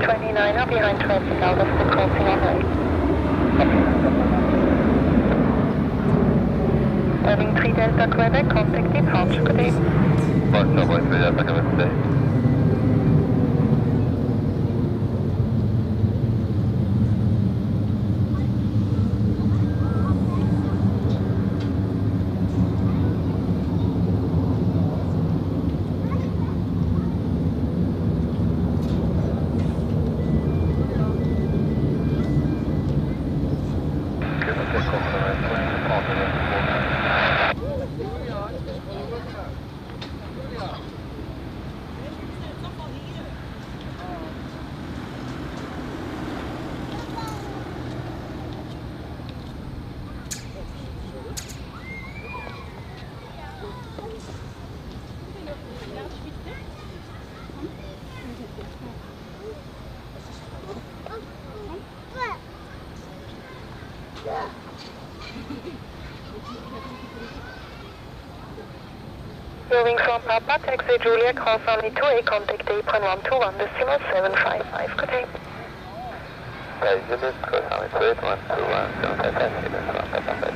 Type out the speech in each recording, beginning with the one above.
29 are behind traffic out of the crossing runway. Having 3 Delta Quebec, contact departure, good day. Boeing 3 Delta Quebec, good day. Moving from Papa, taxi Julia, cross only 2A, contact apron 121.755, good day. Juliet, cross only 2A, 121.755.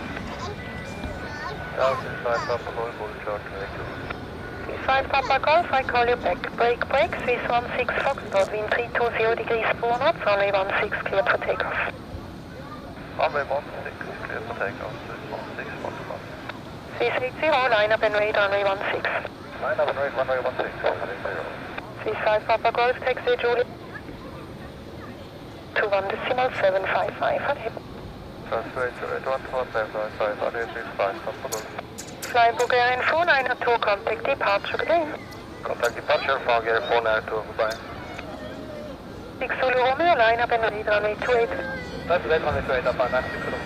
South 5 Papa Golf, full short, 5 Papa Golf, I call you back. Brake, Swiss 16 Foxtrot, wind 320 degrees 4 knots, runway 16 cleared for takeoff. Runway 16 cleared for takeoff, Swiss 16 Foxtrot. Swiss 80, line up and rate runway 16. Line up and rate runway 16, Swiss 5 Papa Golf, taxi Julia, 21.755, okay. Transfer to 14755, runway 5 Papa Golf. Fly Bulgarian 492, contact departure, good day. Contact departure, Foggy 492, goodbye. 6 Zulu Romeo, line up and rate runway 28. That's late runway 28, up on 96 Zulu.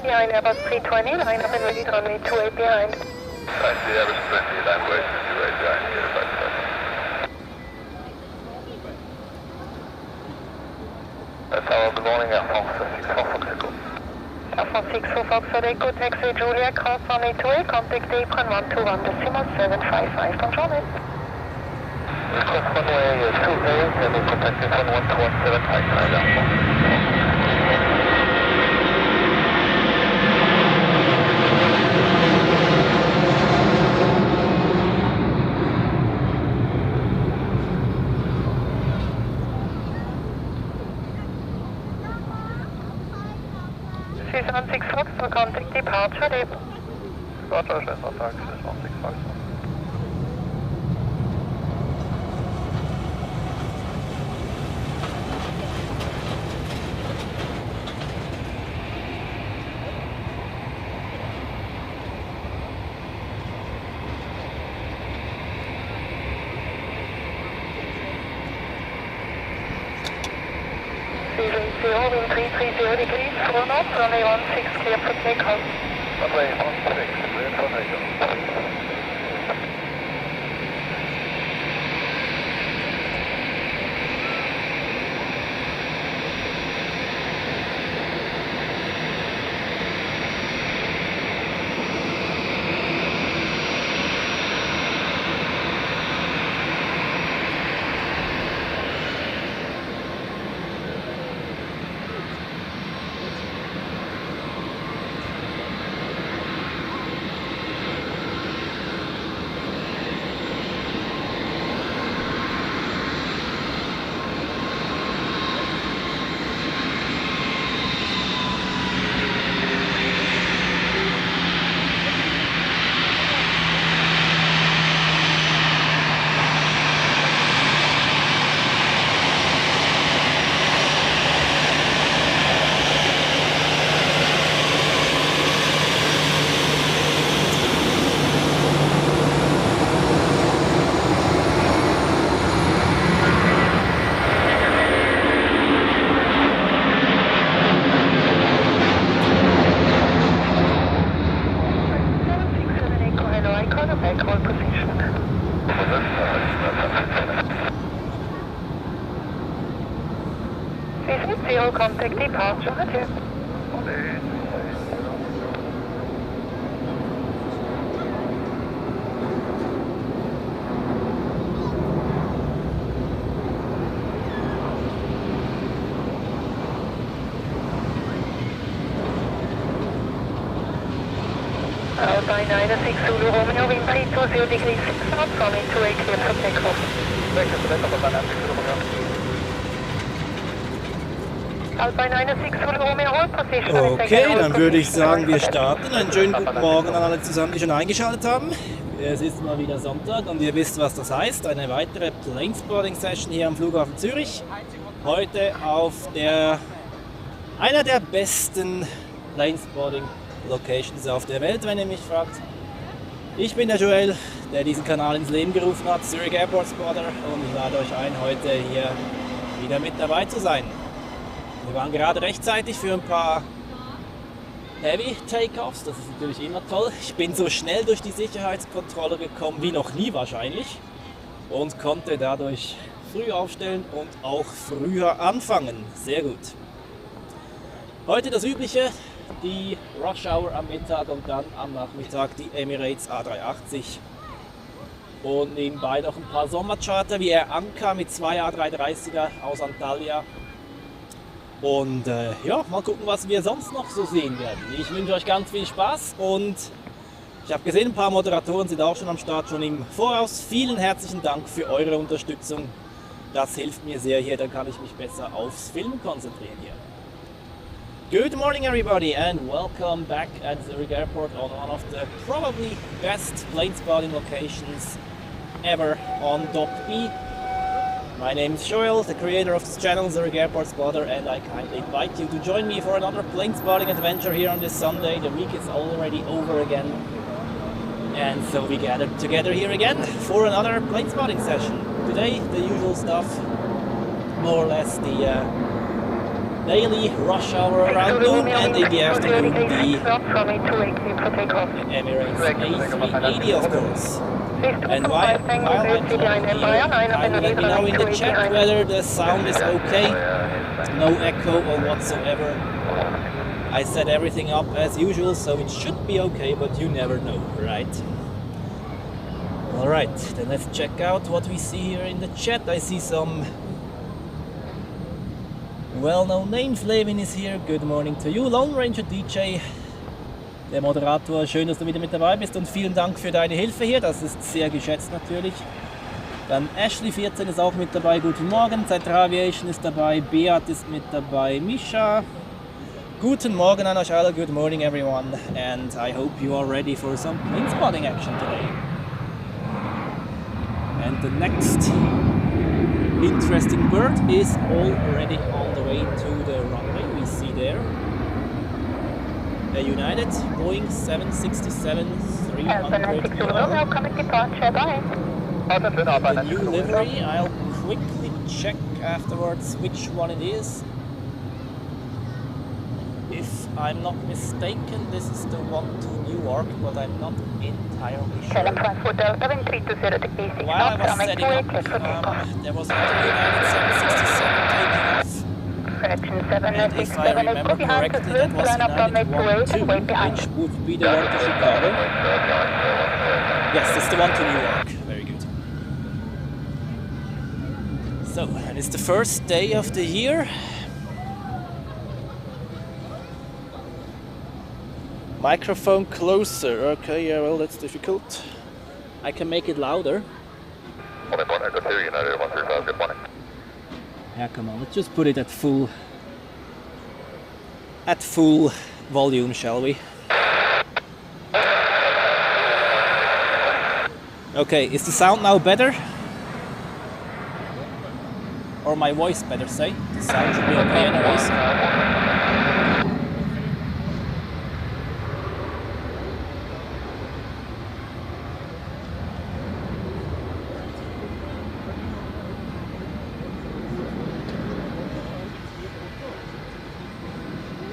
Behind Airbus 320, line up and rate runway 28 behind. I see Airbus 20, line way 28 behind here, back. That's our good morning, Air France 64 Foxtrot. Air France 64 Foxtrot, Echo, taxi Julia, cross runway 28, contact apron 121.755, bonjour. Cross runway 2A, and we contact apron 121.755, Air France. Swiss 16 Foxtrot, contact departure, day. Roger, Swiss 16 Foxtrot. Wind 330 degrees, 4 knots, runway 16 clear for takeoff. Runway 16 clear for takeoff. Zero contact departure, adieu. Alpine 96 Zulu Romeo, wind 320 degrees 6 knots, runway 28 clear for takeoff. Clear for takeoff, Alpine 96 Zulu Romeo. Alpine 96 Zulu Romeo, hold position. Okay, dann würde ich sagen, wir starten. Einen schönen guten Morgen an alle zusammen, die schon eingeschaltet haben. Es ist mal wieder Sonntag und ihr wisst, was das heißt. Eine weitere Planespotting-Session hier am Flughafen Zürich. Heute auf einer der besten Planespotting-Locations auf der Welt, wenn ihr mich fragt. Ich bin der Joel, der diesen Kanal ins Leben gerufen hat, Zurich Airport Spotter, und ich lade euch ein, heute hier wieder mit dabei zu sein. Wir waren gerade rechtzeitig für ein paar Heavy Takeoffs, das ist natürlich immer toll. Ich bin so schnell durch die Sicherheitskontrolle gekommen wie noch nie wahrscheinlich und konnte dadurch früh aufstellen und auch früher anfangen. Sehr gut. Heute das Übliche, die Rush Hour am Mittag und dann am Nachmittag die Emirates A380 und nebenbei noch ein paar Sommercharter wie Air Anka mit 2 A330er aus Antalya. Und ja, mal gucken, was wir sonst noch so sehen werden. Ich wünsche euch ganz viel Spaß und ich habe gesehen, ein paar Moderatoren sind auch schon am Start, schon im Voraus. Vielen herzlichen Dank für eure Unterstützung. Das hilft mir sehr hier, dann kann ich mich besser aufs Filmen konzentrieren hier. Good morning everybody and welcome back at Zurich Airport on one of the probably best plane spotting locations ever on Dock B. My name is Joel, the creator of this channel, Zurich Airport Spotter, and I kindly invite you to join me for another plane spotting adventure here on this Sunday. The week is already over again, and so we gathered together here again for another plane spotting session. Today, the usual stuff, more or less the daily rush hour around noon, and in the afternoon the Emirates A380 of course. And while I'm talking here, kindly let me know in the chat whether the sound is okay, no echo or whatsoever. I set everything up as usual, so it should be okay, but you never know, right? Alright, then let's check out what we see here in the chat. I see some well-known names. Levin is here, good morning to you. Lone Ranger DJ, der Moderator, schön, dass du wieder mit dabei bist und vielen Dank für deine Hilfe hier, das ist sehr geschätzt natürlich. Dann Ashley14 ist auch mit dabei, guten Morgen. Sachtler Aviation ist dabei, Beat ist mit dabei, Misha. Guten Morgen an euch alle, good morning everyone, and I hope you are ready for some plane spotting action today. And the next interesting bird is already on the way to the runway, we see there. United, Boeing 767-300 The new livery, I'll quickly check afterwards which one it is. If I'm not mistaken, this is the one to Newark, but I'm not entirely sure. While I was setting up, there was another United 767 taking off. And if I remember correctly, that was United 1-2, which would be the one to Chicago. Yes, it's the one to New York. Very good. So, and it's the first day of the year. Microphone closer. Okay, yeah, well, that's difficult. I can make it louder. United 135, good morning. Yeah, come on, let's just put it at full volume, shall we? Okay, is the sound now better? Or my voice better say? The sound should be okay anyways.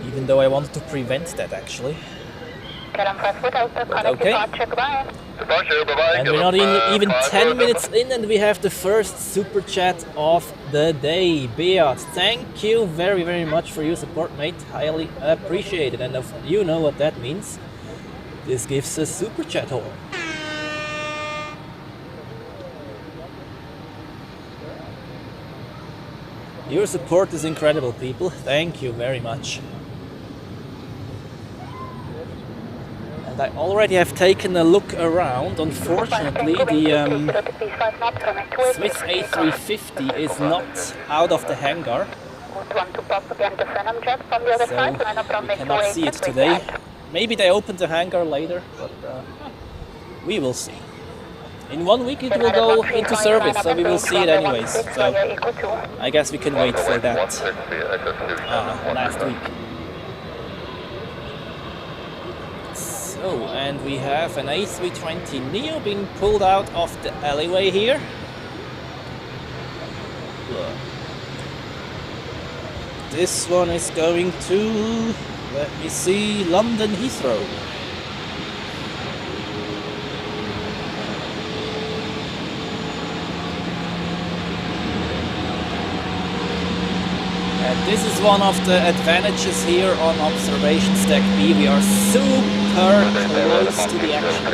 Even though I wanted to prevent that actually. Okay. And we're not even 10 minutes in and we have the first super chat of the day. Beat, thank you very, very much for your support, mate. Highly appreciated. And if you know what that means, this gives a super chat horn. Your support is incredible, people. Thank you very much. And I already have taken a look around. Unfortunately, the Swiss A350 is not out of the hangar, so we cannot see it today. Maybe they open the hangar later, but we will see. In 1 week it will go into service, so we will see it anyways. So I guess we can wait for that last week. So, and we have an A320neo being pulled out of the alleyway here. This one is going to, let me see, London Heathrow. This is one of the advantages here on Observations Deck B. We are super close to the action.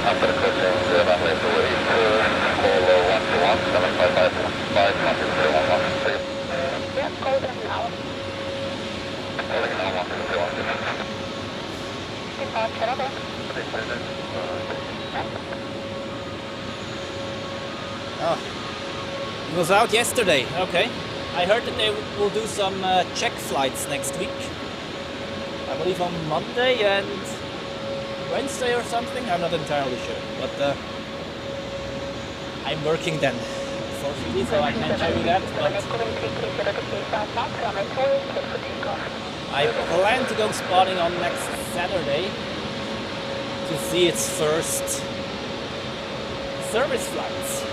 After crossing the runway 28, call 121-755-500-113. Yeah, call them now. Calling now 121. Departure, over. Oh, it was out yesterday. Okay. I heard that they will do some check flights next week. I believe on Monday and Wednesday or something. I'm not entirely sure, but I'm working then, unfortunately, so I can't show you that. But I plan to go spotting on next Saturday to see its first service flights.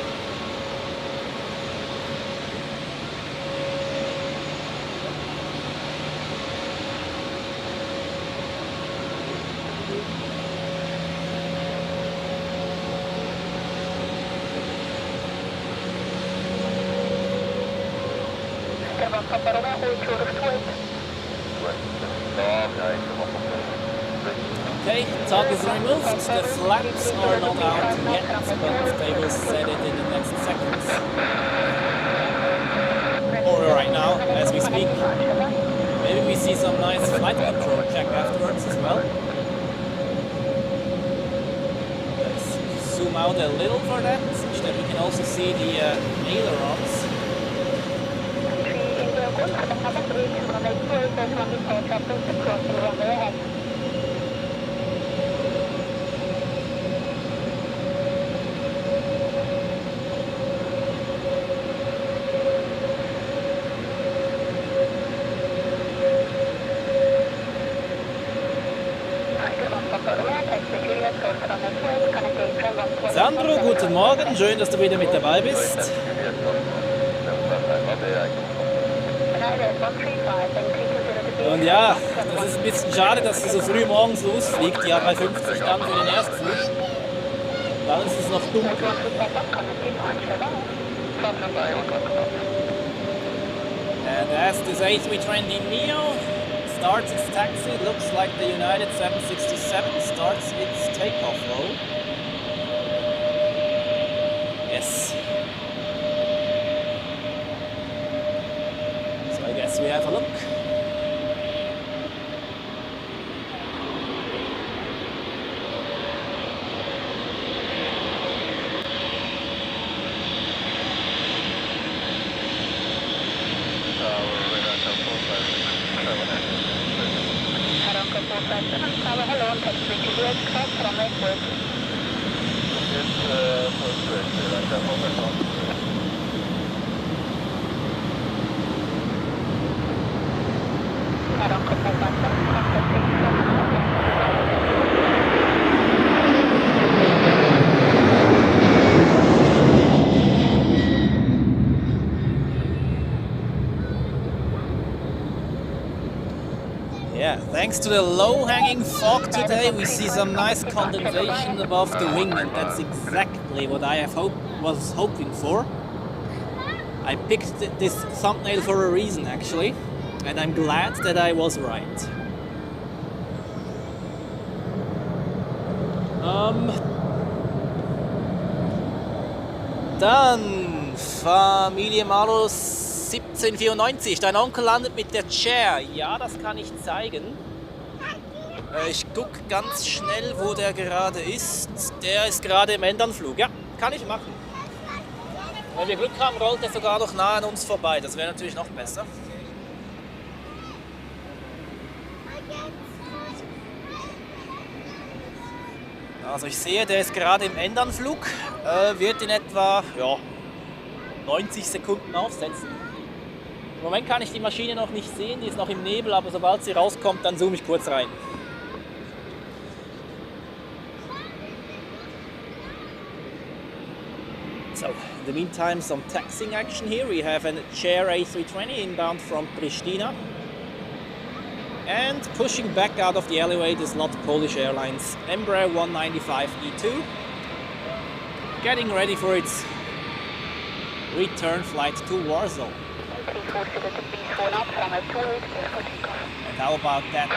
Okay, top is removed, the flaps are not out yet, but they will set it in the next seconds. Or right now, as we speak. Maybe we see some nice flight control check afterwards as well. Let's zoom out a little for that, such that we can also see the ailerons. Sandro, guten Morgen, schön, dass du wieder mit dabei bist. Und ja, das ist ein bisschen schade, dass sie so früh morgens losfliegt, die A350 dann für den Erstflug. Dann ist es noch dunkel. And as this A320neo starts its taxi, it looks like the United 767 starts its takeoff roll. Yes. So I guess we have a look. Hello, Taxiway to the aircraft from Airport. Yeah, thanks to the low-hanging fog today, we see some nice condensation above the wing, and that's exactly what I was hoping for. I picked this thumbnail for a reason, actually, and I'm glad that I was right. Dann Familie Malus 1794. Dein Onkel landet mit der Chair. Ja, das kann ich zeigen. Ich gucke ganz schnell, wo der gerade ist. Der ist gerade im Endanflug. Ja, kann ich machen. Wenn wir Glück haben, rollt er sogar noch nah an uns vorbei. Das wäre natürlich noch besser. Also ich sehe, der ist gerade im Endanflug. Wird in etwa 90 Sekunden aufsetzen. Im Moment kann ich die Maschine noch nicht sehen, die ist noch im Nebel, aber sobald sie rauskommt, dann zoome ich kurz rein. So, in the meantime, some taxiing action here. We have a Chair A320 inbound from Pristina. And pushing back out of the alleyway, the slot Polish Airlines Embraer 195E2. Getting ready for its return flight to Warsaw. And how about that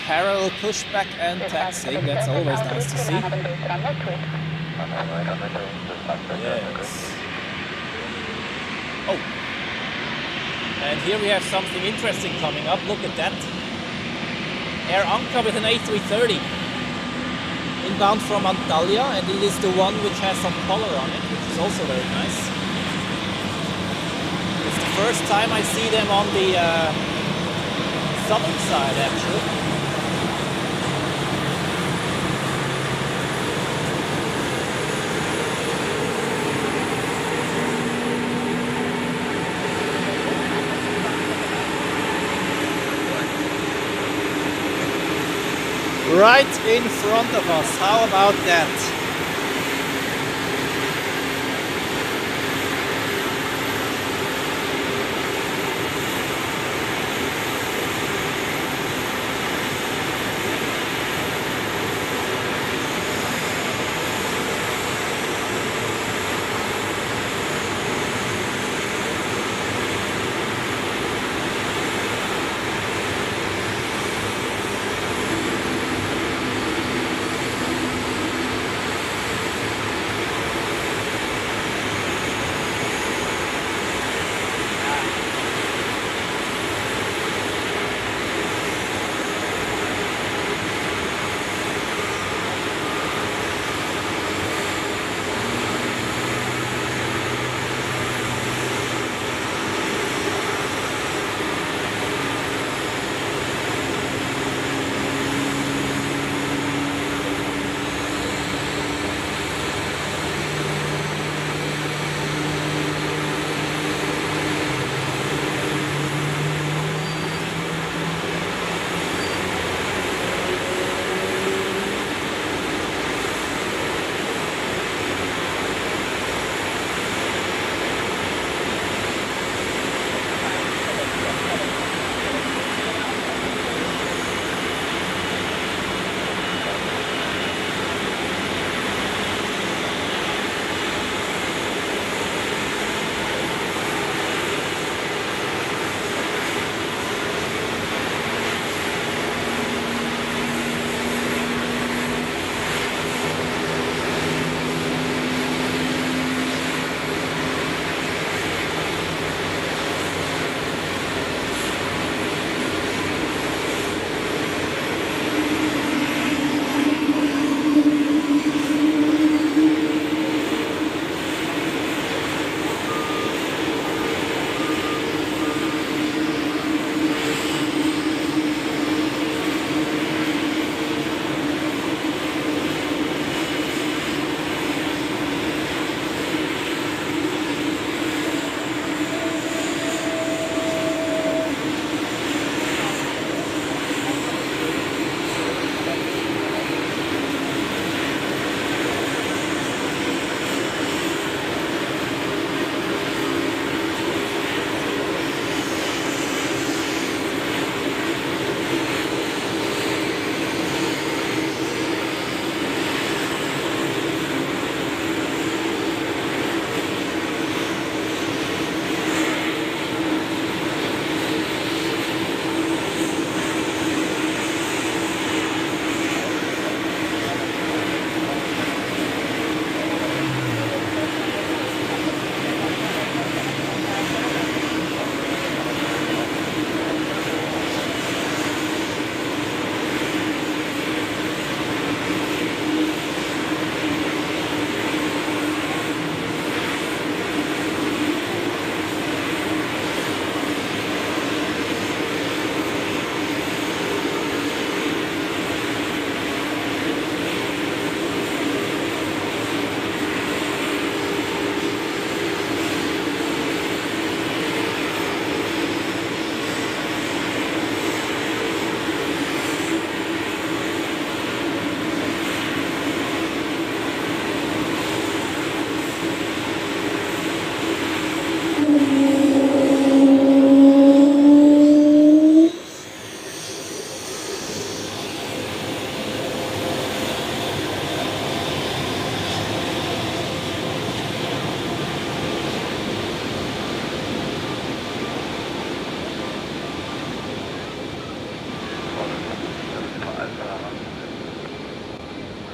parallel pushback and taxiing? That's always nice to see. Yes. Oh. And here we have something interesting coming up. Look at that. Air Anka with an A330. Inbound from Antalya, and it is the one which has some color on it, which is also very nice. It's the first time I see them on the southern side, actually. Right in front of us, how about that?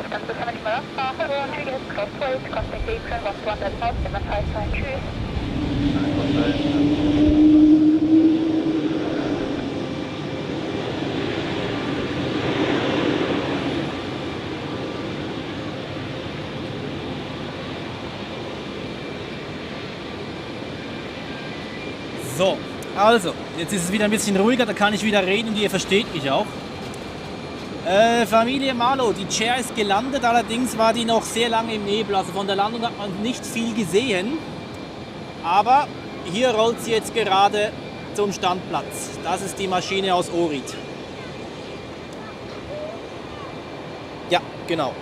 Distance to 70 miles per hour, and you get close to it, contact the apron, 1 knots, 7 sign, tschüss. So, also, jetzt ist es wieder ein bisschen ruhiger, da kann ich wieder reden und ihr versteht mich auch. Familie Marlow, die Chair ist gelandet, allerdings war die noch sehr lange im Nebel, also von der Landung hat man nicht viel gesehen. Aber hier rollt sie jetzt gerade zum Standplatz. Das ist die Maschine aus Ohrid. Ja, genau.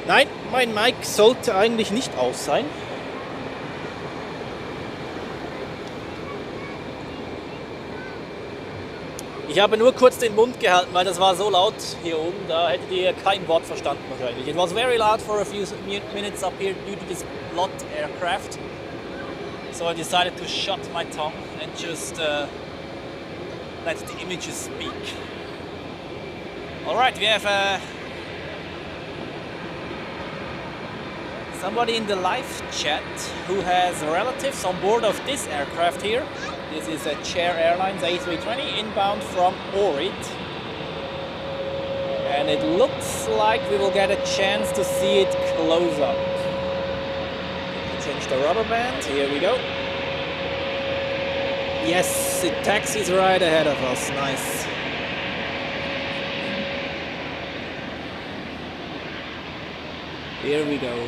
Nein, mein Mic sollte eigentlich nicht aus sein. Ich habe nur kurz den Mund gehalten, weil das war so laut hier oben, da hättet ihr kein Wort verstanden wahrscheinlich. It was very loud for a few minutes up here due to this lot aircraft. So I decided to shut my tongue and just let the images speak. Alright, we have somebody in the live chat who has relatives on board of this aircraft here. This is a Chair Airlines A320 inbound from Ohrid. And it looks like we will get a chance to see it close up. Change the rubber band, here we go. Yes, it taxis right ahead of us, nice. Here we go.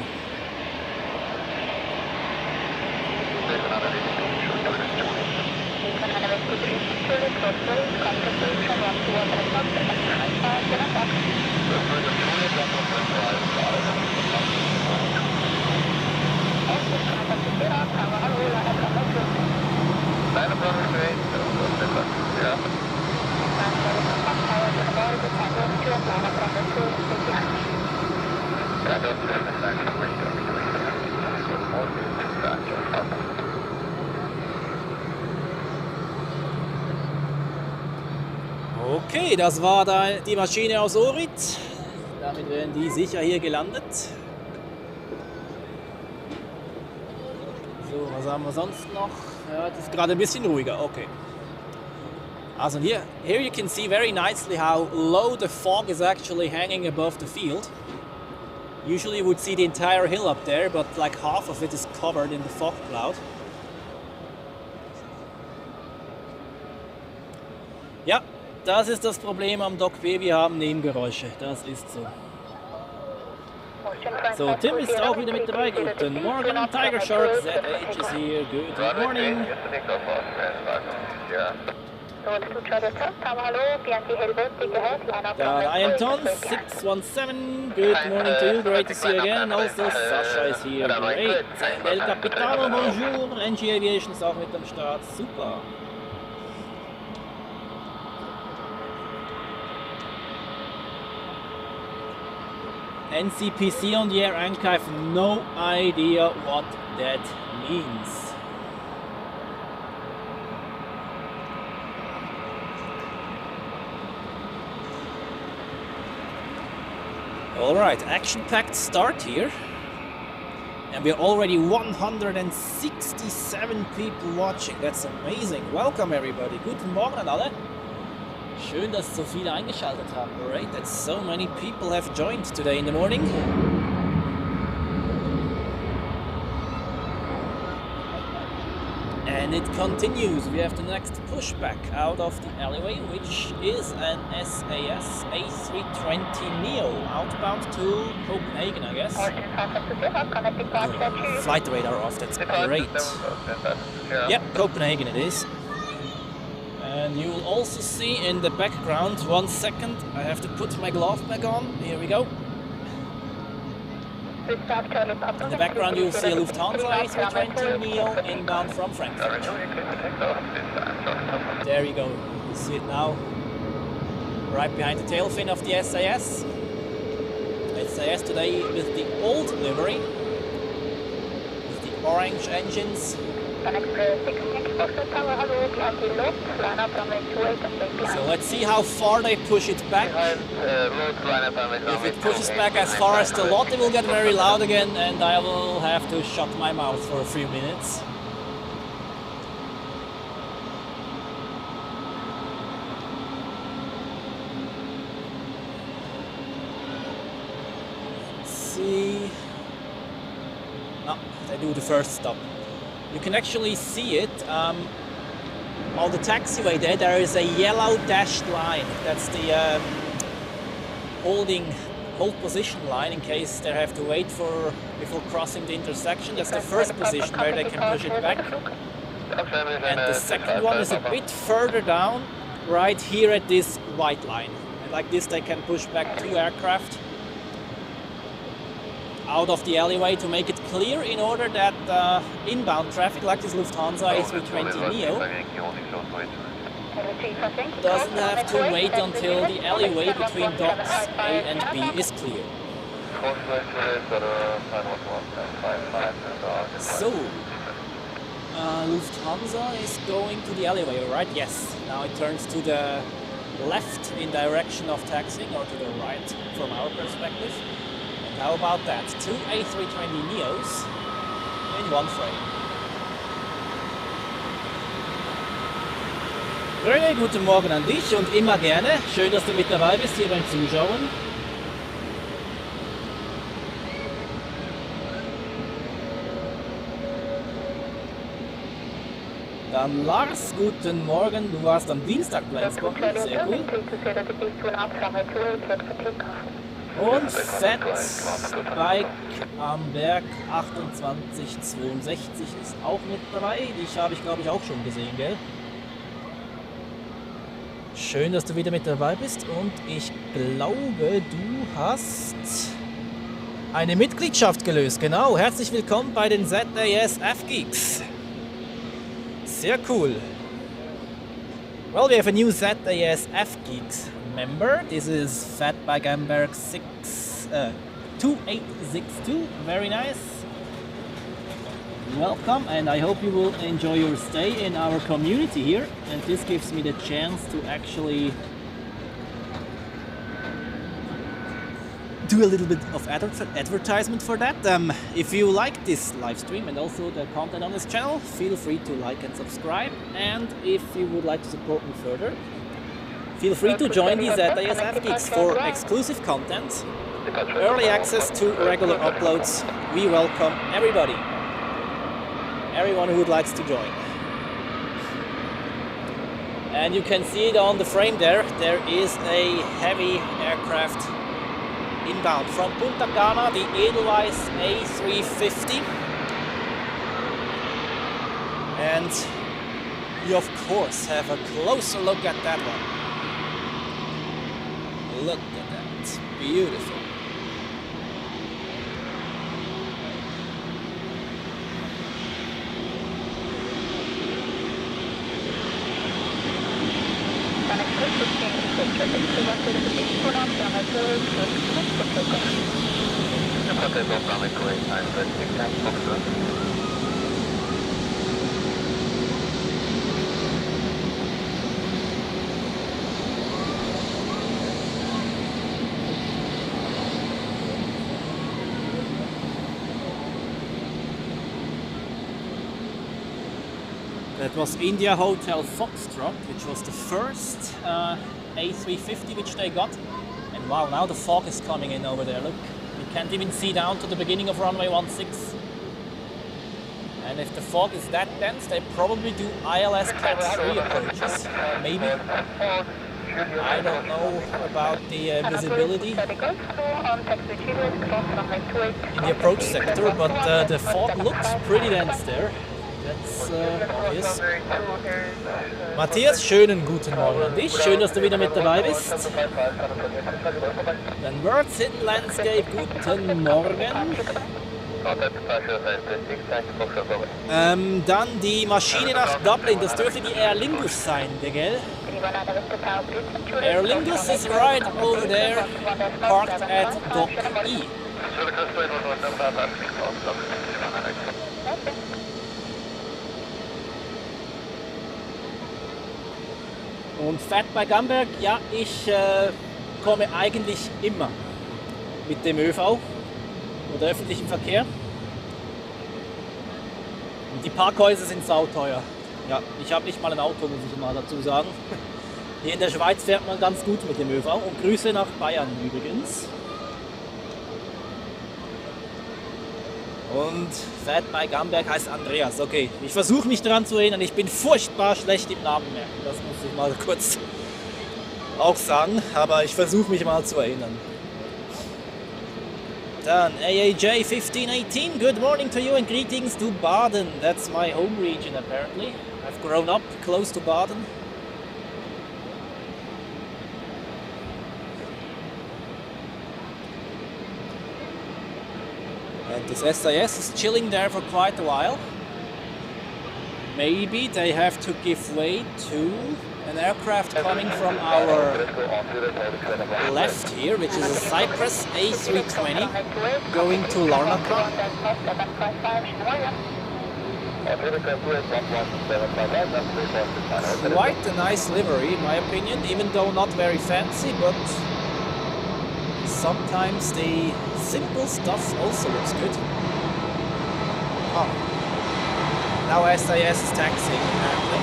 Okay, das war da die Maschine aus Ohrid. Damit werden die sicher hier gelandet. So, was haben wir sonst noch? Ja, das ist gerade ein bisschen ruhiger, okay. Also here you can see very nicely how low the fog is actually hanging above the field. Usually you would see the entire hill up there, but like half of it is covered in the fog cloud. Ja, das ist das Problem am Dock B, wir haben Nebengeräusche, das ist so. So, Tim ist auch wieder mit dabei. Guten Morgen, Tiger Shark ZH is here. Good morning. I am Ton 617. Good morning to you. Great to see you again. And also Sasha is here. Great. And El Capitano, bonjour. NG Aviation ist auch mit am Start. Super. NCPC on the air anchor, I have no idea what that means. Alright, action-packed start here. And we're already 167 people watching. That's amazing. Welcome everybody. Guten Morgen an alle. Schön, dass so viele eingeschaltet haben. Great that so many people have joined today in the morning. And it continues. We have the next pushback out of the alleyway, which is an SAS A320 Neo outbound to Copenhagen, I guess. Flight radar off, that's great. Yep, Copenhagen it is. And you will also see in the background, 1 second, I have to put my glove back on. Here we go. In the background you will see a Lufthansa A320 Neo inbound from Frankfurt. There you go, you see it now. Right behind the tail fin of the SAS. SAS today with the old livery, with the orange engines. So let's see how far they push it back. If it pushes back as far as the lot, it will get very loud again, and I will have to shut my mouth for a few minutes. Let's see. No, they do the first stop. You can actually see it. On the taxiway there is a yellow dashed line. That's the hold position line in case they have to wait before crossing the intersection. That's the first position where they can push it back. And the second one is a bit further down, right here at this white line. And like this they can push back 2 aircraft out of the alleyway to make it clear, in order that inbound traffic like this Lufthansa A320neo doesn't have to wait until the alleyway between docks A and B is clear. So, Lufthansa is going to the alleyway, right? Yes. Now it turns to the left in direction of taxiing, or to the right from our perspective. How about that? 2 A320neos in one frame. René, guten Morgen an dich und immer gerne. Schön, dass du mit dabei bist hier beim Zuschauen. Dann Lars, guten Morgen. Du warst am Dienstag Planespotten. Sehr cool. Und Fett Bike am Berg 2862 ist auch mit dabei. Die habe ich, glaube ich, auch schon gesehen, gell? Schön, dass du wieder mit dabei bist. Und ich glaube, du hast eine Mitgliedschaft gelöst. Genau, herzlich willkommen bei den ZAS F-Geeks. Sehr cool. Well, we have a new ZAS F-Geeks member. This is Fatbike Amberg 2862. Very nice. Welcome, and I hope you will enjoy your stay in our community here. And this gives me the chance to actually do a little bit of advertisement for that. If you like this live stream and also the content on this channel, feel free to like and subscribe. And if you would like to support me further, feel free to join the ZAS F-Geeks for exclusive content, early access to regular uploads. We welcome everybody, everyone who would like to join. And you can see it on the frame there. There is a heavy aircraft inbound from Punta Cana, the Edelweiss A350. And you of course have a closer look at that one. Look at that, beautiful. That was India Hotel Foxtrot, which was the first A350 which they got. And wow, now the fog is coming in over there, look. You can't even see down to the beginning of runway 16. And if the fog is that dense, they probably do ILS Cat 3 approaches, maybe. I don't know about the visibility in the approach sector, but the fog looks pretty dense there. That's obvious. Matthias, schönen guten Morgen an dich. Schön, dass du wieder mit dabei bist. Dann Words in Landscape, guten Morgen. Dann die Maschine nach Dublin, das dürfte die Aer Lingus sein, gell? Aer Lingus is right over there, parked at Dock E. Und fährt bei Gamberg, ja, ich komme eigentlich immer mit dem ÖV oder öffentlichem Verkehr. Und die Parkhäuser sind sauteuer. Ja, ich habe nicht mal ein Auto, muss ich mal dazu sagen. Hier in der Schweiz fährt man ganz gut mit dem ÖV. Und Grüße nach Bayern übrigens. Und fährt bei Gamberg heißt Andreas. Okay, ich versuche mich daran zu erinnern. Ich bin furchtbar schlecht im Namen merken. Das muss ich mal kurz auch sagen. Aber ich versuche mich mal zu erinnern. Dann AAJ 1518. Good morning to you and greetings to Baden. That's my home region apparently. I've grown up close to Baden. And this SAS is chilling there for quite a while. Maybe they have to give way to an aircraft coming from our left here, which is a Cyprus A320 going to Larnaca. Quite a nice livery in my opinion, even though not very fancy, but sometimes the simple stuff also looks good. Oh. Now SAS is taxiing apparently.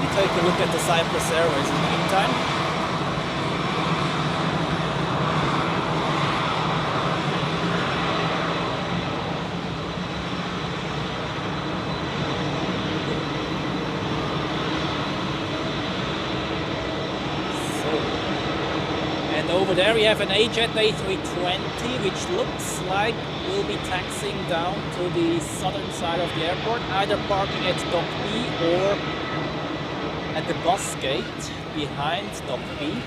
We take a look at the Cyprus Airways in the meantime. Over there we have an AJet A320 which looks like will be taxiing down to the southern side of the airport, either parking at Dock B or at the bus gate behind Dock B,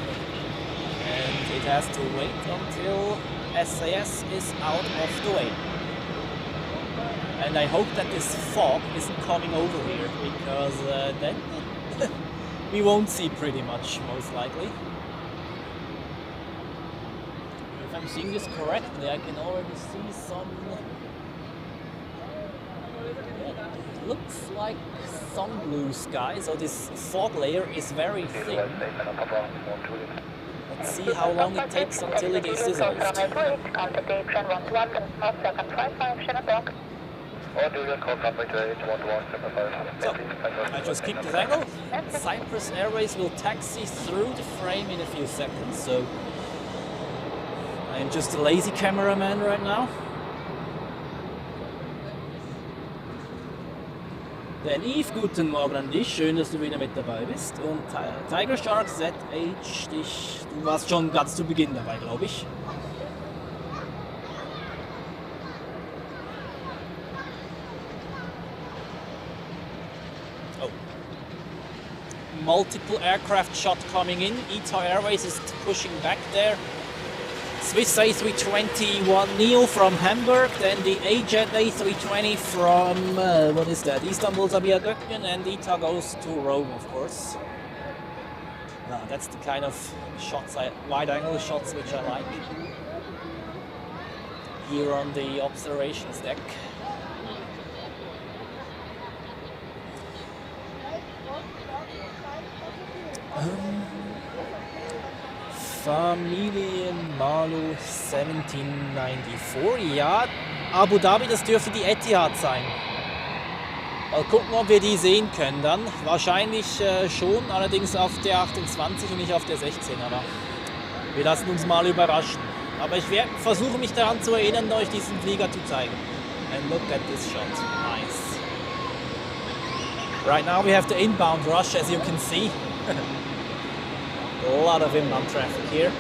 and it has to wait until SAS is out of the way. And I hope that this fog isn't coming over here, because then we won't see pretty much, most likely. If I'm seeing this correctly, I can already see some... It looks like some blue sky, so this fog layer is very thin. Let's see how long it takes until it is dissolved. So, I just keep this angle. Cyprus Airways will taxi through the frame in a few seconds, so I'm just a lazy cameraman right now. Dann Yves, guten Morgen an dich, schön, dass du wieder mit dabei bist. Und Tiger Shark ZH, du warst schon ganz zu Beginn dabei, glaube ich. Oh. Multiple aircraft shot coming in. ITA Airways is pushing back there. Swiss A321 Neo from Hamburg, then the AJet A320 from, what is that, Istanbul Sabiha Gökçen, and ITA goes to Rome, of course. That's the kind of shots, wide-angle shots, which I like. Here on the observations deck. Familien Malu 1794, ja, Abu Dhabi, das dürfte die Etihad sein. Mal gucken, ob wir die sehen können dann. Wahrscheinlich schon, allerdings auf der 28 und nicht auf der 16, aber wir lassen uns mal überraschen. Aber ich werde versuchen, mich daran zu erinnern, euch diesen Flieger zu zeigen. And look at this shot, nice. Right now we have the inbound rush, as you can see. A lot of inbound traffic here.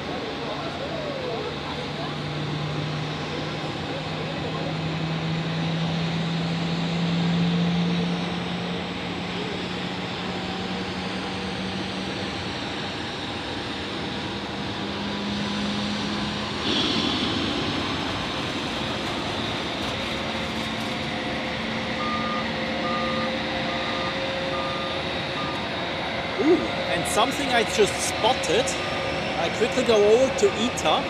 Ooh, and something I just spotted, I quickly go over to ITA.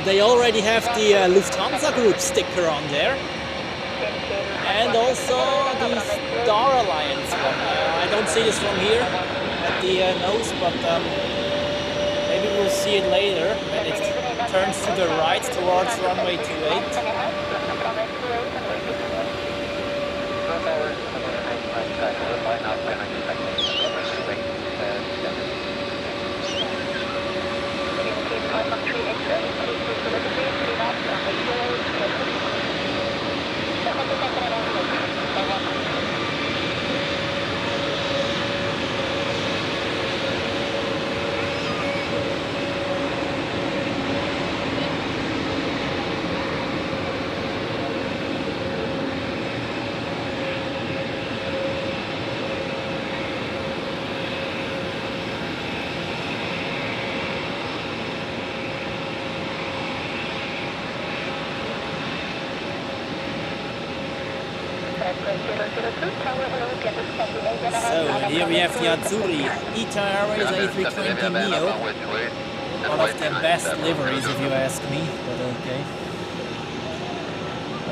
They already have the Lufthansa Group sticker on there. And also the Star Alliance one. I don't see this from here at the nose, but maybe we'll see it later when it turns to the right towards runway 28. So, and here we have the Azzurri ITA Airways A320 Neo. One of the best liveries if you ask me, but okay.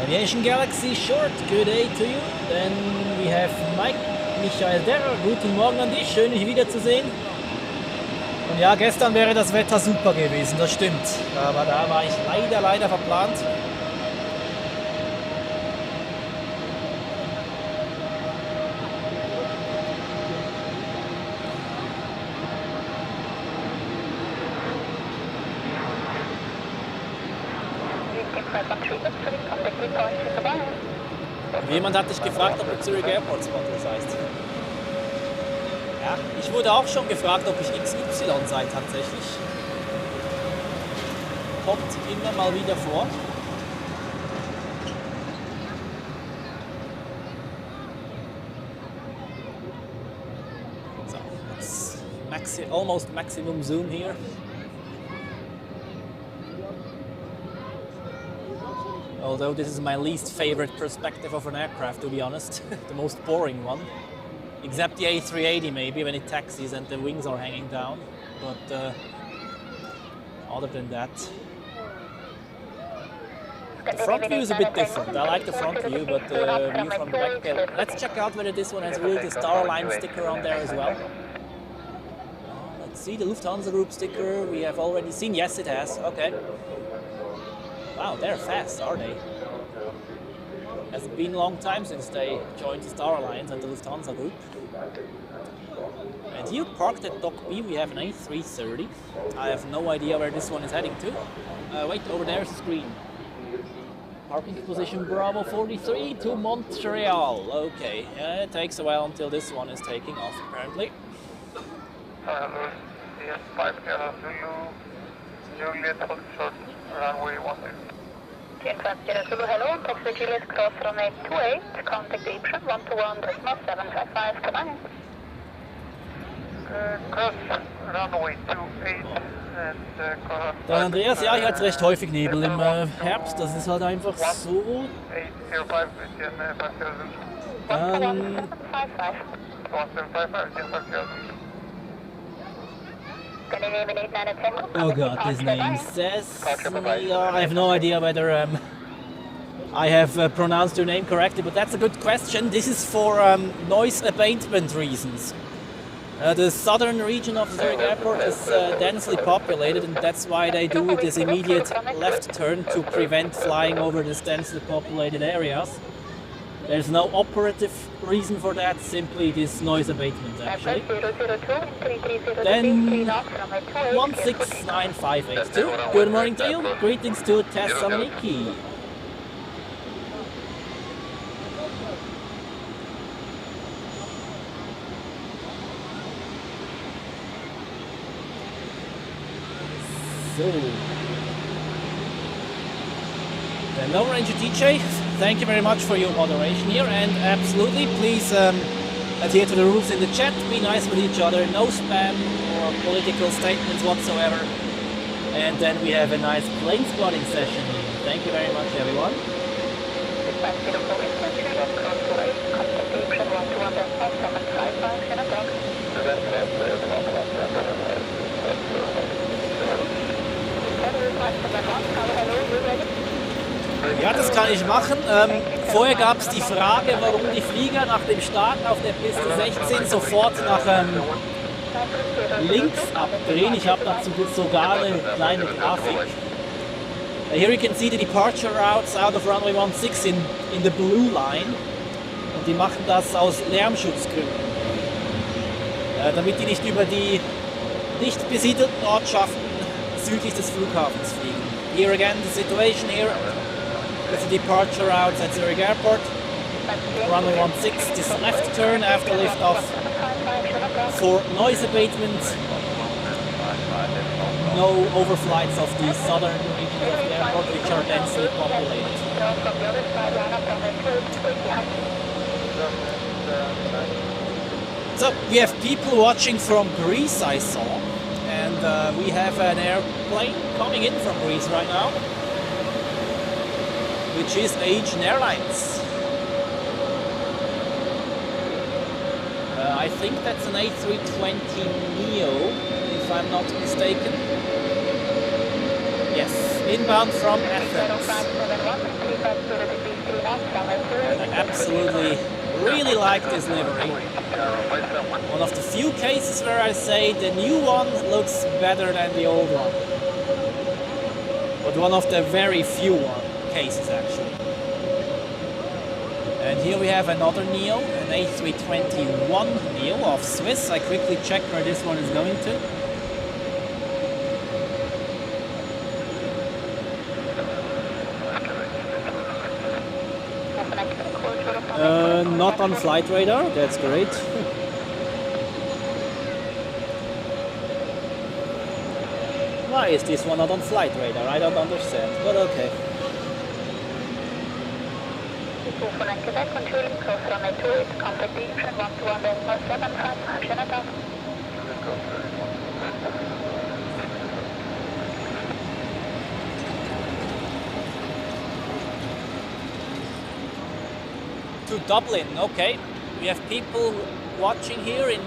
Aviation Galaxy Short, good day to you. Then we have Michael Derrer, guten Morgen an dich, schön dich wiederzusehen. Und ja, gestern wäre das Wetter super gewesen, das stimmt. Aber da war ich leider verplant. Jemand hat dich gefragt, ob du Zurich Airport Spotters heißt. Ja, ich wurde auch schon gefragt, ob ich XY sei tatsächlich. Kommt immer mal wieder vor. So, it's almost maximum zoom here. Although this is my least favorite perspective of an aircraft, to be honest. The most boring one. Except the A380 maybe, when it taxis and the wings are hanging down. But other than that... The front view is a bit different. I like the front view, but the view from the back... Okay, let's check out whether this one has really the Star Alliance sticker on there as well. Let's see, the Lufthansa Group sticker we have already seen. Yes, it has. Okay. Wow, they're fast, are they? It's been a long time since they joined the Star Alliance and the Lufthansa Group. And here, parked at Dock B, we have an A330. I have no idea where this one is heading to. Wait, over there is the screen. Parking position Bravo 43 to Montreal. Okay, it takes a while until this one is taking off, apparently. Yes, 5 Zulu, Juliet, hold short, runway 16. Zulu, hello, taxi Juliet, cross runway 28, contact apron 121.755, come on. Cross runway 28 and Der Andreas, ja, ich hatte recht häufig Nebel im Herbst, das ist halt einfach so. 805 Indian 50. Dann 1755. oh god, his name says... I have no idea whether I have pronounced your name correctly, but that's a good question. This is for noise abatement reasons. The southern region of Zurich Airport is densely populated, and that's why they do this immediate left turn to prevent flying over these densely populated areas. There's no operative reason for that, simply this noise abatement actually. Then 169582. Good morning to you. Greetings to Thessaloniki. So, then Lower Ranger DJ, thank you very much for your moderation here, and absolutely please adhere to the rules in the chat, be nice with each other, no spam or political statements whatsoever, and then we have a nice plane spotting session. Thank you very much everyone. Ja, das kann ich machen. Vorher gab es die Frage, warum die Flieger nach dem Start auf der Piste 16 sofort nach links abdrehen. Ich habe dazu sogar eine kleine Grafik. Here you can see the departure routes out of runway 16 in the blue line. Und die machen das aus Lärmschutzgründen. Damit die nicht über die nicht besiedelten Ortschaften südlich des Flughafens fliegen. Here again the situation here with the departure routes at Zurich Airport. Runway 16, this left turn after liftoff for noise abatement. No overflights of the southern regions of the airport, which are densely populated. So we have people watching from Greece, I saw, and we have an airplane coming in from Greece right now, which is Asian Airlines. I think that's an A320neo, if I'm not mistaken. Yes, inbound from Athens. And I absolutely really like this livery. One of the few cases where I say the new one looks better than the old one. But one of the very few cases actually. And here we have another Neo, an A321neo of Swiss. I quickly check where this one is going to. Not on flight radar, that's great. Why is this one not on flight radar? I don't understand, but okay. To Dublin, okay. We have people watching here in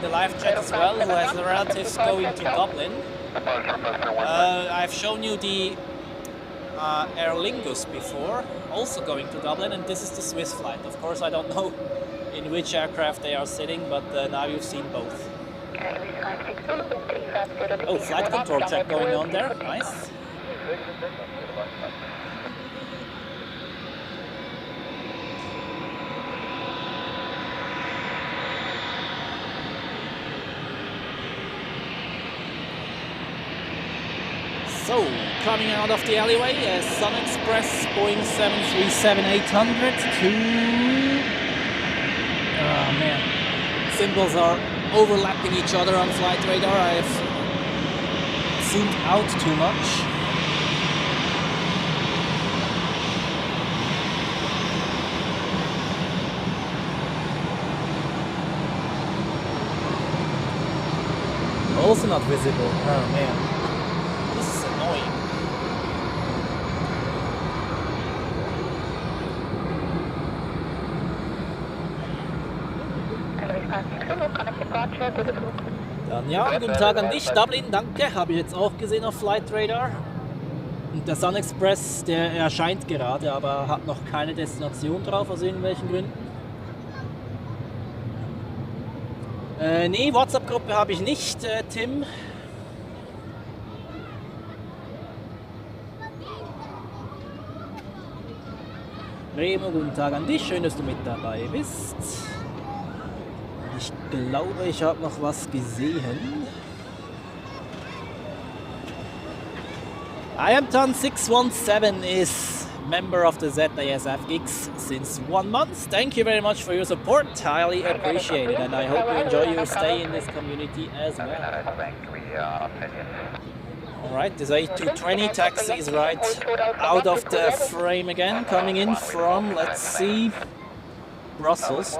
the live chat as well who has the relatives going to Dublin. I've shown you the Aer Lingus before, also going to Dublin, and this is the Swiss flight. Of course, I don't know in which aircraft they are sitting, but now you've seen both. Oh, flight control check going on there, nice. So, coming out of the alleyway, Sun Express Boeing 737-800 to... Oh man, symbols are overlapping each other on flight radar. I've zoomed out too much. Also not visible, oh man. Dann ja, guten Tag an dich, Dublin, danke, habe ich jetzt auch gesehen auf Flight Radar. Und der Sun Express, der erscheint gerade, aber hat noch keine Destination drauf, aus irgendwelchen Gründen. Nee, WhatsApp-Gruppe habe ich nicht, Tim. Remo, guten Tag an dich, schön, dass du mit dabei bist. Ich glaube, ich habe noch was gesehen. IamTon617 is member of the ZASF Gigs since 1 month. Thank you very much for your support. Highly appreciate it, and I hope you enjoy your stay in this community as well. Alright, this A220 taxi is right out of the frame again, coming in from, let's see, Brussels.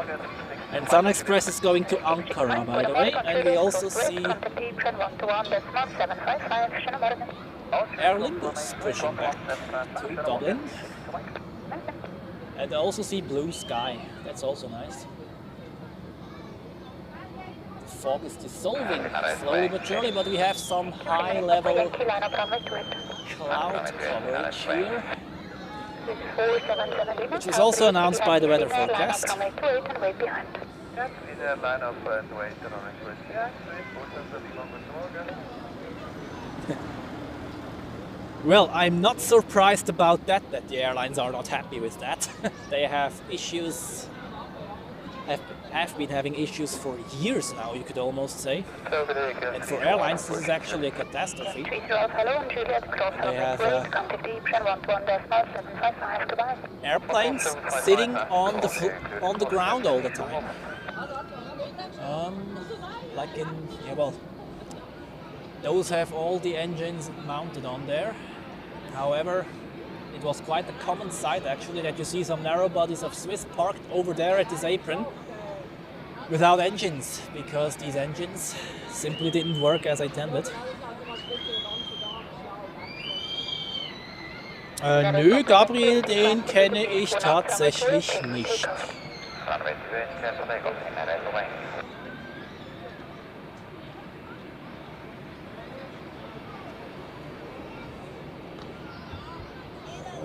And Sun Express is going to Ankara, by the way, and we also see Aer Lingus pushing back to Dublin. And I also see blue sky, that's also nice. The fog is dissolving slowly but surely, but we have some high-level cloud coverage here. which was also announced by the weather forecast. Well, I'm not surprised about that the airlines are not happy with that. They have issues, have been having issues for years now, you could almost say. And for airlines, this is actually a catastrophe. They have airplanes sitting on the ground all the time. Like in, yeah, well, those have all the engines mounted on there. However, it was quite a common sight actually that you see some narrow bodies of Swiss parked over there at this apron without engines, because these engines simply didn't work as intended. Nö, Gabriel, den kenne ich tatsächlich nicht.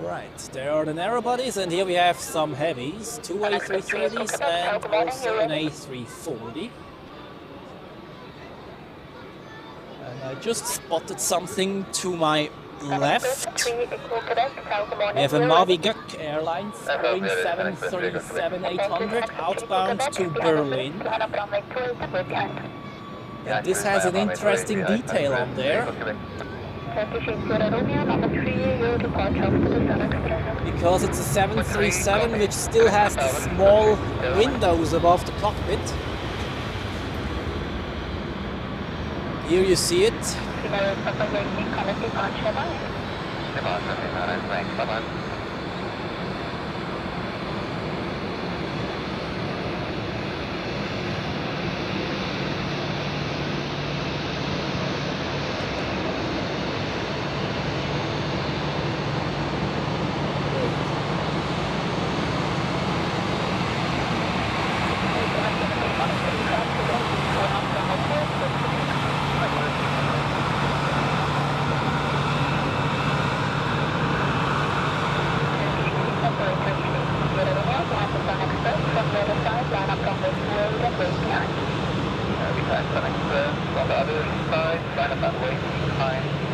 Right, there are the narrow bodies, and here we have some heavies, two A330s and also an A340. And I just spotted something to my left. We have a Mavi Gök Airlines Boeing 737-800 outbound to Berlin. And this has an interesting detail on there, because it's a 737 which still has the small windows above the cockpit. Here you see it.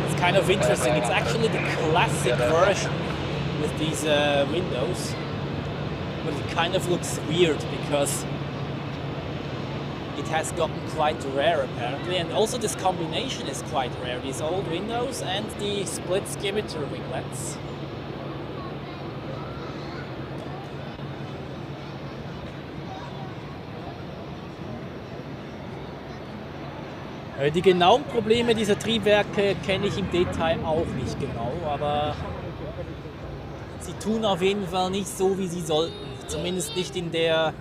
It's kind of interesting. It's actually the classic version with these windows, but it kind of looks weird because it has gotten quite rare apparently, and also this combination is quite rare, these old windows and the split skimeter winglets. Die genauen Probleme dieser Triebwerke kenne ich im Detail auch nicht genau, aber sie tun auf jeden Fall nicht so, wie sie sollten. Zumindest nicht in der,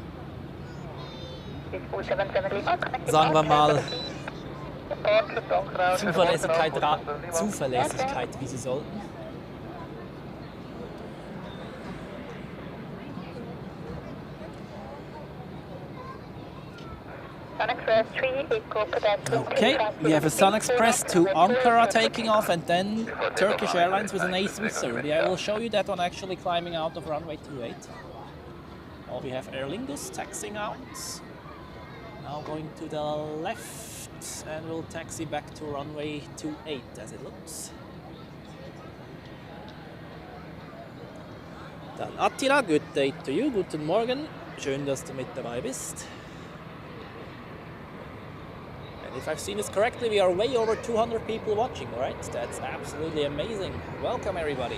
sagen wir mal, Zuverlässigkeit, wie sie sollten. Okay, we have a Sun Express to Ankara taking off, and then Turkish Airlines with an A330. I will show you that one actually climbing out of runway 28. We have Aer Lingus taxiing out. Now going to the left, and we'll taxi back to runway 28 as it looks. Dann Attila, good day to you, guten Morgen. Schön, dass du mit dabei bist. If I've seen this correctly, we are way over 200 people watching, right? That's absolutely amazing. Welcome everybody.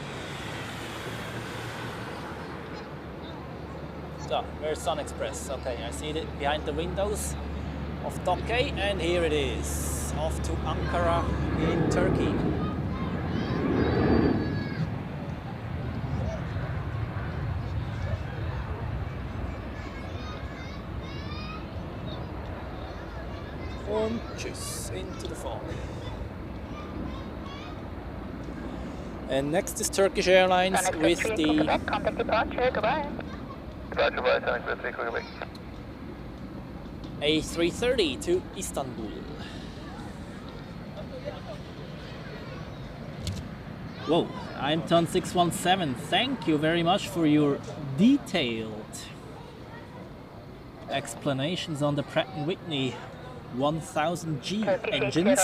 So, where's Sun Express? Okay, I see it behind the windows of Dock A, and here it is, off to Ankara in Turkey. Und tschüss, into the fog. And next is Turkish Airlines with the A330 to Istanbul. Whoa, I'm ton 617. Thank you very much for your detailed explanations on the Pratt & Whitney 1000G engines.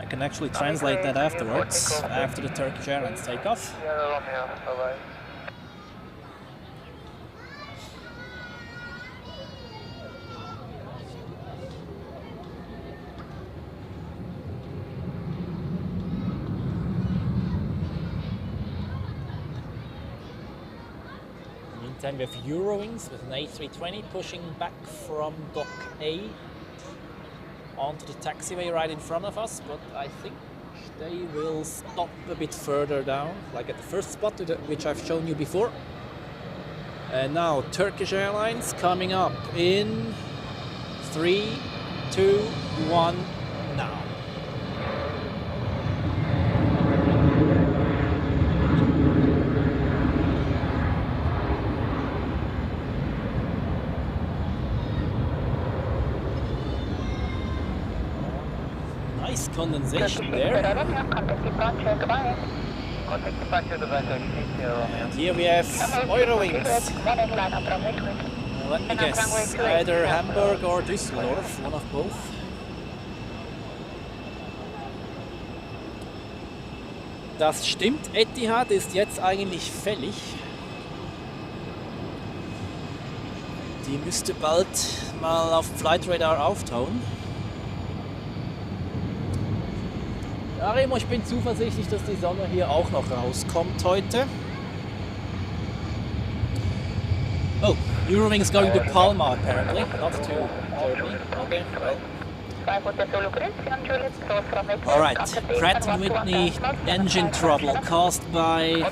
I can actually translate that afterwards, after the Turkish Airlines takeoff. Meantime, we have Eurowings with an A320 pushing back from Dock A onto the taxiway right in front of us, but I think they will stop a bit further down, like at the first spot which I've shown you before. And now Turkish Airlines coming up in 3, 2, 1, now. Nice condensation there. And here we have Eurowings. Let me guess, either Hamburg or Düsseldorf, one of both. Das stimmt, Etihad ist jetzt eigentlich fällig. Die müsste bald mal auf Flight Radar auftauen. Ja, Remo, ich bin zuversichtlich, dass die Sonne hier auch noch rauskommt heute. Oh, Eurowings going to Palma apparently, not to Germany. Okay, well. Alright, Pratt & Whitney engine trouble caused by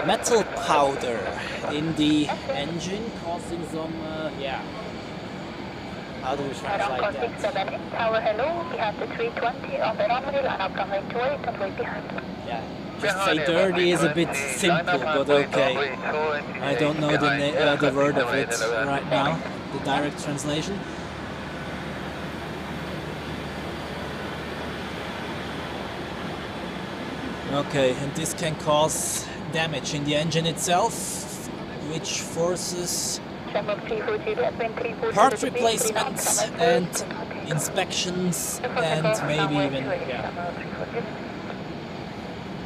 metal powder in the engine causing some, yeah. How do we translate that? Tower, hello. We have the 320 on the runway, line up runway 28 and wait behind. Yeah, just say dirty is a bit simple, but okay. I don't know the word of it right now, the direct translation. Okay, and this can cause damage in the engine itself, which forces part replacements and inspections and maybe even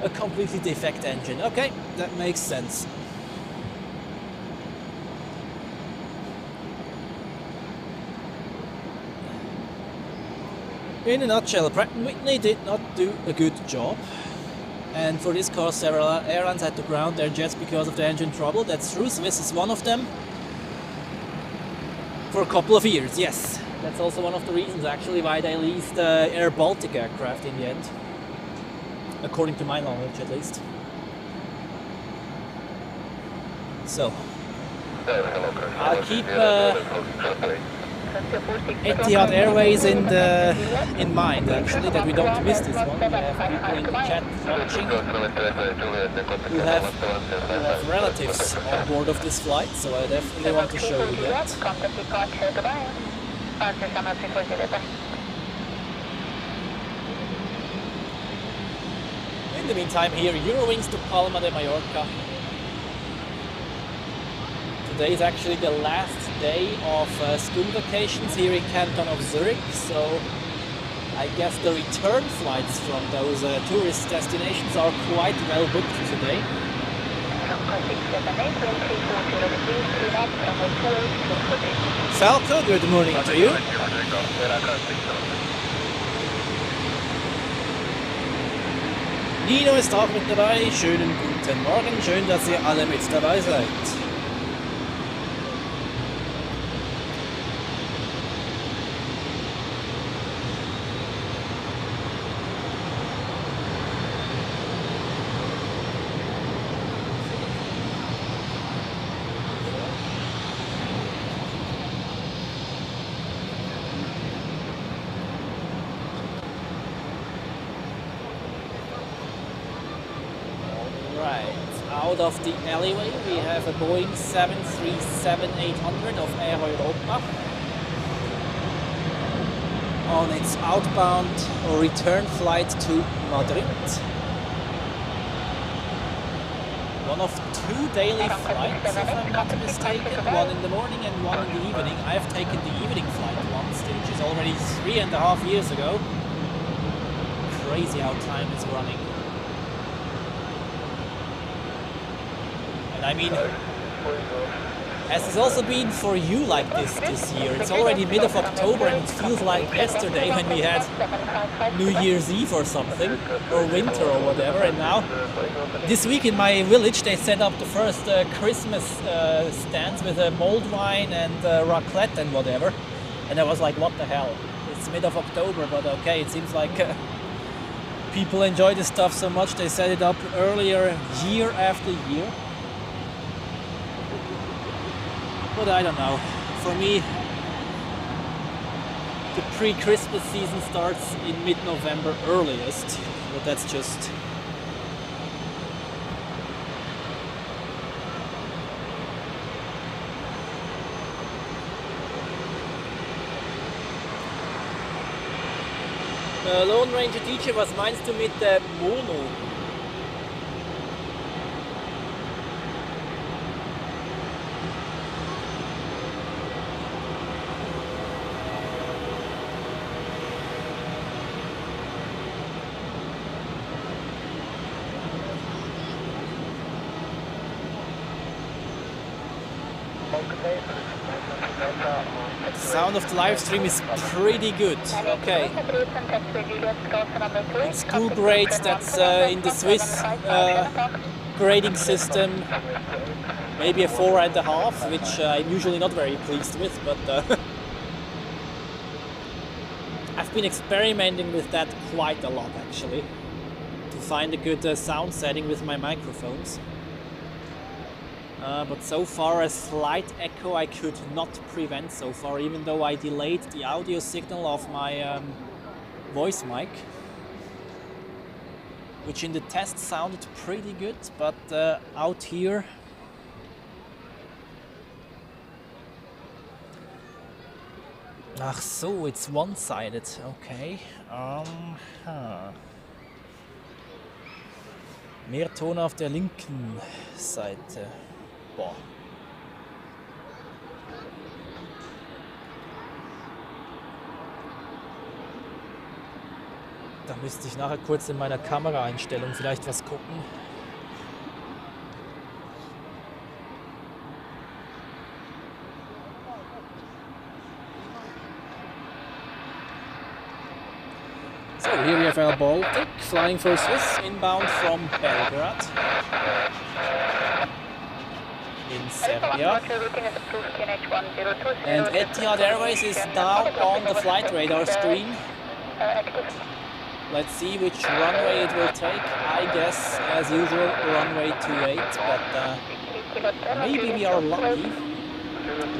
a completely defect engine. Okay, that makes sense. In a nutshell, Pratt & Whitney did not do a good job. And for this cause, several airlines had to ground their jets because of the engine trouble. That's true. Swiss is one of them. For a couple of years, yes. That's also one of the reasons, actually, why they leased Air Baltic aircraft in the end. According to my knowledge, at least. So, I'll keep Etihad Airways in mind, actually, that we don't miss this one. We have people in the chat watching who have relatives on board of this flight, so I definitely want to show you that. In the meantime, here, Eurowings to Palma de Mallorca. Today is actually the last day of school vacations here in Canton of Zurich, so I guess the return flights from those tourist destinations are quite well booked today. Falco, good morning to you. Nino ist auch mit dabei. Schönen guten Morgen, schön, dass ihr alle mit dabei seid. Out of the alleyway we have a Boeing 737-800 of Air Europa. on its outbound or return flight to Madrid. One of 2 daily flights, if I'm not mistaken, one in the morning and one in the evening. I have taken the evening flight once, which is already 3.5 years ago. Crazy how time is running. And I mean, has this also been for you like this year? It's already mid of October and it feels like yesterday when we had New Year's Eve or something, or winter or whatever, and now this week in my village they set up the first Christmas stands with mulled wine and raclette and whatever, and I was like, what the hell? It's mid of October, but okay, it seems like people enjoy this stuff so much they set it up earlier, year after year. But I don't know. For me, the pre-Christmas season starts in mid-November earliest. But that's just... Lone Ranger DJ, was meinst du mit Mono? Sound of the live stream is pretty good. Okay. In school grades, that's in the Swiss grading system, maybe a 4.5, which I'm usually not very pleased with, but I've been experimenting with that quite a lot actually, to find a good sound setting with my microphones. But so far a slight echo I could not prevent so far, even though I delayed the audio signal of my voice mic, which in the test sounded pretty good, but out here ach so, it's one-sided, okay. Mehr Ton auf der linken Seite. Boah. Da müsste ich nachher kurz in meiner Kameraeinstellung vielleicht was gucken. So here we have Air Baltic flying for Swiss inbound from Belgrade in Serbia, and Etihad Airways is now on the flight radar screen. Let's see which runway it will take. I guess, as usual, runway 28, but maybe we are lucky.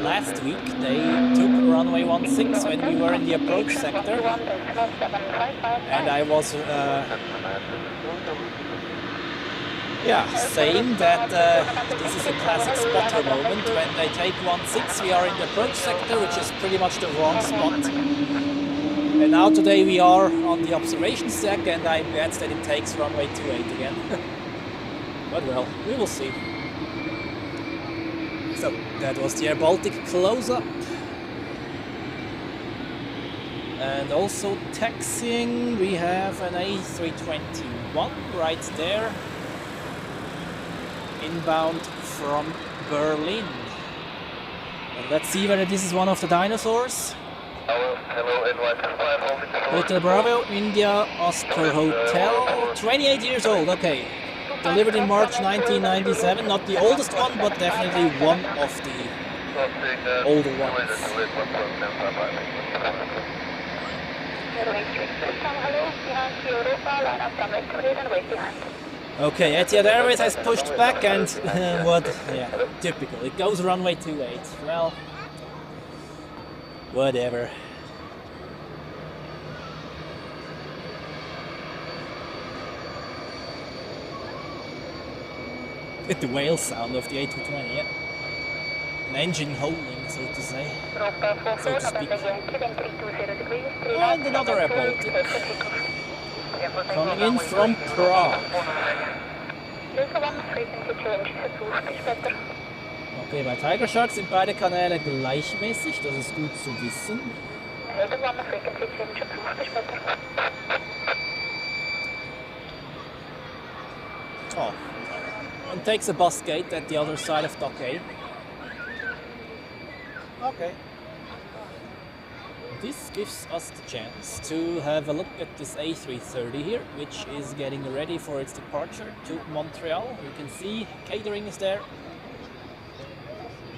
Last week they took runway 16 when we were in the approach sector, and I was saying that this is a classic spotter moment. When they take 16, we are in the approach sector, which is pretty much the wrong spot. And now today we are on the observation deck, and I bet that it takes runway 28 again. But well, we will see. So that was the Air Baltic close-up. And also taxiing, we have an A321 right there, inbound from Berlin. And let's see whether this is one of the dinosaurs. Hotel Bravo, India, Oscar Hotel, 28 years old, okay. Delivered in March 1997, not the oldest one, but definitely one of the older ones. Okay, Etihad Airways has pushed back and typical. It goes runway 28. Well, whatever. The whale sound of the A320, yeah. an engine holding, so to say. Europa So 44, to speak. November Yankee, wind 320 degrees, 3 And knots, another runway airport. 28, clear for takeoff. Coming in from Prague. Delta 1, frequency change, versuch dich better. Okay, bei Tiger Shark sind beide Kanäle gleichmäßig, das ist gut zu wissen. Delta 1, frequency change, versuch dich better. Oh, and takes a bus gate at the other side of Dock A. Okay. This gives us the chance to have a look at this A330 here, which is getting ready for its departure to Montreal. You can see catering is there,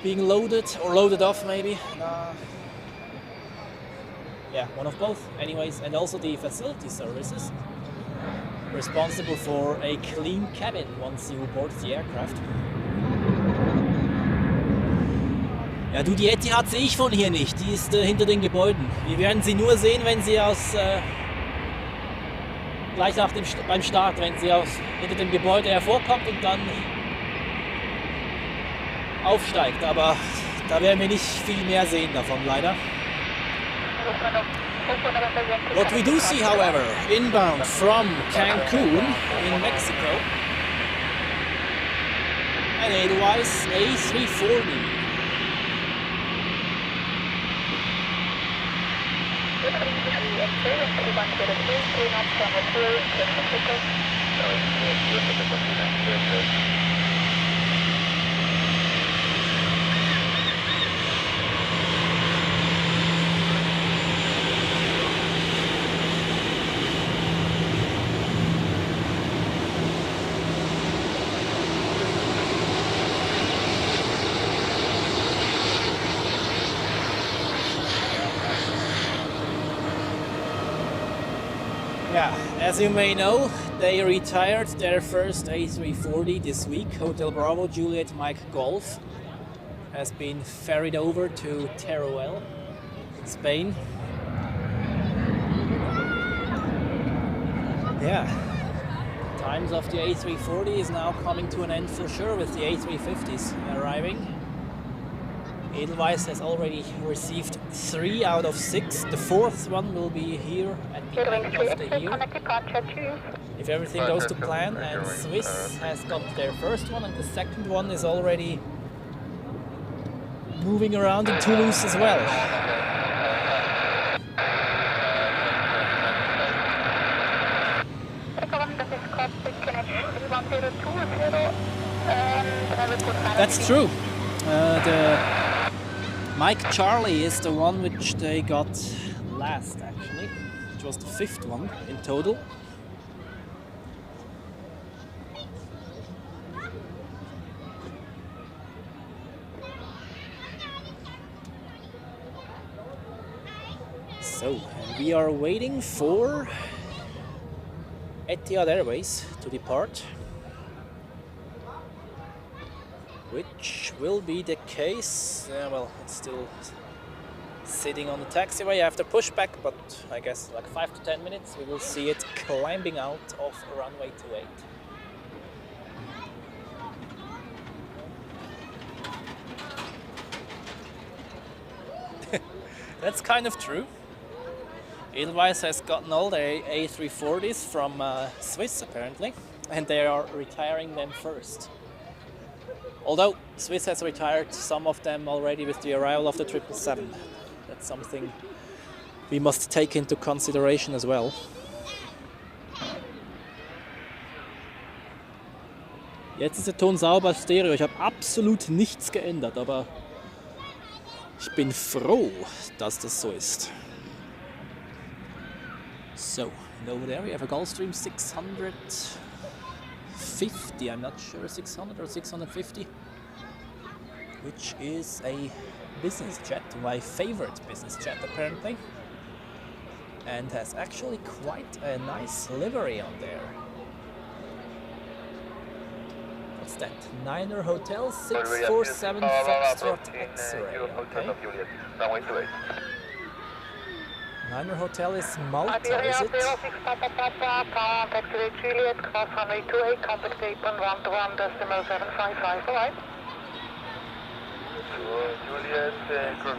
being loaded or loaded off maybe. Yeah, one of both anyways, and also the facility services responsible for a clean cabin once you board the aircraft. Ja, du, die Etihad sehe ich von hier nicht. Die ist hinter den Gebäuden. Wir werden sie nur sehen, wenn sie gleich beim Start, wenn sie hinter dem Gebäude hervorkommt und dann aufsteigt. Aber da werden wir nicht viel mehr sehen davon, leider. What we do see, however, inbound from Cancun in Mexico, an Edelweiss A340. Yeah, as you may know, they retired their first A340 this week. Hotel Bravo Juliet Mike Golf has been ferried over to Teruel in Spain. Yeah, times of the A340 is now coming to an end for sure, with the A350s arriving. Edelweiss has already received 3 out of 6. The 4th one will be here at the end of the year, if everything goes to plan. And Swiss has got their first one, and the second one is already moving around in Toulouse as well. That's true. The Mike Charlie is the one which they got last, actually, which was the 5th one in total. So, we are waiting for Etihad Airways to depart, which will be the case. Well, it's still sitting on the taxiway after pushback, but I guess like 5 to 10 minutes we will see it climbing out of runway 28. That's kind of true. Edelweiss has gotten all their A340s from Swiss apparently, and they are retiring them first. Although Swiss has retired some of them already with the arrival of the 777. That's something we must take into consideration as well. Jetzt ist der Ton sauber Stereo. Ich habe absolut nichts geändert, aber ich bin froh, dass das so ist. So, and over there we have a Gulfstream 650, I'm not sure, 600 or 650, which is a business jet, my favorite business jet apparently, and has actually quite a nice livery on there. What's that? Niner Hotel 647 Foxtrot X-Ray, okay. Niner Hotel is Malta, is it? Taxiway Juliet, cross runway 28, contact apron 121.755, alright?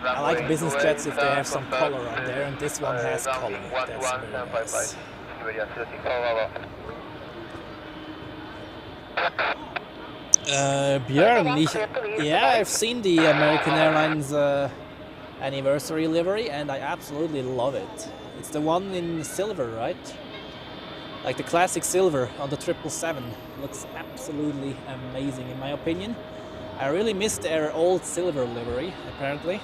I like business jets if they have some color on there, and this one has color. That's very nice. Björn, yeah, I've seen the American Airlines anniversary livery and I absolutely love it. It's the one in silver, right? Like the classic silver on the 777. Looks absolutely amazing in my opinion. I really miss their old silver livery, apparently.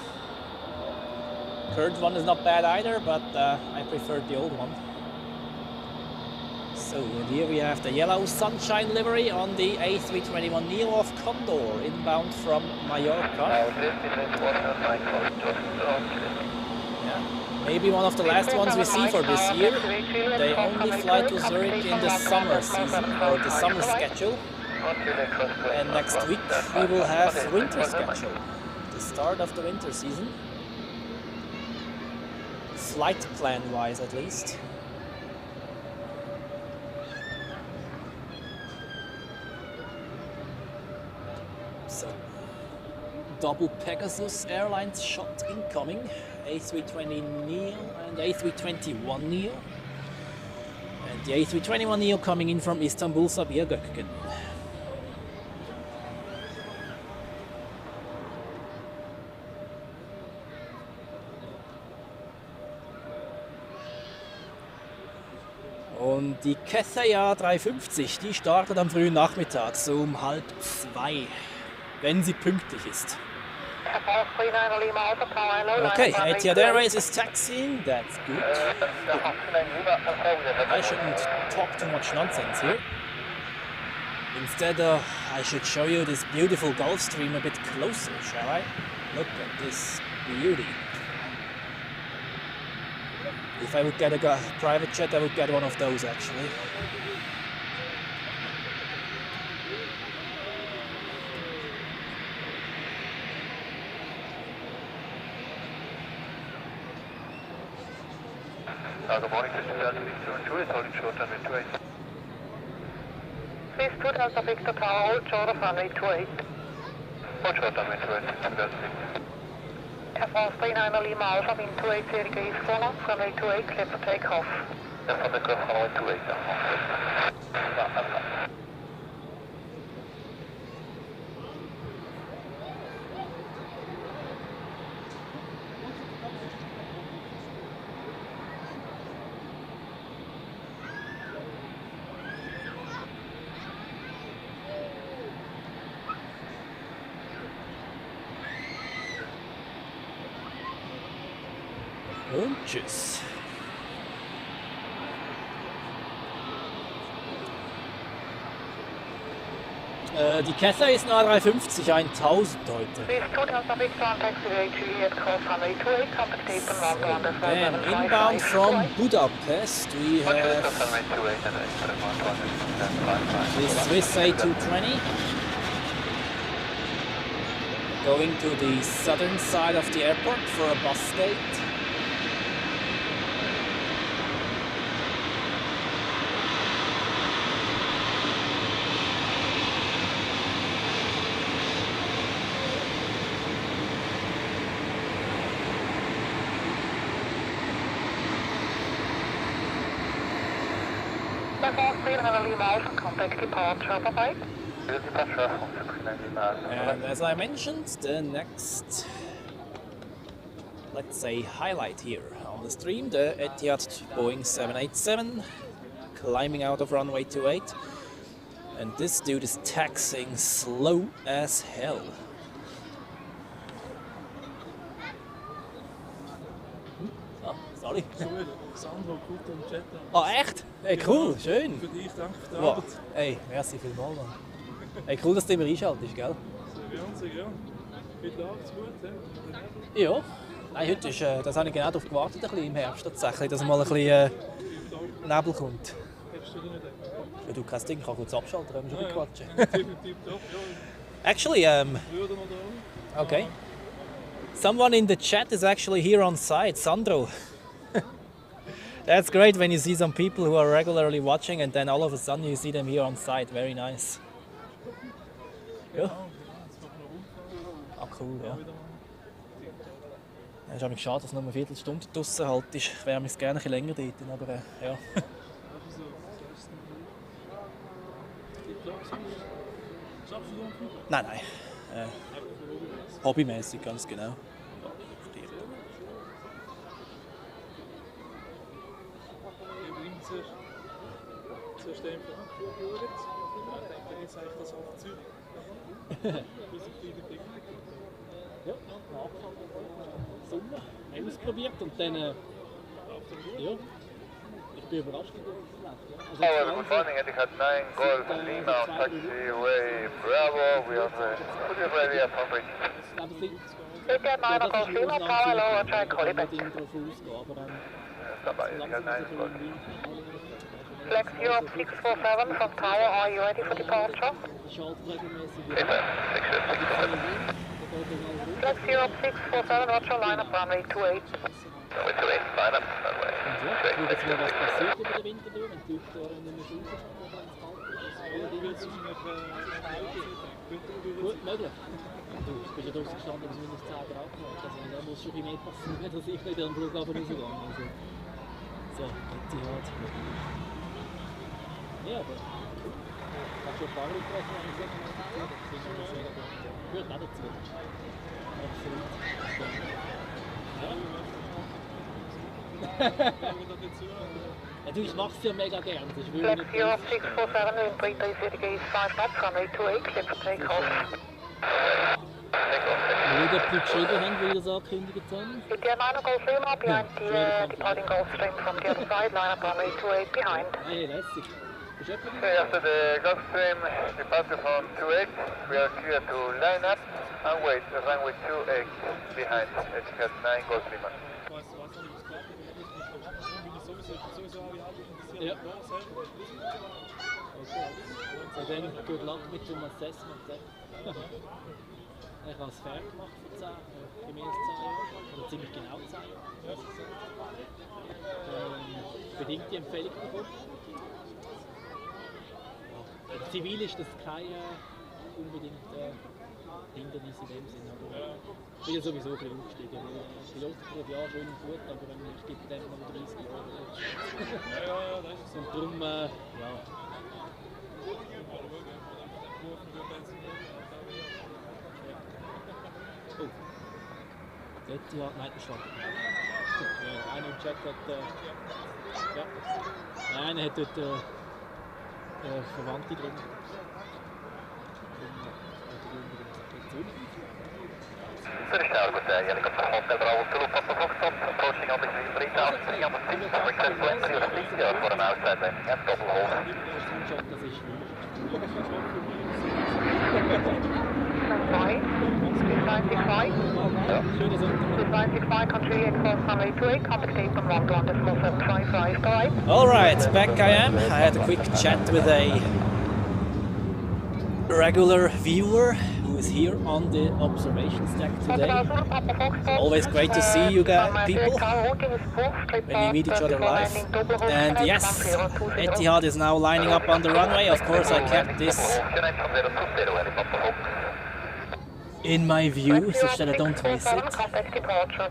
Current one is not bad either, but I prefer the old one. So here we have the yellow sunshine livery on the A321neo of Condor, inbound from Mallorca. Yeah. Maybe one of the last ones we see for this year. They only fly to Zurich in the summer season, or the summer schedule. And next week we will have winter schedule, the start of the winter season. Flight plan wise at least. So, double Pegasus Airlines shot incoming, A320neo and A321neo. And the A321neo coming in from Istanbul Sabiha Gökçen. Und die Cathay A350, die startet am frühen Nachmittag, so um 1:30, wenn sie pünktlich ist. Okay, Etihad Airways is taxiing, that's good. I shouldn't talk too much nonsense here. Instead, I should show you this beautiful Gulfstream a bit closer, shall I? Look at this beauty. If I would get a private jet, I would get one of those actually. Good morning, this is Victor holding short on 28. Please put out the Victor Tower, hold short of runway 28. Hold short on 28, 2006. F1 39 Lima Alpha, wind 280 degrees forward, runway 28, clear for takeoff. Left on the curve, runway 28. Und tschüss. Die Cathay ist eine A350 1000 heute. Then inbound from Budapest we have the Swiss A220 going to the southern side of the airport for a bus gate. Contact departure, bye-bye. And as I mentioned, the next, let's say, highlight here on the stream, the Etihad Boeing 787 climbing out of runway 28. And this dude is taxiing slow as hell. Oh, sorry. Sandro, gut im Chat. Oh, echt? Hey, cool, schön. Für dich, danke für die Wow. Arbeit. Hey, merci vielmals, Mann. Hey, cool, dass du immer einschaltest, gell? Sehr gern. Heute Abend gut, he? Ja. Nein, heute ist, das habe ich genau darauf gewartet, ein bisschen im Herbst tatsächlich, dass mal ein bisschen Nebel kommt. Hättest du nicht Ja, du kannst Ding, ich kann kurz abschalten, wenn wir schon quatschen. definitiv top, ja. Actually, Würden oder auch? okay. Someone in the chat is actually here on site, Sandro. That's great when you see some people who are regularly watching and then all of a sudden you see them here on site. Very nice. Ja. Ah, cool, ja. Es ist eigentlich schade, dass es nur eine Viertelstunde draussen halt ist. Ich wäre gerne ein bisschen länger dort, aber ja. Nein, nein. Hobbymäßig, ganz genau. Zuerst den Frankfurt geschaut. Ich denke, jetzt eigentlich das auf Zürich. Ja, Sommer, ausprobiert und dann. Ja, ich bin überrascht, wie gut es läuft. Hello, good morning, Etihad 9, Golf, Lima, on Taxiway, Bravo, we are fully ready at operation. Etihad 9 Golf Lima, power low, try call it back. Standby, Etihad 9, Golf. Flex Europe 647 from tower, are you ready for departure? Flex Europe 647, Roger, line up runway 28. Runway 28, line up, runway. Jetzt mal, was passiert über den Winter durch, wenn die Leute nicht mehr raus Gut möglich. Du, ich bin ja draußen gestanden, bis minus 10 Grad gemacht. Also da muss schon ein bisschen mehr passieren, dass ich nicht an den Flughafen rausgehe. Also, so, Etihad. Ja, aber ich habe schon ein paar Leute getroffen, die gesagt haben, das ist mega gut. Gehört auch dazu. Absolut. Ja, du, ich mach's ja mega gern. Flex Europe 647 in 330 degrees 5 knots, runway 28, clear for takeoff. Ob die geschrieben haben, wie ihr das angekündigt haben? Etihad 9 Golf Lima, behind the departing Gulfstream from the other side, line up runway 28 behind. Hey, lässig. Okay, after the Gulfstream departure from 28, we are clear to line up and wait the runway 28 behind Etihad 9 Golf Lima. Ja. Okay. So, dann good luck mit dem Assessment. Ich habe es fair gemacht für 10, für mehr als 10 Jahre, oder ziemlich genau 10 Jahre. Bedingt die Empfehlung bekommen. Ja. Zivil ist das kein unbedingt Hindernis in dem Sinne, aber ich bin ja sowieso ein bisschen umgestiegen. Pilotenberuf, ja, schön und gut, aber ich gebe dem noch 30 Jahre. Ja, das ist so. Und darum, ja. Oh. Etihad, nein, das stand. Ja, einer im Chat hat. Ja. Einer hat dort Verwandte drin. Zurich Tower with helicopter Hotel Bravo Zulu Papa Foxtrot, approaching altitude 3,300 feet, request to enter your speed yard for an outside landing and double hold. Das ist Runway 295. 295, country across runway 28, contact apron 1 right. Alright, back I am. I had a quick chat with a regular viewer who is here on the observations deck today. Always great to see you guys, people, when we meet each other live. And yes, Etihad is now lining up on the runway. Of course, I kept this in my view, so that I don't miss it. Departure,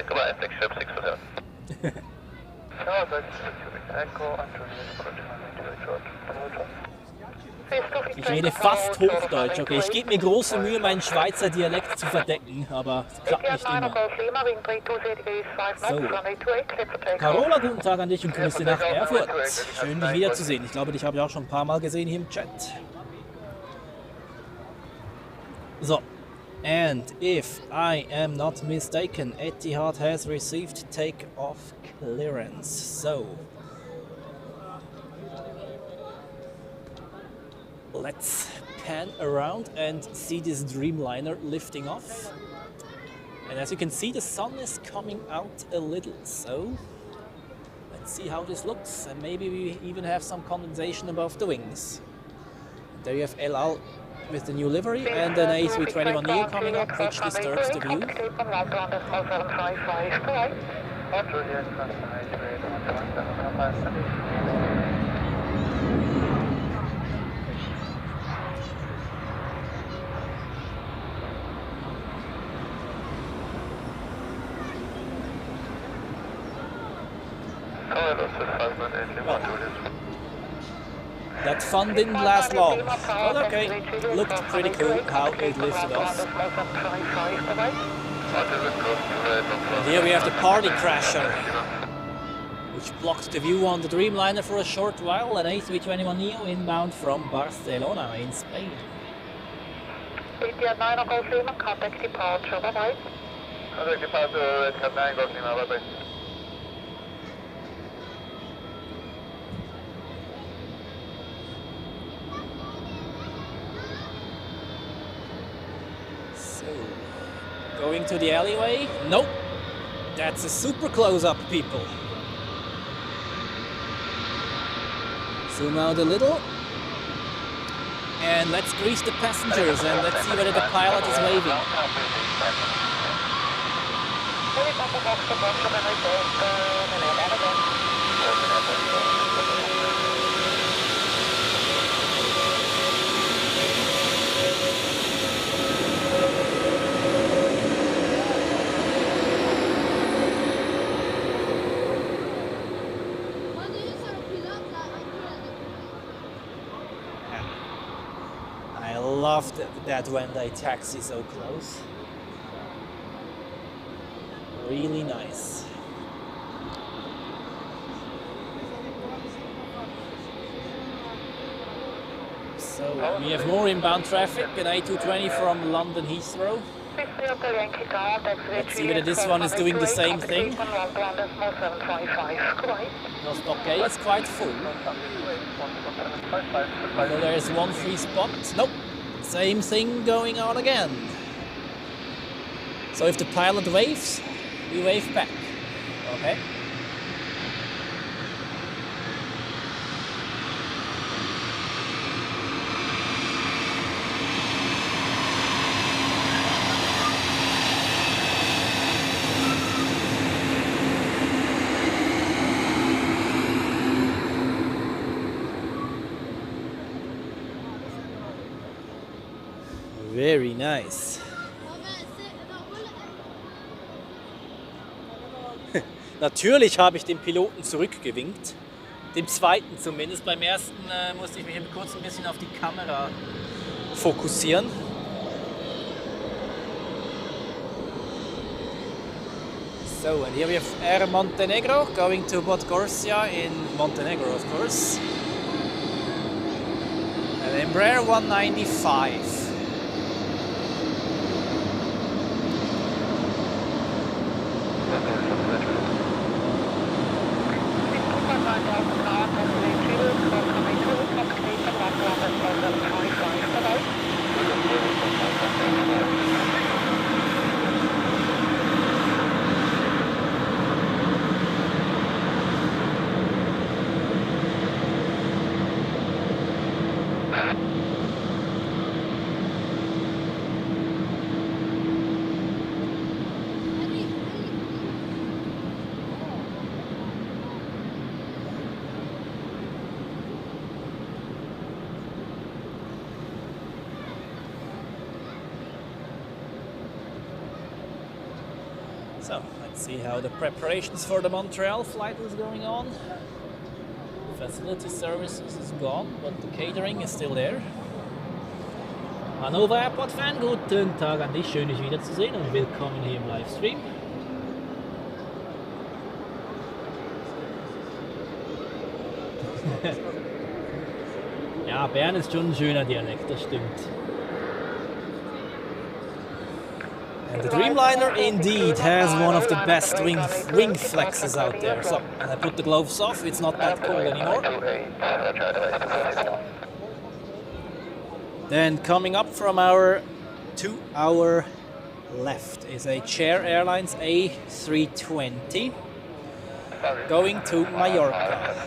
goodbye, Flex Europe 647. Ich rede fast Hochdeutsch, okay. Ich gebe mir große Mühe, meinen Schweizer Dialekt zu verdecken, aber es klappt nicht immer. So. Carola, guten Tag an dich und Grüße nach Erfurt. Schön, dich wiederzusehen. Ich glaube, dich habe ich auch schon ein paar Mal gesehen hier im Chat. So. And if I am not mistaken, Etihad has received take-off clearance. So. Let's pan around and see this Dreamliner lifting off. And as you can see, the sun is coming out a little, so let's see how this looks. And maybe we even have some condensation above the wings. And there you have El Al with the new livery and an A321neo coming up, which disturbs the view. That fun didn't last long, but okay, looked pretty cool how it lifted off. And here we have the party crasher, which blocked the view on the Dreamliner for a short while, an A321neo inbound from Barcelona in Spain. India 9 Golf Lima, contact departure, bye-bye. Contact departure, Red Cat 9 Golf Lima, bye-bye. So, going to the alleyway? Nope, that's a super close-up, people. Zoom out a little. And let's grease the passengers and let's see whether the pilot is waving. I love that when they taxi so close. Really nice. So we have more inbound traffic, an A220 from London Heathrow. Let's see whether this one is doing the same thing. Just okay, it's quite full. So there's one free spot. Nope, same thing going on again. So if the pilot waves, we wave back. Okay. Very nice. Natürlich habe ich den Piloten zurückgewinkt. Dem zweiten zumindest. Beim ersten musste ich mich kurz ein bisschen auf die Kamera fokussieren. So, and here we have Air Montenegro going to Podgorica in Montenegro, of course. And Embraer 195. So, let's see how the preparations for the Montreal flight is going on. Facility services is gone, but the catering is still there. Hannover Airport Fan, guten Tag an dich, schön dich wiederzusehen und willkommen hier im Livestream. Ja, Bern ist schon ein schöner Dialekt, das stimmt. And the Dreamliner indeed has one of the best wing flexes out there. So, I put the gloves off, it's not that cold anymore. Then coming up from to our left is a Chair Airlines A320 going to Mallorca.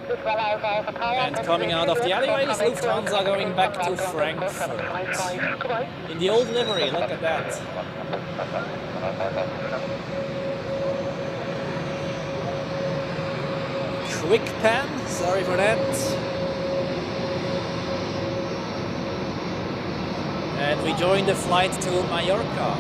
And coming out of the alleyways, Lufthansa going back to Frankfurt. In the old livery, look at that. Quick pan, sorry for that. And we join the flight to Mallorca.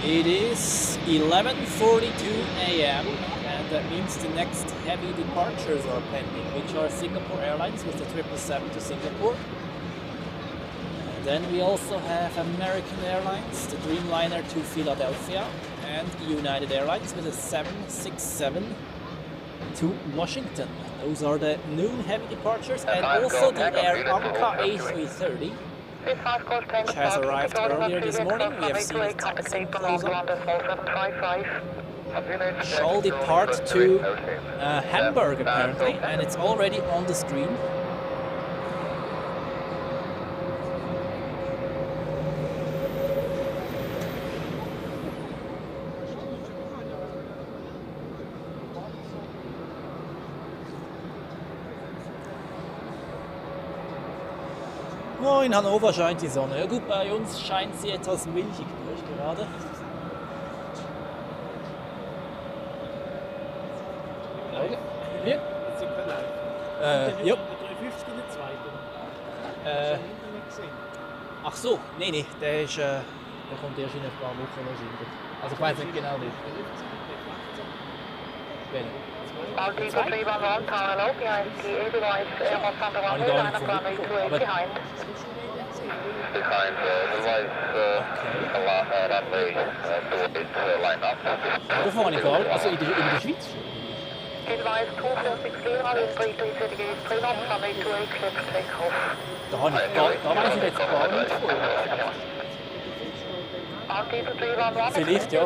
It is 11:42 a.m. and that means the next heavy departures are pending, which are Singapore Airlines with the 777 to Singapore. And then we also have American Airlines, the Dreamliner to Philadelphia, and United Airlines with a 767 to Washington. Those are the noon heavy departures, and also the Airbus A330. Which has arrived earlier this morning. We have seen it close up. Shall depart to Hamburg apparently, and it's already on the screen. Oh, in Hannover scheint die Sonne. Ja gut, bei uns scheint sie etwas milchig durch gerade. Ja. Ja. Ach so, nee, der kommt erst in ein paar Wochen wahrscheinlich. Also ich weiß nicht genau wie. Behind the lights, runway line up. Da fahre ich gar nicht. Also in der Schweiz? Advise 246 Lima, with 330 3 knots, runway 28, clear for takeoff. Da weiß ich jetzt gar nicht vor. Vielleicht, ja.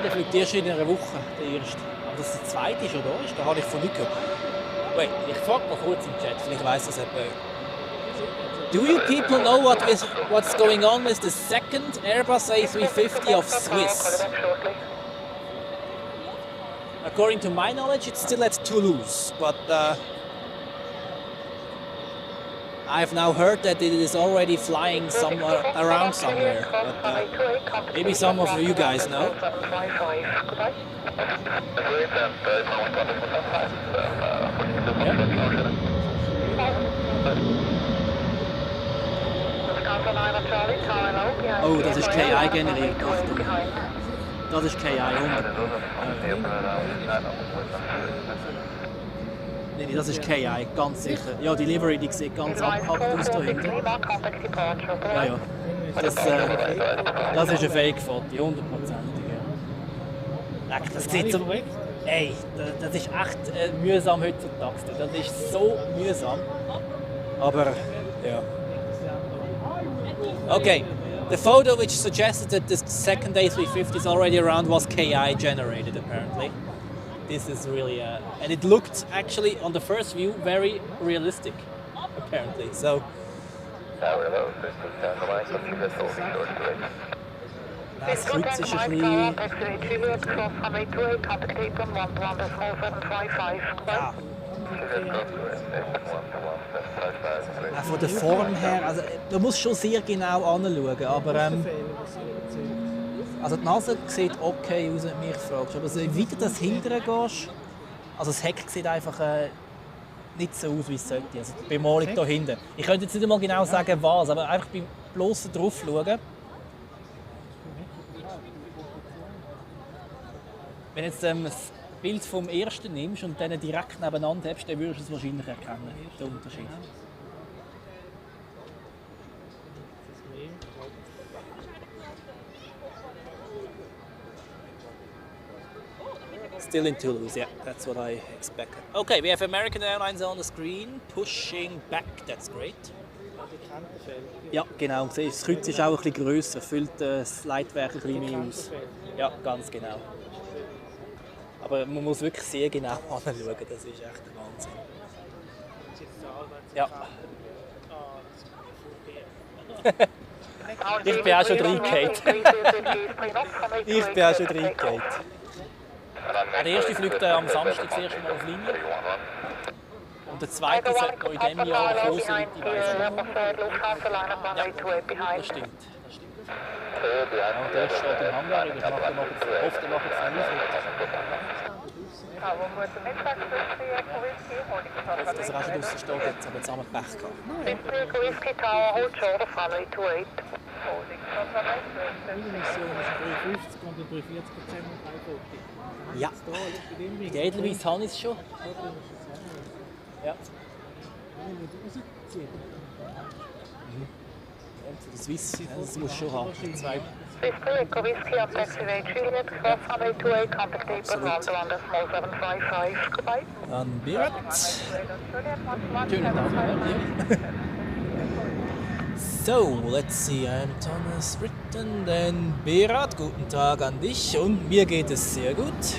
Der fliegt erst in einer Woche, der erste. Aber dass der zweite schon da ist, da habe ich von nichts gehört. Wait, ich frage mal kurz im Chat, vielleicht weiss das jemand. Do you people know what's going on with the second Airbus A350 of Swiss? According to my knowledge, it's still at Toulouse, but I've now heard that it is already flying somewhere around somewhere. But, maybe some of you guys know. Oh, das ist KI generiert. Das ist KI 100. Nee, das ist KI, ganz sicher. Ja, die Livery, die sieht ganz abgehackt aus da hinten. Ja, ja. Das ist ein Fake-Foto, 100%. Das sieht so... Ey, das ist echt mühsam heutzutage. Das ist so mühsam. Aber, ja. Okay, the photo which suggested that the second A350 is already around was KI generated, apparently. This is really, and it looked actually on the first view very realistic, apparently. So. Das kreuzt sich ein bisschen. Ja. Auch von der Form her, also du musst schon sehr genau anschauen, aber also die Nase sieht okay aus, wenn du mich fragst, aber je weiter das hinterher gehst, also das Heck sieht einfach nicht so aus, wie es sollte, also die Bemalung hier hinten. Ich könnte jetzt nicht einmal genau sagen, was, aber einfach beim bloßen drauf schauen. Wenn du jetzt das Bild vom ersten nimmst und dann direkt nebeneinander hebst, dann würdest du es wahrscheinlich erkennen, den Unterschied. Still in Toulouse, yeah, that's what I expected. Okay, we have American Airlines on the screen, pushing back, that's great. Ja, genau, das Kreuz ist auch ein bisschen grösser, füllt das Leitwerk ein bisschen mehr aus. Ja, ganz genau. Aber man muss wirklich sehr genau anschauen, das ist echt der Wahnsinn. Ja. Ich bin auch schon reingefallen. Ich bin auch schon reingefallen. Der erste fliegt am Samstag das erste Mal auf Linie. Und der zweite sollte noch in diesem Jahr kommen, soweit ich weiss. Ja, das stimmt. Ja, der steht in Hamburg, ich hoffe, der macht es nicht. Ich hoffe, dass er auch schon draussen steht, jetzt aber zusammen Pech gehabt. Whiskey Tower, hold short of runway 28. Die Mission ist 350 und in 340 340. Ja, idealerweise habe ich es schon. Ja. Und das Swiss, das muss schon haben. Zwei. Whiskey on Taxiway Juliet, cross runway 28, contact apron, round small 755, goodbye. Dann Birat. Schönen Tag. So, let's see, I'm Thomas Written, then Berat, guten Tag an dich und mir geht es sehr gut.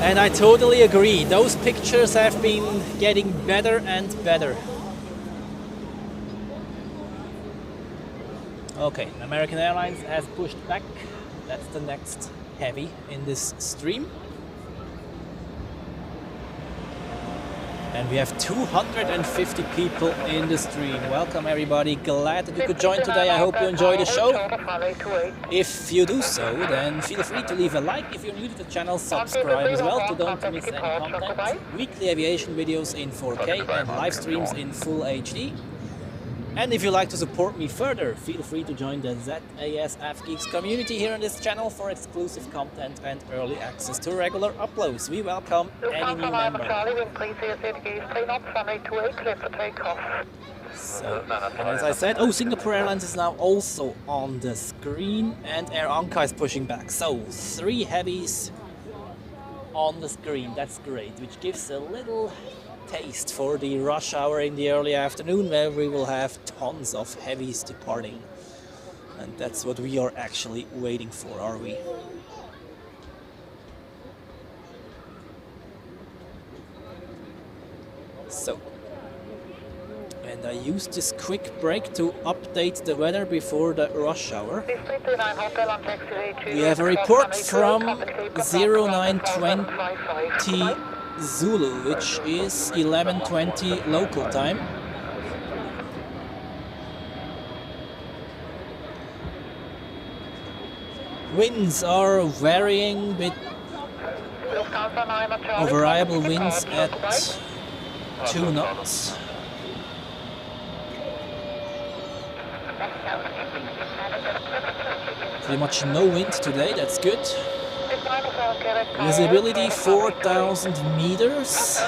And I totally agree, those pictures have been getting better and better. Okay, American Airlines has pushed back, that's the next heavy in this stream. And we have 250 people in the stream. Welcome everybody, glad that you could join today. I hope you enjoy the show. If you do so, then feel free to leave a like. If you're new to the channel, subscribe as well to don't miss any content. Weekly aviation videos in 4K and live streams in full HD. And if you'd like to support me further, feel free to join the ZASF Geeks community here on this channel for exclusive content and early access to regular uploads. We welcome any new member. So, and as I said, Singapore Airlines is now also on the screen and Air Anka is pushing back. So, 3 heavies on the screen, that's great, which gives a little taste for the rush hour in the early afternoon where we will have tons of heavies departing. And that's what we are actually waiting for, are we? So, and I used this quick break to update the weather before the rush hour. We have a report from 0920 Zulu, which is 11:20 local time. Winds are varying with variable winds at 2 knots. Pretty much no wind today, that's good. Visibility 4,000 meters.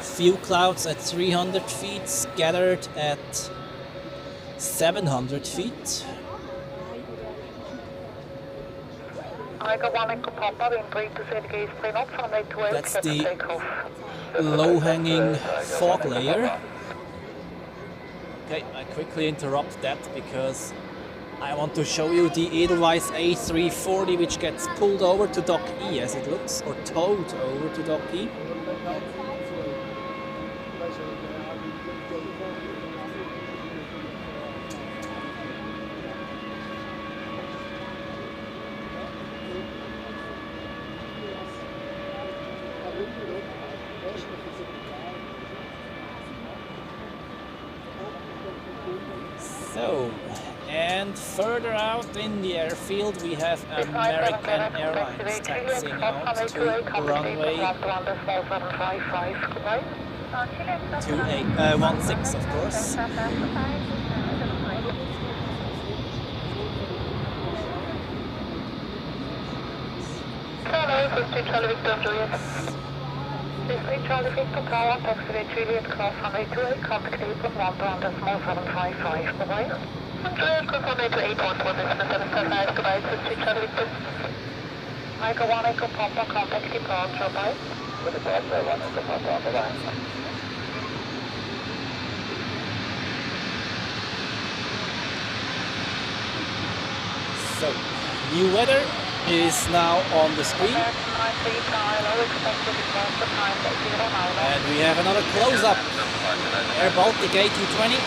Few clouds at 300 feet, scattered at 700 feet. That's the low-hanging fog layer. Okay, I quickly interrupt that because I want to show you the Airbus A340, which gets pulled over to Dock E as it looks, or towed over to Dock E. So, and further out in the airfield we have American Airlines taxiing out to runway 16, of course. Charlie Victor Tower, Taxiway Juliet, cross runway 28, contact apron, round small 755, bye-bye. Juliet, cross runway 28, 775, goodbye, Charlie Victor. Echo 1, Echo Papa, contact departure, bye. With the departure, 1 Echo Papa, bye-bye. So, new weather is now on the screen. And we have another close-up. Air Baltic A220.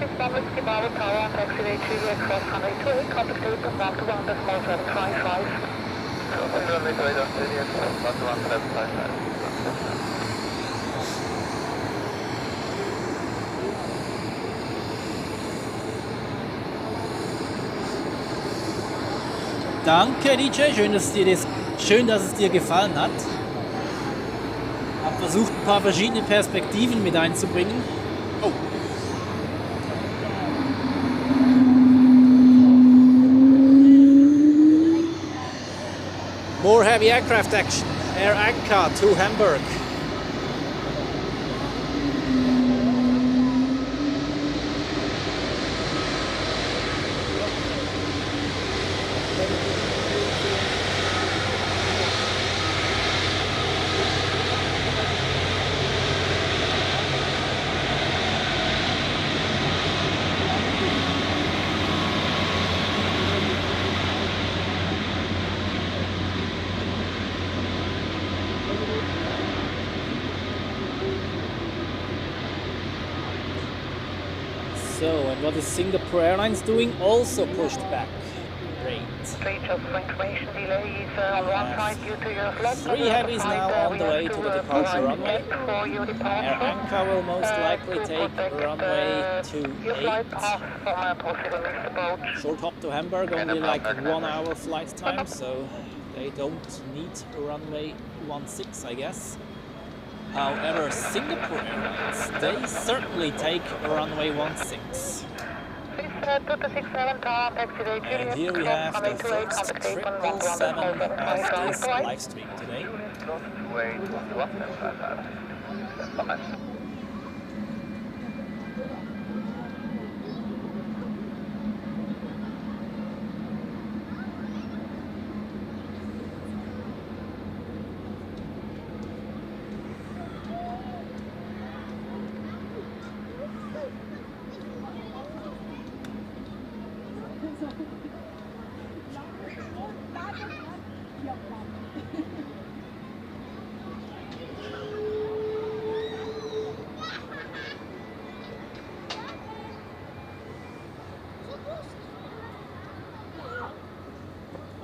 Islamic Skimara Tower on Taxiway HC-VHX1500, contact apron 121.755. Runway 28 on Juliet, 11755. Danke DJ, schön, dass es dir gefallen hat. Hab versucht, ein paar verschiedene Perspektiven mit einzubringen. Oh. More heavy aircraft action. Air Anka to Hamburg. So, and what is Singapore Airlines doing? Also pushed back. Great. Straight just for information delays on one side due to your flight. 3 heavies now on the way to the departure runway. Air Anka will most likely take runway 28. Short hop to Hamburg, only like 1 hour flight time, so they don't need runway 16, I guess. However, Singapore Airlines, they certainly take runway 16. And here we have the first 777 of this live stream today.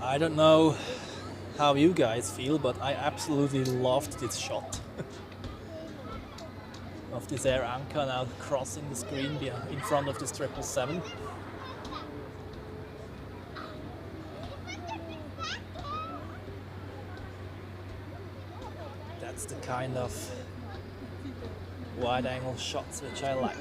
I don't know how you guys feel, but I absolutely loved this shot of this Air Anka now crossing the screen in front of this 777. That's the kind of wide-angle shots which I like.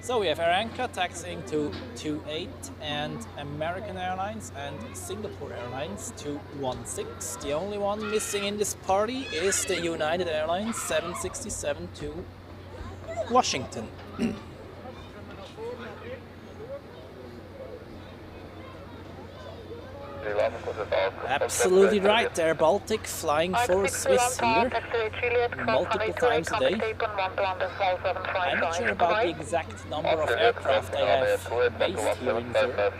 So we have Air Anka taxiing to 28 and American Airlines and Singapore Airlines to 16. The only one missing in this party is the United Airlines 767 to Washington. Absolutely right, Air Baltic flying for Swiss here multiple times a day. I'm not sure about the exact number of aircraft I have based here in Zurich.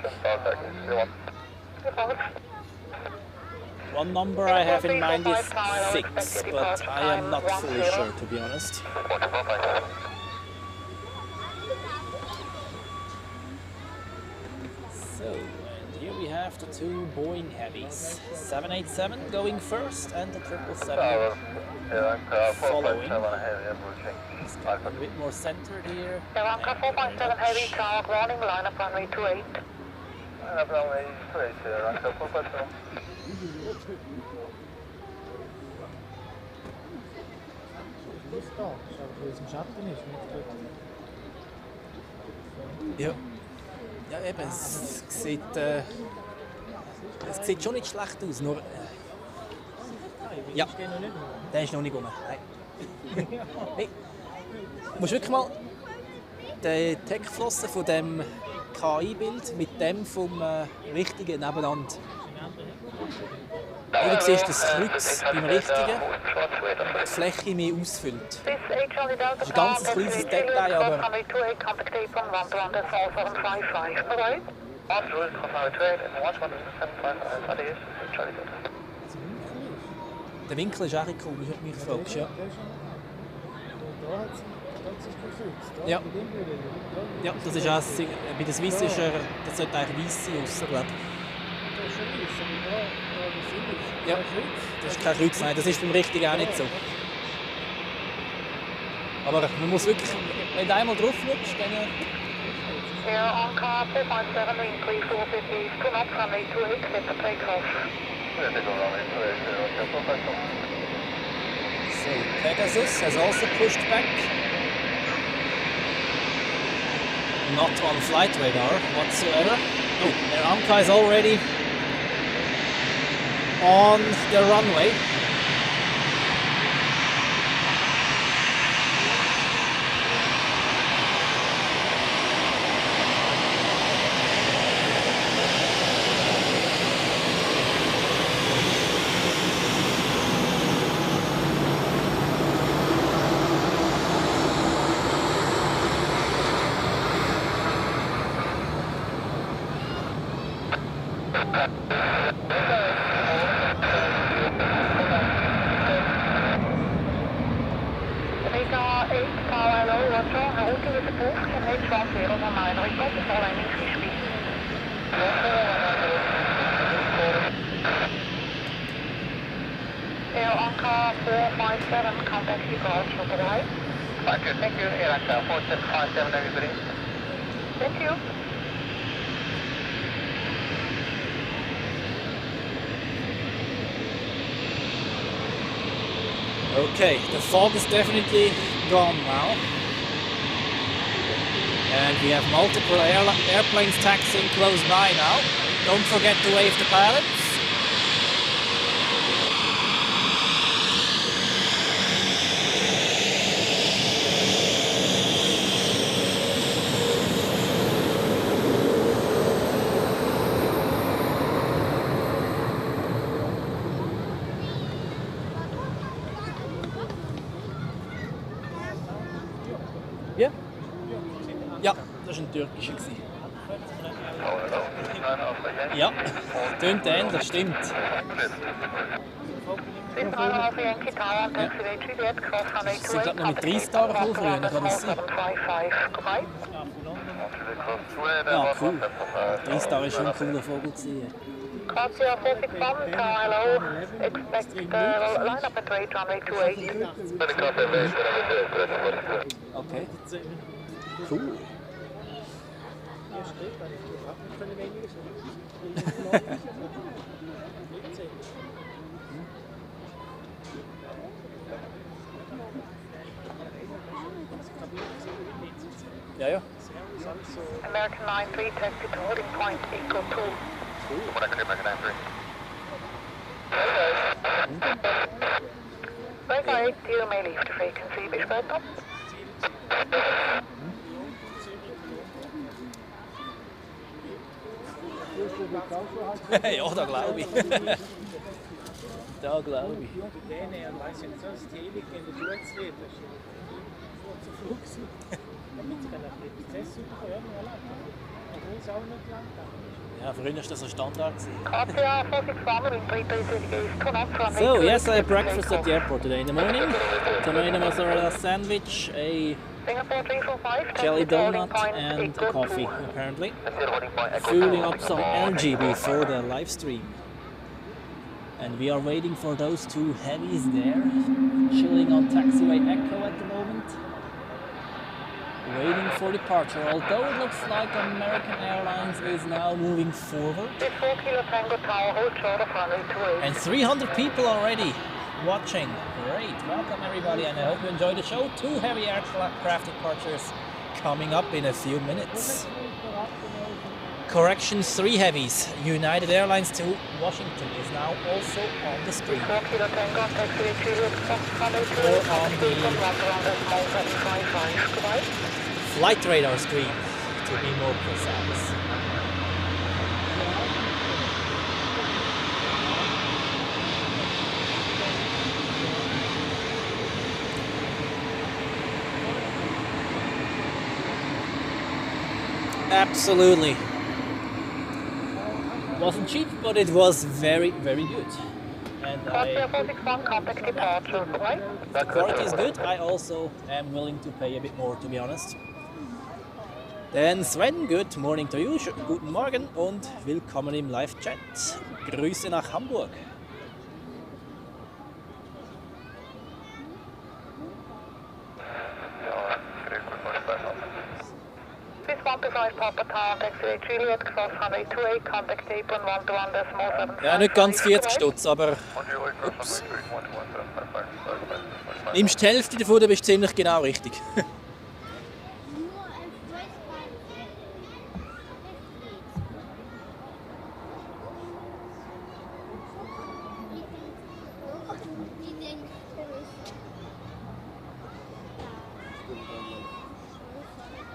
One number I have in mind is 6, but I am not fully sure, to be honest. So, here we have the 2 Boeing heavies, 787 going first and the 777 following. It's got a bit more centered here. Airline 457 heavy, Charles, warning, line up runway 28. Line up runway 28, Airline 457. Ja. Ja, eben, es sieht schon nicht schlecht aus, nur... ja, der ist noch nicht rum. Nein. Hey, du musst wirklich mal die Tech-Flossen von dem KI-Bild mit dem vom richtigen nebeneinander. Du siehst das Kreuz beim richtigen, die Fläche mehr ausfüllt. Das ist ein ganz kleines Detail, aber... Der Winkel ist auch komisch, wenn du mich fragst, ja. Ja. Ja, das ist auch, bei der Swiss ist das sollte eigentlich weiss sein, ausser, glaube ich. Ja, das ist kein Kreuz, nein, das ist beim Richtigen auch nicht so. Aber man muss wirklich, wenn du einmal drauf schaust, dann... Air on car 457 wing 3450, 2 knots, runway 28, set for takeoff. So, Pegasus has also pushed back. Not on flight radar whatsoever. Oh, their Anka is already on the runway. Thank you. Airline 4757, everybody. Thank you. Okay, the fog is definitely gone now. And we have multiple airplanes taxiing close by now. Don't forget to wave to pilots. Ja? Ja, das war ein türkischer. Ja, tönt ähnlich, stimmt. Ja. Sie sind gerade noch mit 30 Tagen voll früher, kann das sein? Ja, cool. 30 Tage ist schon ein cooler Vogel zu sehen. Katia 461, hello. Expect line up at rate runway 28. Okay. Cool. Ja, ja. American 93, taxi to holding point equal to. Break 8, you may leave the frequency, bis später. Ja, da glaube ich. Da glaube ich. Ja, früher war das ein Standard. So, yes, I had breakfast at the airport today in the morning. Tomato mozzarella sandwich, a jelly donut and a coffee, apparently. Fueling up some energy before the live stream. And we are waiting for those two heavies there, chilling on Taxiway Echo at the moment. Waiting for departure, although it looks like American Airlines is now moving forward. And 300 people already watching. Great, welcome everybody, and I hope you enjoy the show. Two heavy aircraft departures coming up in a few minutes. Correction, 3 heavies. United Airlines to Washington is now also on the screen. Or on the flight radar screen, to be more precise. Absolutely. Wasn't cheap, but it was very, very good. and Croatia 461, contact departure. Bye. the quality is good. I also am willing to pay a bit more, to be honest. Then Sven, good morning to you, guten Morgen und willkommen im Live-Chat. Grüße nach Hamburg. This 125 Papa Tower, Taxiway Juliet, cross runway 28, contact apron 121.7. Ja, nicht ganz 40 Stutz, aber ups. Nimmst die Hälfte davon, dann bist du ziemlich genau richtig.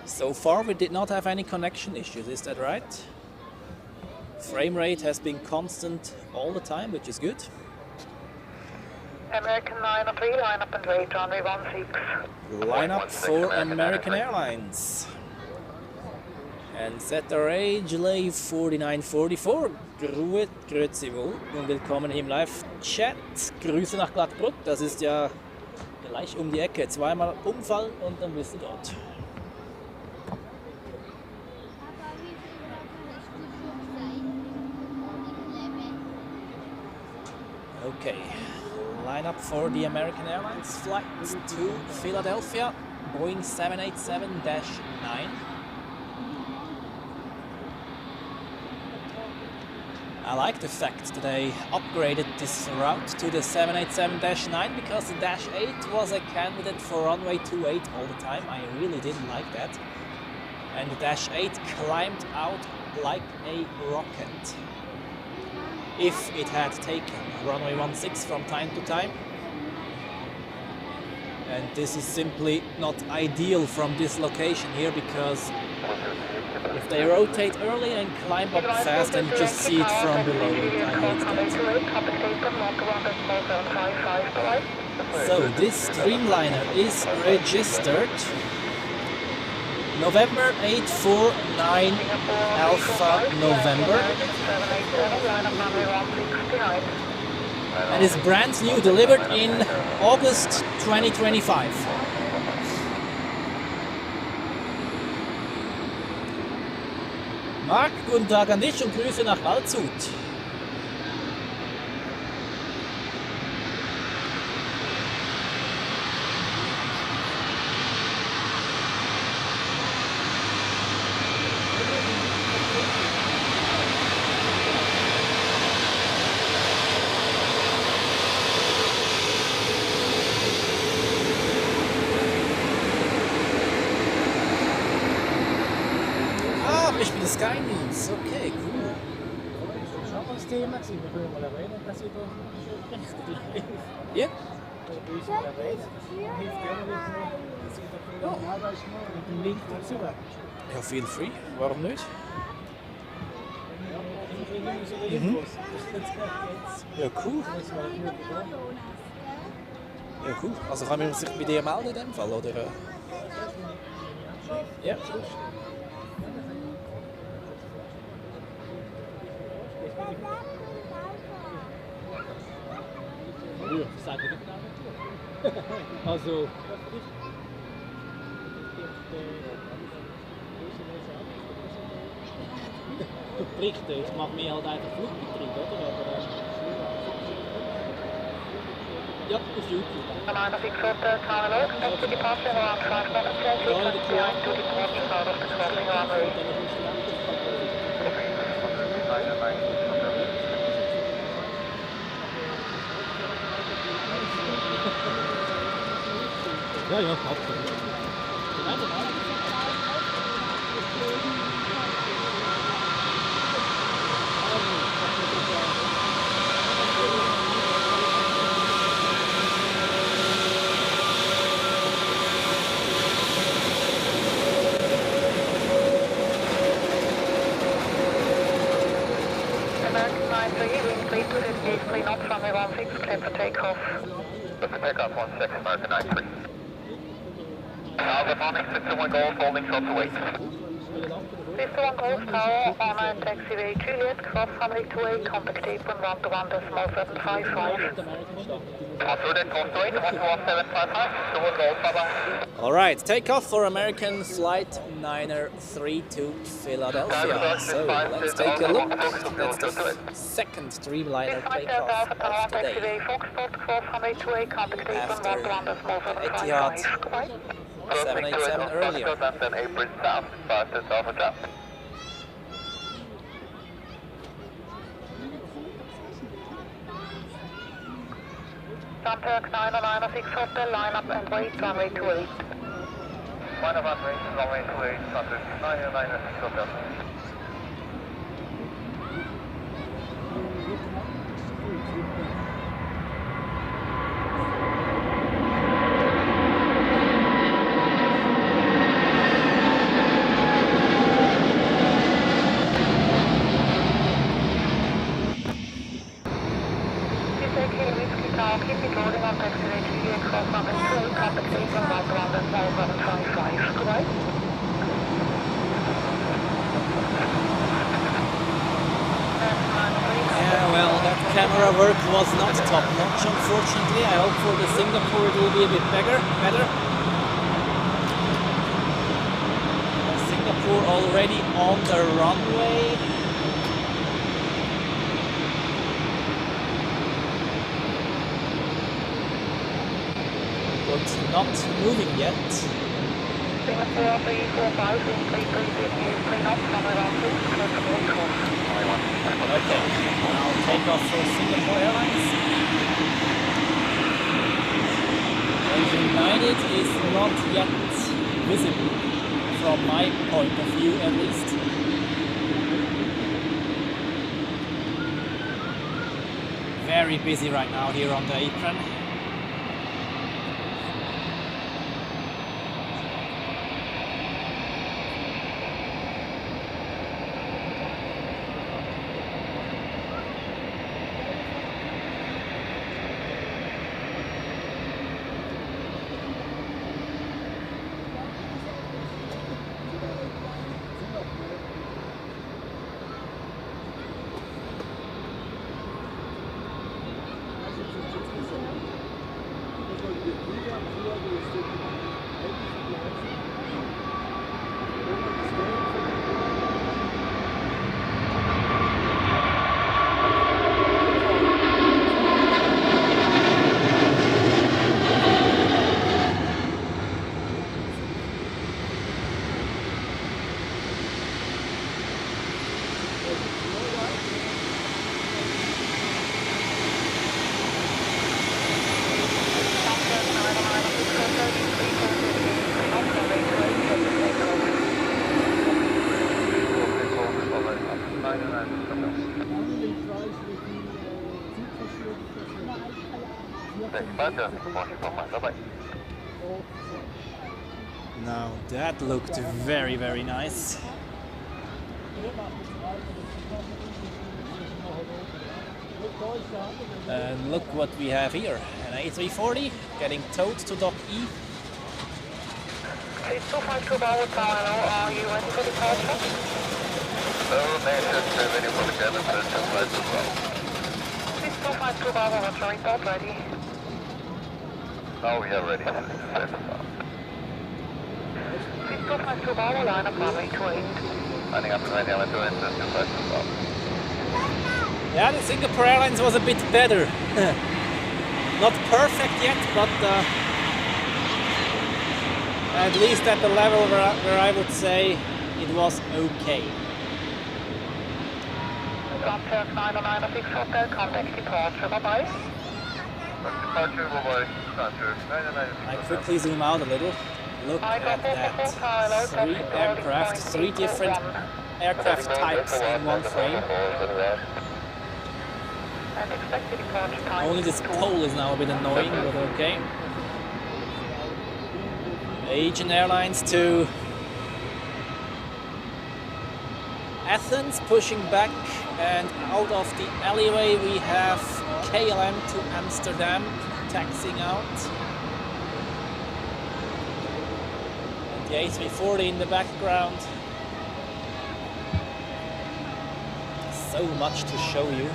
So far we did not have any connection issues, is that right? Frame rate has been constant all the time, which is good. American 903, line up and wait, runway 16. Line up for American Airlines. And set our age, lay 4944. Grüezi wohl und willkommen im Live-Chat. Grüße nach Glattbrück, das ist ja gleich um die Ecke. Zweimal umfallen und dann bist du dort. Okay, line up for the American Airlines flight to Philadelphia, Boeing 787-9. I like the fact that they upgraded this route to the 787-9 because the Dash 8 was a candidate for runway 28 all the time. I really didn't like that. And the Dash 8 climbed out like a rocket. If it had taken runway 16 from time to time. And this is simply not ideal from this location here because if they rotate early and climb up fast and you just see it from below, I hate that. So this Dreamliner is registered November 849 Alpha November and is brand new, delivered in August 2025. Marc, guten Tag an dich und Grüße nach Waldshut. Ich bin Sky News, okay, cool. Schon mal das Thema gewesen. Wir können mal erwähnen, dass ich da richtig live. Ja? Bei uns mal erwähnen. Hilft gerne nicht nur, dass ich da vorne arbeite mit dem Link dazu. Ja, feel free, warum nicht? Ja, cool. Ja, cool. Also kann man sich bei dir melden in dem Fall, oder? Ja. Ja, das sage ich nicht genau. Also, Berichte, jetzt machen wir halt einfach Flugbetrieb, oder? Aber, ja, auf YouTube. Banana 6 Tower Oak, next to departure around 5 minutes, change behind to departure out of the crossing runway. Ja, ja, absolut. American 93, wind speed 250, clean up runway 16, clear for takeoff. Clear for takeoff, 16, American 93. Alpha Bombing, 61 Golf, holding short to wait. 51 Golf Tower, online Taxiway Juliet, cross runway 28, contact apron 121.755. All right, takeoff for American Flight 903 to Philadelphia. So let's take a look. That's the second Dreamliner takeoff of today. Taxiway Foxtrot, cross runway 28, contact apron 121.755. 787 earlier. And apron south, fastest over top. Sunturk 906 Hotel, line up and wait, runway 28. Line up and wait, runway 28, Sunturk 906 Hotel. Keep it loading on Taxiway Juliet, cross runway 28, contact apron 121.755. Goodbye. Yeah, well, that camera work was not top notch, unfortunately. I hope for the Singapore it will be a bit better. Singapore already on the runway. But not moving yet. Singapore 345, clean up from around 6, close to course. Okay, now take off for Singapore Airlines. United is not yet visible, from my point of view at least. Very busy right now here on the apron. Now that looked very, very nice. And look what we have here, an A340 getting towed to Dock E. It's 252 Bravo Tower, are you ready for departure? Nation, ready for the cabin, 252 Bravo. It's 252 Bravo, Roger, report ready. Now we are ready. It's 252 Bravo, line up runway 28. Lining up and ready, I'm at 252 Bravo. Yeah, the Singapore Airlines was a bit better. Not perfect yet, but at least at the level where I would say it was okay. Sunturk 906 Hotel, contact departure, bye-bye. Departure, bye-bye. Sunturk 906. I quickly zoom out a little. Look at that. 3 aircraft, 3 different aircraft types in one frame. Only this pole is now a bit annoying, but okay. Asian Airlines to Athens, pushing back, and out of the alleyway we have KLM to Amsterdam, taxiing out. And the A340 in the background. so much to show you.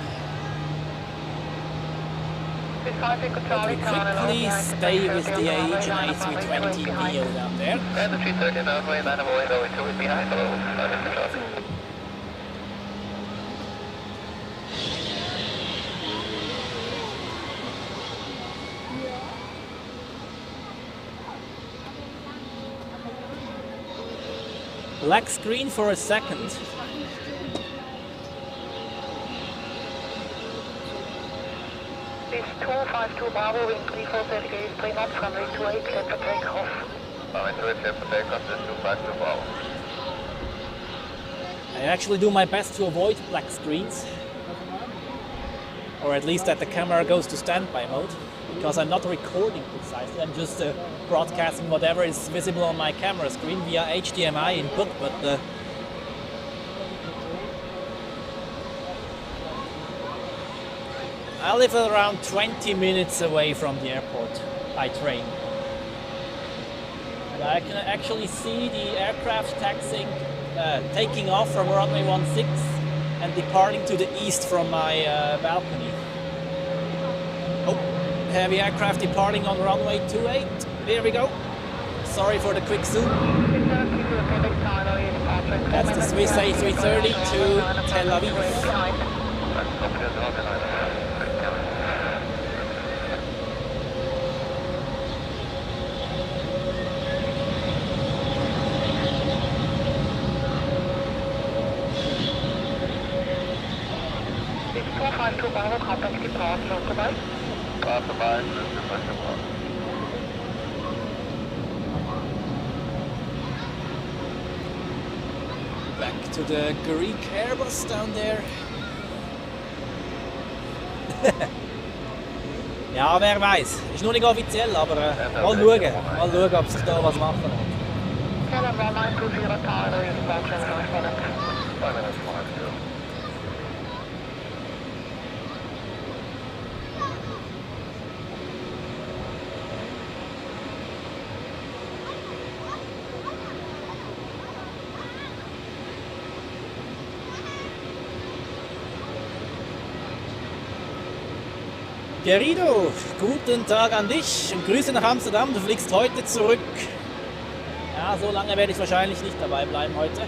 But we quickly stay with the Asian A320 Neo down there. And the 330 runway, 9 avoid, going to it behind, hello, Black screen for a second. This 252 Bravo, wind 3430 is plane up, runway 28, clear for takeoff. Runway 28, clear for takeoff, this 252 Bravo. I actually do my best to avoid black screens. Or at least that the camera goes to standby mode. Because I'm not recording precisely, I'm just broadcasting whatever is visible on my camera screen via HDMI input, but I live around 20 minutes away from the airport by train. And I can actually see the aircraft taking off from runway 16 and departing to the east from my balcony. Heavy aircraft departing on runway 28. There we go. Sorry for the quick zoom. That's the Swiss A330 to Tel Aviv. This 252 Bravo, contact departure, goodbye. Back to the Greek Airbus down there. Ja, wer weiß. Ist noch nicht offiziell, aber mal schauen, ob sich da was machen wird. KLM 1920 Tower, is about 5 minutes. 5 minutes, 1, 2. Gerido, guten Tag an dich und Grüße nach Amsterdam. Du fliegst heute zurück. Ja, so lange werde ich wahrscheinlich nicht dabei bleiben heute.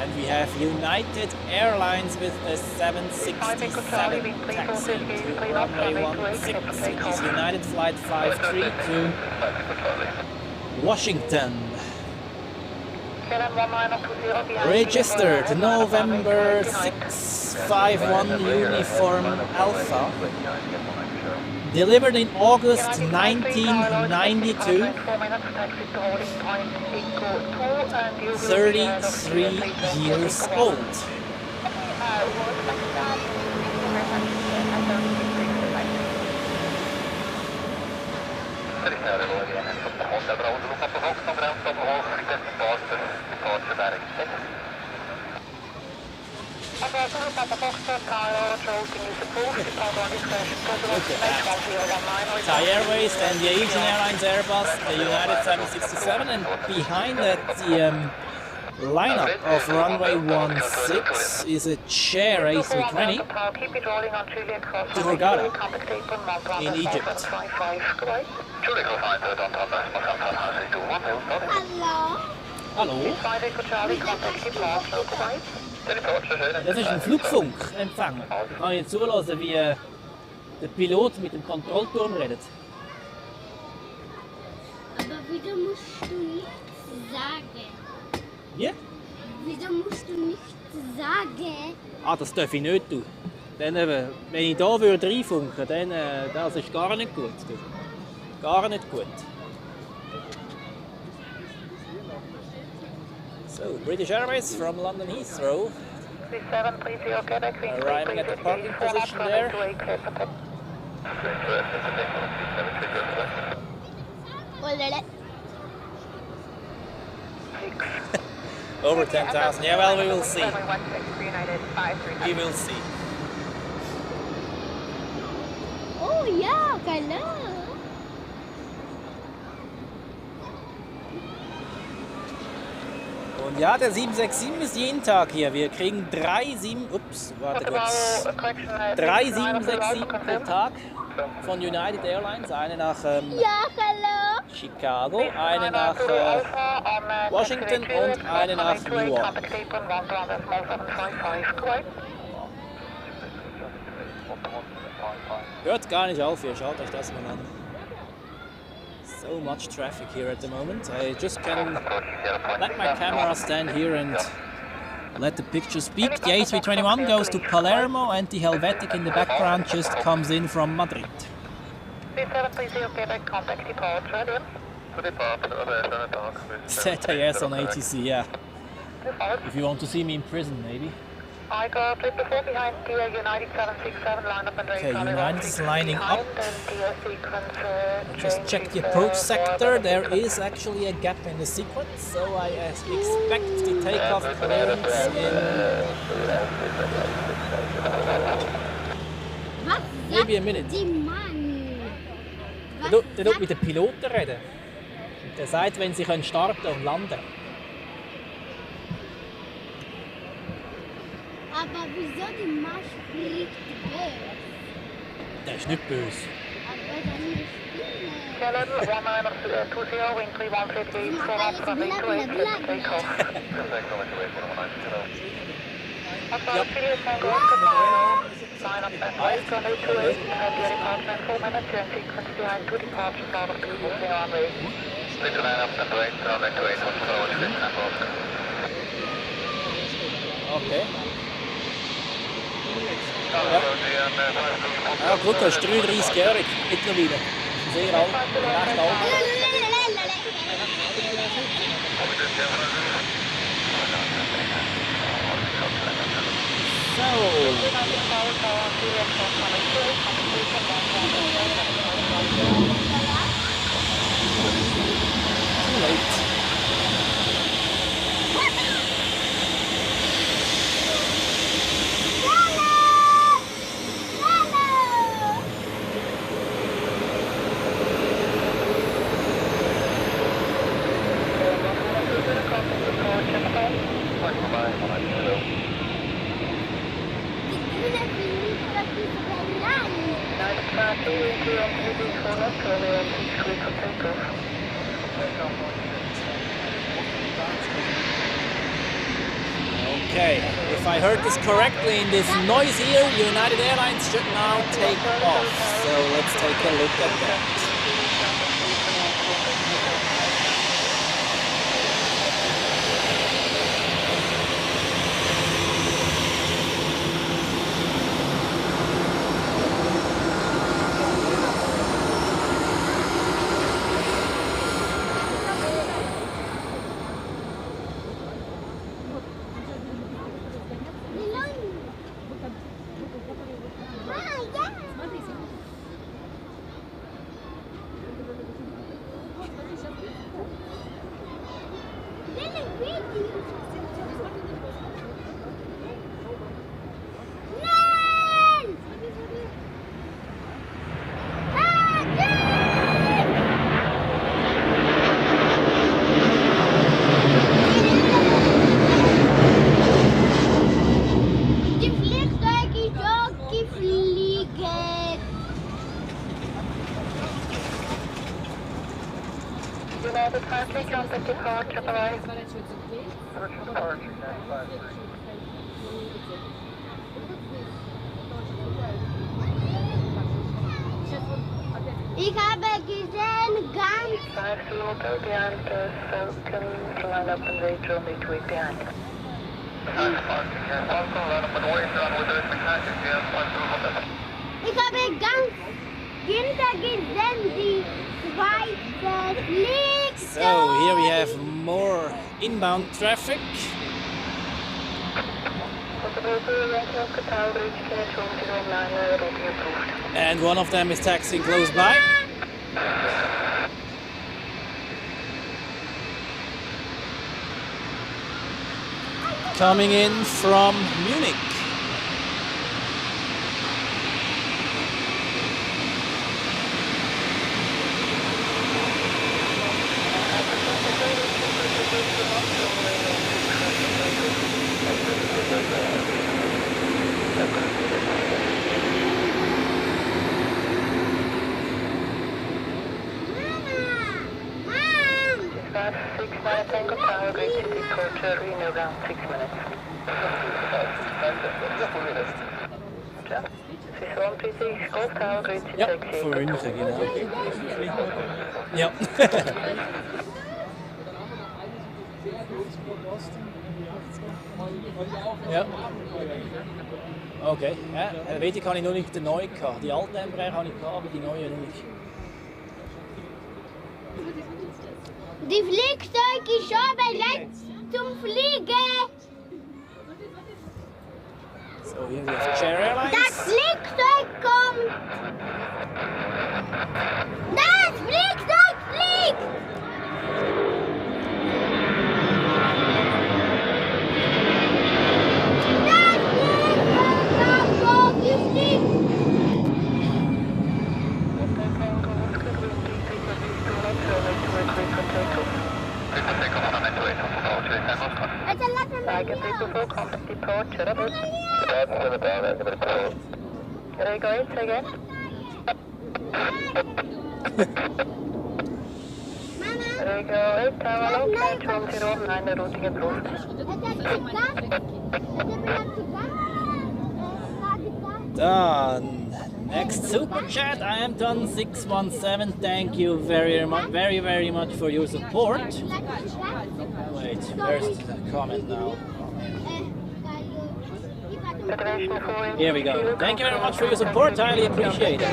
And we have United Airlines with the 767 taxi to runway 16. It is United Flight 53 to Washington. Registered November 651 Uniform Alpha. Delivered in August 1992. 33 years old. Thai Airways, then the Asian Airlines Airbus, the United 767, and behind that the lineup of runway 16 is a chair A320 to Hurghada in Egypt. Hallo? Das ist ein Flugfunkempfänger. Ich kann jetzt zuhören, wie der Pilot mit dem Kontrollturm redet. Aber wieso musst du nichts sagen? Wie? Wieso musst du nichts sagen? Ah, das darf ich nicht tun. Dann, wenn ich hier reinfunken würde, dann das ist gar nicht gut. Gar nicht gut. So, British Airways from London Heathrow. Arriving at the parking position there. Over 10,000. Yeah, well, we will see. We will see. Oh ja, klar. Ja, der 767 ist jeden Tag hier. Wir kriegen 3 767 pro Tag von United Airlines. Eine nach Ja, hallo. Chicago, eine nach Washington und eine nach New York. Hört gar nicht auf hier, schaut euch das mal an. So much traffic here at the moment. I just can let my camera stand here and let the picture speak. The A321 goes to Palermo and the Helvetic in the background just comes in from Madrid. Set a yes on ATC, yeah. If you want to see me in prison, maybe. I got right before behind the United 767 line up and Okay, United is lining up. Sequence, Just check the approach sector. There is actually a gap in the sequence, so I expect the takeoff clearance in Was maybe a sagt minute. die Mann? Was Der tut sagt- mit den Piloten reden. Der sagt, wenn sie können starten und landen. Aber wieso die Mann spricht böse? Der ist nicht böse. Aber dann nicht Stimme. KLM 1920, wind 3138, full up from 828, take off. Line up and right from 828, and the department 4 minutes, and sequence behind 2 departures out of the runway. Stick line up and right from 828, on forward, Okay. Ja gut, er ist 33-jährig mittlerweile. Sehr alt, recht alt. Too late. Okay, if I heard this correctly, in this noise here, United Airlines should now take off. So let's take a look at that. Ich habe gesehen, ganz ich habe ganz hinter gesehen, die zweite fliegt. So here we have more inbound traffic. And one of them is taxiing close by. Coming in from Munich. 69 Tango Tower, great city departure in around 6 minutes. Ja, 636 Golf Tower, great city Ja, taxi. voor München, genau. Ja. Ja. Okay. Ja, Helvetik habe ich noch nicht den neuen gehabt. Die alten Embraer habe ich gehabt, aber die neuen noch nicht. Die Flugzeug ist schon bereit zum Fliegen. So, hier ist Share Airlines. Das Flugzeug kommt. Das Flugzeug fliegt. Das Flugzeug fliegt. Tiger 324, contact departure, over. Rego 8, say again. Rego 8, tower located, 209, routing approved. Dann, next super chat, I am done 617. Thank you very much for your support. Wait, where's the comment now? Here we go. Thank you very much for your support, highly appreciate it.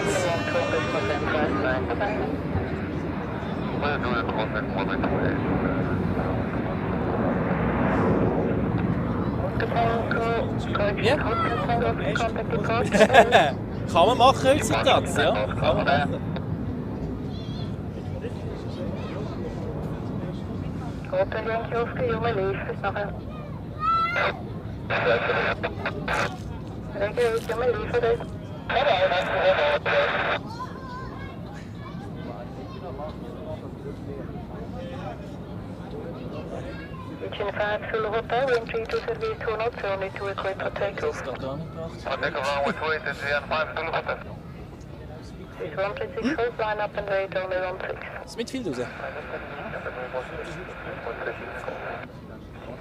Ja. Kann man machen heutzutage, ja. Kann man machen. Open Yankee Oscar, you may leave. Bis nachher. Rego 8, you may leave for this. Region 5, Zulu Hotel, wind 32 service 2 knots, only 2 equipped for takeoff. Das geht gar nicht gebracht. Take a runway 28 and 5 Zulu Hotel. 136 full, line up and wait, only 16. Ist mit viel raus.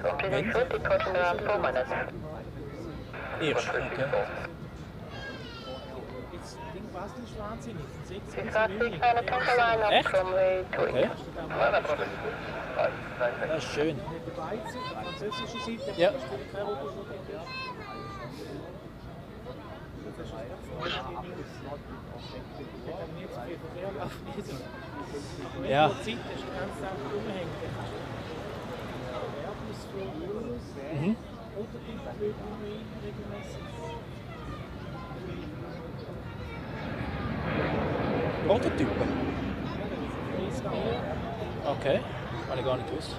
136 full, departing around 4 minutes. Erst, okay. 656, eine Tanker line up Echt? from way 2. Okay. Das ist schön. Ja. Ja. Mhm. Prototypen? Okay, habe ich gar nicht gewusst.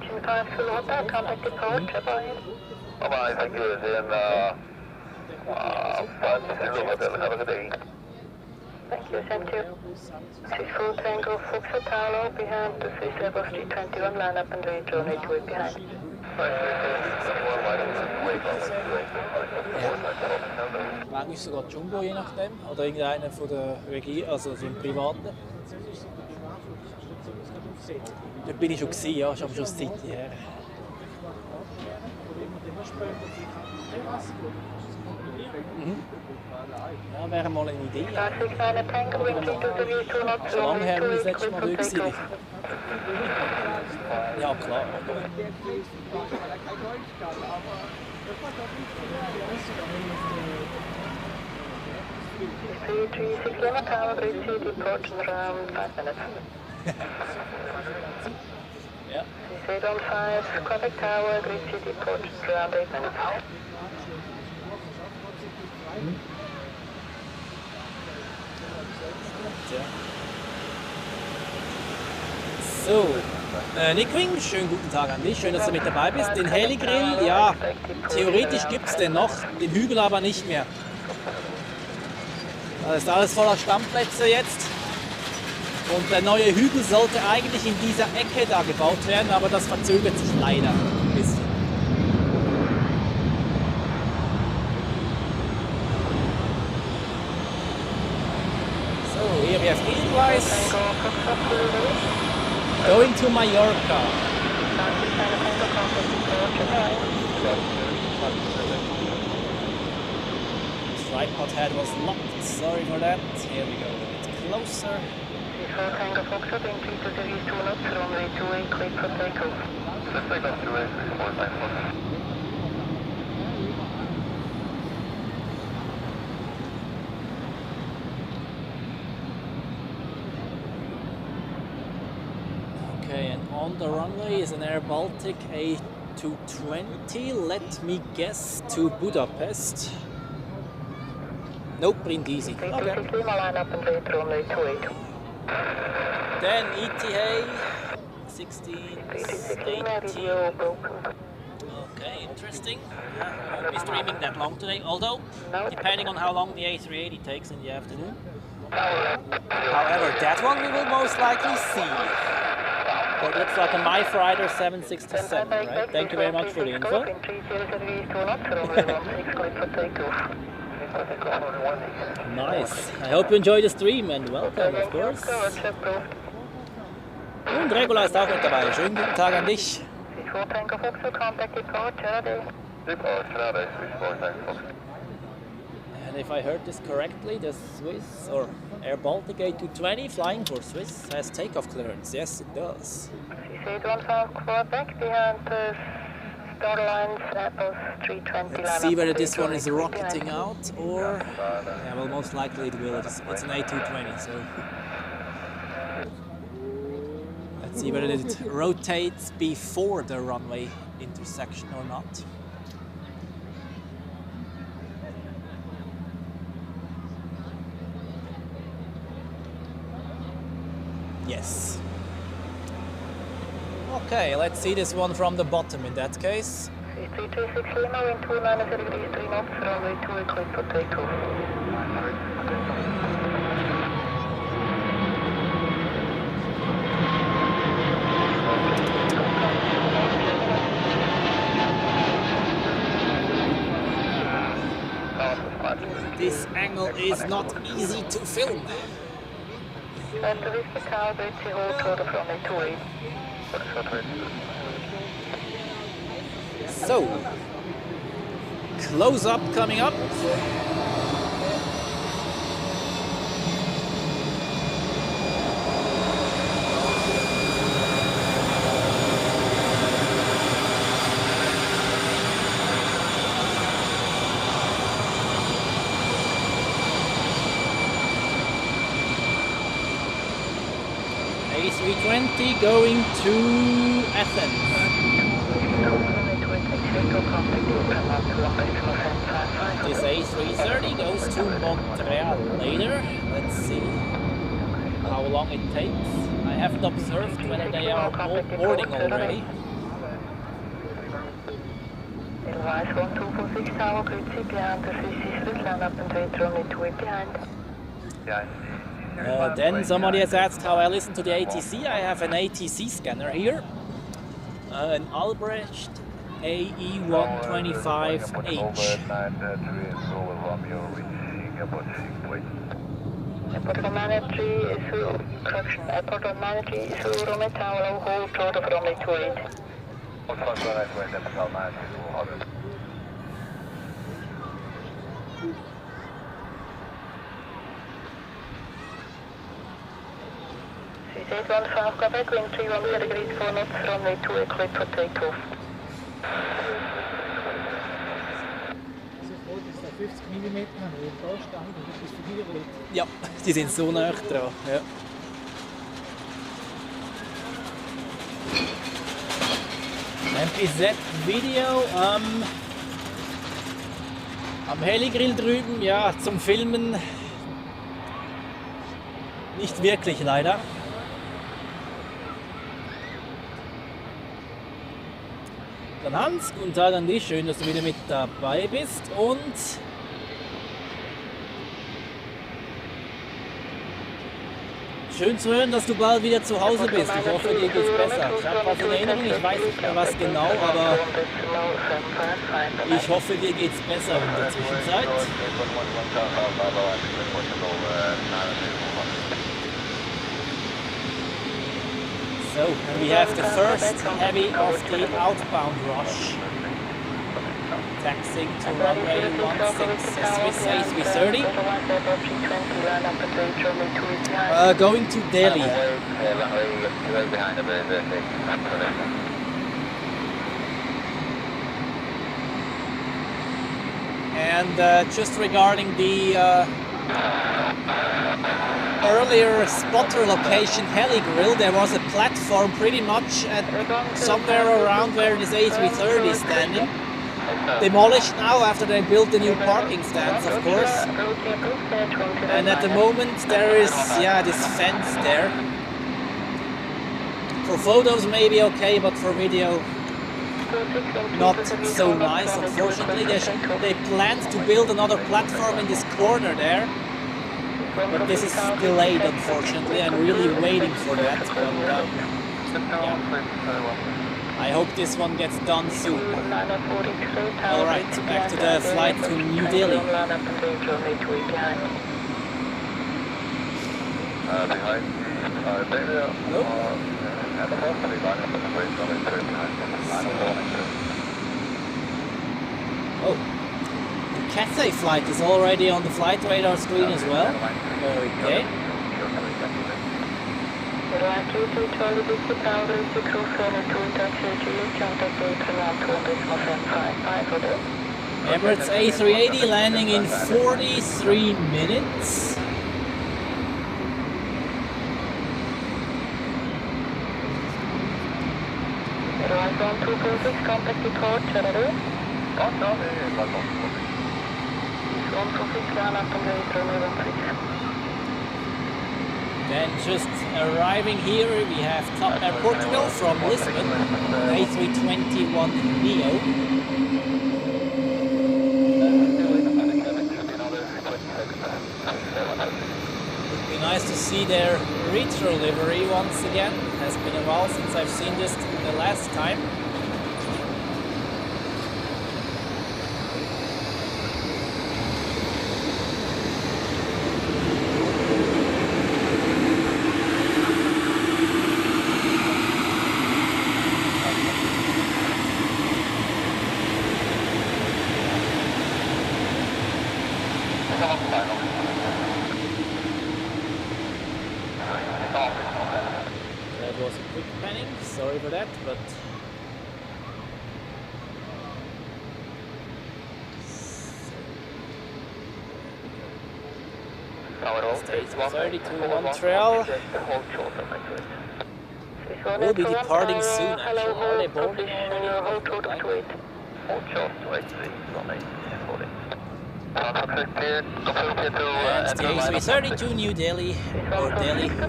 Region 5, Zulu Hotel, contact departure, Boeing. I think it is in 5 Zulu Hotel. Have a good day. Thank you, same to you. 64 Tango Foxtrot Tower behind the Swiss Airbus A321, line up and wait, only 2 way behind. Manchmal sogar Jumbo, je nachdem. Oder irgendeiner von der Regie, also vom Privaten. Dort bin ich schon gewesen, ja, ist aber schon eine Zeit her. Mhm. Ja, wäre mal eine Idee. Schon lange her, als ich das letzte Mal da war. Ja, klar. Ja. 815, contact tower, Great City Port, around 8 minutes. So, Nickwing, schönen guten Tag an dich, schön, dass du mit dabei bist. Den Heli-Grill, ja, theoretisch gibt es den noch, den Hügel aber nicht mehr. Das ist alles voller Stammplätze jetzt. Und der neue Hügel sollte eigentlich in dieser Ecke da gebaut werden, aber das verzögert sich leider ein bisschen. guys. Going to Mallorca. Tripod head was locked. Sorry for that. Here we go. A bit closer. Tango Foxtrot, entry to series 2 knots, runway 28, cleared for takeoff. Just take off 28, 3494. Okay, and on the runway is an Air Baltic A220. Let me guess, to Budapest. Nope, Brindisi. Okay. Line up and wait, runway 28. Then ETA 1680. Okay, interesting. I won't be streaming that long today, although depending on how long the A380 takes in the afternoon. However, that one we will most likely see. That looks like a MyFrider 767, right? Thank you very much for the info. Nice. I hope you enjoy the stream and welcome, of course. Und Regula ist auch mit dabei. Schönen guten Tag an dich. And if I heard this correctly, the Swiss or Air Baltic A220 flying for Swiss has takeoff clearance. Yes, it does. Let's see whether this one is rocketing out or... Yeah, well, most likely it will. It's an A220, so... Let's see whether it rotates before the runway intersection or not. Yes. Okay, let's see this one from the bottom in that case. 336 Lima, wind 290 degrees 3 knots, runway 2 cleared for takeoff. This angle is not easy to film. So, close up coming up. A320 going to Athens. This A330 goes to Montreal later. Let's see how long it takes. I haven't observed whether they are all boarding already. Advice 1246 Tower, grid C behind the Swiss line up and wait runway 28 behind. Then somebody has asked how I listen to the ATC. I have an ATC scanner here. An Albrecht AE125H. Airport manager is runway tower, hold short of runway 28. C815 Quebec, wind 310 degrees 4 knots, runway 2 cleared for takeoff. Ja, die sind so nah dran. Ja. MPZ Video am Heligrill drüben, ja, zum Filmen nicht wirklich leider. Dann Hans, guten Tag an dich, schön, dass du wieder mit dabei bist und schön zu hören, dass du bald wieder zu Hause bist. Ich hoffe, dir geht's besser. Ich habe was in Erinnerung, ich weiß nicht mehr was genau, aber ich hoffe, dir geht's besser in der Zwischenzeit. So we have the first heavy of the outbound rush. Taxiing to runway 16, Swiss A330. Going to Delhi. And just regarding the earlier spotter location heli grill, there was a platform pretty much at somewhere around where this A330 is standing. Demolished now after they built the new parking stands, of course. And at the moment there is, yeah, this fence there. For photos maybe okay, but for video not so nice, unfortunately. They planned to build another platform in this corner there, but this is delayed, unfortunately. I'm really waiting for that. But, yeah. I hope this one gets done soon. Alright, back to the flight to New Delhi. Oh, the Cathay flight is already on the flight radar screen as well. Okay. Emirates A380 landing in 43 minutes. Contact departure. Then just arriving here, we have Top Air Portugal from Lisbon, A321neo. Would be nice to see their retro livery once again. Has been a while since I've seen this the last time. That was a quick panning, sorry for that, but Stage 30 to Montreal. We'll be departing soon, actually. Are they boarding already? And the A330 to New Delhi, or Delhi. Why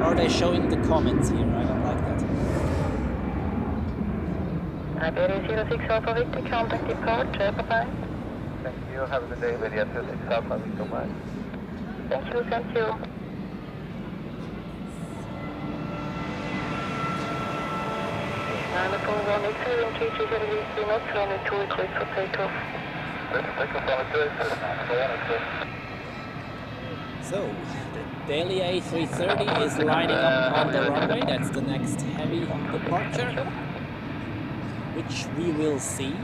are they showing the comments here? I don't like that. Iberia 06 Alpha Victor, contact departure, bye-bye. Thank you, have a good day, Iberia 06 Alpha Victor, bye. Thank you, thank you. So, the Delhi A330 is lining up on the runway. That's the next heavy departure, which we will see.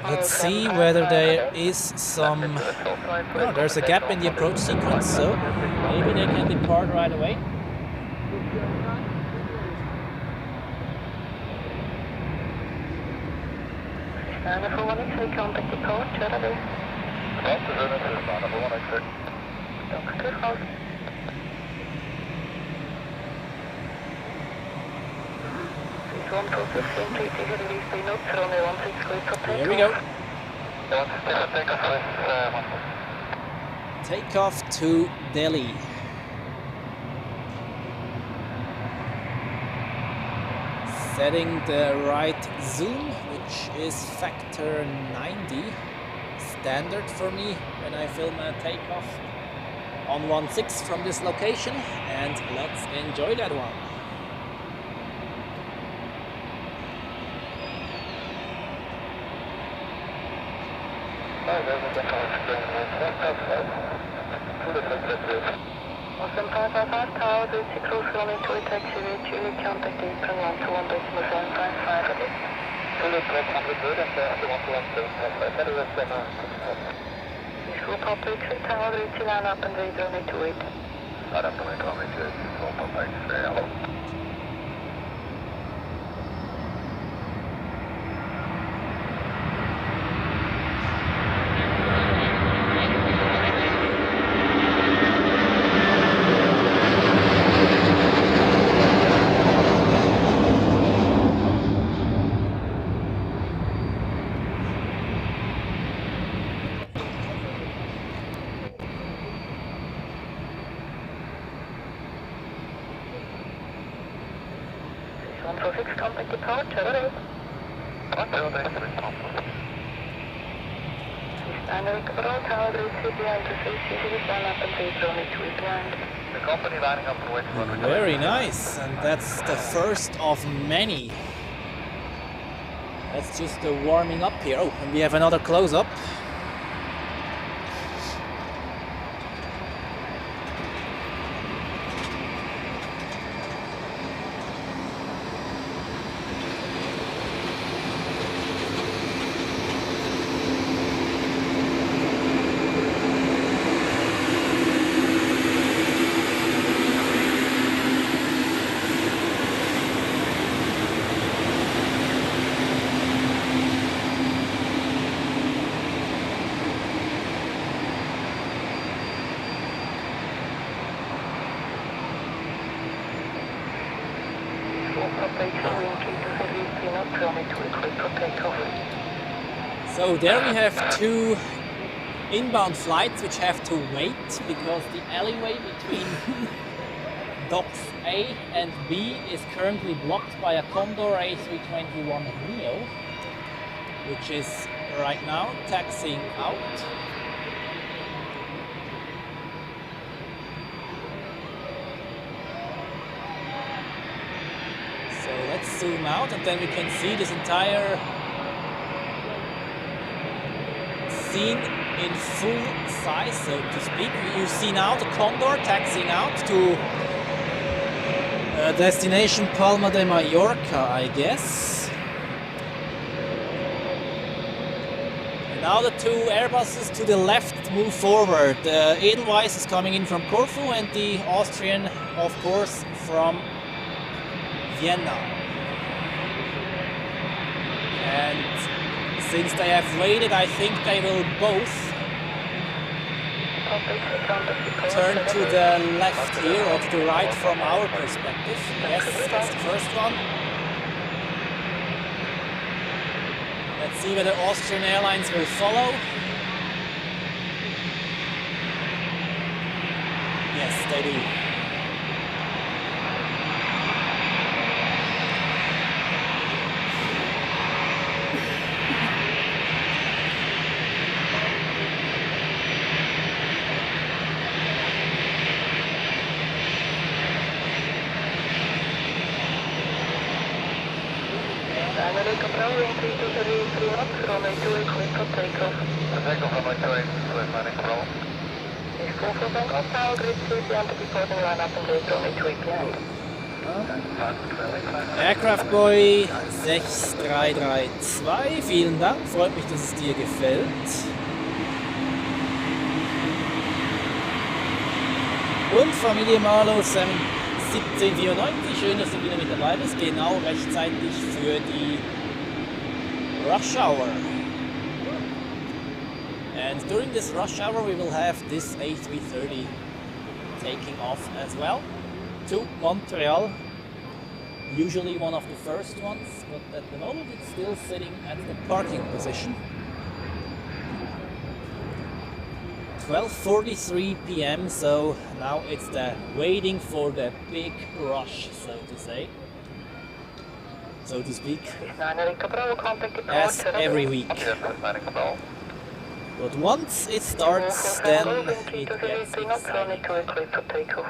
Let's see whether there is some... Oh, there's a gap in the approach sequence, so maybe they can depart right away. Here we go. Take off to Delhi. Setting the right zoom, which is factor 90, standard for me when I film a takeoff on 1.6 from this location, and let's enjoy that one. Awesome, 555 Tower, Zurich cruise runway 28, Taxiway, Zurich, contact apron 121.755. Zurich 100 and 121.755. Visual public, Tower, Zurich, line up and read runway 28. Line up and read runway 28, hello. Contact departure. Standard control tower, behind the CCTV, line up and read runway 28 behind. The company lining up for which one? Very nice, and that's the first of many. That's just the warming up here. Oh, and we have another close-up. So there we have two inbound flights which have to wait because the alleyway between docks A and B is currently blocked by a Condor A321neo, which is right now taxiing out. So let's zoom out and then we can see this entire scene in full size, so to speak. You see now the Condor taxiing out to destination Palma de Mallorca, I guess. And now the two Airbuses to the left move forward. Edelweiss is coming in from Corfu and the Austrian, of course, from Vienna. And since they have waited, I think they will both turn to the left here or to the right from our perspective. Yes, that's the first one. Let's see whether Austrian Airlines will follow. Yes, they do. Aircraft Boy 6332, vielen Dank, freut mich, dass es dir gefällt. Und Familie Marlow 1794, schön, dass du wieder mit dabei bist, genau rechtzeitig für die rush hour. And during this rush hour we will have this A330 taking off as well to Montreal. Usually one of the first ones, but at the moment it's still sitting at the parking position. 12:43 p.m. so now it's the waiting for the big rush, so to say. so to speak, Is 9 Echo Bravo, contact departure. as every week. But once it starts, then it gets exciting. To equip for takeoff.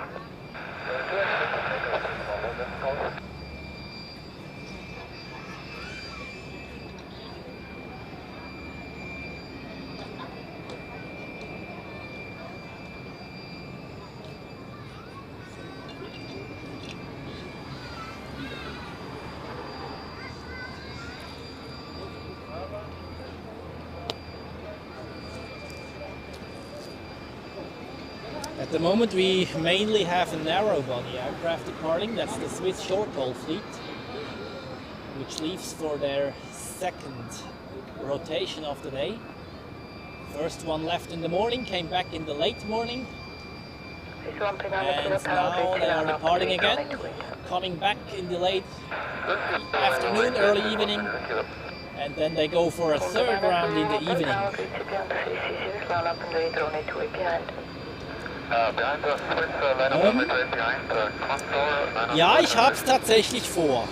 At the moment we mainly have a narrow body aircraft departing, that's the Swiss short-haul fleet, which leaves for their second rotation of the day. First one left in the morning, came back in the late morning, and now they are departing again, coming back in the late afternoon, early evening, and then they go for a third round in the evening. Ja, ich hab's tatsächlich vor.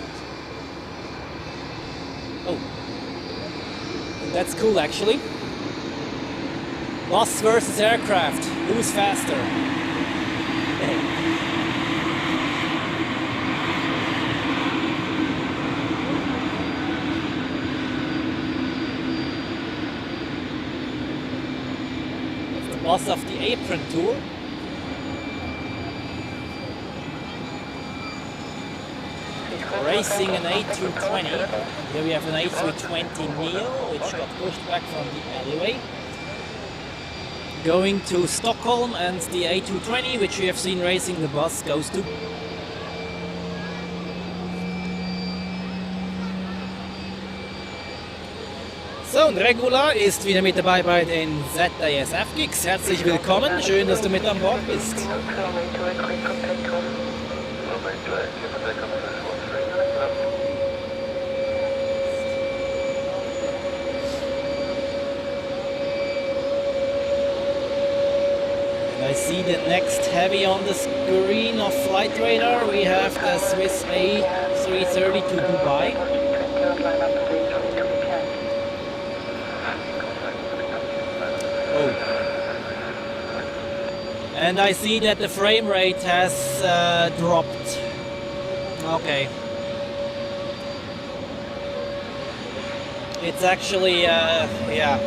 Oh, that's cool actually. Bus versus aircraft, who's faster? It's the bus of the apron tour. Racing an A320. Here we have an A320neo, which got pushed back from the alleyway. Going to Stockholm, and the A220, which we have seen racing the bus, goes to. So, und Regula ist wieder mit dabei bei den ZASF Gigs. Herzlich willkommen, schön, dass du mit an Bord bist. I see the next heavy on the screen of flight radar. We have the Swiss A330 to Dubai. Oh. And I see that the frame rate has dropped. Okay. It's actually, yeah,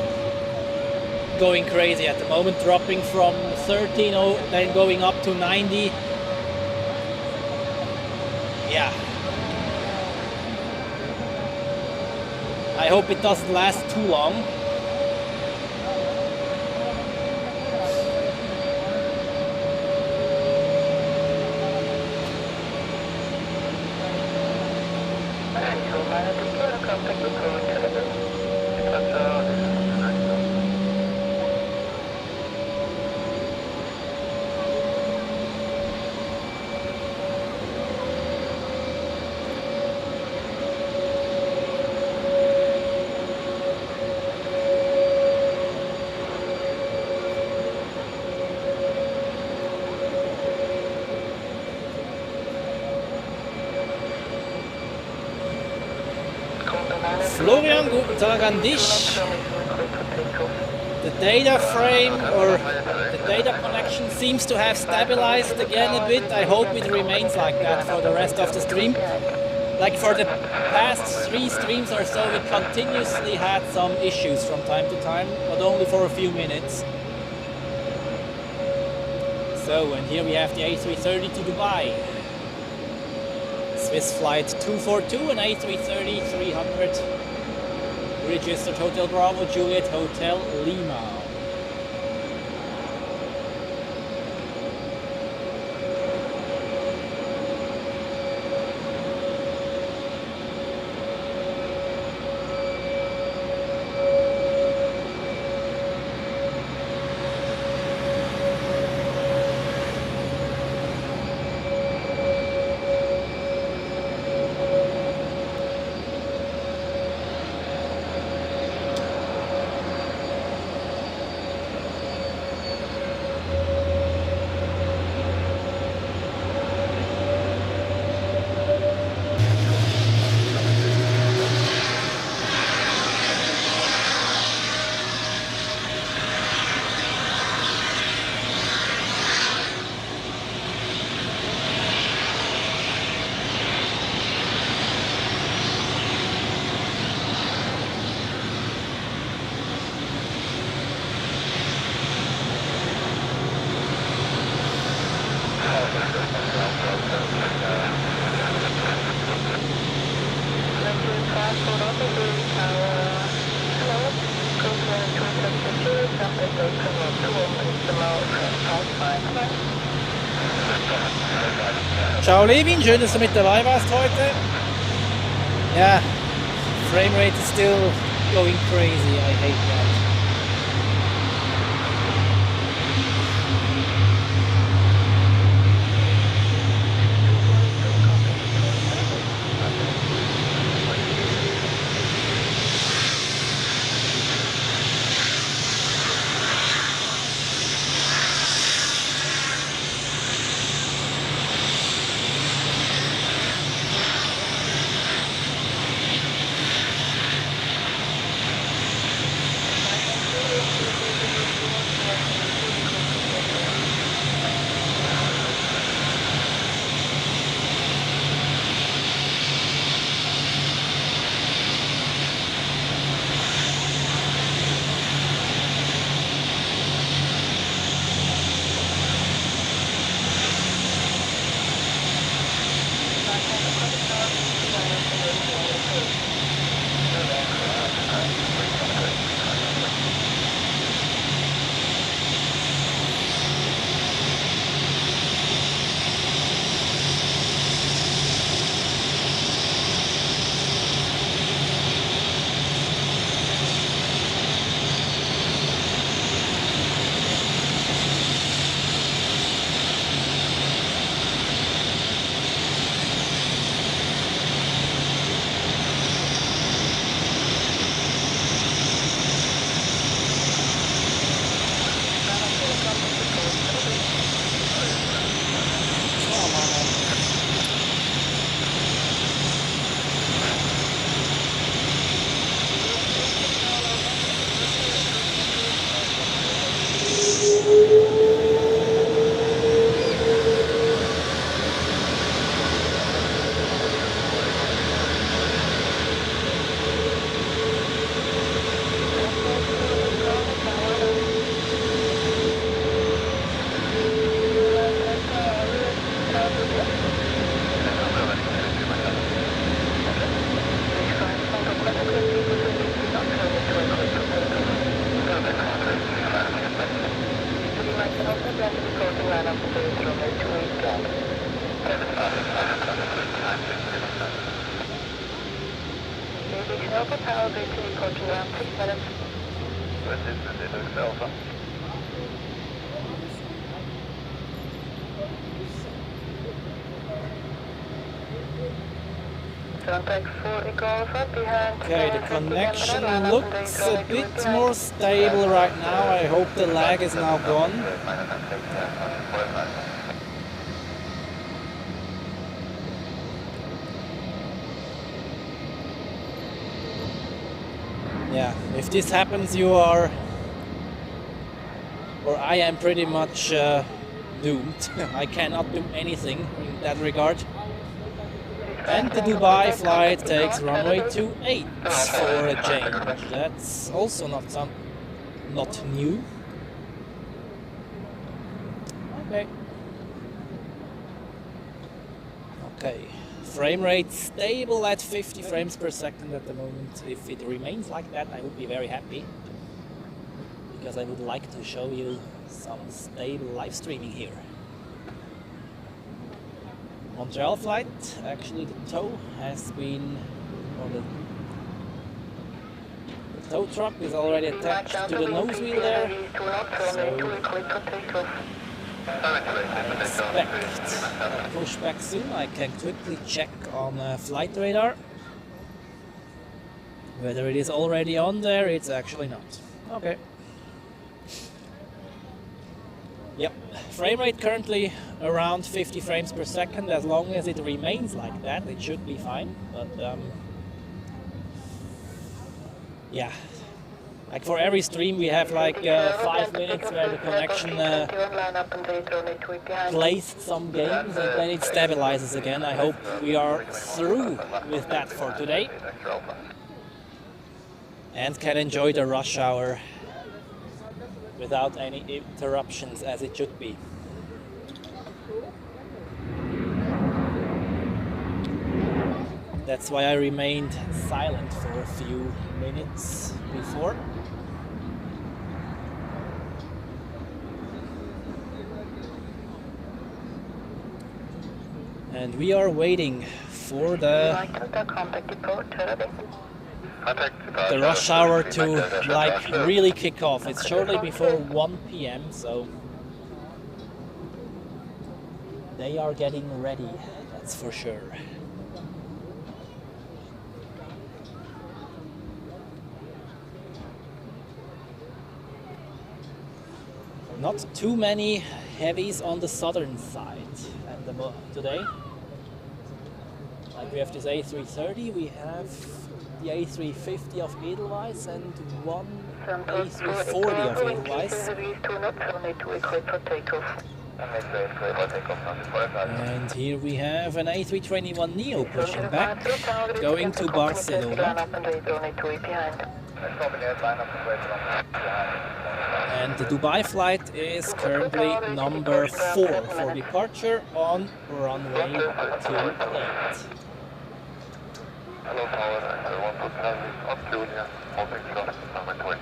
going crazy at the moment, dropping from 13, then going up to 90. Yeah. I hope it doesn't last too long. Florian, guten Tag an dich. The data frame or the data connection seems to have stabilized again a bit. I hope it remains like that for the rest of the stream. Like for the past 3 streams or so, we continuously had some issues from time to time, but only for a few minutes. So, and here we have the A330 to Dubai. Swiss flight 242 and A330-300. Registered Hotel Bravo, Juliet Hotel Lima. Ciao Levin, schön, dass du mit dabei warst heute. Ja, Framerate is still going crazy, I hate that. Okay, the connection looks a bit more stable right now. I hope the lag is now gone. Yeah, if this happens, you are, or I am pretty much doomed. I cannot do anything in that regard. And the Dubai flight takes runway 28 for a change. That's also not new. Okay. Frame rate stable at 50 frames per second at the moment. If it remains like that, I would be very happy, because I would like to show you some stable live streaming here. Montreal flight, actually the tow has been, or the tow truck is already attached to the nose wheel there, so I expect a pushback soon. I can quickly check on flight radar whether it is already on there. It's actually not. Okay. Yep, frame rate currently around 50 frames per second. As long as it remains like that, it should be fine. But yeah, like for every stream we have like 5 minutes where the connection plays some games and then it stabilizes again. I hope we are through with that for today and can enjoy the rush hour without any interruptions, as it should be. That's why I remained silent for a few minutes before. And we are waiting for the rush hour to like really kick off. It's shortly before 1 p.m. so they are getting ready, that's for sure. Not too many heavies on the southern side today. Like we have this A330, we have the A350 of Edelweiss and one A340 of Edelweiss. And here we have an A321neo pushing back, going to Barcelona. And the Dubai flight is currently number 4 for departure on runway 28. Hello, Tower, on Julia, holding short, runway 28.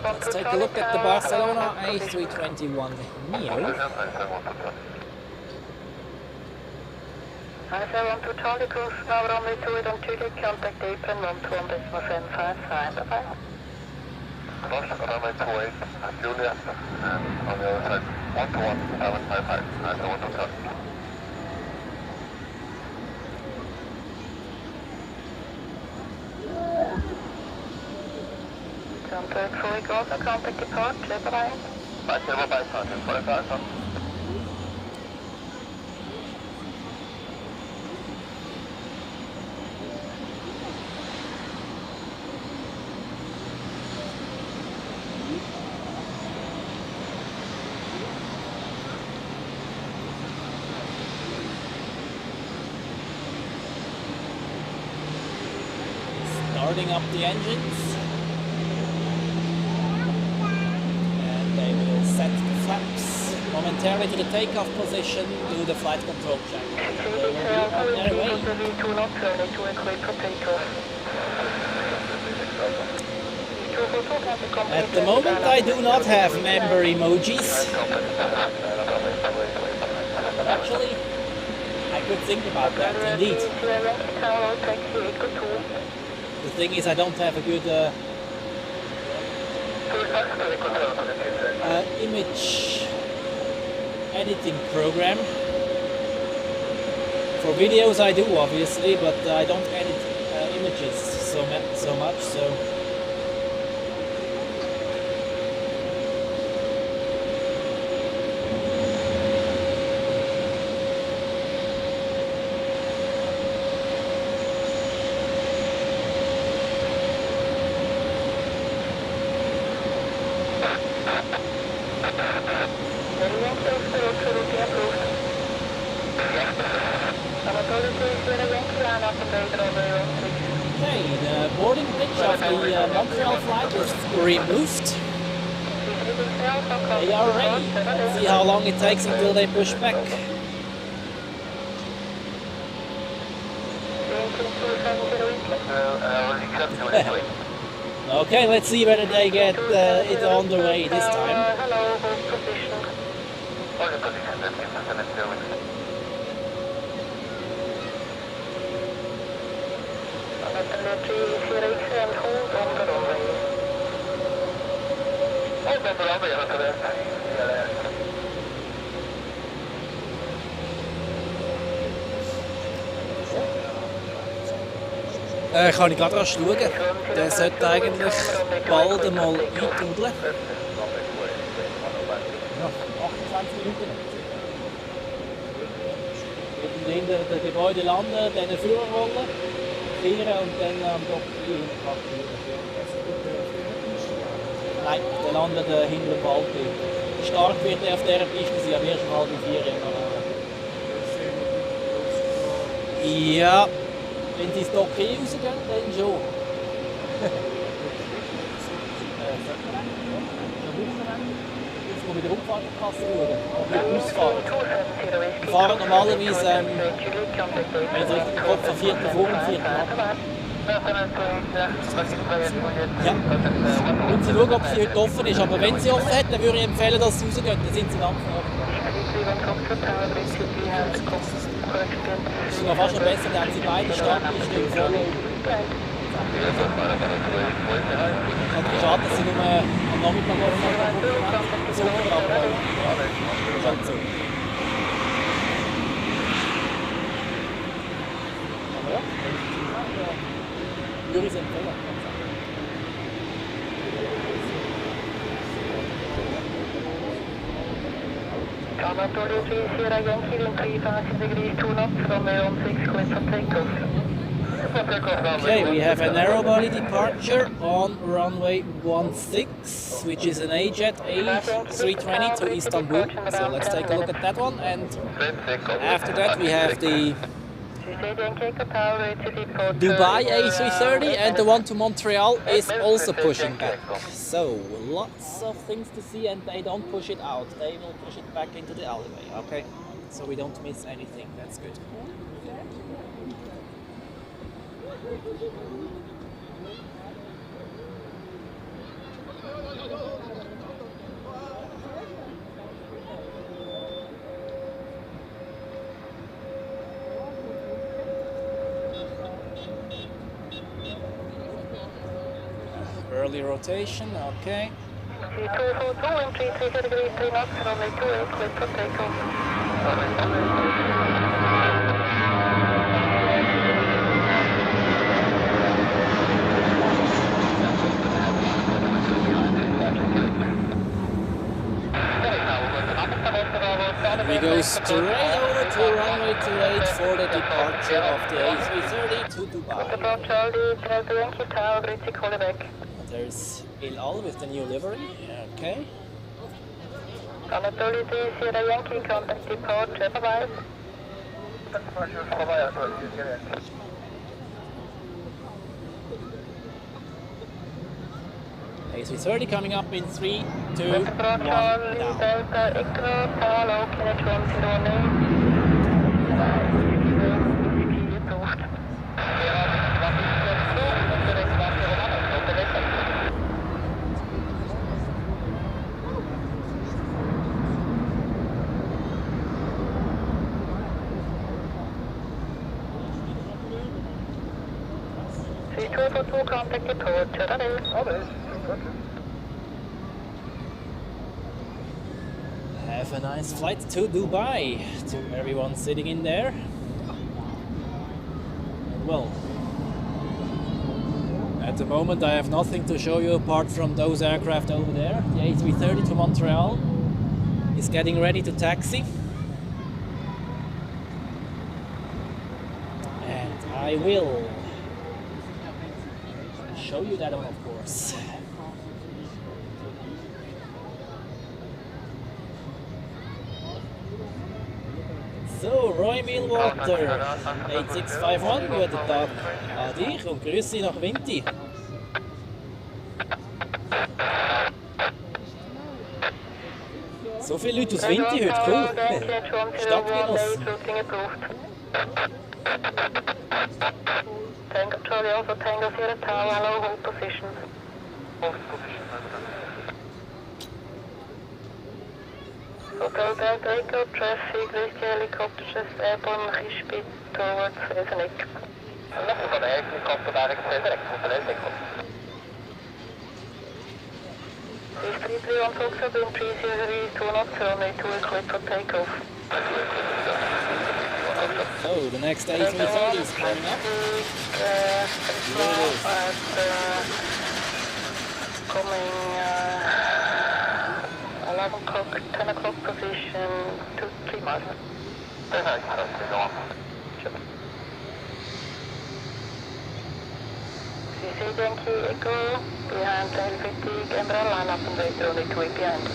Let's take a look at the Barcelona A321neo. I want to Charlie Cruise, now runway 28 on Juliet, contact apron 121.755, bye-bye. Cross runway 28 on Juliet, and on the other side 121.755, I want to touch. Contact fully goes, contact depart, bye-bye. Bye-bye, contact 45. Starting up the engines, and they will set the flaps momentarily to the takeoff position, do the flight control check. They will be on their way. At the moment I do not have member emojis. But actually, I could think about that indeed. The thing is, I don't have a good image editing program. For videos I do, obviously, but I don't edit images so much. So okay, the boarding bridge of the Montreal flight is removed. They are ready. Let's see how long it takes until they push back. Okay, let's see whether they get it on the way this time. Kann ich gerade rasch schauen. Der sollte eigentlich bald einmal eintrudeln. Ja, 28 Minuten. Hinter dem Gebäude landen, dann eine Führerrolle, kehren und dann am Dock parkieren. Nein, der landet hinter dem Balken. Stark wird er auf dieser Piste sein, am ersten halben 4. Ja, wenn sie das Dock rausgehen, dann schon. Jetzt mal mit der Rundfahrtkasse schauen, ob wir Ausfahrt. Wir fahren normalerweise, wenn ich richtig im Kopf habe, 4 vor und 4 nach. Ja, und sie schauen, ob sie heute offen ist, aber wenn sie offen hat, dann würde ich empfehlen, dass sie rausgehen, dann sind sie ganz nah. ist sogar fast noch besser, da haben sie beide Startbestimmungen voll. Hat schade, dass sie nur am Nachmittag so, aber schon so. Aber ja, würde ich es empfehlen. Sierra Yankee, wind 350 degrees, 2 knots, runway 16, clear for takeoff. Okay, we have a narrow body departure on runway 16, which is an AJet A320 to Istanbul. So let's take a look at that one, and after that we have the Dubai A330, and the one to Montreal is also pushing back. So lots of things to see, and they don't push it out, they will push it back into the alleyway, okay? So we don't miss anything, that's good. Early rotation, okay. 242, wind 330 degrees, 3 knots, runway 28, clear for takeoff. We go straight over to runway 28 for the departure of the A330 to Dubai. There's Il Al with the new livery, okay. Anatoly Sierra Yankee, contact departure, bye-bye. A330 coming up in 3, 2, 1, now. Contact departure, Have a nice flight to Dubai, to everyone sitting in there. Well, at the moment I have nothing to show you apart from those aircraft over there. The A330 to Montreal is getting ready to taxi. And I will show you that one, of course. So, Roy Millwater, 8651, guten Tag an dich und Grüße nach Vinti. So viele Leute aus Vinti heute, cool. Stadtgenossen. Tango Charlie, also Tango Sierra Tower, hello, hold positions. Hold position, Hotel Delta Echo, traffic, Whiskey Helicopter, just airborne, Kispit, towards Zurich. Nog van de helikopter direct direct van de Echo. Is 331 Fox up in 303, 2 knots, runway 2, clear for takeoff. Oh, the next A330 is coming up. Coming 11 o'clock, 10 o'clock position, 3 miles. CC Yankee Echo, behind tail fatigue, Emirates line up and wait, only 2 behind.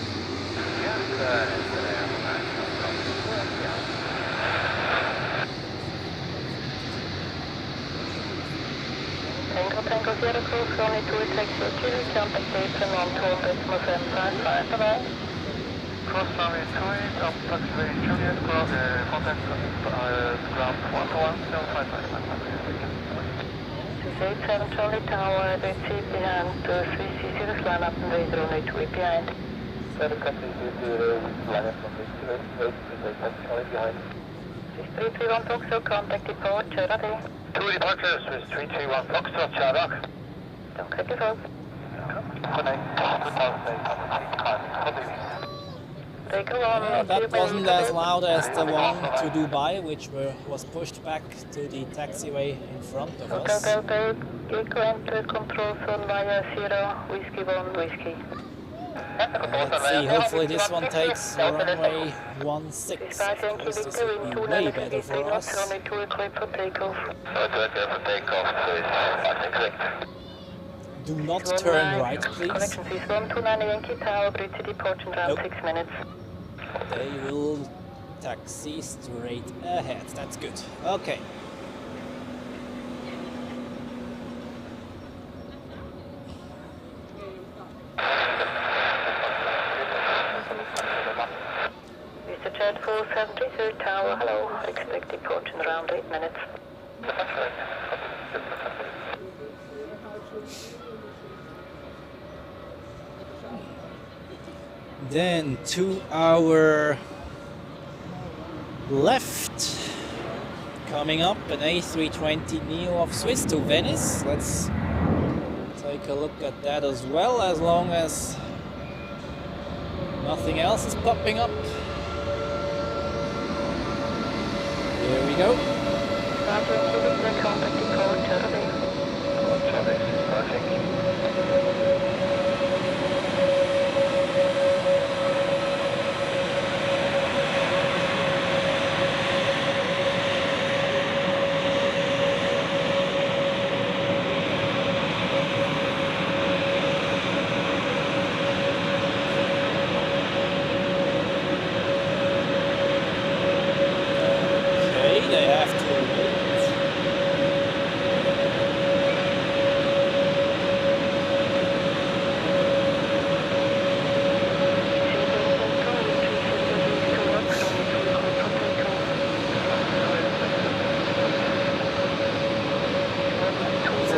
Tango Sierra Cruise, runway 2, taxi Chile, contact apron 120.755, bye-bye. Cross runway 28, up Taxiway Juliet, contact ground 121.755. 87 Charlie Tower, that's it behind 3C0, line up and wait, runway 2 behind. 7 countries, line up from this, 8 Charlie behind. 331 Foxtrot, contact departure, ready. 2 departures with 331 Foxtrot, Charlock. Okay, default. Yeah, that wasn't as loud as the one to Dubai, which was pushed back to the taxiway in front of us. Delta, Echo enter control zone via 0, Whiskey 1, Whiskey. Let's see, hopefully this one takes runway 16. This would be way better for us. Runway 2 equipped for takeoff. Do not turn right, please. Connection is 129 Yankee Tower, bridge to departure in around 6 minutes. They will taxi straight ahead. That's good. Okay. Mr. Jet 473 Tower, hello. Expect departure in around 8 minutes. Then to our left, coming up, an A320neo of Swiss to Venice. Let's take a look at that as well, as long as nothing else is popping up. Here we go.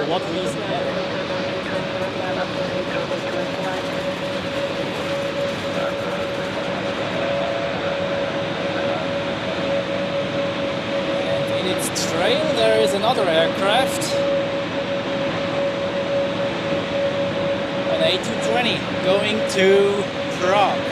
What reason? And in its trail there is another aircraft, an A220 going to Prague.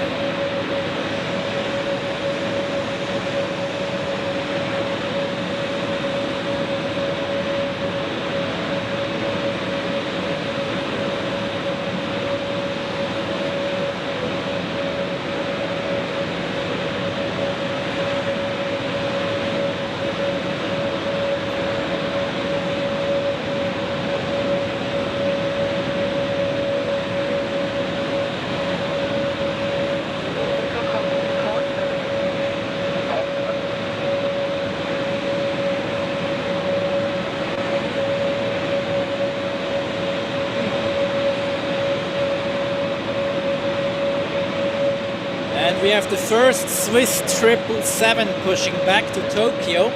We have the first Swiss 777 pushing back to Tokyo.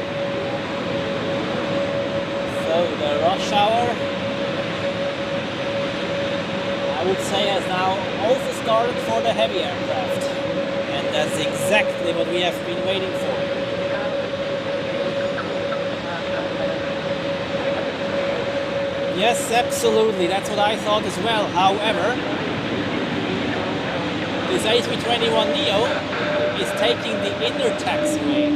So the rush hour, I would say, has now also started for the heavy aircraft. And that's exactly what we have been waiting for. Yes, absolutely, that's what I thought as well. However, this A321neo is taking the inner taxiway.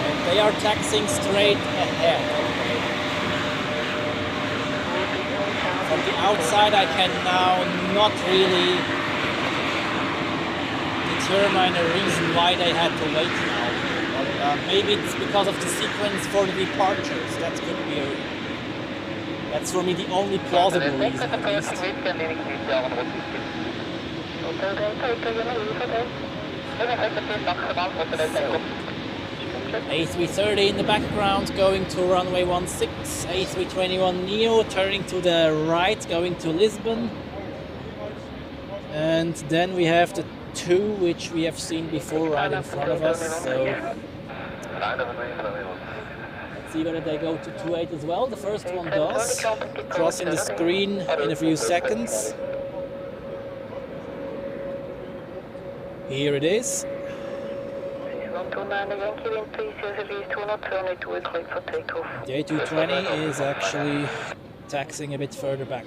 And they are taxiing straight ahead. From the outside I can now not really determine a reason why they had to wait now. Maybe it's because of the sequence for the departures. That could be that's for me the only plausible reason, at least. A330 in the background going to runway 16, A321neo turning to the right going to Lisbon. And then we have the 2 which we have seen before right in front of us, so Let's see whether they go to 28 as well. The first one does. Crossing the screen in a few seconds. Here it is. The A220 is actually taxiing a bit further back.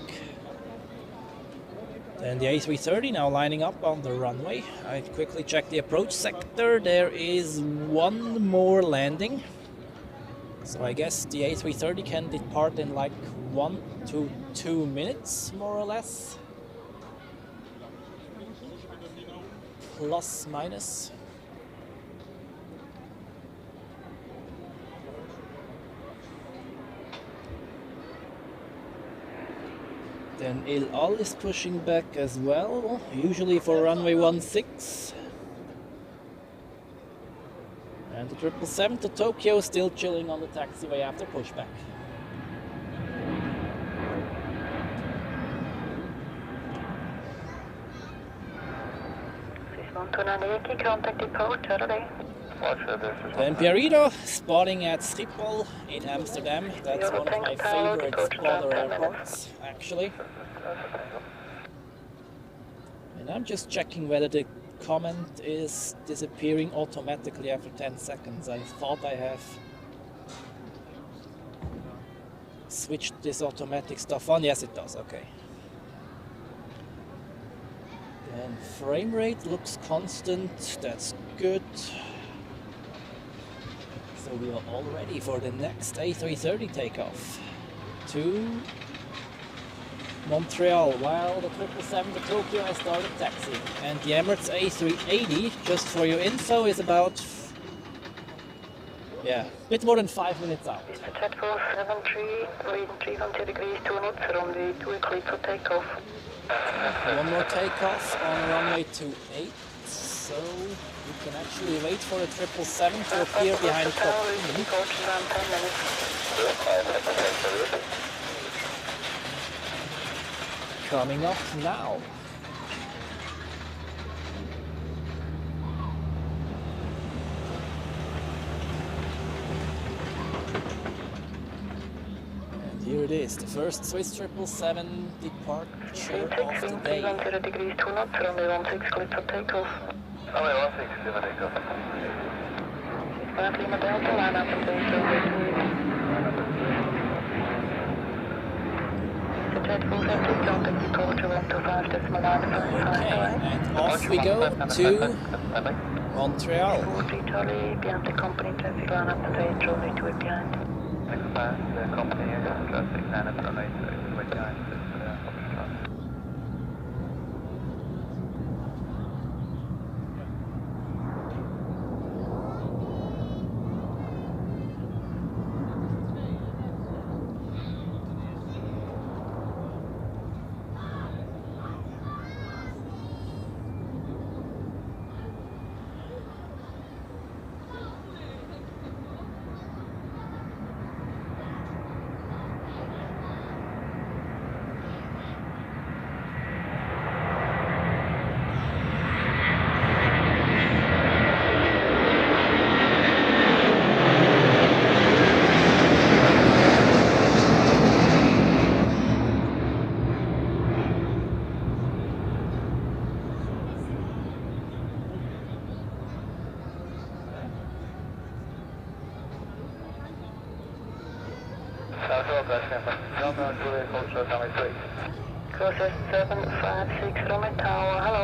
Then the A330 now lining up on the runway. I quickly check the approach sector. There is one more landing. So I guess the A330 can depart in like 1 to 2 minutes, more or less. Plus, minus. Then Il Al is pushing back as well, usually for runway 16. And the 777 to Tokyo still chilling on the taxiway after pushback. Then Pierito spotting at Schiphol in Amsterdam. That's one of my favorite smaller airports, actually. And I'm just checking whether the comment is disappearing automatically after 10 seconds. I thought I have switched this automatic stuff on. Yes, it does. Okay. And frame rate looks constant. That's good. So we are all ready for the next A330 takeoff to Montreal, while the 777 to Tokyo has started taxiing. And the Emirates A380, just for your info, is about, a bit more than 5 minutes out. Jet 473, reading 300 degrees, 2 knots, runway 28 for takeoff. One more takeoff on runway 28, so we can actually wait for the 777 to appear behind Foggy. Coming up now. And here it is, the first Swiss 777 departure of the day. 300 degrees, 2 knots, runway 16 clear for takeoff. Runway 16 clear for takeoff. Lima Delta, line up and base runway 28. Okay, and off we go to Montreal.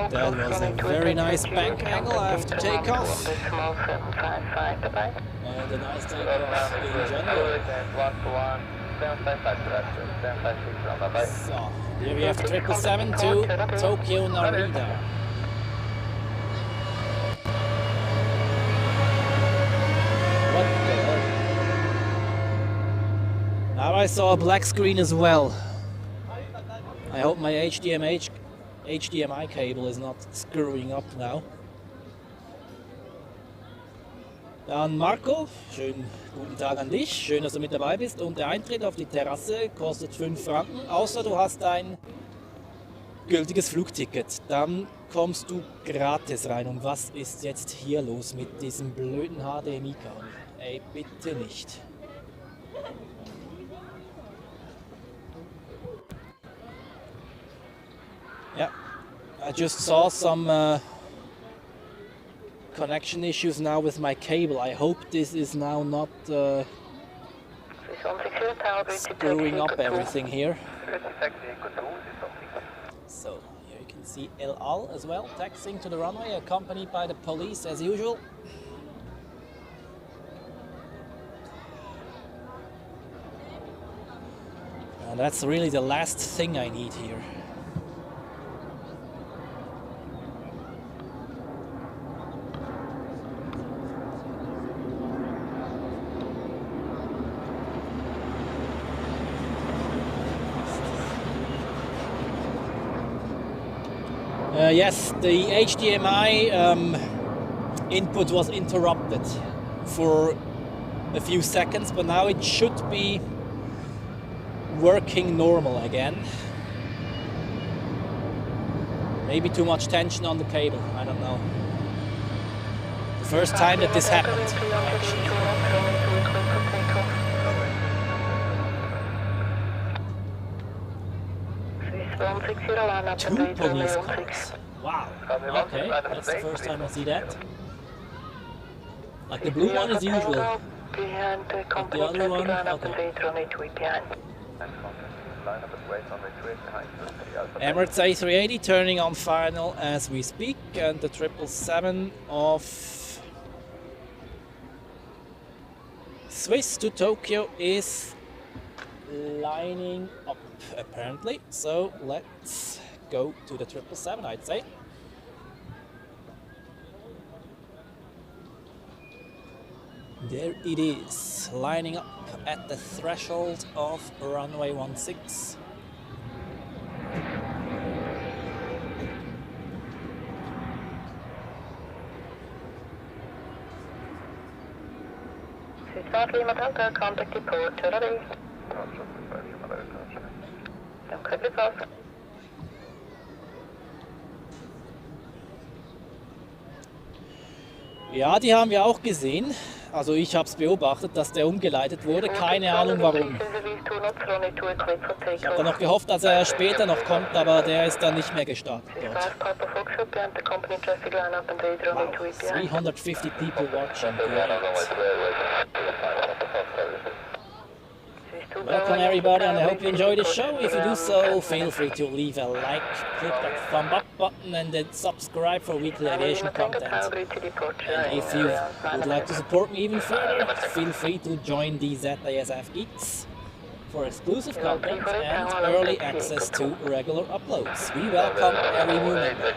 That was a very nice bank angle after takeoff. And a nice takeoff in general. So, here we have 777 to Tokyo Narita. What the hell? Now I saw a black screen as well. I hope my HDMI cable is not screwing up now. Dann Marco, schönen guten Tag an dich, schön, dass du mit dabei bist. Und der Eintritt auf die Terrasse kostet 5 Franken, außer du hast ein gültiges Flugticket. Dann kommst du gratis rein. Und was ist jetzt hier los mit diesem blöden HDMI-Kabel? Ey, bitte nicht. I just saw some connection issues now with my cable. I hope this is now not screwing up everything here. So here you can see El Al as well, taxiing to the runway, accompanied by the police as usual. And that's really the last thing I need here. Yes, the HDMI input was interrupted for a few seconds, but now it should be working normal again. Maybe too much tension on the cable, I don't know. The first time that this happened, actually. 2 police cars. Wow. Okay, that's the first time I see that. Like the blue one is usual. But the other one, okay. Emirates A380 turning on final as we speak, and the 777 of Swiss to Tokyo is lining up apparently. So let's go to the 777, I'd say. There it is, lining up at the threshold of runway 16. Contact the port, ready? Ja, die haben wir auch gesehen. Also ich habe es beobachtet, dass der umgeleitet wurde. Keine Ahnung warum. Ich habe noch gehofft, dass er später noch kommt, aber der ist dann nicht mehr gestartet dort. Wow, 350 people watching. Great. Welcome everybody, and I hope you enjoy the show. If you do so, feel free to leave a like, click that thumb up button, and then subscribe for weekly aviation content. And if you would like to support me even further, feel free to join the ZASF Geeks for exclusive content and early access to regular uploads. We welcome every new member.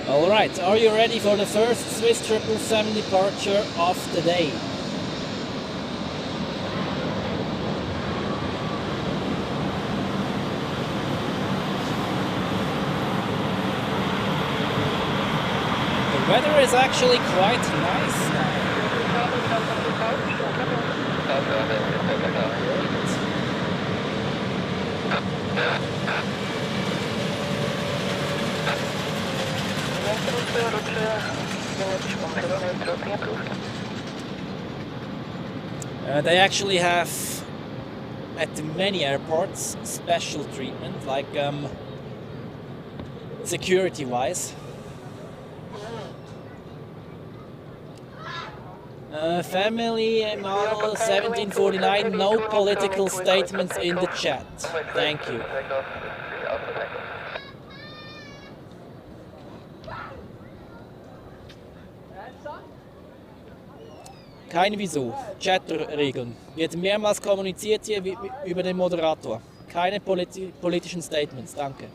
Alright, are you ready for the first Swiss 777 departure of the day? The weather is actually quite nice now. They actually have, at many airports, special treatment, like security-wise. Family model 1749, no political statements in the chat. Thank you. Keine Wieso. Chat-Regeln. Wird mehrmals kommuniziert hier über den Moderator. Keine politischen Statements. Danke.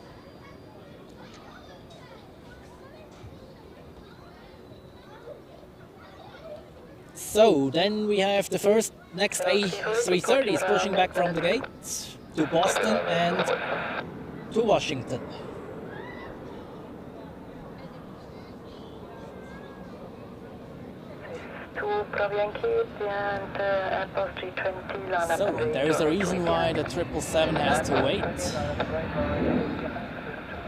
So, then we have the next A330 is pushing back from the gate to Boston and to Washington. So, and there is a reason why the 777 has to wait.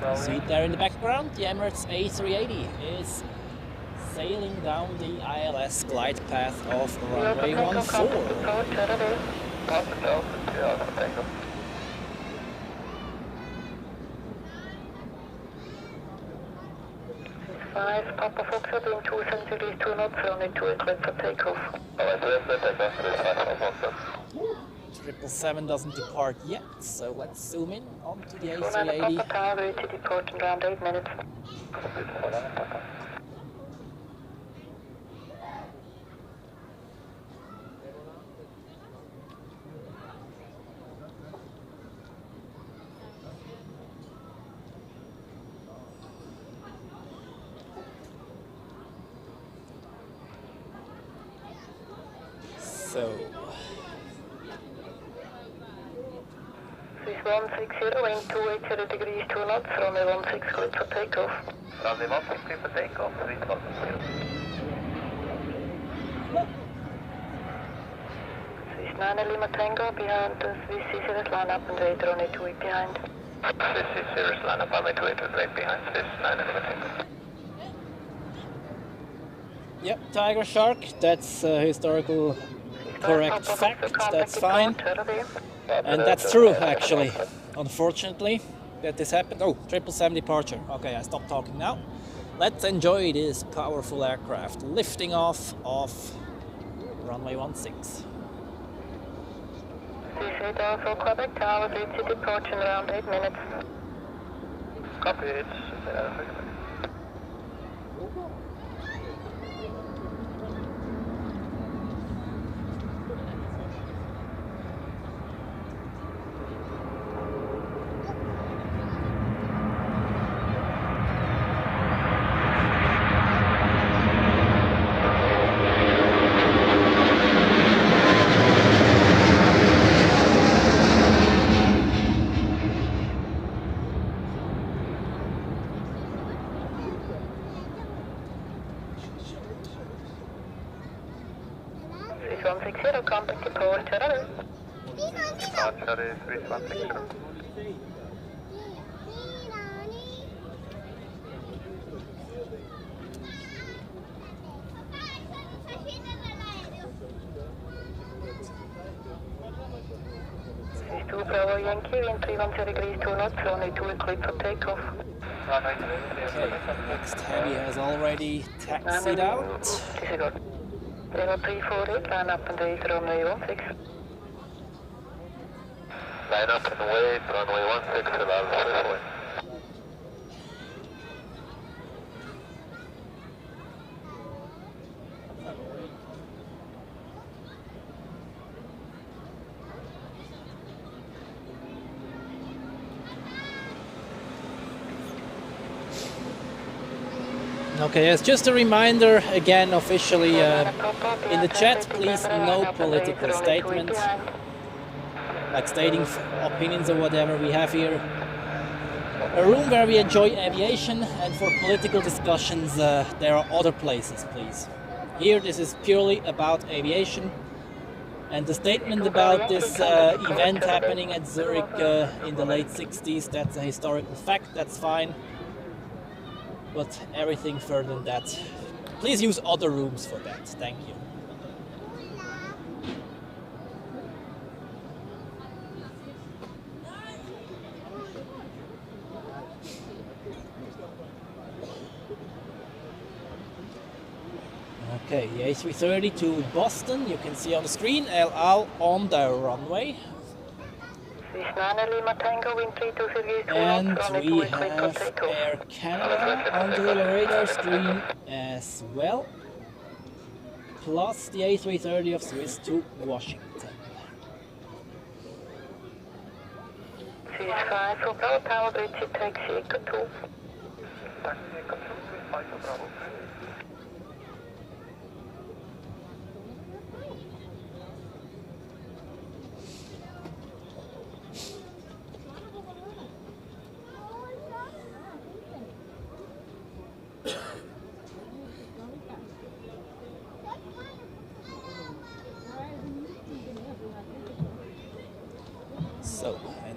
You see it there in the background, the Emirates A380 is sailing down the ILS glide path of runway Tango, 14. contact departure, ready. Contact Alpha 2 Alpha Tango. 5, Papa Foxtrot, being 270 degrees 2 knots, runway 2 cleared for takeoff. Alright, so that's the takeoff for this 5 Papa Foxtrot. 777 doesn't depart yet, so let's zoom in onto the Papa A380. Tower, ready to depart in around 8 minutes. So, 160, wind 280 degrees 2 knots, runway 16 cleared for takeoff. Runway 16 cleared for takeoff, 3,000. 9 Lima Tango, behind the Swiss Series, line up and wait, runway 28 behind. Swiss Series, line up, runway 28 right behind, Swiss 9 Lima Tango. yep, Tiger Shark, that's a historical correct fact, that's fine. And that's true, actually. Unfortunately, that this happened. Oh, 777 departure. Okay, I stopped talking now. Let's enjoy this powerful aircraft lifting off of runway 16. Appreciate also Quebec Tower, ready to depart in around 8 minutes. Copy, it's contact departure. departure is Swiss 160. Swiss 2 Bravo Yankee, wind 310 degrees 2 knots, runway 2 cleared for takeoff. Runway Okay, next heavy has already taxied out. Disregard. 0348, line up and wait, runway 16. line up and wait, runway 16, about 34. Okay, yes, just a reminder again officially in the chat, please no political statements, like stating opinions or whatever. We have here a room where we enjoy aviation, and for political discussions there are other places, please. Here this is purely about aviation, and the statement about this event happening at Zurich in the late 60s, that's a historical fact, that's fine. But everything further than that, please use other rooms for that. Thank you. Okay, the A330 to Boston. You can see on the screen El Al on the runway. And we have Air Canada on the radar screen as well, plus the A330 of Swiss to Washington. Swiss 5 for Bravo Tower, ready to taxi Echo 2. Taxi Echo 2, Swiss 5 for Bravo.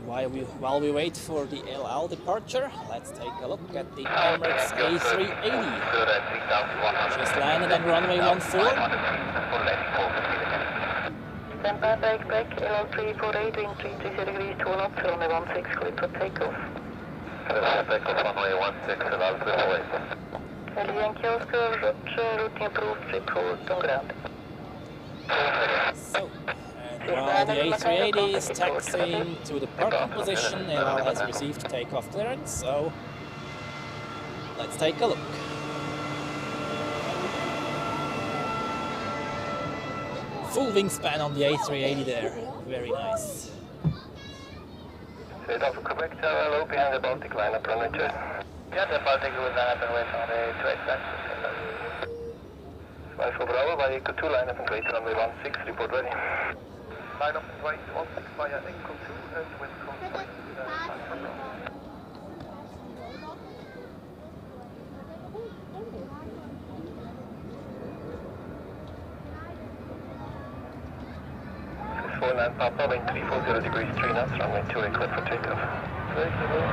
while we wait for the LL departure, let's take a look at the Emirates A380. Just landed on runway 14. Stand by, back, LL 348, wing 330 degrees, 2 knots, runway 16, clear for takeoff. Takeoff runway 16, LL 348. Yankee Oscar, routing approved, trip forward on ground. So, and while the A380 is taxiing to the parking position, LL has received takeoff clearance, so let's take a look. Full wingspan on the A380 there, very nice. Straight off of Quebec, hello, behind the Baltic line, up runway 2. Yeah, the Baltic will line up and wait on the 285. Smile for Bravo, by Echo 2, line up and wait runway 16, report ready. Line up and wait 16 via Echo 2 and welcome to Smile for Bravo. This is 49 Papa, wind 340 degrees, 3 knots, runway 2, clear for takeoff. Very good.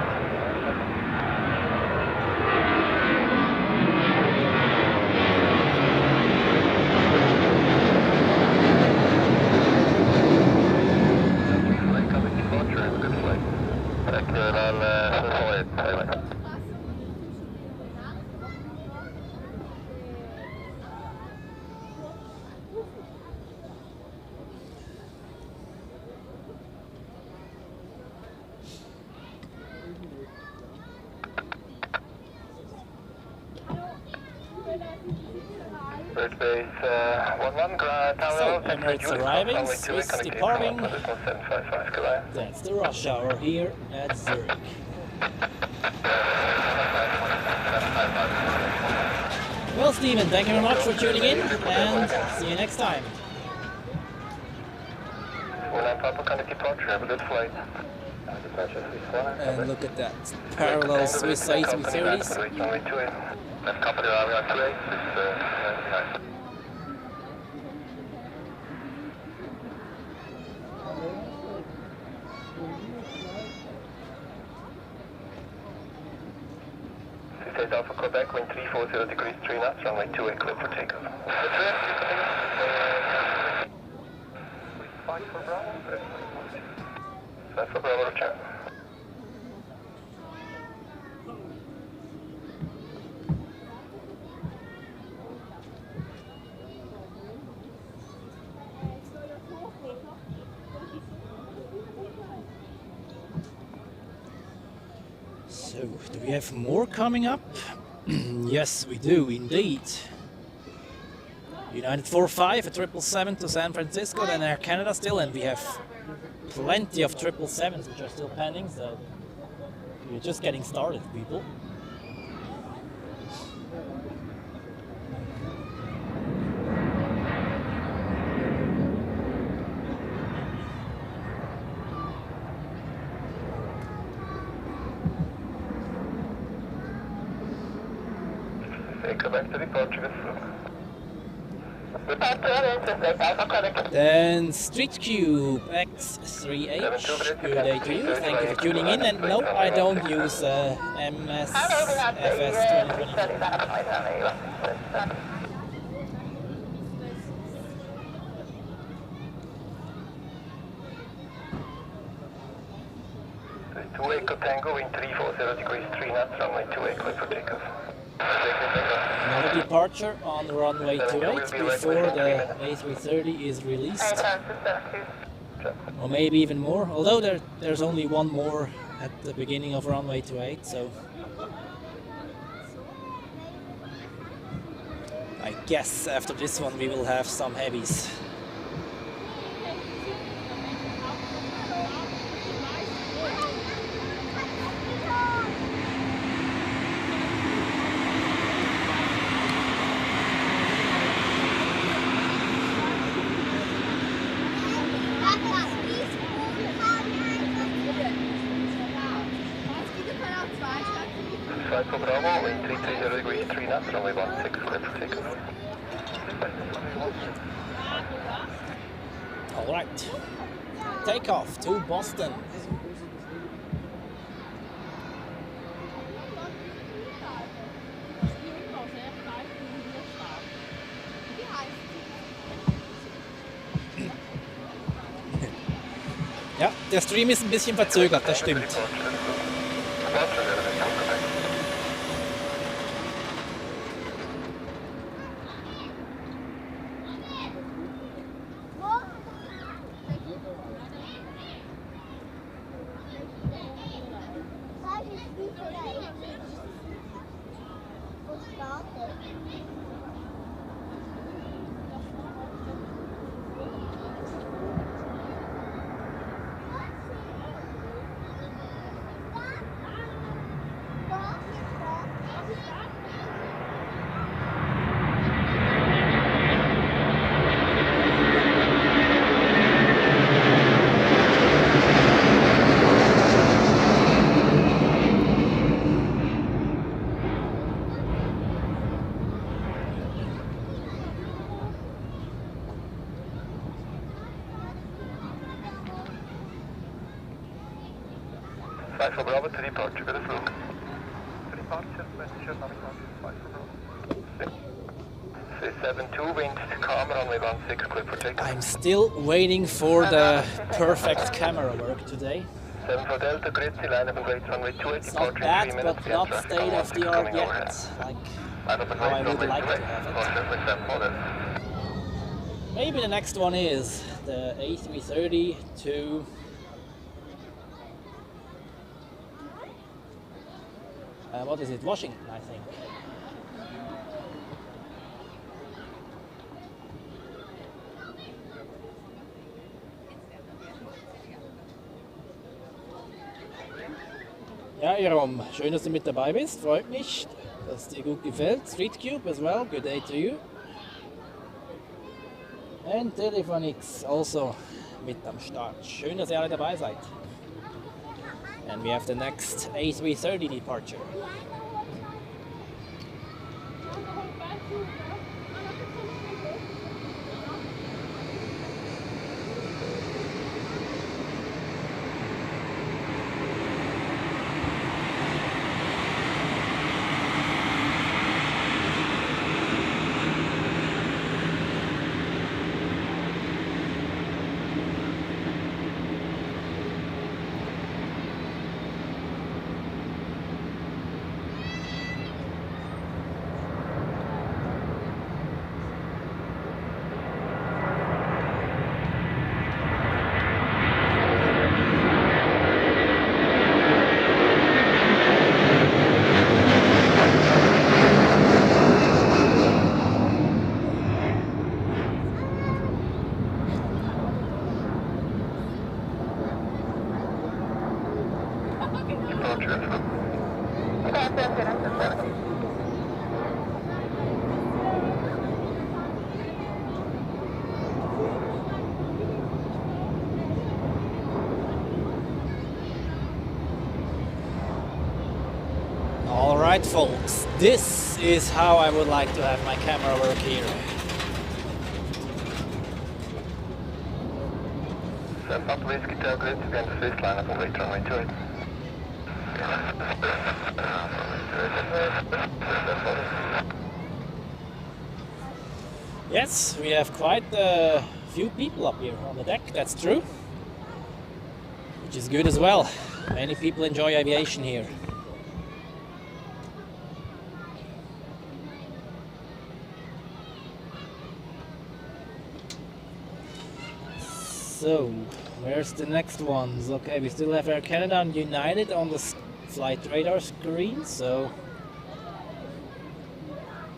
Bird base 11, So, Emirates arriving, Swiss departing. That's the rush hour here at Zurich. Well, Stephen, thank you very much for tuning in, and see you next time. And look at that, parallel Swiss A330s. Company arriving on 28 is State Alpha Quebec, wind 340 degrees, 3 knots, runway 28, clear for takeoff. Five for Bravo, 5 for Bravo, return. So, do we have more coming up? Yes, we do indeed. United 45, a 777 to San Francisco, then Air Canada still, and we have plenty of 777s which are still pending, so we're just getting started, people. Go back to departure. Then Street Cube X3H, good day to you, thank you for tuning in, and no, I don't use MSFS 2020. 2 Echo Tango, wind 340 degrees, 3 knots, runway 28, clear for takeoff. Another departure on runway 28 before the A330 is released. Or maybe even more, although there's only one more at the beginning of runway 28, so I guess after this one we will have some heavies. For Bravo, wind 330 degrees, 3 knots, runway 16, clear for takeoff. Alright, takeoff to Boston. Ja, der Stream ist ein bisschen verzögert, das stimmt. For Bravo to departure, good as look. To departure, message not accounted, 5 for Bravo. 72, wind calm, runway 16, clear project. I'm still waiting for the perfect camera work today. 7 for Delta, grid, line up and wait, runway 28, It's not departure bad, 3 minutes. but not state of the art yet, like how I would like to have it. Maybe the next one is the A330 to what is it? Washington, I think. Ja, Jerome, schön, dass du mit dabei bist. Freut mich, dass es dir gut gefällt. Street Cube as well. Good day to you. And Telefonix also mit am Start. Schön, dass ihr alle dabei seid. And we have the next A330 departure. Alright folks, this is how I would like to have my camera work here. Up whiskey tail grid to be on the fifth line up and wait runway 28. Yes, we have quite a few people up here on the deck, that's true. Which is good as well. Many people enjoy aviation here. So, where's the next ones? Okay, we still have Air Canada and United on the flight radar screen, so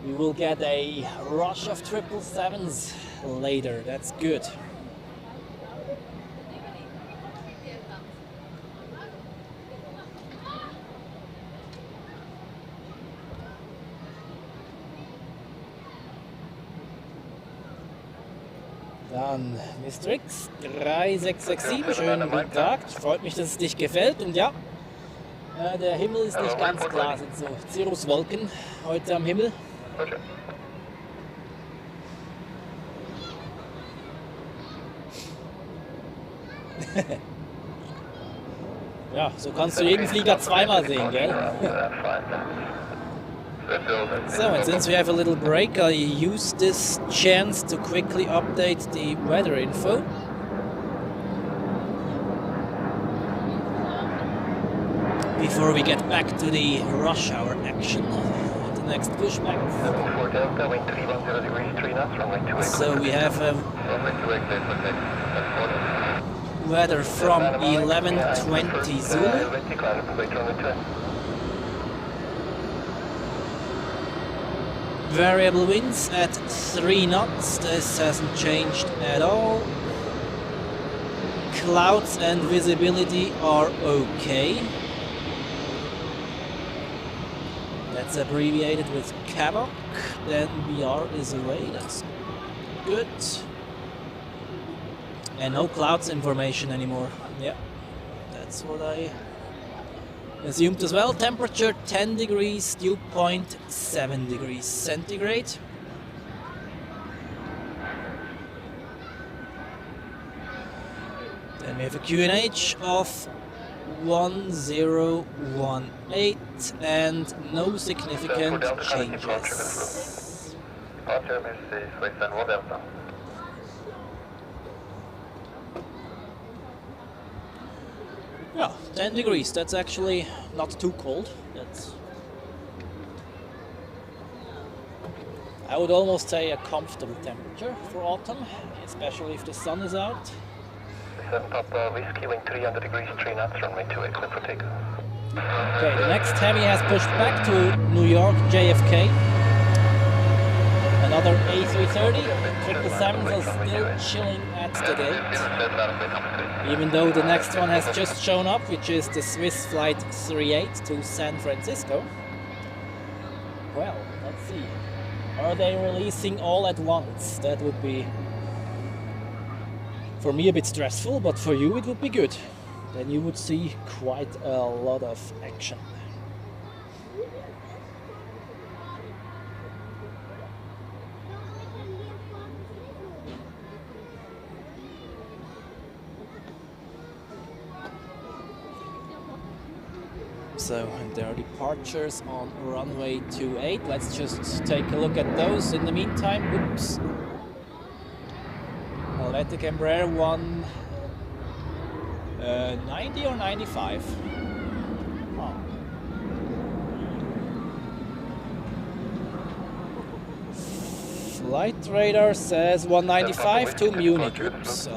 we will get a rush of 777s later. That's good. Dann Mr. X 3667, schönen guten Tag. Freut mich, dass es dich gefällt. Und ja, der Himmel ist nicht ganz klar, sind so Cirruswolken heute am Himmel. Ja, so kannst du jeden Flieger zweimal sehen, gell? So, and since we have a little break, I'll use this chance to quickly update the weather info. before we get back to the rush hour action at the next pushback. 74 Delta, wind 310 degrees, 3 knots, runway 28. So we have Runway 28, clear for takeoff. weather from 11:20 Zulu. Variable winds at 3 knots, this hasn't changed at all. Clouds and visibility are okay. That's abbreviated with CAVOC. Then BR is away, that's good. And no clouds information anymore. Yeah, that's what I assumed as well. Temperature 10 degrees, dew point 7 degrees centigrade. Then we have a QNH of 1018 and no significant changes. Departure is Western Delta. Yeah, 10 degrees, that's actually not too cold. That's, I would almost say, a comfortable temperature for autumn, especially if the sun is out. 7 Papa Whiskey, wind 300 degrees, 3 knots, runway 28, clear for takeoff. Okay, the next heavy has pushed back to New York JFK. Another A330, 777s are still chilling at the gate. Even though the next one has just shown up, which is the Swiss flight 38 to San Francisco. Well, let's see. Are they releasing all at once? That would be, for me, a bit stressful, but for you it would be good. Then you would see quite a lot of action. So, and there are departures on runway 28. Let's just take a look at those in the meantime. Oops. Helvetic Embraer 190 or 95? Oh. Flight radar says 195 to Munich. Oops. So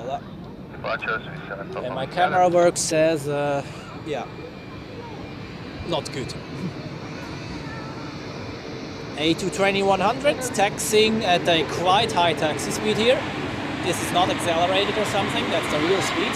that, and my camera work says, yeah. Not good. A220-100 taxiing at a quite high taxi speed here. This is not accelerated or something, that's the real speed.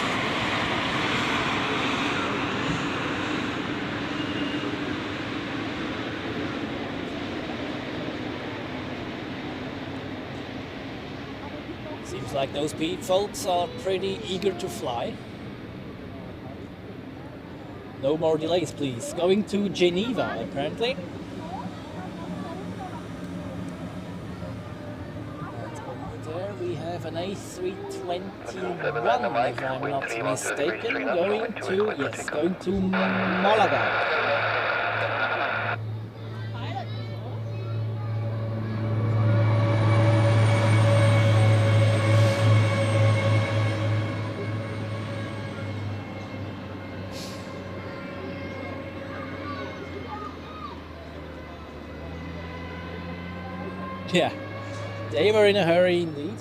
Seems like those folks are pretty eager to fly. No more delays, please. Going to Geneva, apparently. And over there we have an A321, if I'm not mistaken, going to Malaga. Yeah, they were in a hurry indeed.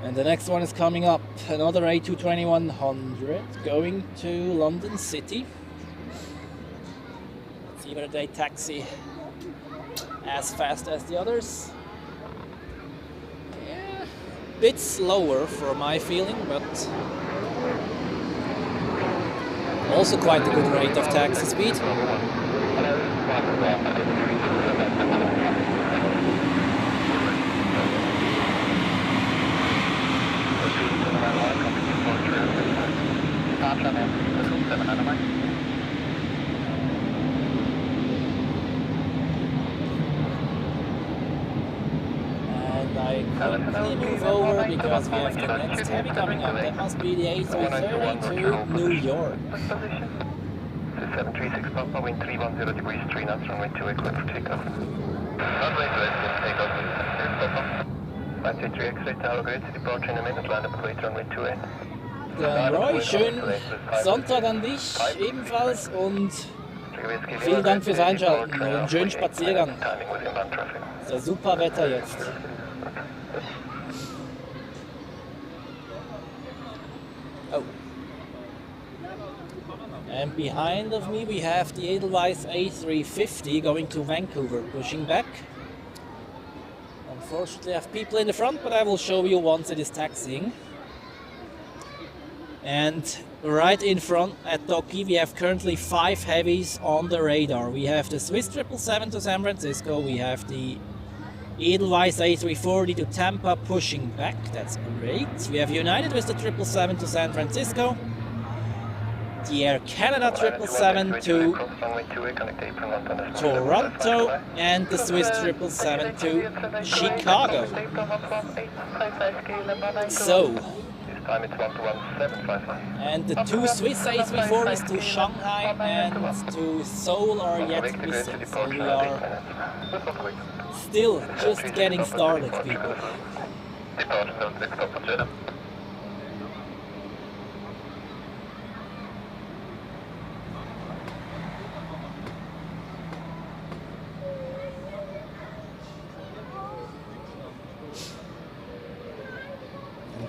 And the next one is coming up, another A220-100 going to London City. Let's see whether they taxi as fast as the others. Yeah, bit slower for my feeling, but also quite a good rate of taxi speed. And I quickly move over because we have the next heavy coming up. That must be the A330 to New York. 736 Papa, wind 310 degrees, 3 knots, runway 28, clear for takeoff. Runway 28, takeoff, Papa. 523 X-ray, tower grade, departure in a minute, land up at weight, runway 28. Roy, schönen Sonntag an dich ebenfalls und vielen Dank fürs Einschalten und einen schönen Spaziergang. Ist ja super Wetter jetzt. Oh. And behind of me we have the Airbus A350 going to Vancouver, pushing back. Unfortunately I have people in the front, but I will show you once it is taxiing. And right in front at Foggy we have currently 5 heavies on the radar. We have the Swiss 777 to San Francisco, we have the Edelweiss A340 to Tampa pushing back, that's great. We have United with the 777 to San Francisco, the Air Canada 777 to Toronto, and the Swiss 777 to Chicago. So, and the 2 Swiss A340s to Shanghai and to Seoul are yet missing, so we are still just getting started, people.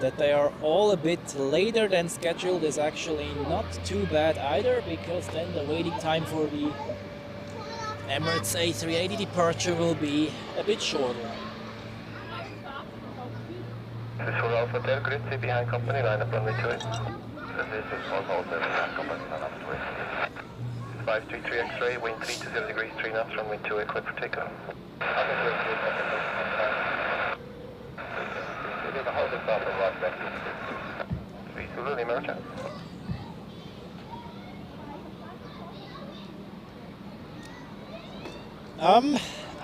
That they are all a bit later than scheduled is actually not too bad either, because then the waiting time for the Emirates A380 departure will be a bit shorter. This is for Alpha Hotel, grid, stay behind company, line up runway 28. This is for Hotel, behind company, line up 533 X-ray, wind 320 degrees, 3 knots, runway 28, clear for takeoff.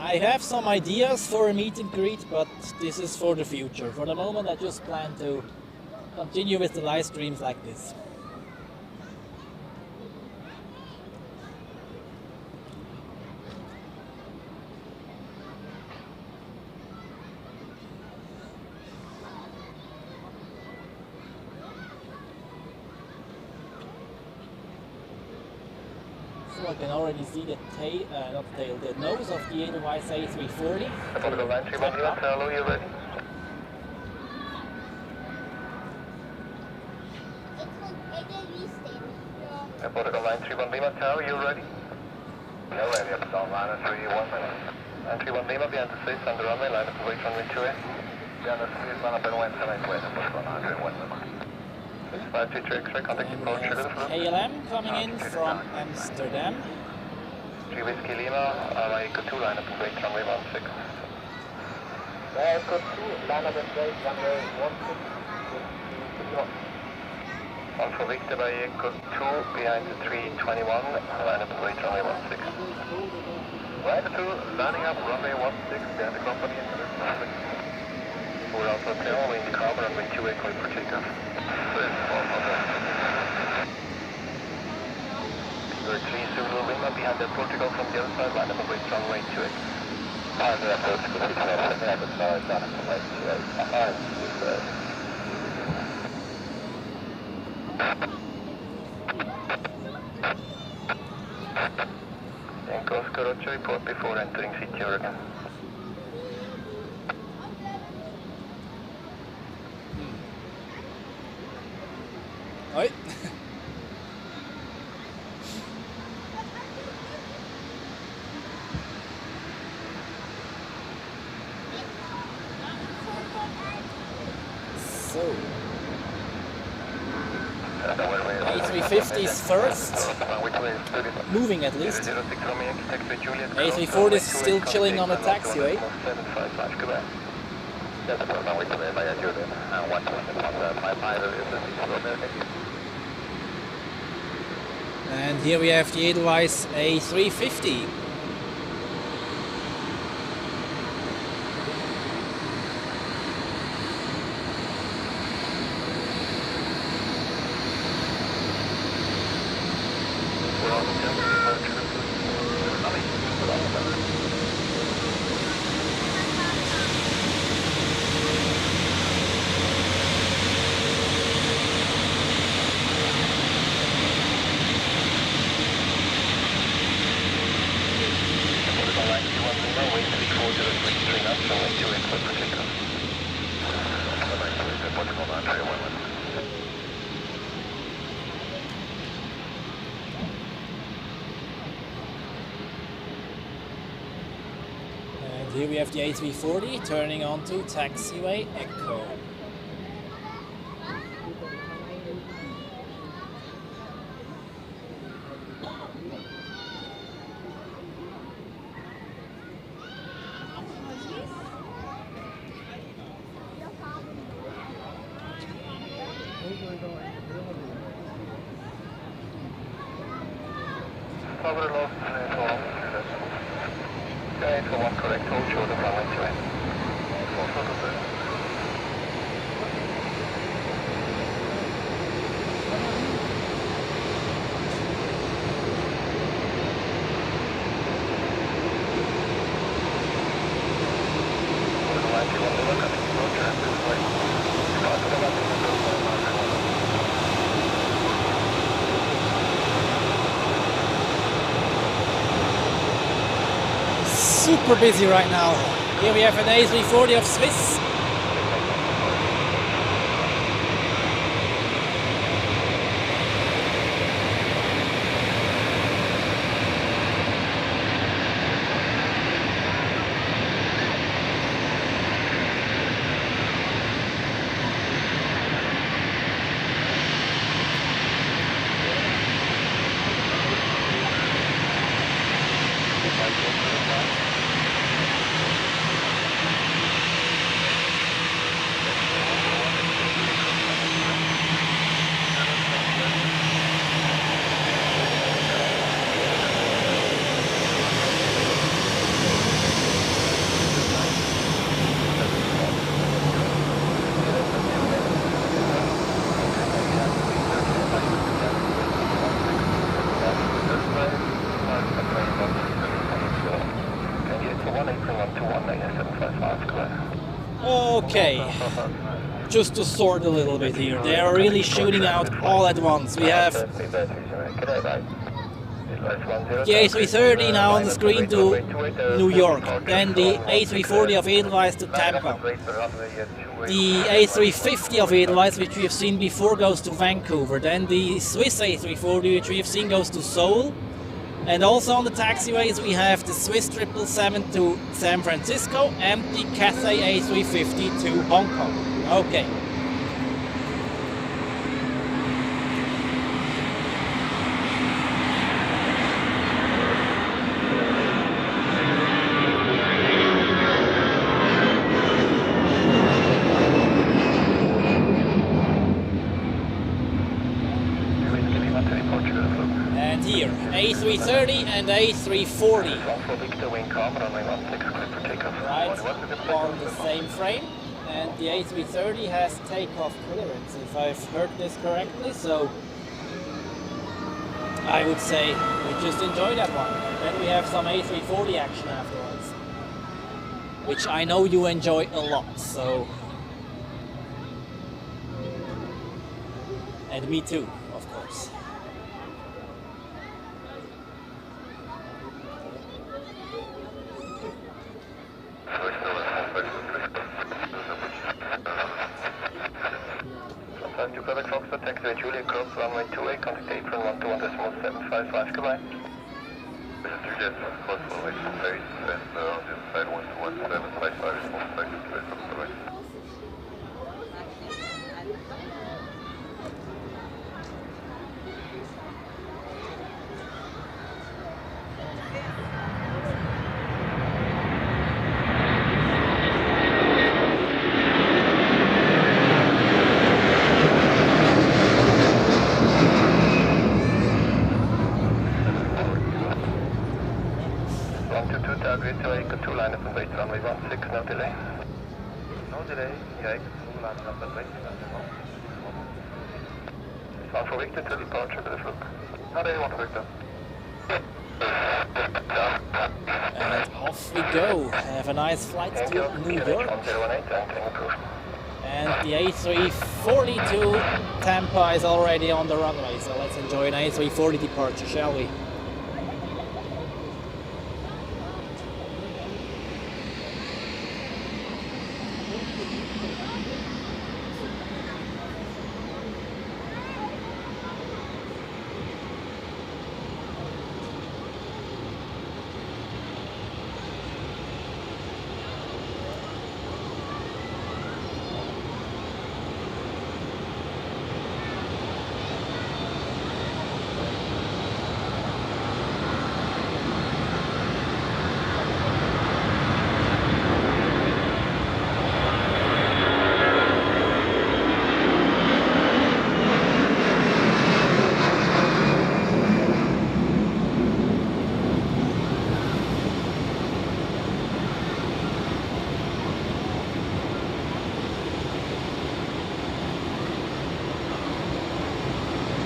I have some ideas for a meet and greet, but this is for the future. For the moment I just plan to continue with the live streams like this. I can already see the the nose of the Airbus A340. Line 3 Lima, hello, you ready? Protocol line 31 Lima Tower, you ready? Yeah, ready, up down line 31 minute. Line 31 Lima, behind the seats on the runway, line up away from runway 28. Behind the seats, line up and wind 728, protocol 101 Lima. 523 X-ray, contact departure to the floor. KLM coming in from Amsterdam. 3 Whiskey Lima, Echo 2, line up and wait runway 16. Echo 2, line up and wait runway 16. One for Victor by Echo 2, behind the 321, line up and wait runway 16. Echo 2, lining up runway 16, behind the company. We're also Hotel, wind carbon, runway 28, clear for takeoff. We're 3 Zulu Lima, behind the Portugal from the other side, line up and wait runway 28. And Costco Roger, report before entering City Oregon. Oi. So, A350 is first, moving at least. A340 is still chilling on the taxiway. And here we have the Airbus A350. runway 28, clear for takeoff. Runway 28, departure on entry, 1 minute. And here we have the A340 turning onto Taxiway Echo. Cover lost, okay, for 1 correct, hold short of runway 28. Also to the Super busy right now. Here we have an A340 of Swiss. Okay, just to sort a little bit here, they are really shooting out all at once. We have the A330 now on the screen to New York, then the A340 of Edelweiss to Tampa. The A350 of Edelweiss, which we have seen before, goes to Vancouver. Then the Swiss A340, which we have seen, goes to Seoul. And also on the taxiways we have the Swiss 777 to San Francisco and the Cathay A350 to Hong Kong. Okay. And here, A330 and A340. Right on the same frame. And the A330 has takeoff clearance, if I've heard this correctly. So I would say we just enjoy that one. Then we have some A340 action afterwards, which I know you enjoy a lot. So, and me too, of course. Taxiway Julia cross runway 28, contact apron 121.755, goodbye. This is Juliet, close runway 28, and on the side 121.755 is most likely to rest of the way. For Victor to departure, please look. How do you want Victor? And off we go. Have a nice flight to New York. And the A340 to Tampa is already on the runway, so let's enjoy an A340 departure, shall we?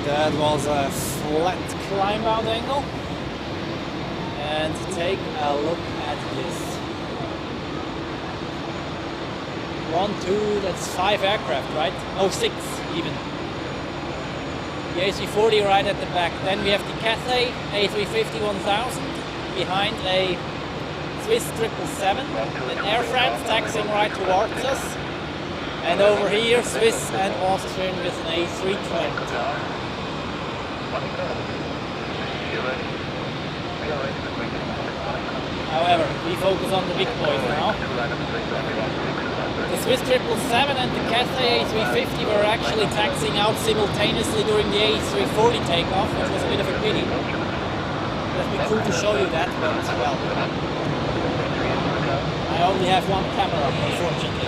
That was a flat climb out angle. And take a look at this. 1, 2, that's 5 aircraft, right? Oh, 6 even. The A340 right at the back. Then we have the Cathay A350-1000 behind a Swiss 777, and Air France taxiing right towards us. And over here, Swiss and Austrian with an A320. However, we focus on the big boys now. The Swiss 777 and the Cathay A350 were actually taxiing out simultaneously during the A340 takeoff, which was a bit of a pity. It would be cool to show you that, but well, I only have one camera, unfortunately.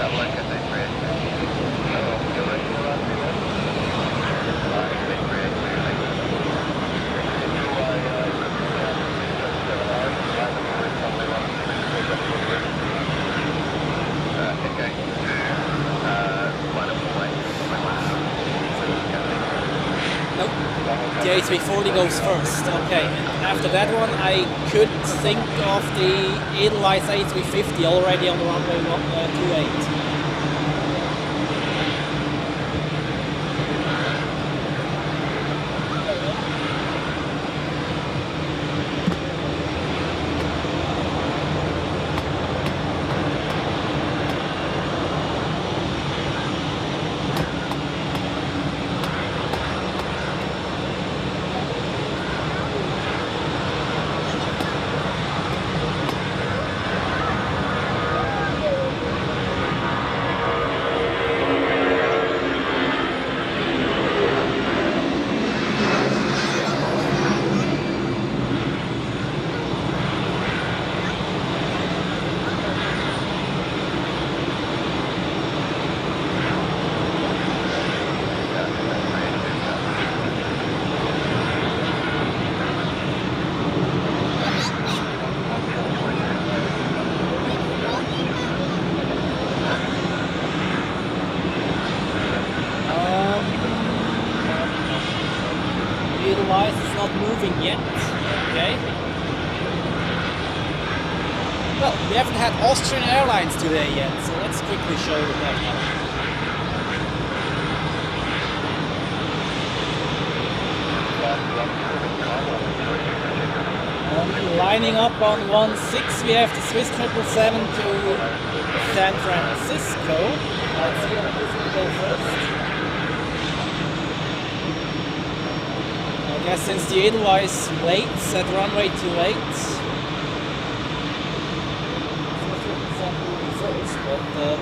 Nope. The A340 goes first. Okay. And after that one, I could think of the Edelweiss A350 already on the runway 28. Edelweiss is not moving yet. Okay. Well, we haven't had Austrian Airlines today yet, so let's quickly show you that now. Lining up on 16, we have the Swiss 777 to San Francisco. Let's see if this will go first. I guess since the Edelweiss waits at runway 28, first, but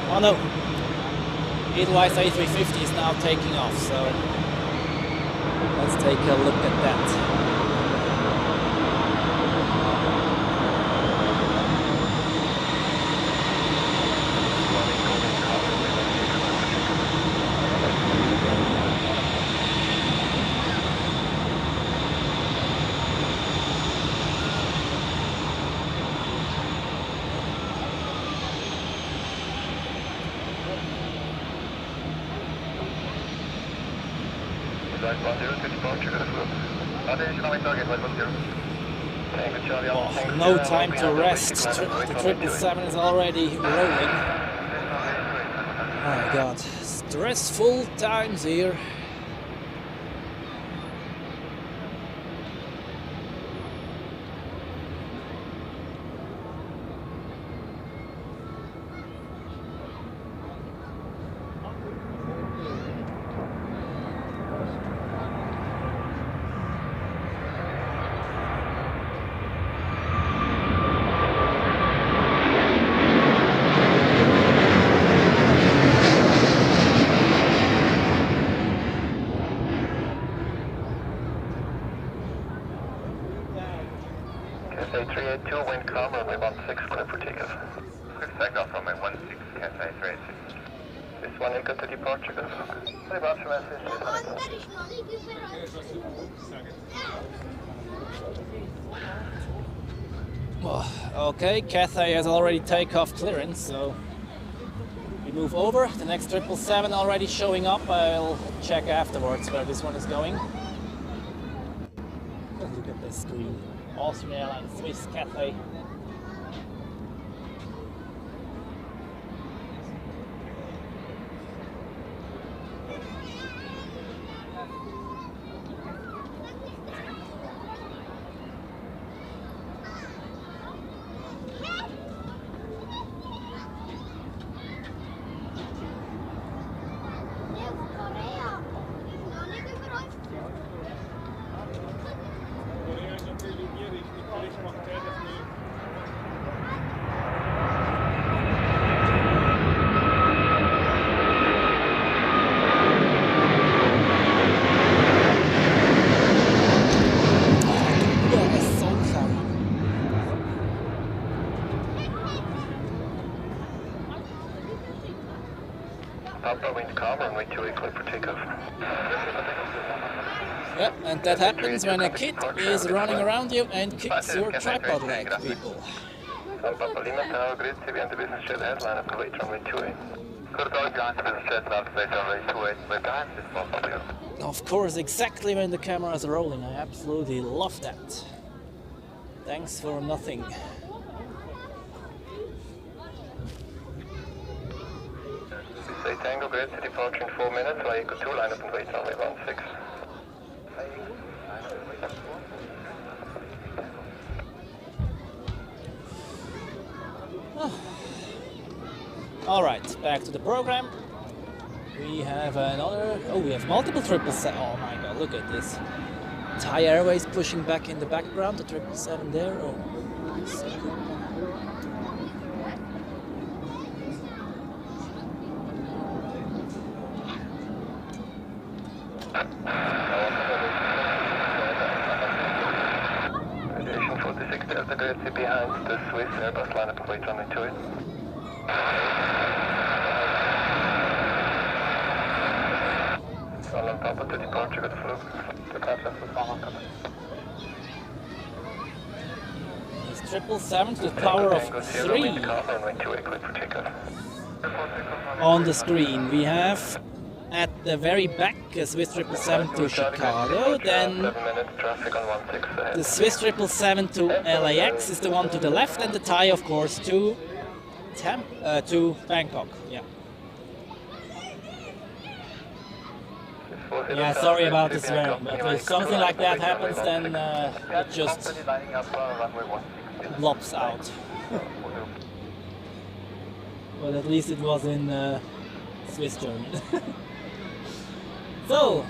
oh no, Edelweiss A350 is now taking off, so let's take a look at that. Oh, no time to rest. The 777 is already rolling. Oh my god, stressful times here. A382, wind calm, runway 16, clear for takeoff. Quick takeoff, runway 16, Cathay 380. This one, echo to departure, good Okay, Cathay has already takeoff clearance, so we move over. The next 777 already showing up. I'll check afterwards where this one is going. Oh, look at this screen. Austrian Airlines, Swiss, Cathay. Yep, and that happens when a kid is running around you and kicks your tripod leg, people. Papa Lima Tower, grid TV and the business jet headline of Kuwait runway 28. Could have behind the business jet and Kuwait runway 28. We're behind this possible. Of course, exactly when the cameras are rolling. I absolutely love that. Thanks for nothing. Say Tango, grid to departure in 4 minutes. Via Eco 2, line up and wait runway 16. All right, back to the program. We have another. Oh, we have multiple 777. Oh my God! Look at this. Thai Airways pushing back in the background. The 777 there. Oh, so cool. Aviation 46 Delta grid behind the Swiss Airbus line up and wait runway 28. On top of the departure with the flu. The contact with Boeing coming. This 777 to the power of 3. On the screen we have at the very back a Swiss 777 to Chicago, then the Swiss 777 to LAX is the one to the left, and the Thai of course to Bangkok. Yeah, sorry about the swearing, but if something like that happens, then it just lops out. But at least it was in Swiss German. So,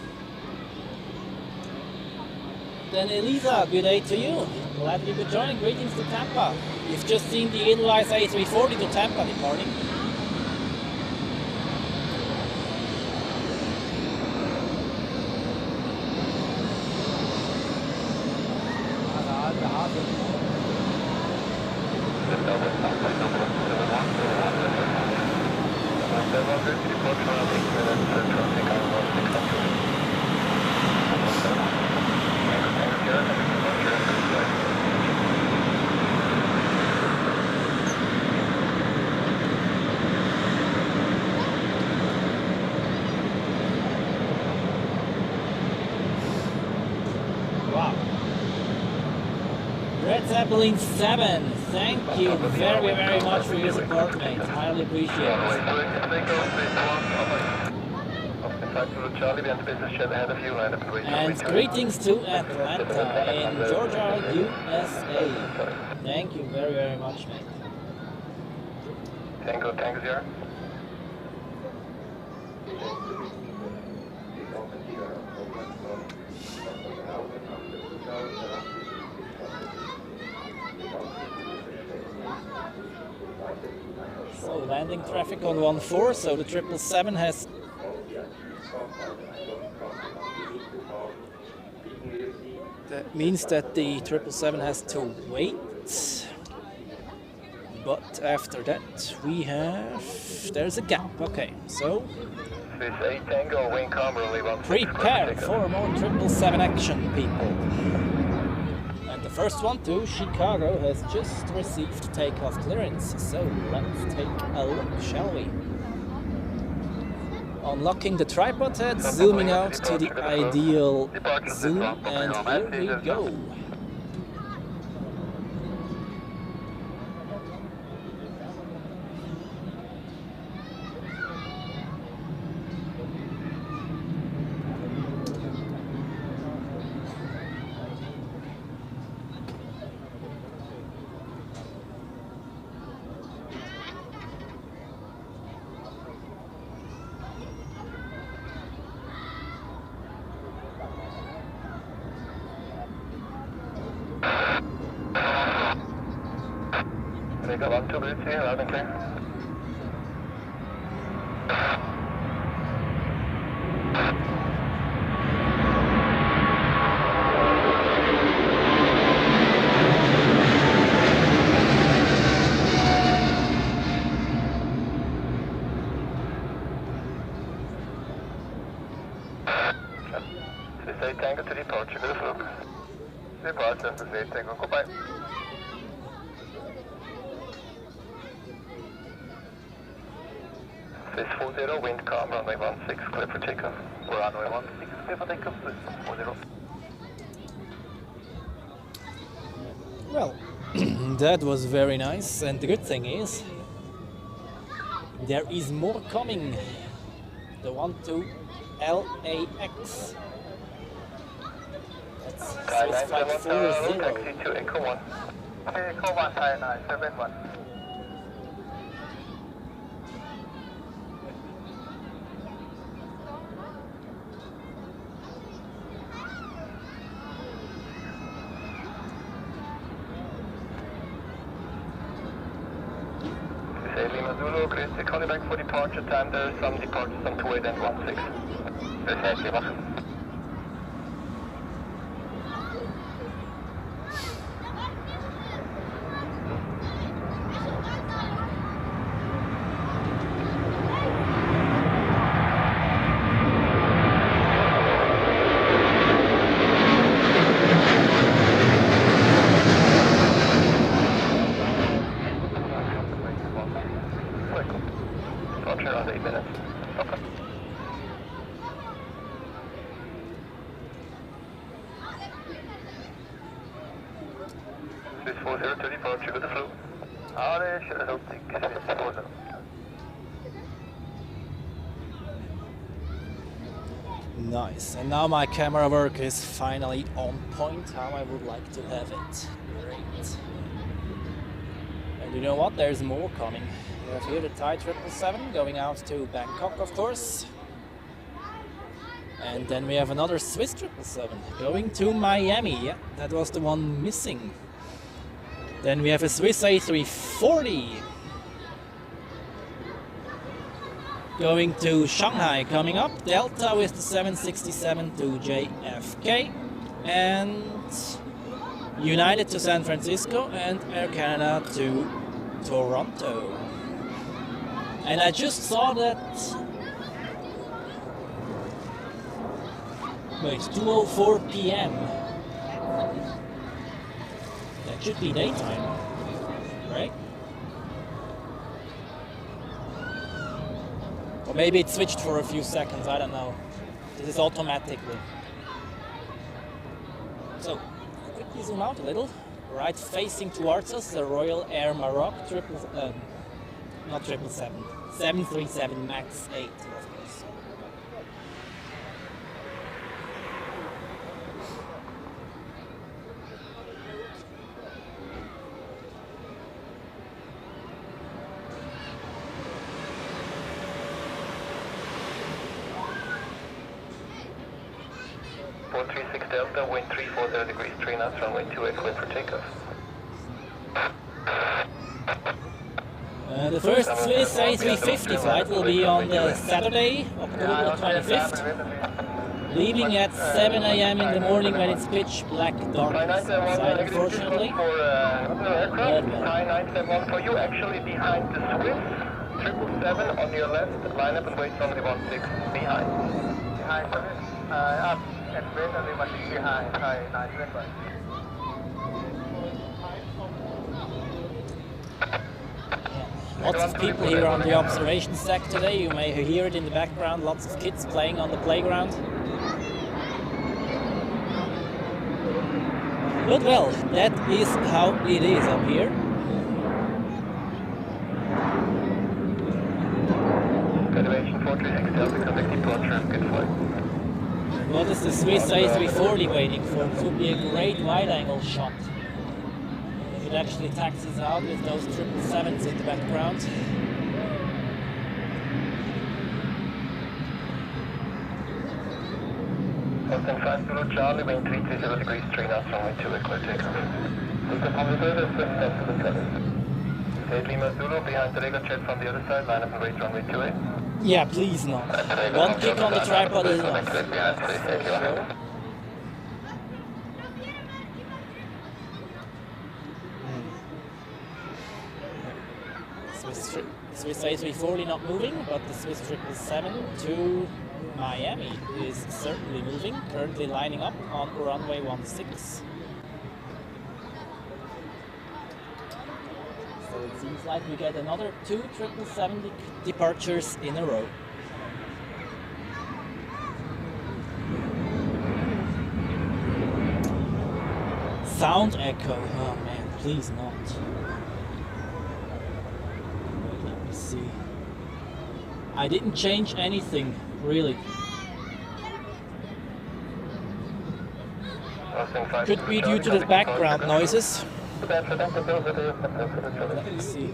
then Elisa, good day to you. Glad you could join. Greetings to Tampa. You've just seen the Airbus A340 to Tampa departing. Zeppelin 7, thank you very, very much for your support, mate. Highly appreciate it. And greetings to Atlanta in Georgia, USA. Thank you very, very much, mate. Tango 0. So landing traffic on 14, so the 777 has that means that the 777 has to wait, but after that we have there's a gap. Okay, so prepare for more 777 action, people. And the first one to Chicago has just received takeoff clearance, so let's take a look, shall we? Unlocking the tripod head, zooming out to the ideal zoom, and here we go. They got on 2 minutes here, loud and clear. Say Tango to departure, good look. Departure, say Tango, goodbye. This 40, wind calm, runway 16, clear for takeoff. Runway 16, clear for takeoff, 40. Well, that was very nice, and the good thing is, there is more coming. The one to LAX. That's Swiss 540. Taxi to Echo 1. Echo 1, Thai 971. Lima Zulu, Chris, calling back for departure time. There are some departures on 28 and 16. Precisely, wacht. Around 8 minutes. Okay. This 40 to departure with the flu. Ja, kör det upp till Swiss 40. Nice, and now my camera work is finally on point, how I would like to have it. Great. And you know what, there's more coming. We have here the Thai 777 going out to Bangkok, of course. And then we have another Swiss 777 going to Miami. Yeah, that was the one missing. Then we have a Swiss A340 going to Shanghai coming up. Delta with the 767 to JFK. And United to San Francisco and Air Canada to Toronto. And I just saw that, wait, 2:04 p.m. That should be daytime, right? Or maybe it switched for a few seconds, I don't know. This is automatically. So, quickly zoom out a little. Right facing towards us, the Royal Air Maroc 737 MAX 8, of course. Delta, wind 340 degrees, 3 knots, runway 28, clear for takeoff. The first Swiss A350 flight will be on the Saturday, October 25th, leaving at 7 a.m. in the morning when it's pitch black darkness outside, unfortunately. Thai 971 for you, actually behind the Swiss 777 on your left, line up and wait only 16 behind. Behind Swiss, up and wait only 16 behind, Thai 971. Lots of people here on the observations deck today. You may hear it in the background. Lots of kids playing on the playground. But well, that is how it is up here. Elevation 436 Delta, contact departure, good flight. What is the Swiss A340 waiting for? It would be a great wide-angle shot. It actually taxis out with those 777s in the background. Austin 50 Charlie, wind 330 degrees, 3 knots, runway 2, clear takeoff. Delta from the third, Swift to the 7. 8 Lima Zulu, behind the regular jet from the other side, line up and wait runway 28. Yeah, please not. One kick on the tripod is enough. Swiss A340 not moving, but the Swiss 777 to Miami is certainly moving, currently lining up on runway 16. So it seems like we get another 2 777 departures in a row. Sound echo, oh man, please not. Let me see. I didn't change anything, really. Could be due to the background noises. Let me see.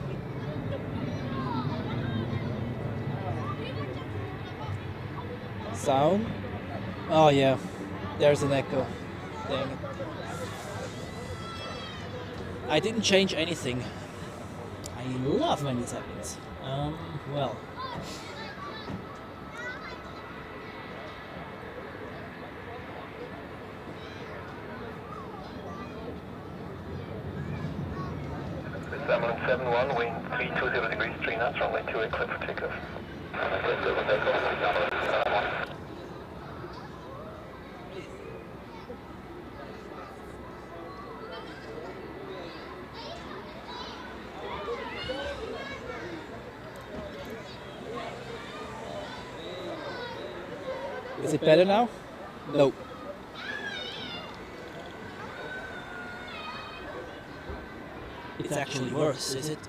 Sound? Oh yeah, there's an echo. Dang it. I didn't change anything. I love when this happens. Well. Emirates 71, wind 320 degrees, 3 knots, runway 28, clear for takeoff. Is it better now? No. It's actually worse, is it?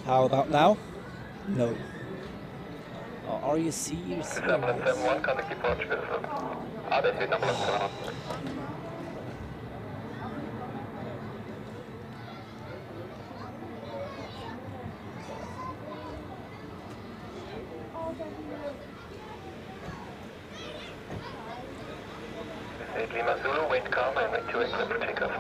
How about now? No. Oh, are you serious? 771, contact departure. That's it, number 7. Eight Lima Zulu, wind calm, and 28, clear for takeoff.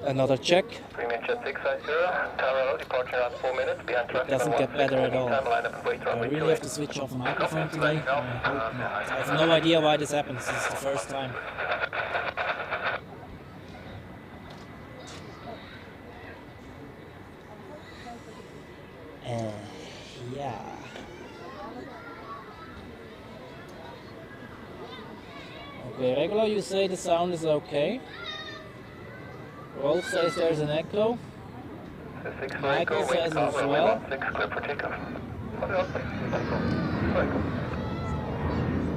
Another check. Premium jet 650, Tower departure around 4 minutes, behind traffic. It doesn't get better at all. Line up and wait I runway really 28. have to switch off the microphone today. I hope not. I have no idea why this happens. This is the first time. Yeah. Okay, regular, you say the sound is okay. Rolf says there's an echo. Michael says as well.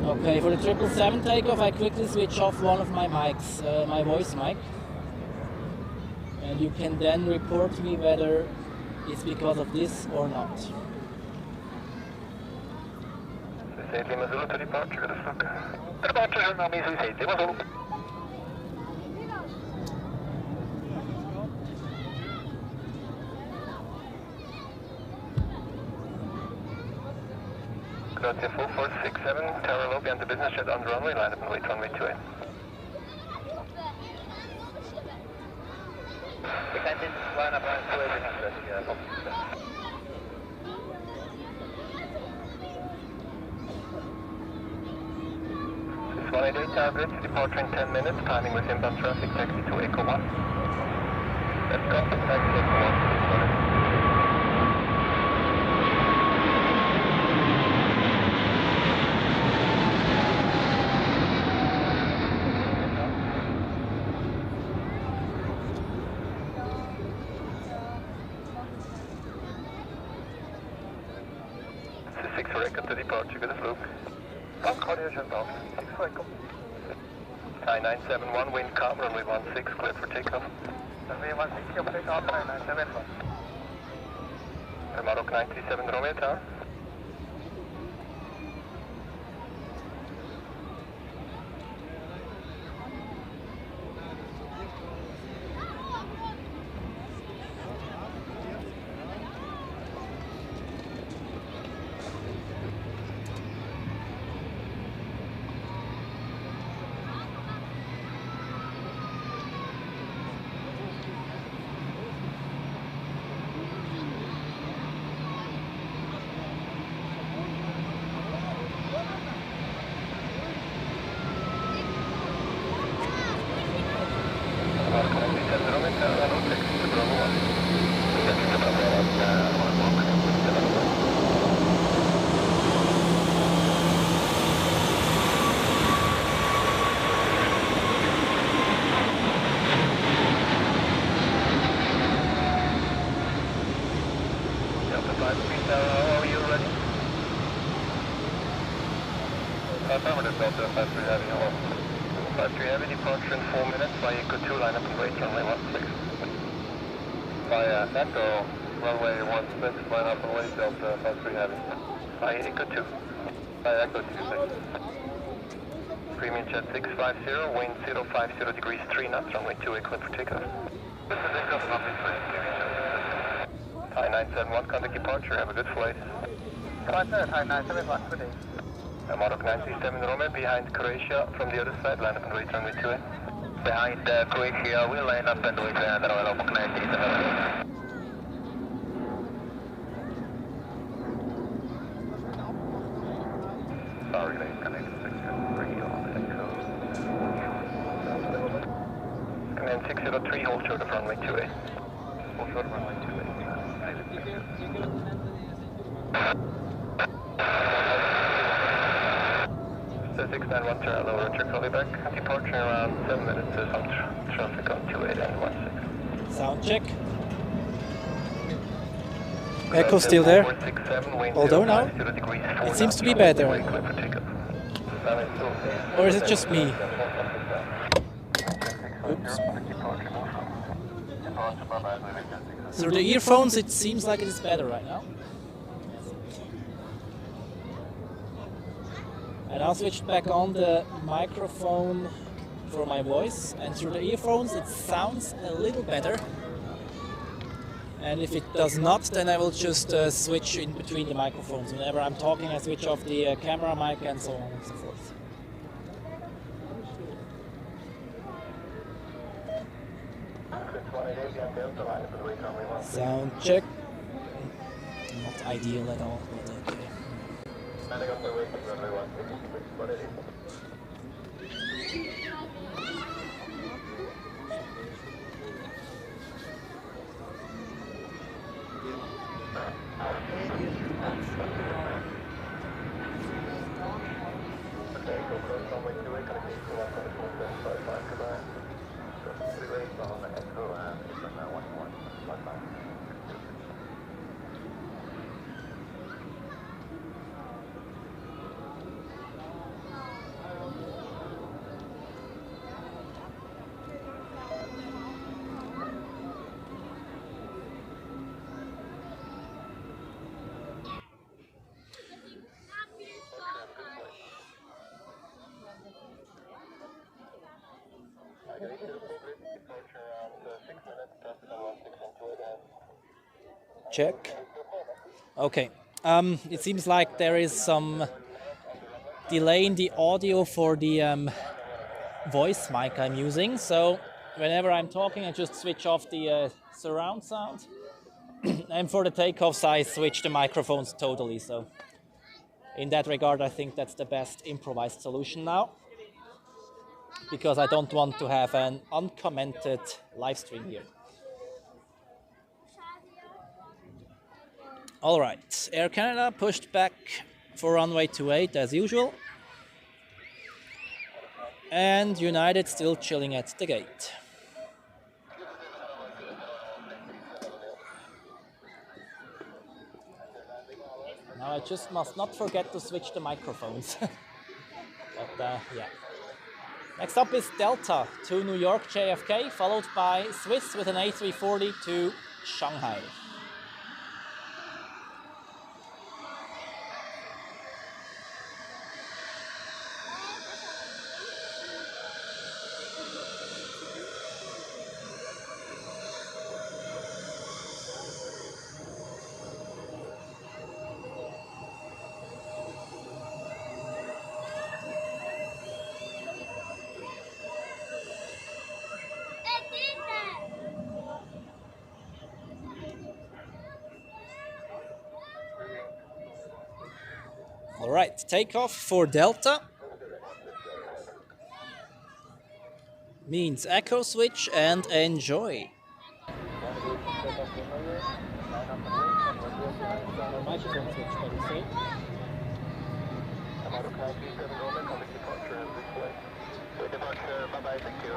Okay, for the 777 takeoff, I quickly switch off one of my mics, my voice mic. And you can then report me whether it's because of this or not. Grazie 4467, Tower Low behind the business jet on the runway, line up and wait runway 28. We can just line up around 2800, yeah, Foggy. 188 Tower Bridge, departure in 10 minutes, timing with inbound traffic, taxi to Echo 1. Let's go, taxi Echo 1. To departure, good as Luke. Concordia just off. 6 for Echo. Thai 971, wind calm, runway 16, clear for takeoff. Runway 16, clear for takeoff, Thai 971. Maroc 937, Romeo Tower. Affirmative, Delta 53 Heavy, hello. 53 Heavy, departure in 4 minutes by Echo 2, line up and wait, runway 16. By Echo, runway 16, line up and wait, Delta 53 Heavy. By Echo 2. By Echo 26. Premium jet 650, wind 050 degrees 3 knots, runway 28, clear for takeoff. This is Echo, runway 3, Thai 971, contact departure, have a good flight. Thai 971, good day. Maroc 937 Romeo, behind Croatia from the other side, line up and wait, runway 28. Behind Croatia, we'll line up and wait, Yolobox 937. Sorry, lane connect 603 on Echo. Command 603, hold short of runway 28. Hold short of runway 28. 691 Charlie, Roger, call you back. Departure around 7 minutes, there's some traffic on 28 and 16. Sound check. Echo still there. Although now, it seems to be better. Or is it just me? Oops. Through the earphones, it seems like it is better right now. And I'll switch back on the microphone for my voice, and through the earphones it sounds a little better. And if it does not, then I will just switch in between the microphones. Whenever I'm talking, I switch off the camera mic and so on and so forth. Sound check. Not ideal at all, but okay. Check. Okay. It seems like there is some delay in the audio for the voice mic I'm using, so whenever I'm talking, I just switch off the surround sound. And for the takeoffs, I switch the microphones totally. So in that regard, I think that's the best improvised solution now, because I don't want to have an uncommented live stream here. All right, Air Canada pushed back for runway 28 as usual. And United still chilling at the gate. Now I just must not forget to switch the microphones. But yeah. Next up is Delta to New York JFK, followed by Swiss with an A340 to Shanghai. All right, takeoff for Delta means echo switch and enjoy. Microphone switch, can you say? Bye-bye, thank you.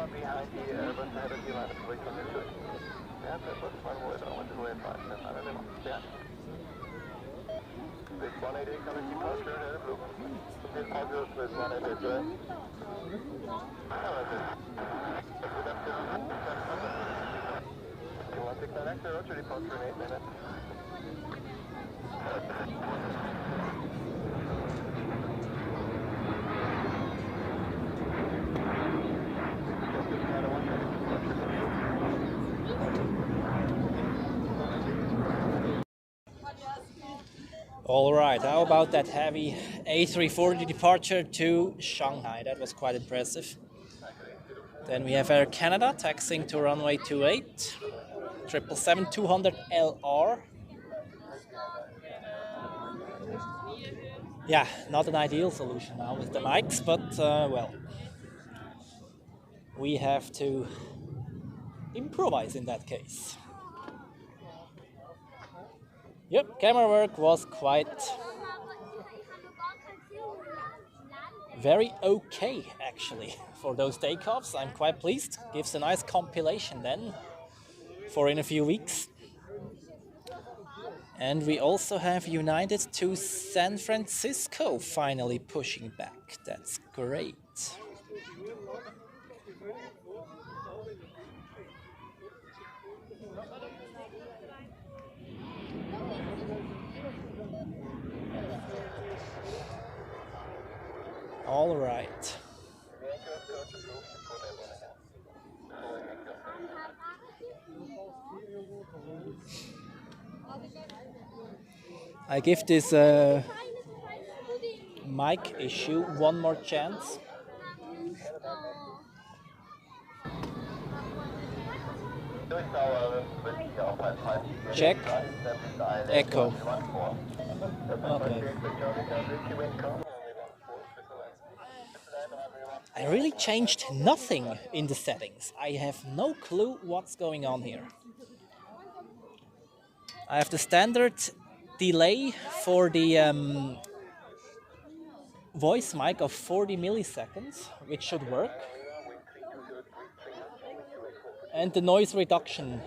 Behind the Airbus A380 line, it's wait on your two. Yeah, that's what's one way, but I want to wait 5 minutes. I don't know. Yeah. This 188 coming departure, air blue. This Foggy with 188, right? You want to take that extra roger departure in 8 minutes? All right, how about that heavy A340 departure to Shanghai? That was quite impressive. Then we have Air Canada taxiing to runway 28, 777-200 LR. Yeah, not an ideal solution now with the mics, but well, we have to improvise in that case. Yep, camera work was quite very okay actually for those takeoffs. I'm quite pleased. Gives a nice compilation then for in a few weeks. And we also have United to San Francisco finally pushing back. That's great. All right. I give this mic issue one more chance. Check. Echo. Okay. I really changed nothing in the settings. I have no clue what's going on here. I have the standard delay for the voice mic of 40 milliseconds, which should work. And the noise reduction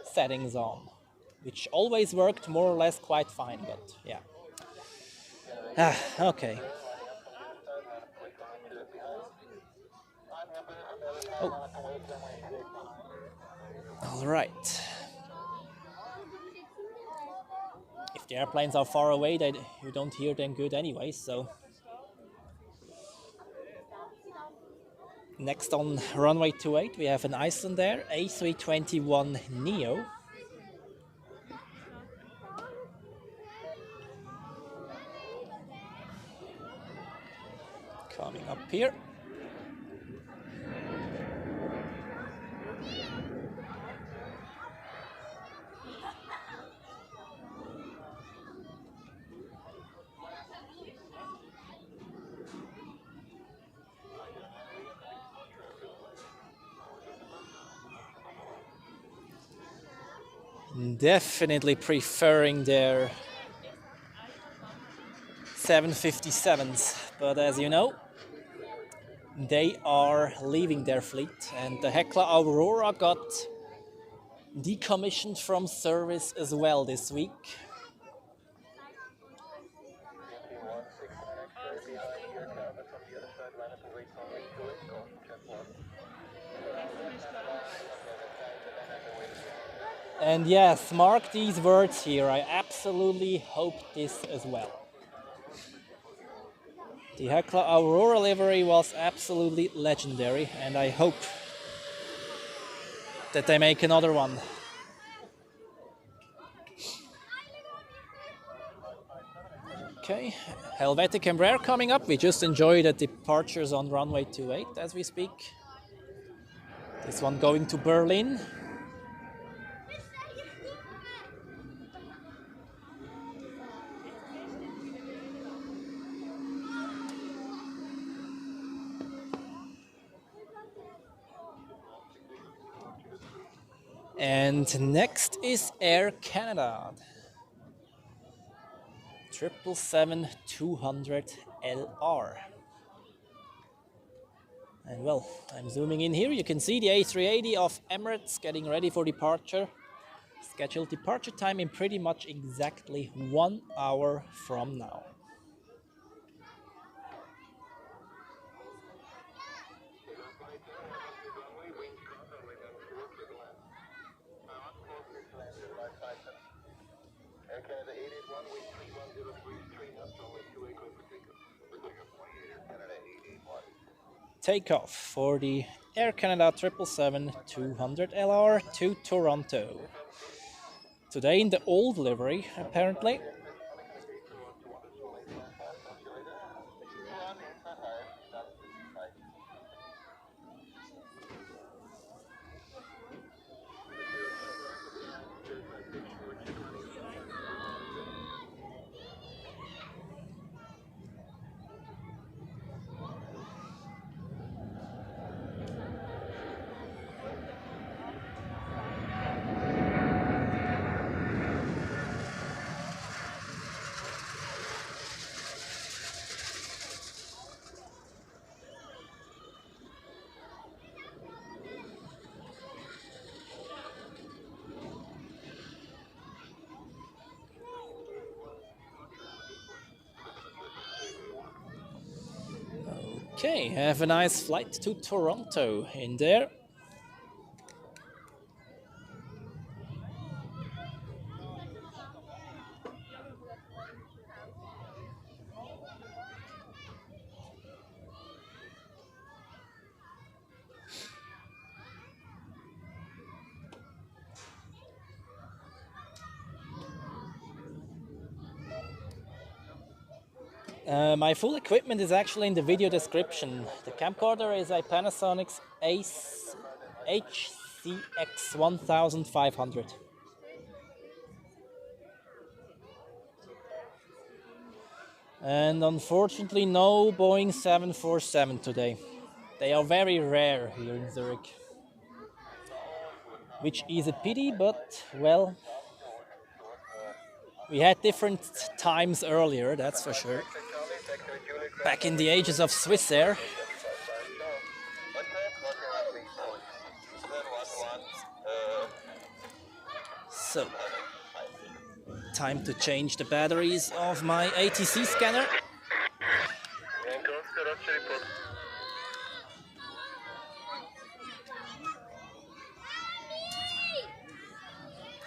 settings on, which always worked more or less quite fine, but yeah. Okay. Oh. All right. If the airplanes are far away, you don't hear them good anyway, so. Next on runway 28, we have an Icelandair A321neo. Coming up here. Definitely preferring their 757s, but as you know, they are leaving their fleet, and the Hekla Aurora got decommissioned from service as well this week. And yes, mark these words here, I absolutely hope this as well. The Hekla Aurora livery was absolutely legendary, and I hope that they make another one. Okay, Helvetic Embraer coming up. We just enjoyed the departures on runway 28 as we speak. This one going to Berlin. And next is Air Canada. 777-200LR. And well, I'm zooming in here. You can see the A380 of Emirates getting ready for departure. Scheduled departure time in pretty much exactly 1 hour from now. Takeoff for the Air Canada 777-200LR to Toronto. Today in the old livery, apparently. Okay, have a nice flight to Toronto in there. My full equipment is actually in the video description. The camcorder is a Panasonic ACE HC-VHX1500. And unfortunately no Boeing 747 today. They are very rare here in Zurich. Which is a pity, but well, we had different times earlier, that's for sure. Back in the ages of Swiss Air. So, time to change the batteries of my ATC scanner.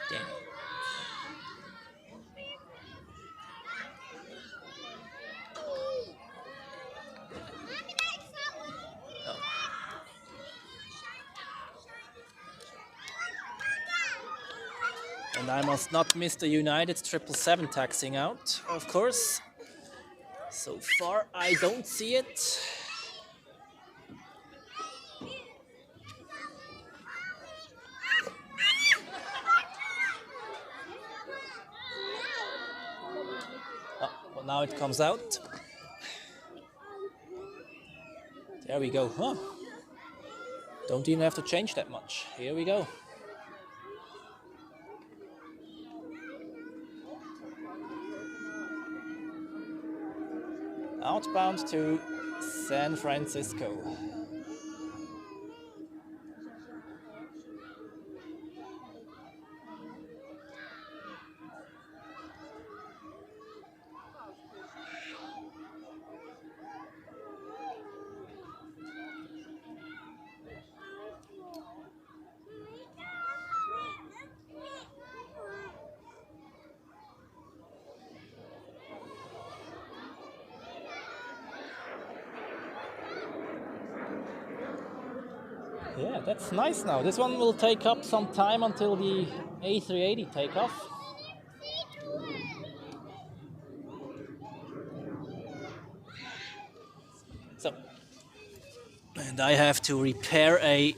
Damn. And I must not miss the United 777 taxiing out, of course. So far I don't see it. Oh, well, now it comes out. There we go. Huh. Don't even have to change that much. Here we go. Outbound to San Francisco. Yeah, that's nice now. This one will take up some time until the A380 takeoff. So, and I have to repair a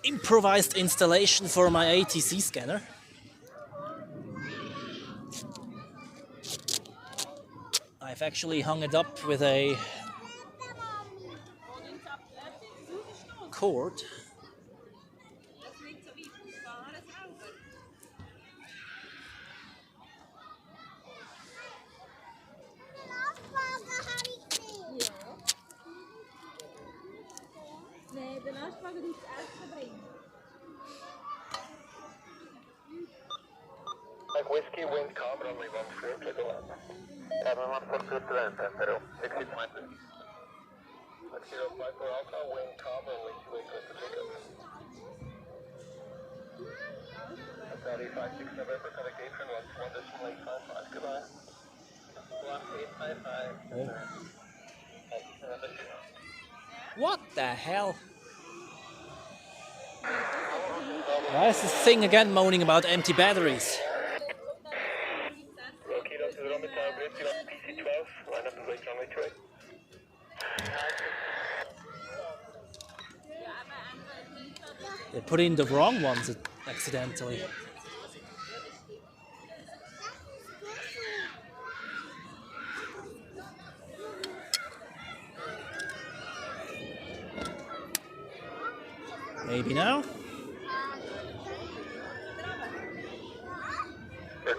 improvised installation for my ATC scanner. I've actually hung it up with a cord. Whiskey, wind calm, runway 14, clear to land. Runway 14, clear to land, Pero, exit minded. Taxi 54 Alpha, wind calm, runway 28, clear to take up. Saudi 56 November, contact apron, 1.855, goodbye. 1855. What the hell? Why is this thing again moaning about empty batteries? They put in the wrong ones accidentally. Maybe now?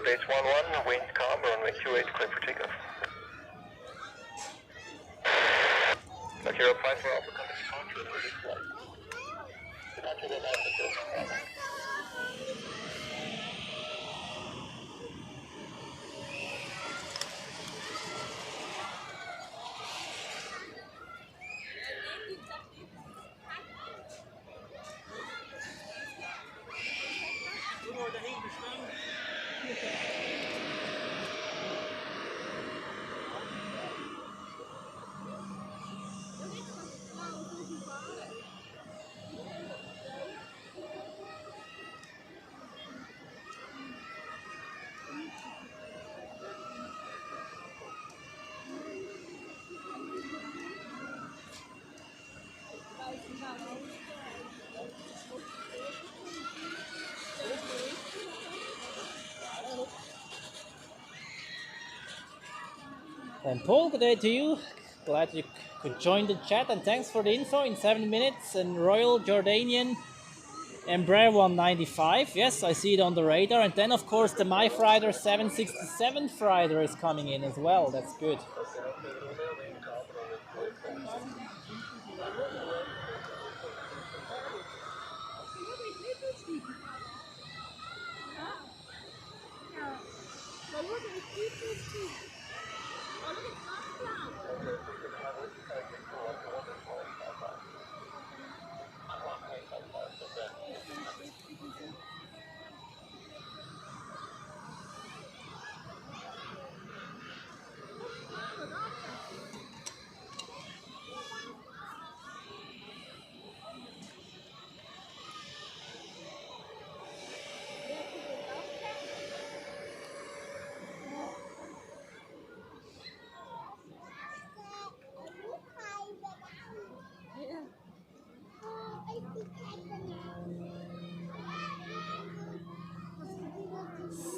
Base 11, wind calm, runway 28, clear for takeoff. Taxi 54 Alpha, contact departure for this flight. Departure will not occur. And Paul, good day to you. Glad you could join the chat, and thanks for the info in 7 minutes. And Royal Jordanian Embraer 195. Yes, I see it on the radar. And then, of course, the MyFreighter 767 freighter is coming in as well. That's good.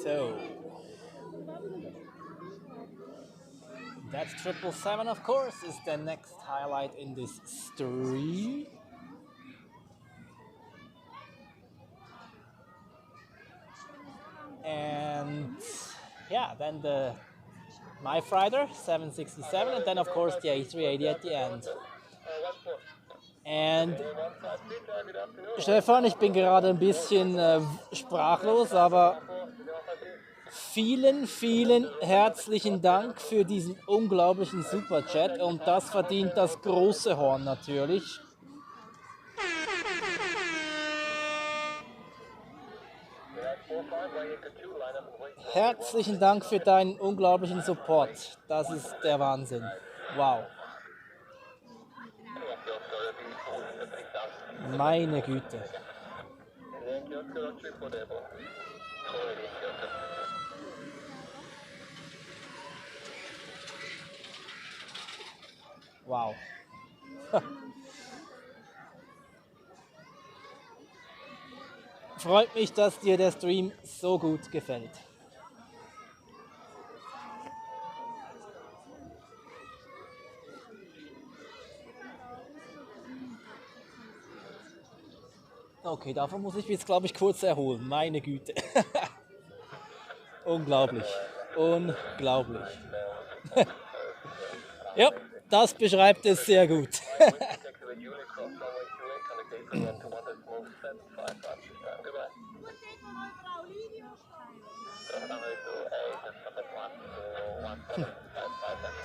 So that 777, of course, is the next highlight in this stream. And yeah, then the MyFreighter 767, and then of course the A380 at the end. And Stefan, ich bin gerade ein bisschen sprachlos, aber vielen, vielen herzlichen Dank für diesen unglaublichen Superchat, und das verdient das große Horn natürlich. Herzlichen Dank für deinen unglaublichen Support. Das ist der Wahnsinn. Wow. Meine Güte. Wow. Freut mich, dass dir der Stream so gut gefällt. Okay, davon muss ich mich jetzt, glaube ich, kurz erholen. Meine Güte. Unglaublich. Unglaublich. Ja, das beschreibt es sehr gut.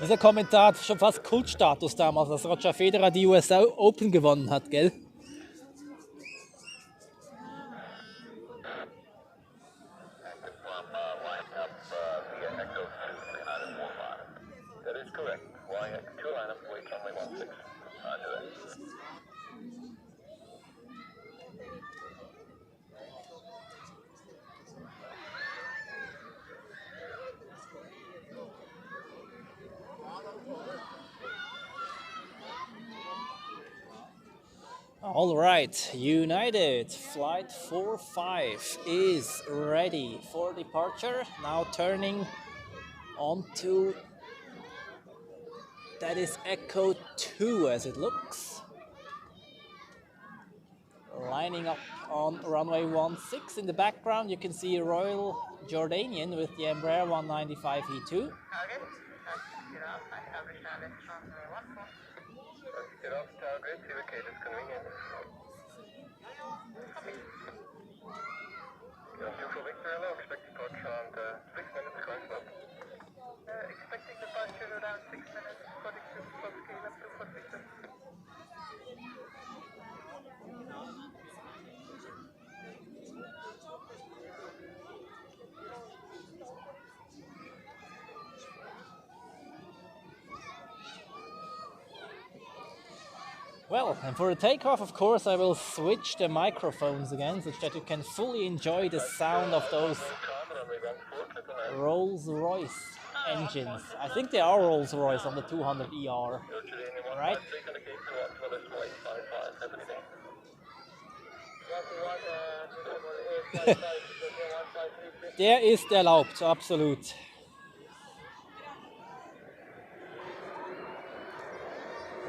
Dieser Kommentar hat schon fast Kultstatus damals, als Roger Federer die US Open gewonnen hat, gell? All right, United Flight 45 is ready for departure. Now turning onto, that is Echo 2 as it looks. Lining up on runway 16. In the background you can see Royal Jordanian with the Embraer 195 E2. Get off target, CVK is convenient. For Victor, hello, expect departure around 6 minutes, correct stop. Expecting departure around 6 minutes, coding to Foggy, left to Fort Victor. Well, and for the takeoff, of course, I will switch the microphones again, so that you can fully enjoy the sound of those Rolls-Royce engines. I think they are Rolls-Royce on the 200ER, right? Der ist erlaubt, absolut.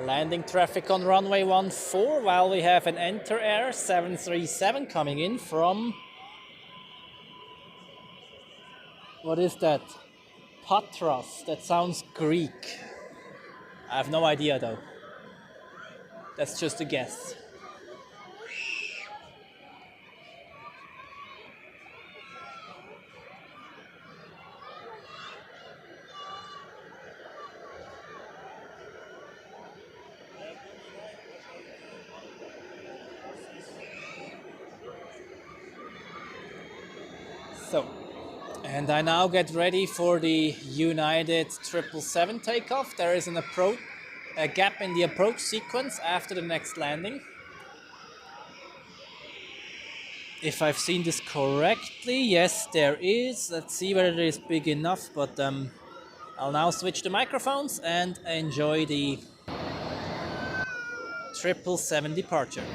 Landing traffic on runway 14 while we have an Enter Air 737 coming in from... What is that? Patras. That sounds Greek. I have no idea though. That's just a guess. So, and I now get ready for the United 777 takeoff. There is a gap in the approach sequence after the next landing. If I've seen this correctly, yes, there is. Let's see whether it is big enough, but I'll now switch the microphones and enjoy the 777 departure.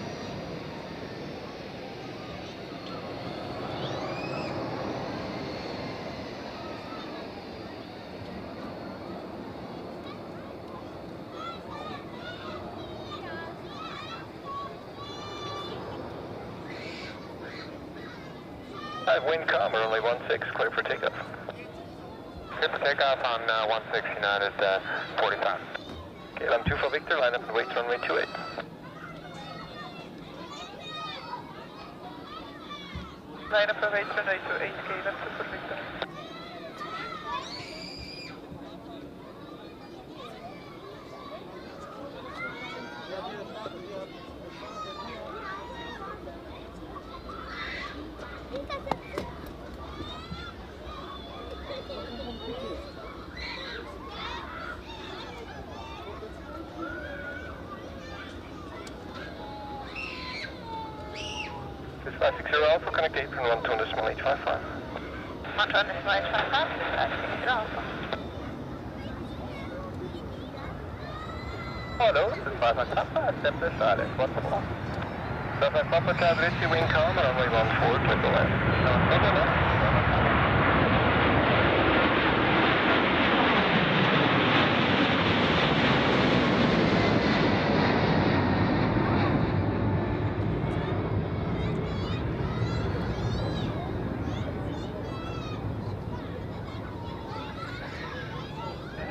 Wind calm, runway 16, clear for takeoff. Clear for takeoff on 16 United 45. Okay, I'm 2 for Victor, line up and wait, runway 28. Line up and wait, runway 28, KLM 2 for Victor. This 560 Alpha, connect apron 12.855. 12.855, this 560 Alpha. Hello, this is 555, step to silence, 1 4. 555, Taxiway, wind calm, runway 14, clear for land.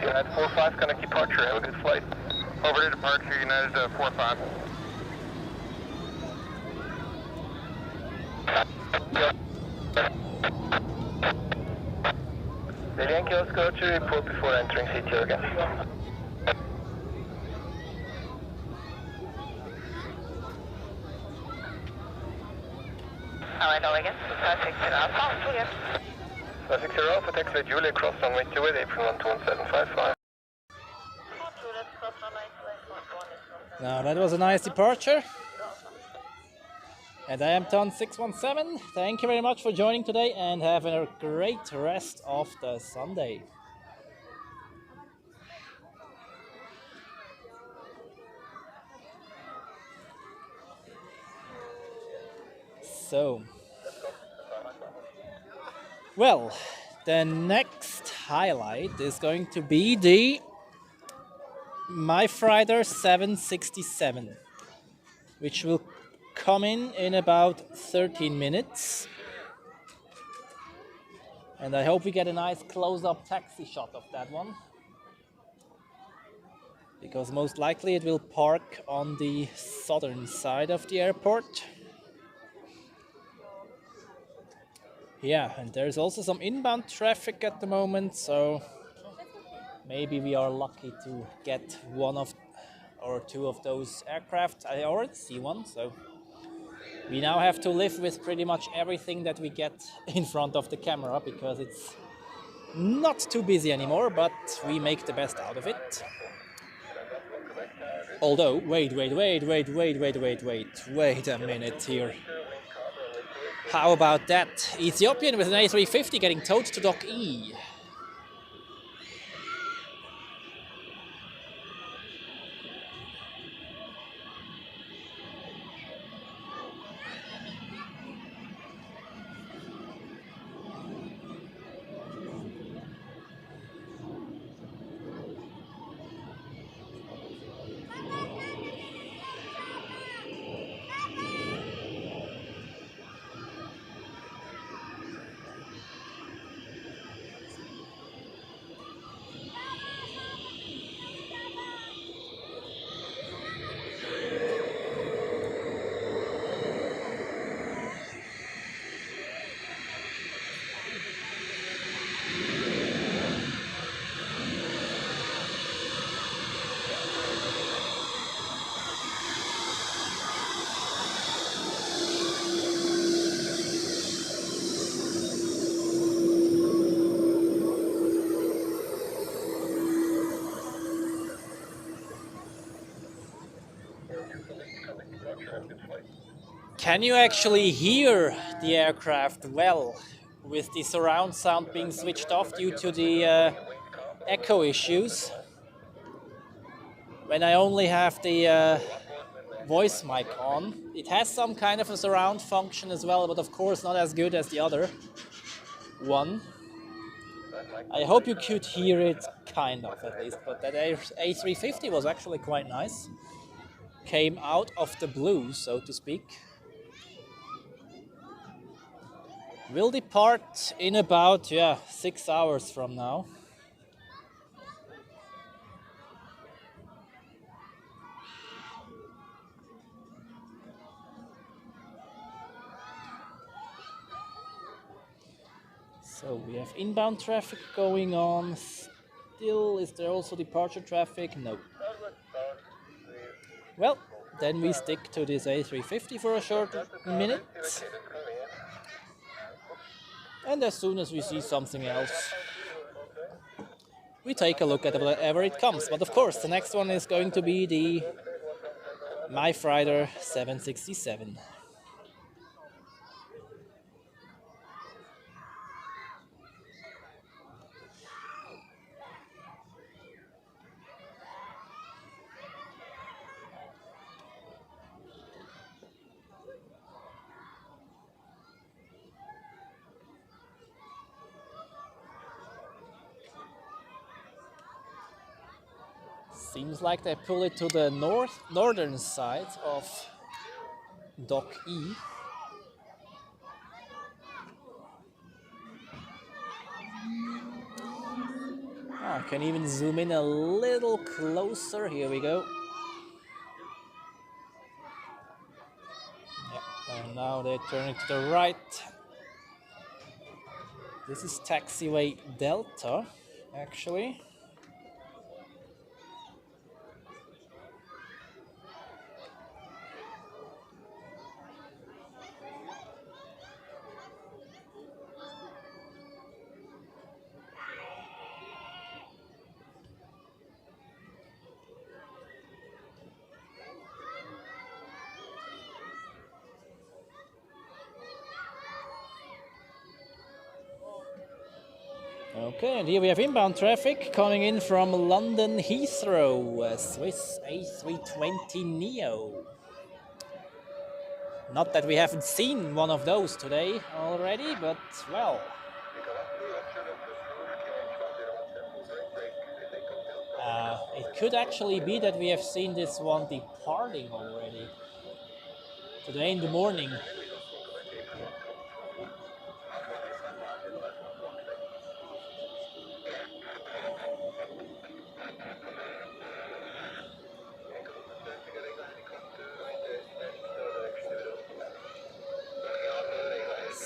United 45, connect departure, have a good flight. Over to departure, United 45. The Yankee Oscar to report before entering CTO again. Alright, all again, 560 Alpha, clear. 560 Alpha, Taxiway Julia, cross runway 28, apron 11755. Now that was a nice departure. And I am Ton 617. Thank you very much for joining today and have a great rest of the Sunday. So, well, the next highlight is going to be the MyFrider 767, which will come in about 13 minutes. And I hope we get a nice close-up taxi shot of that one, because most likely it will park on the southern side of the airport. Yeah, and there's also some inbound traffic at the moment, so maybe we are lucky to get one of or two of those aircraft. I already see one, so we now have to live with pretty much everything that we get in front of the camera, because it's not too busy anymore, but we make the best out of it. Although, wait a minute here. How about that? Ethiopian with an A350 getting towed to Dock E. Can you actually hear the aircraft well with the surround sound being switched off due to the echo issues? When I only have the voice mic on, it has some kind of a surround function as well, but of course not as good as the other one. I hope you could hear it, kind of at least, but that A350 was actually quite nice. Came out of the blue, so to speak. Will depart in about 6 hours from now. So we have inbound traffic going on. Still, is there also departure traffic? No. Well, then we stick to this A350 for a short minute. And as soon as we see something else, we take a look at whatever it comes. But of course, the next one is going to be the MyFreighter 767. Seems like they pull it to the northern side of Dock E. I can even zoom in a little closer. Here we go. Yeah, and now they're turning to the right. This is Taxiway Delta, actually. Okay, and here we have inbound traffic coming in from London Heathrow, Swiss A320 Neo. Not that we haven't seen one of those today already, but well. It could actually be that we have seen this one departing already today in the morning.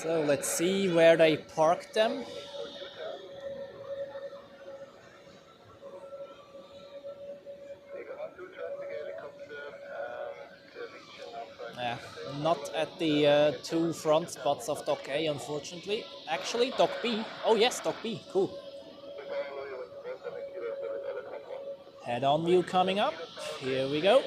So let's see where they parked them. Not at the two front spots of Dock A, unfortunately. Actually, Dock B. Oh yes, Dock B. Cool. Head-on view coming up. Here we go.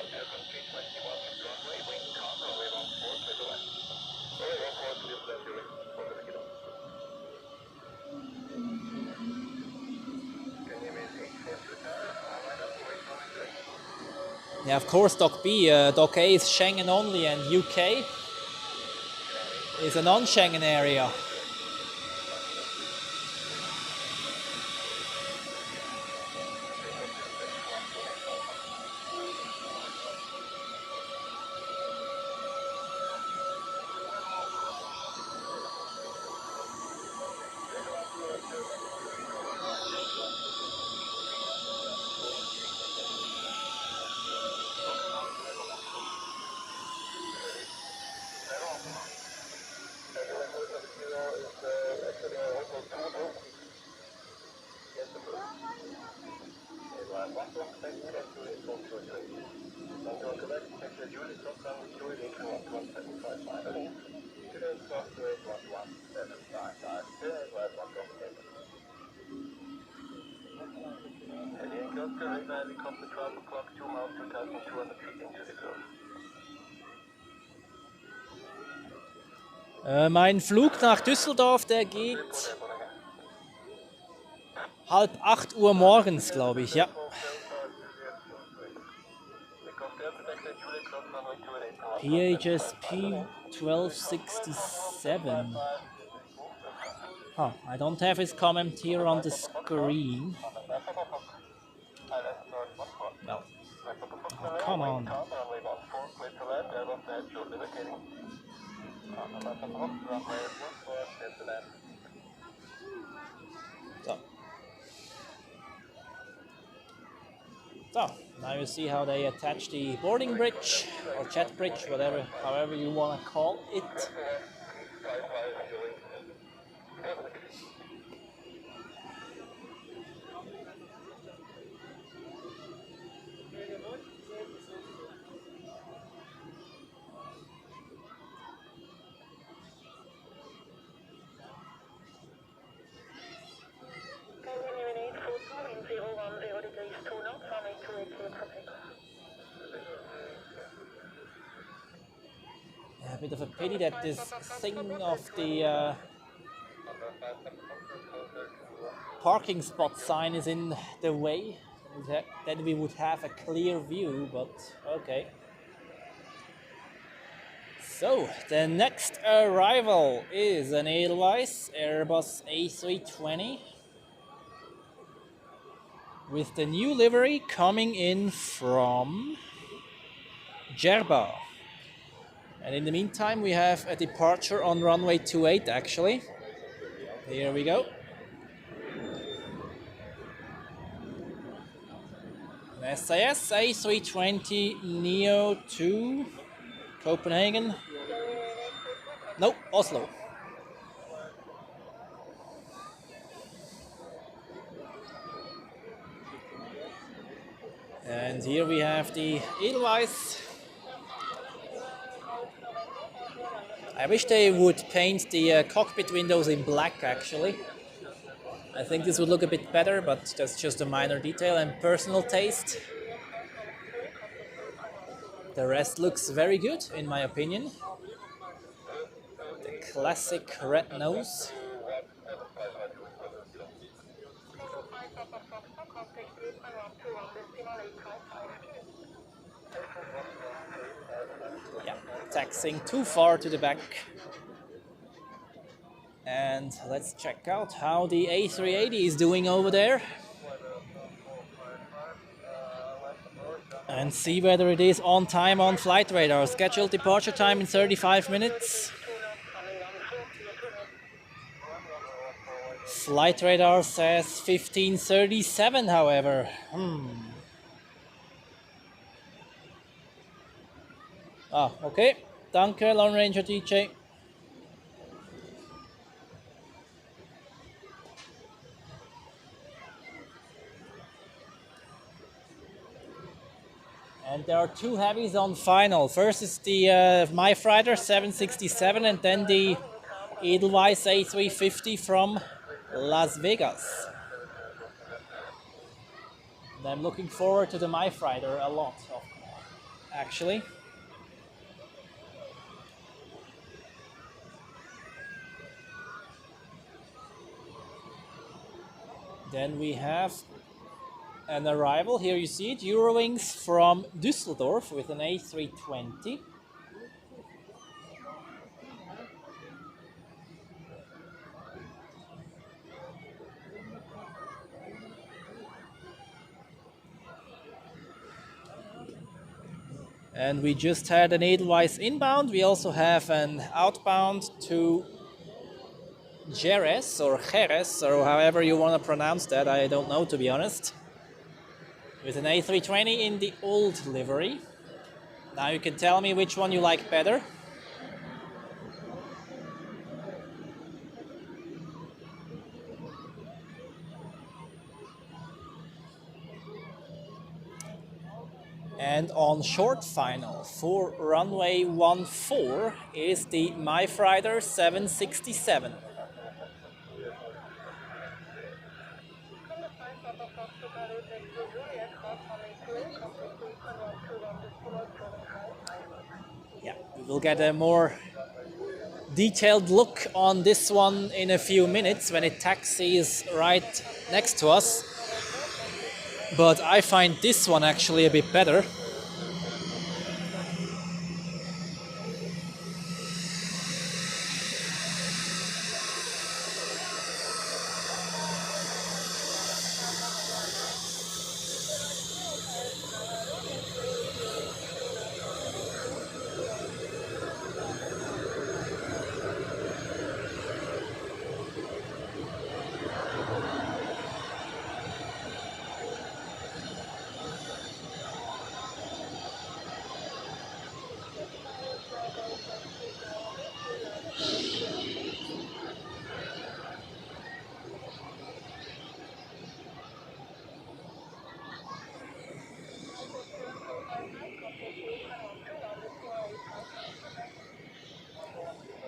Yeah, of course, Dock B. Dock A is Schengen only, and UK is a non-Schengen area. Mein Flug nach Düsseldorf, der geht 7:30 Uhr morgens, glaube ich, ja. PHSP 1267. Oh, I don't have his comment here on the screen. No. Oh, come on. So, now you see how they attach the boarding bridge or jet bridge, whatever, however you want to call it. A bit of a pity that this thing of the parking spot sign is in the way. Then we would have a clear view, but okay. So, the next arrival is an Edelweiss Airbus A320 with the new livery coming in from Jeddah. And in the meantime, we have a departure on runway 28 actually. Here we go. An SAS A320 Neo to Copenhagen. No, Oslo. And here we have the Edelweiss. I wish they would paint the cockpit windows in black actually. I think this would look a bit better, but that's just a minor detail and personal taste. The rest looks very good in my opinion. The classic red nose. Yeah, taxiing too far to the back. And let's check out how the A380 is doing over there. And see whether it is on time on flight radar. Scheduled departure time in 35 minutes. Flight radar says 15:37, however. Ah, okay. Danke, Lone Ranger DJ. And there are two heavies on final. First is the MyFreighter 767 and then the Edelweiss A350 from Las Vegas. And I'm looking forward to the MyFreighter a lot, actually. Then we have an arrival, here you see it, Eurowings from Düsseldorf with an A320. And we just had an Edelweiss inbound. We also have an outbound to Jerez or however you want to pronounce that, I don't know to be honest. With an A320 in the old livery. Now you can tell me which one you like better. And on short final for runway 14 is the MyFreighter 767. Yeah, we will get a more detailed look on this one in a few minutes when it taxis right next to us. But I find this one actually a bit better.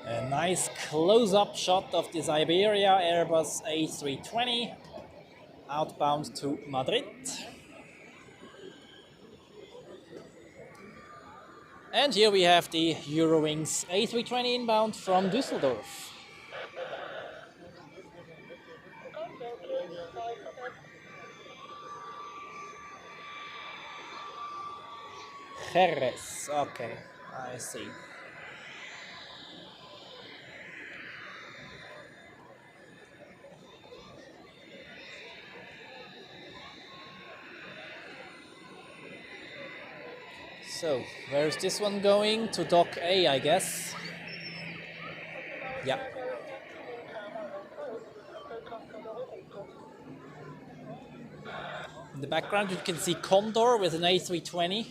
A nice close-up shot of this Iberia Airbus A320 outbound to Madrid. And here we have the Eurowings A320 inbound from Düsseldorf. Jerez, okay, I see. So, where's this one going? To Dock A, I guess. Yeah. In the background you can see Condor with an A320.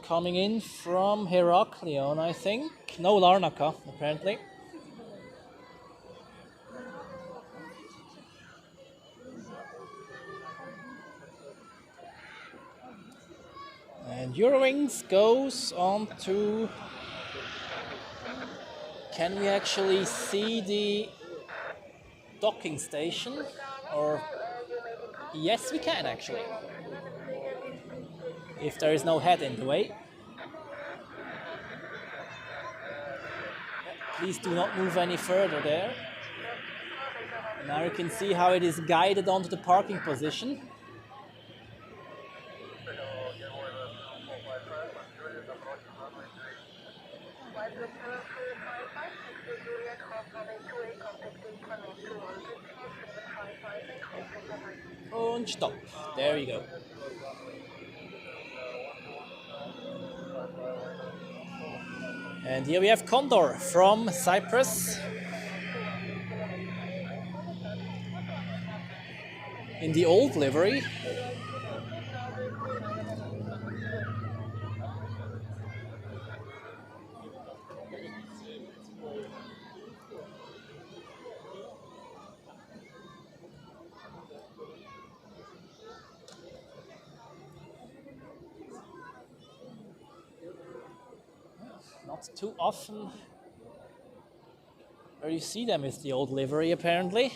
Coming in from Heraklion, I think. No, Larnaca, apparently. And Eurowings goes on to... Can we actually see the docking station? Or... Yes, we can actually. If there is no head in the way. Please do not move any further there. Now you can see how it is guided onto the parking position. And stop. There you go. And here we have Condor from Cyprus in the old livery. Not too often where you see them with the old livery, apparently.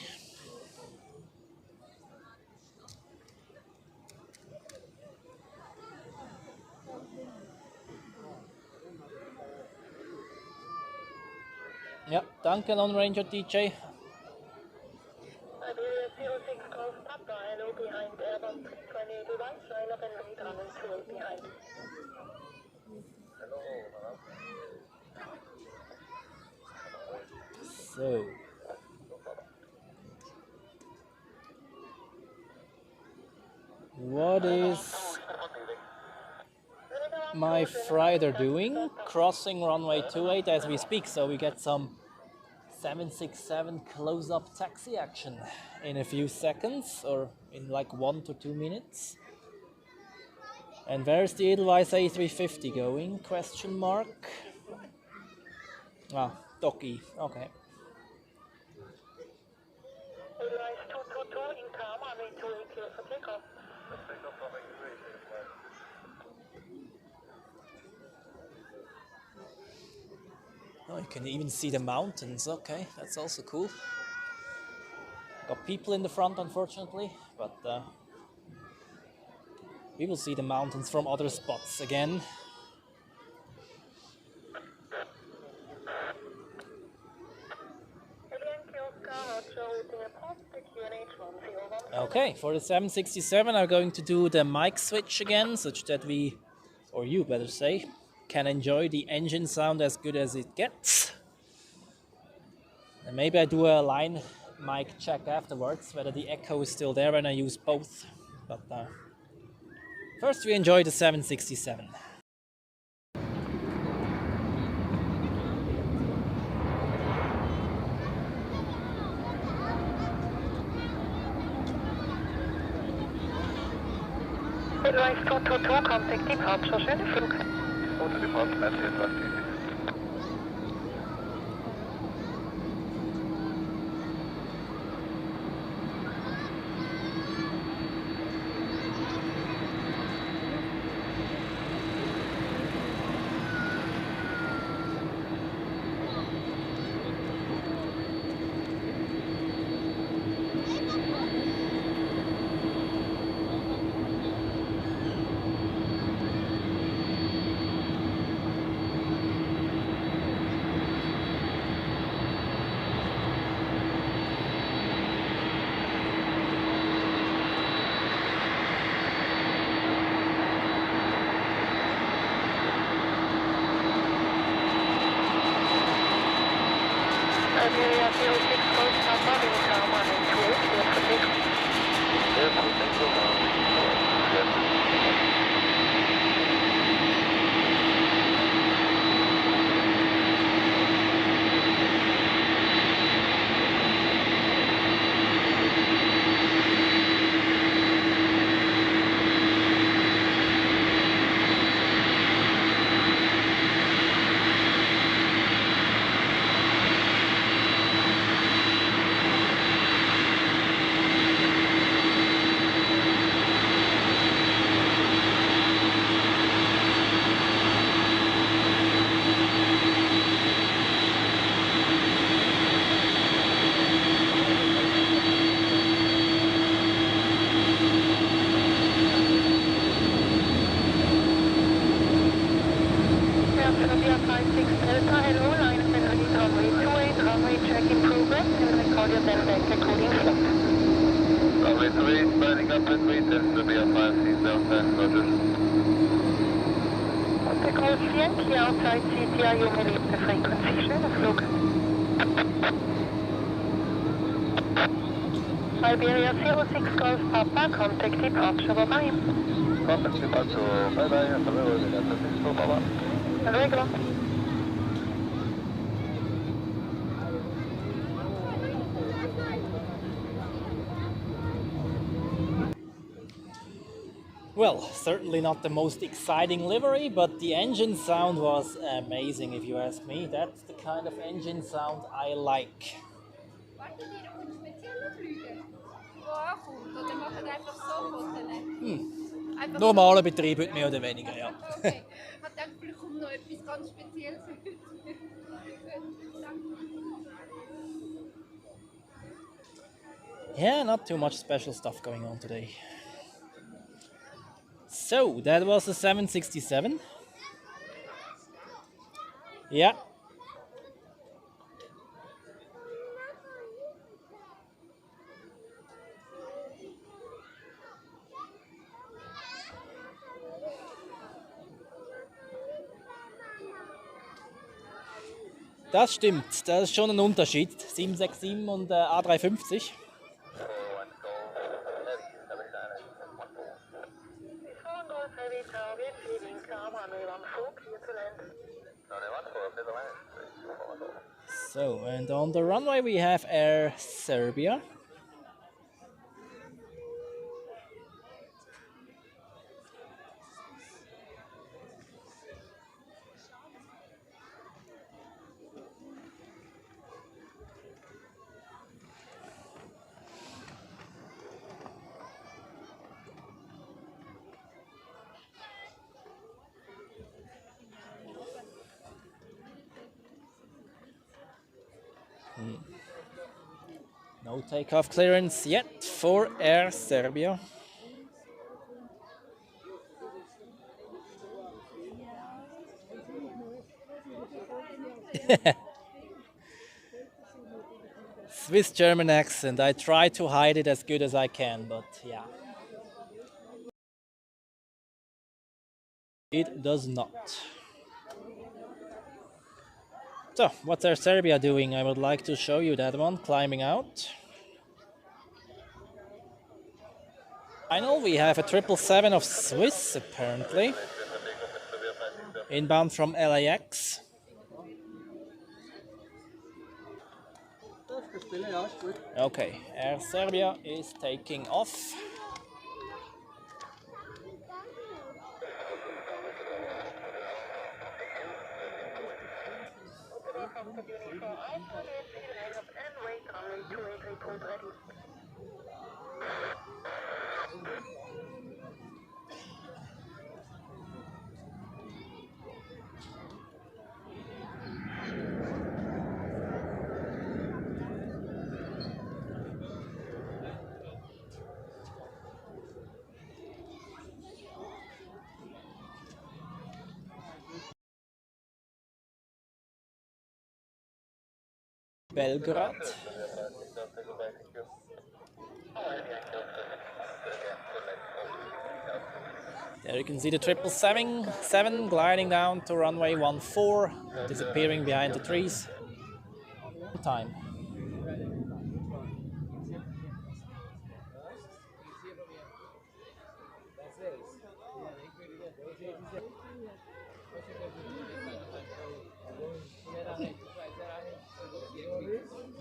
Ja, danke Lone Ranger DJ. So, what is my Friday doing? Crossing runway 28 as we speak, so we get some 767 close-up taxi action in a few seconds, or in like 1 to 2 minutes. And where's the Edelweiss A350 going? Question mark. Ah, Dock E, okay. Oh, you can even see the mountains. Okay, that's also cool. Got people in the front, unfortunately, but we will see the mountains from other spots again. Okay, for the 767 I'm going to do the mic switch again, such that we, or you better say, can enjoy the engine sound as good as it gets. And maybe I do a line mic check afterwards, whether the echo is still there when I use both. But first we enjoy the 767. Rise 222, contact departure, schönen Flug. Auto departure, Matthew, Airbus A380. Iberia 06 Golf Papa, Lima 128, clear for takeoff. Airport, thank you. Runway 3, burning up at 3, test to be a 5 seat downstairs, Roger. Optical Yankee outside CTI, you may leave the frequency, schönen Flug. Iberia 06 Golf Papa, contact departure, bye-bye. Contact departure, bye-bye, hasta luego, Delta 6, bye-bye. Hasta luego. Well, certainly not the most exciting livery, but the engine sound was amazing if you ask me. That's the kind of engine sound I like. Wartet ihr auf einen speziellen Flüger, der ankommt? Oder macht ihr einfach so Fotos? Einfach Normaler Betrieb mehr oder weniger, ja. Okay. Ich habe gedacht, vielleicht kommt noch etwas ganz Spezielles. Yeah, not too much special stuff going on today. So, that was the 767. Yeah. Das stimmt, das ist schon ein Unterschied. 767 und A350. So, and on the runway we have Air Serbia. No takeoff clearance yet for Air Serbia. Swiss-German accent. I try to hide it as good as I can, but yeah. It does not. So, what's Air Serbia doing? I would like to show you that one, climbing out. Final, we have a 777 of Swiss, apparently. Inbound from LAX. Okay, Air Serbia is taking off. Belgrade. There you can see the 777 gliding down to runway 14, disappearing behind the trees. Time.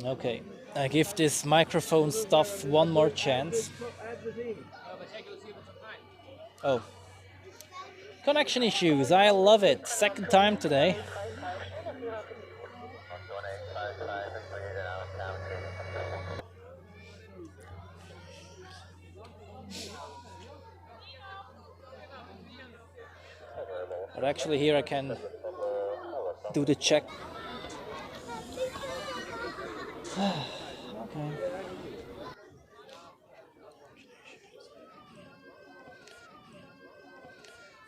Okay, I give this microphone stuff one more chance. Oh. Connection issues, I love it. Second time today. But actually here I can do the check. Okay.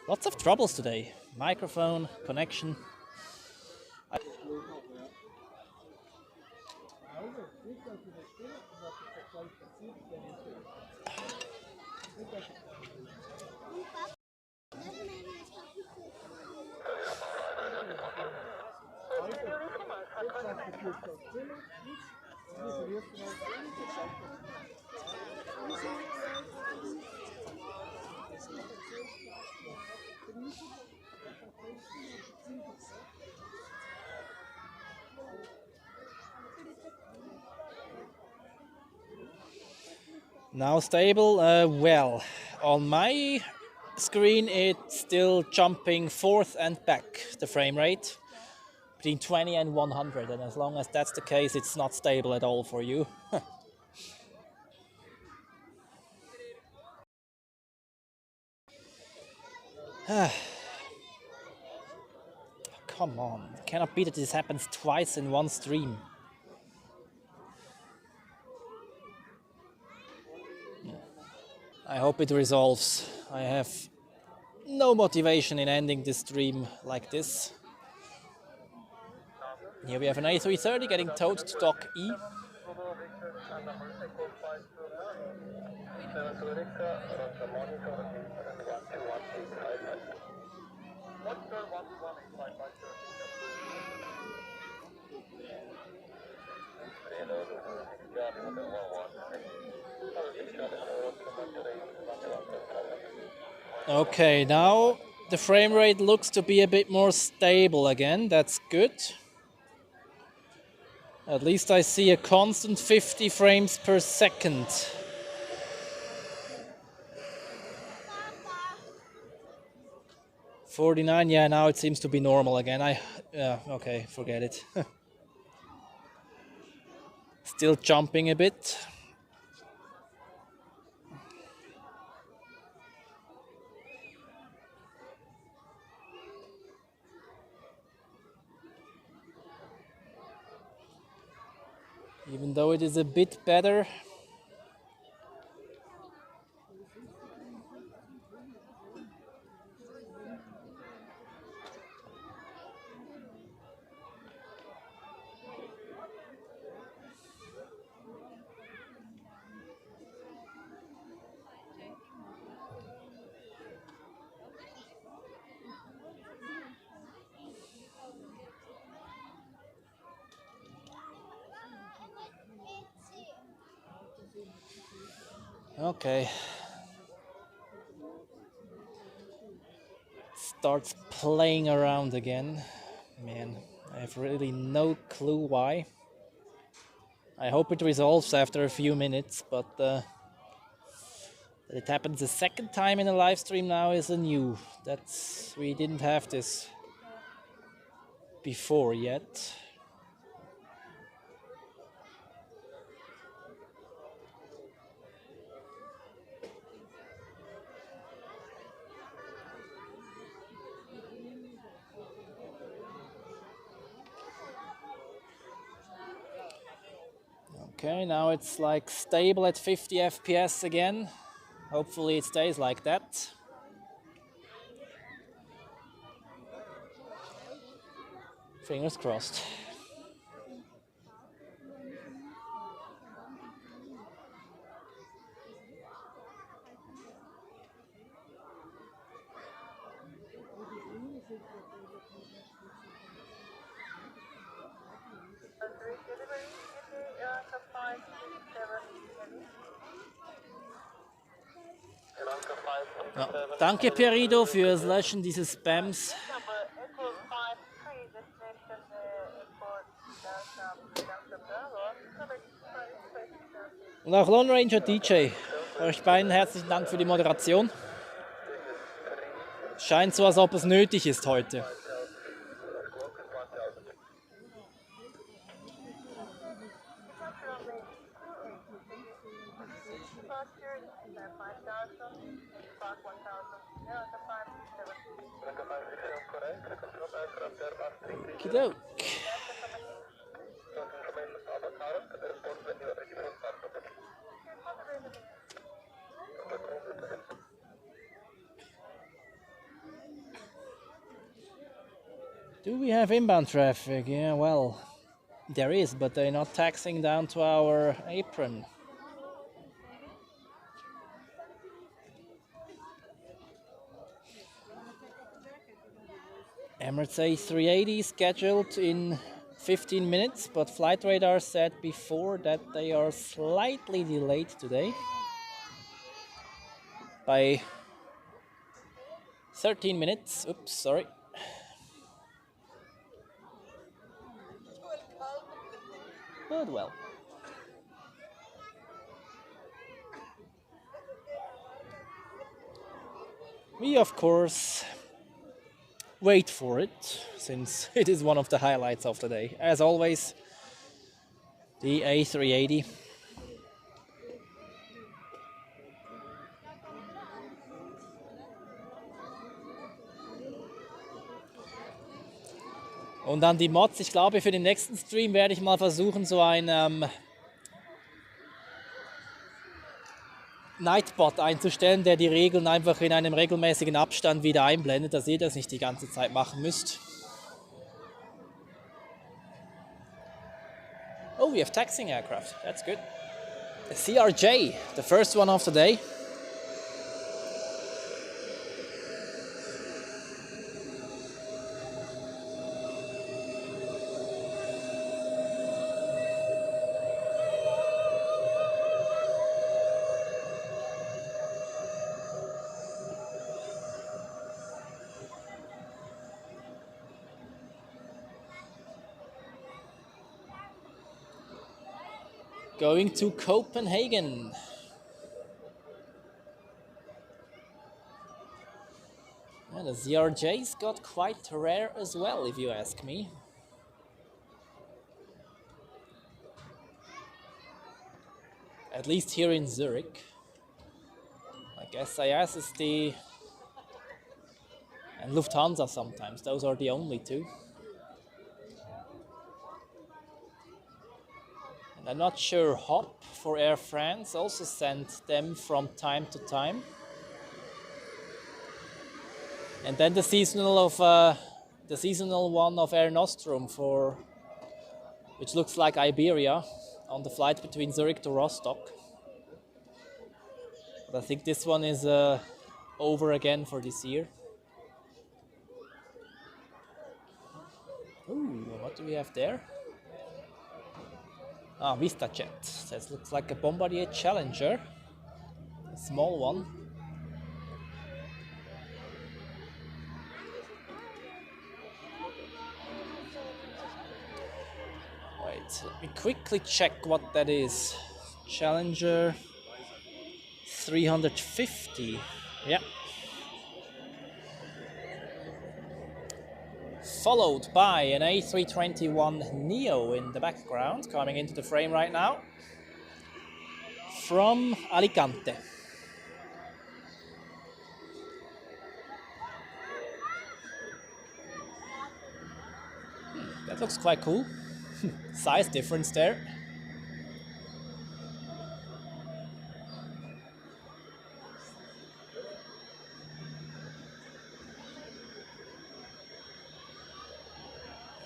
Lots of troubles today. Microphone, connection. Now stable, well, on my screen it's still jumping forth and back, the frame rate, between 20 and 100, and as long as that's the case, it's not stable at all for you. Come on, it cannot be that this happens twice in one stream. I hope it resolves. I have no motivation in ending this stream like this. Here we have an A330 getting towed to dock E. Okay, now the frame rate looks to be a bit more stable again. That's good. At least I see a constant 50 frames per second. $49, yeah, now it seems to be normal again. Okay, forget it. Still jumping a bit. Even though it is a bit better. Okay. Starts playing around again. Man, I have really no clue why. I hope it resolves after a few minutes, but that it happens a second time in a live stream now is a new. We didn't have this before yet. Okay, now it's like stable at 50 FPS again. Hopefully it stays like that. Fingers crossed. Ja, danke Perido fürs Löschen dieses Spams. Und auch Lone Ranger DJ, euch beiden herzlichen Dank für die Moderation. Scheint so, als ob es nötig ist heute. Okidok. Do we have inbound traffic? Yeah, well, there is, but they're not taxiing down to our apron. Emirates A380 scheduled in 15 minutes, but flight radar said before that they are slightly delayed today by 13 minutes. Oops, sorry. But well. We, of course, wait for it, since it is one of the highlights of the day. As always, the A380. Und dann die Mods. Ich glaube, für den nächsten Stream werde ich mal versuchen, so ein Nightbot einzustellen, der die Regeln einfach in einem regelmäßigen Abstand wieder einblendet, dass ihr das nicht die ganze Zeit machen müsst. Oh, we have taxiing aircraft. That's good. A CRJ, the first one of the day. Going to Copenhagen. And the ZRJ's got quite rare as well, if you ask me. At least here in Zurich. Like SAS is the... and Lufthansa sometimes, those are the only two. And I'm not sure Hop for Air France also sent them from time to time. And then the seasonal one of Air Nostrum for, which looks like Iberia, on the flight between Zurich to Rostock. But I think this one is over again for this year. Ooh, what do we have there? Ah, VistaJet. That looks like a Bombardier Challenger. small one. Wait, let me quickly check what that is. Challenger 350. Yeah. Followed by an A321neo in the background, coming into the frame right now from Alicante. That looks quite cool. Size difference there.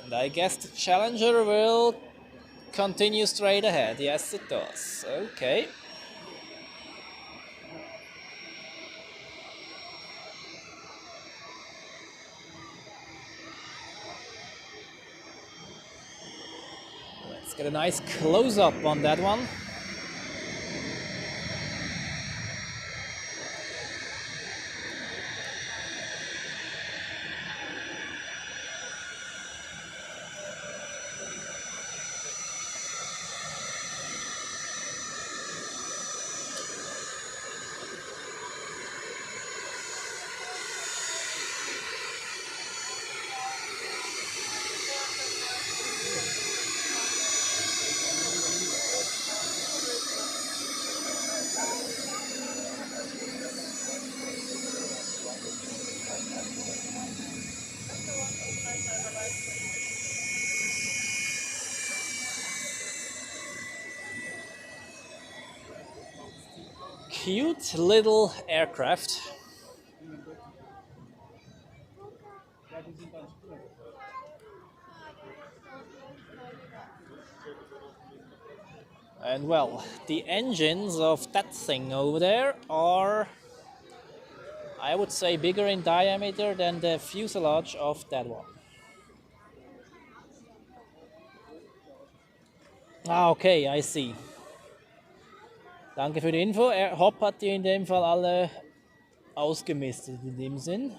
And I guess the Challenger will continue straight ahead. Yes, it does. Okay. Let's get a nice close-up on that one. Cute little aircraft. And well, the engines of that thing over there are, I would say, bigger in diameter than the fuselage of that one. Ah, okay, I see. Danke für die Info. Hop hat die in dem Fall alle ausgemistet in dem Sinn.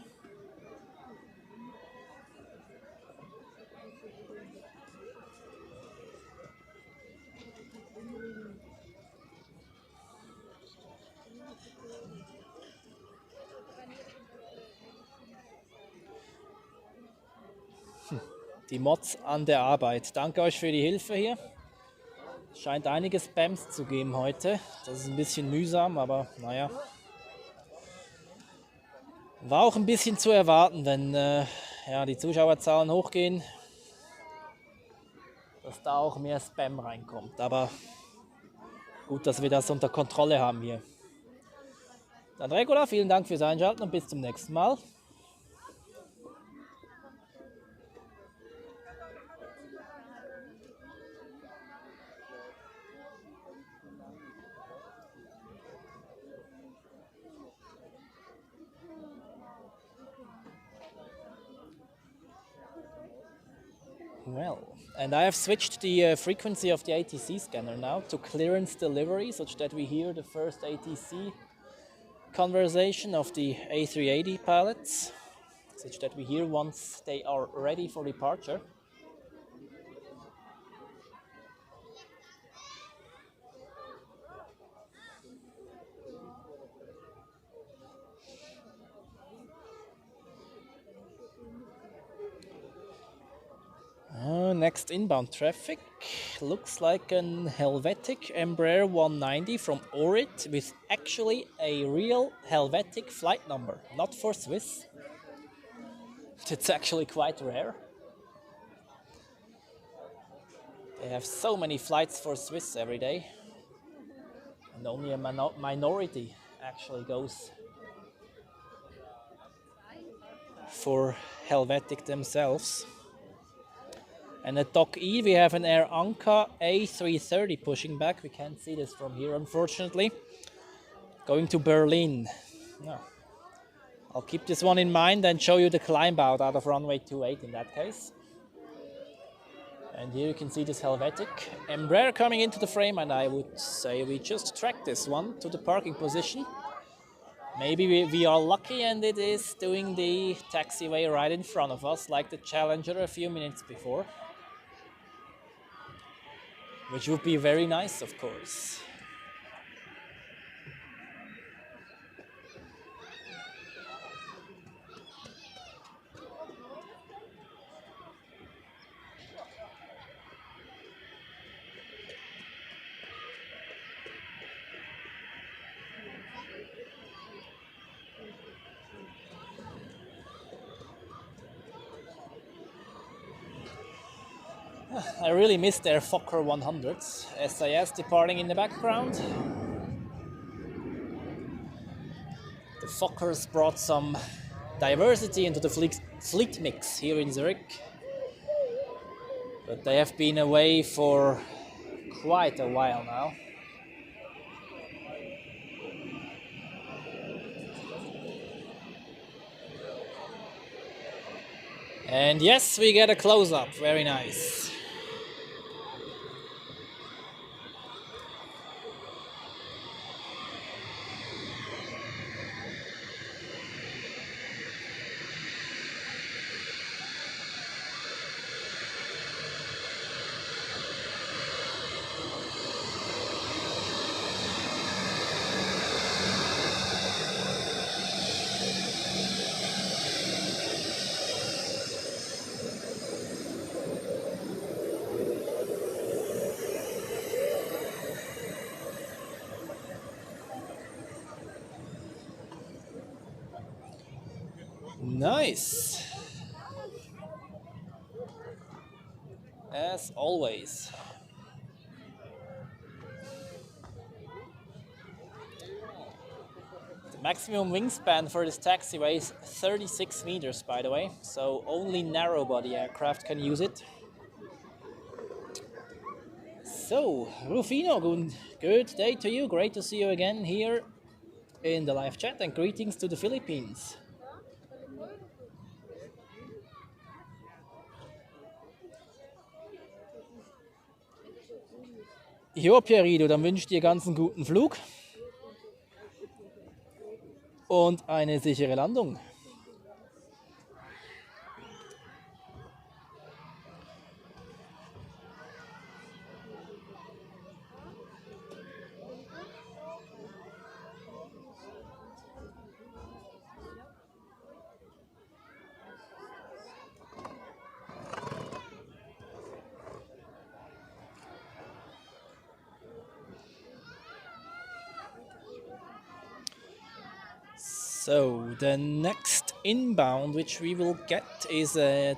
Die Mods an der Arbeit. Danke euch für die Hilfe hier. Scheint einige Spams zu geben heute. Das ist ein bisschen mühsam, aber naja. War auch ein bisschen zu erwarten, wenn ja, die Zuschauerzahlen hochgehen, dass da auch mehr Spam reinkommt. Aber gut, dass wir das unter Kontrolle haben hier. Dann Regula, vielen Dank fürs Einschalten und bis zum nächsten Mal. Well, and I have switched the frequency of the ATC scanner now to clearance delivery, such that we hear the first ATC conversation of the A380 pilots, such that we hear once they are ready for departure. Next inbound traffic looks like an Helvetic Embraer 190 from Orit with actually a real Helvetic flight number, not for Swiss. It's actually quite rare. They have so many flights for Swiss every day, and only a minority actually goes for Helvetic themselves. And at Dock E we have an Air Anka A330 pushing back. We can't see this from here, unfortunately. Going to Berlin. No. I'll keep this one in mind and show you the climb out of runway 28 in that case. And here you can see this Helvetic Embraer coming into the frame, and I would say we just track this one to the parking position Maybe we are lucky and it is doing the taxiway right in front of us, like the Challenger a few minutes before. Which would be very nice, of course. I really miss their Fokker 100s. SAS departing in the background. The Fokkers brought some diversity into the fleet mix here in Zurich. But they have been away for quite a while now. And yes, we get a close-up. Very nice. Nice. As always. The maximum wingspan for this taxiway is 36 meters, by the way, so only narrow-body aircraft can use it. So, Rufino, good day to you. Great to see you again here in the live chat, and greetings to the Philippines. Jo, Pierrido, dann wünsche ich dir ganz einen guten Flug und eine sichere Landung. So the next inbound which we will get is a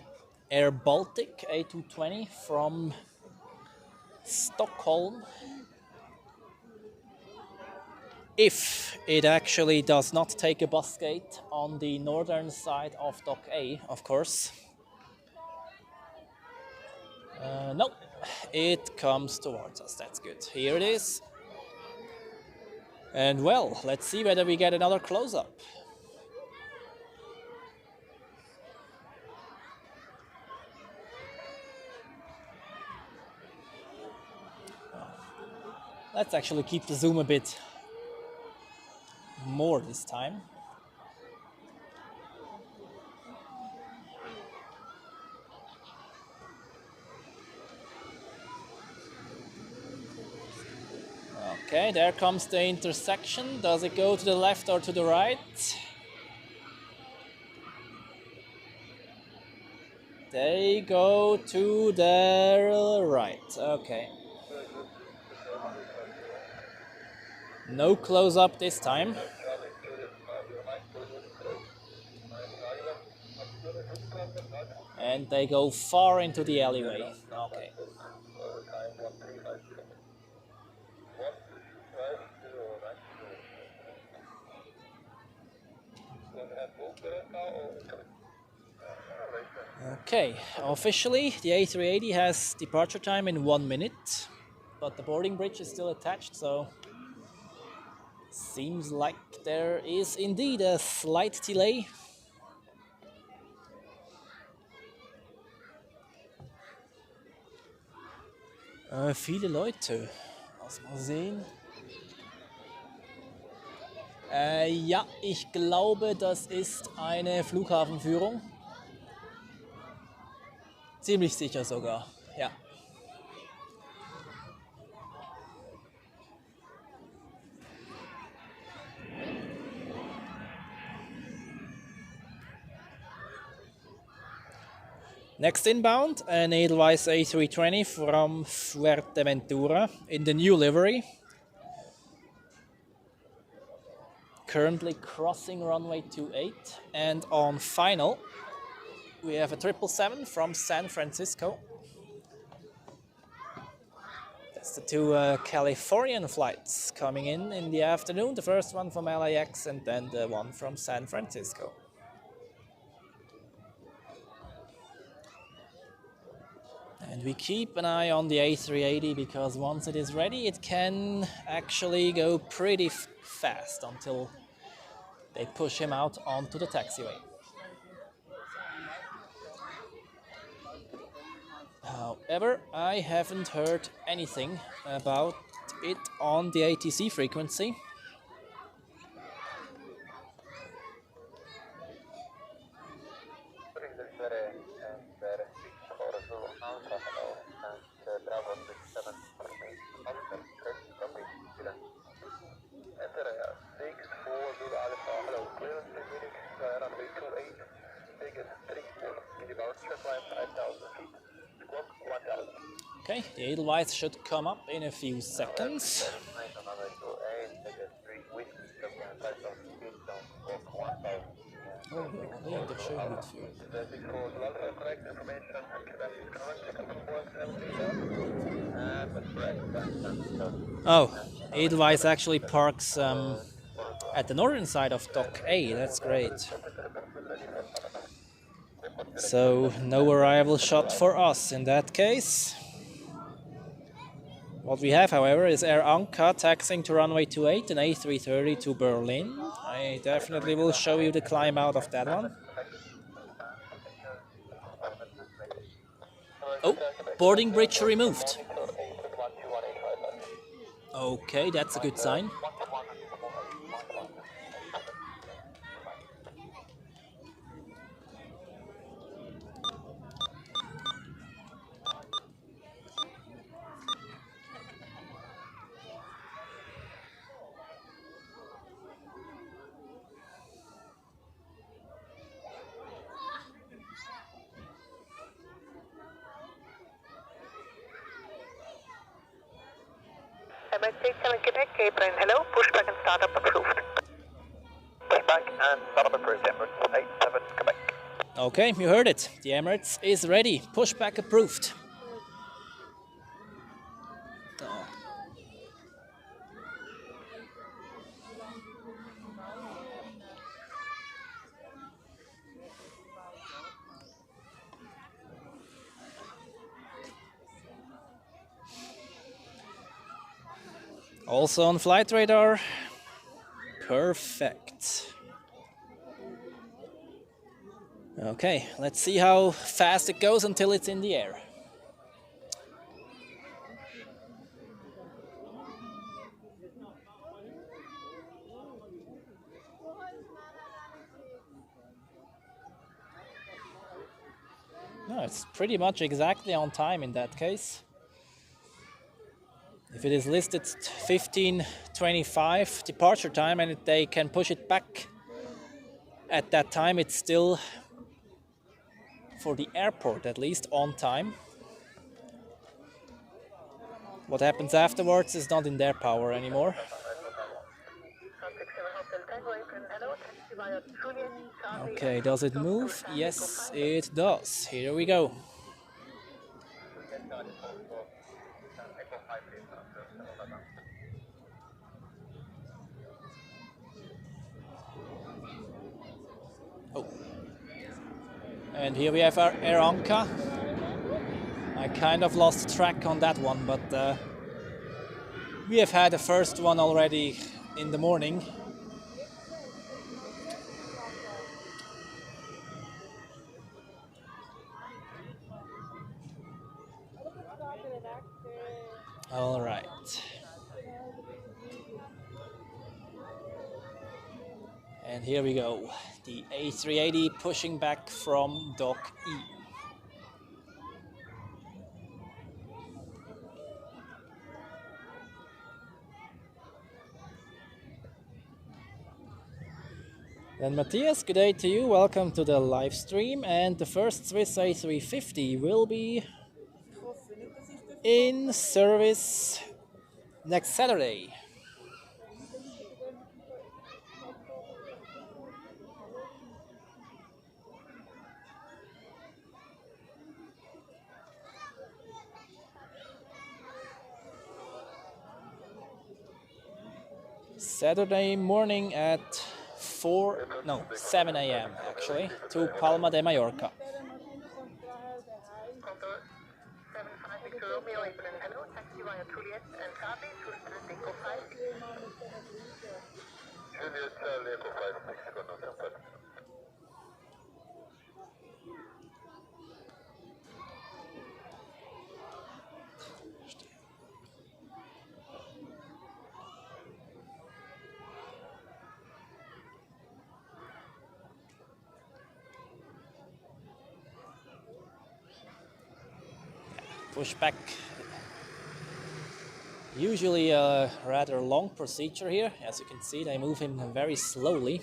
Air Baltic A220 from Stockholm. If it actually does not take a bus gate on the northern side of Dock A, of course. No, it comes towards us. That's good. Here it is. And well, let's see whether we get another close-up. Let's actually keep the zoom a bit more this time. Okay, there comes the intersection. Does it go to the left or to the right? They go to the right. Okay. No close-up this time. And they go far into the alleyway. Okay. Okay, officially the A380 has departure time in 1 minute, but the boarding bridge is still attached, so seems like there is indeed a slight delay. Viele Leute. Lass mal sehen. Ja, ich glaube, das ist eine Flughafenführung. Ziemlich sicher sogar, ja. Next inbound, an Airbus A320 from Fuerteventura in the new livery. Currently crossing runway 28, and on final we have a 777 from San Francisco. That's the two Californian flights coming in the afternoon. The first one from LAX and then the one from San Francisco. And we keep an eye on the A380 because once it is ready, it can actually go pretty fast until they push him out onto the taxiway. However, I haven't heard anything about it on the ATC frequency. Okay, the Edelweiss should come up in a few seconds. Oh, Edelweiss actually parks at the northern side of Dock A. That's great. So no arrival shot for us in that case. What we have, however, is Air Anka taxiing to runway 28 and A330 to Berlin. I definitely will show you the climb out of that one. Oh, boarding bridge removed. Okay, that's a good sign. Emirates A380 Quebec, apron, hello, pushback and startup approved. Pushback and startup approved, Emirates 87 Quebec. Okay, you heard it. The Emirates is ready. Pushback approved. Also on flight radar. Perfect. Okay, let's see how fast it goes until it's in the air. No, it's pretty much exactly on time in that case. If it is listed 15:25 departure time and they can push it back at that time, it's still, for the airport at least, on time. What happens afterwards is not in their power anymore. Okay, does it move? Yes, it does. Here we go. Oh. And here we have our Air Anka. I kind of lost track on that one, but we have had the first one already in the morning. All right. And here we go, the A380 pushing back from Dock E. Then Matthias, good day to you, welcome to the live stream, and the first Swiss A350 will be in service next Saturday. Saturday morning at 7 a.m. actually, to Palma de Mallorca. Contour 756 Romeo apron. Hello, Taxiway Juliet and Charlie to Street Echo 5. Juliet, Charlie, Echo 5, Mexico, November. Push back. Usually a rather long procedure here. As you can see, they move him very slowly.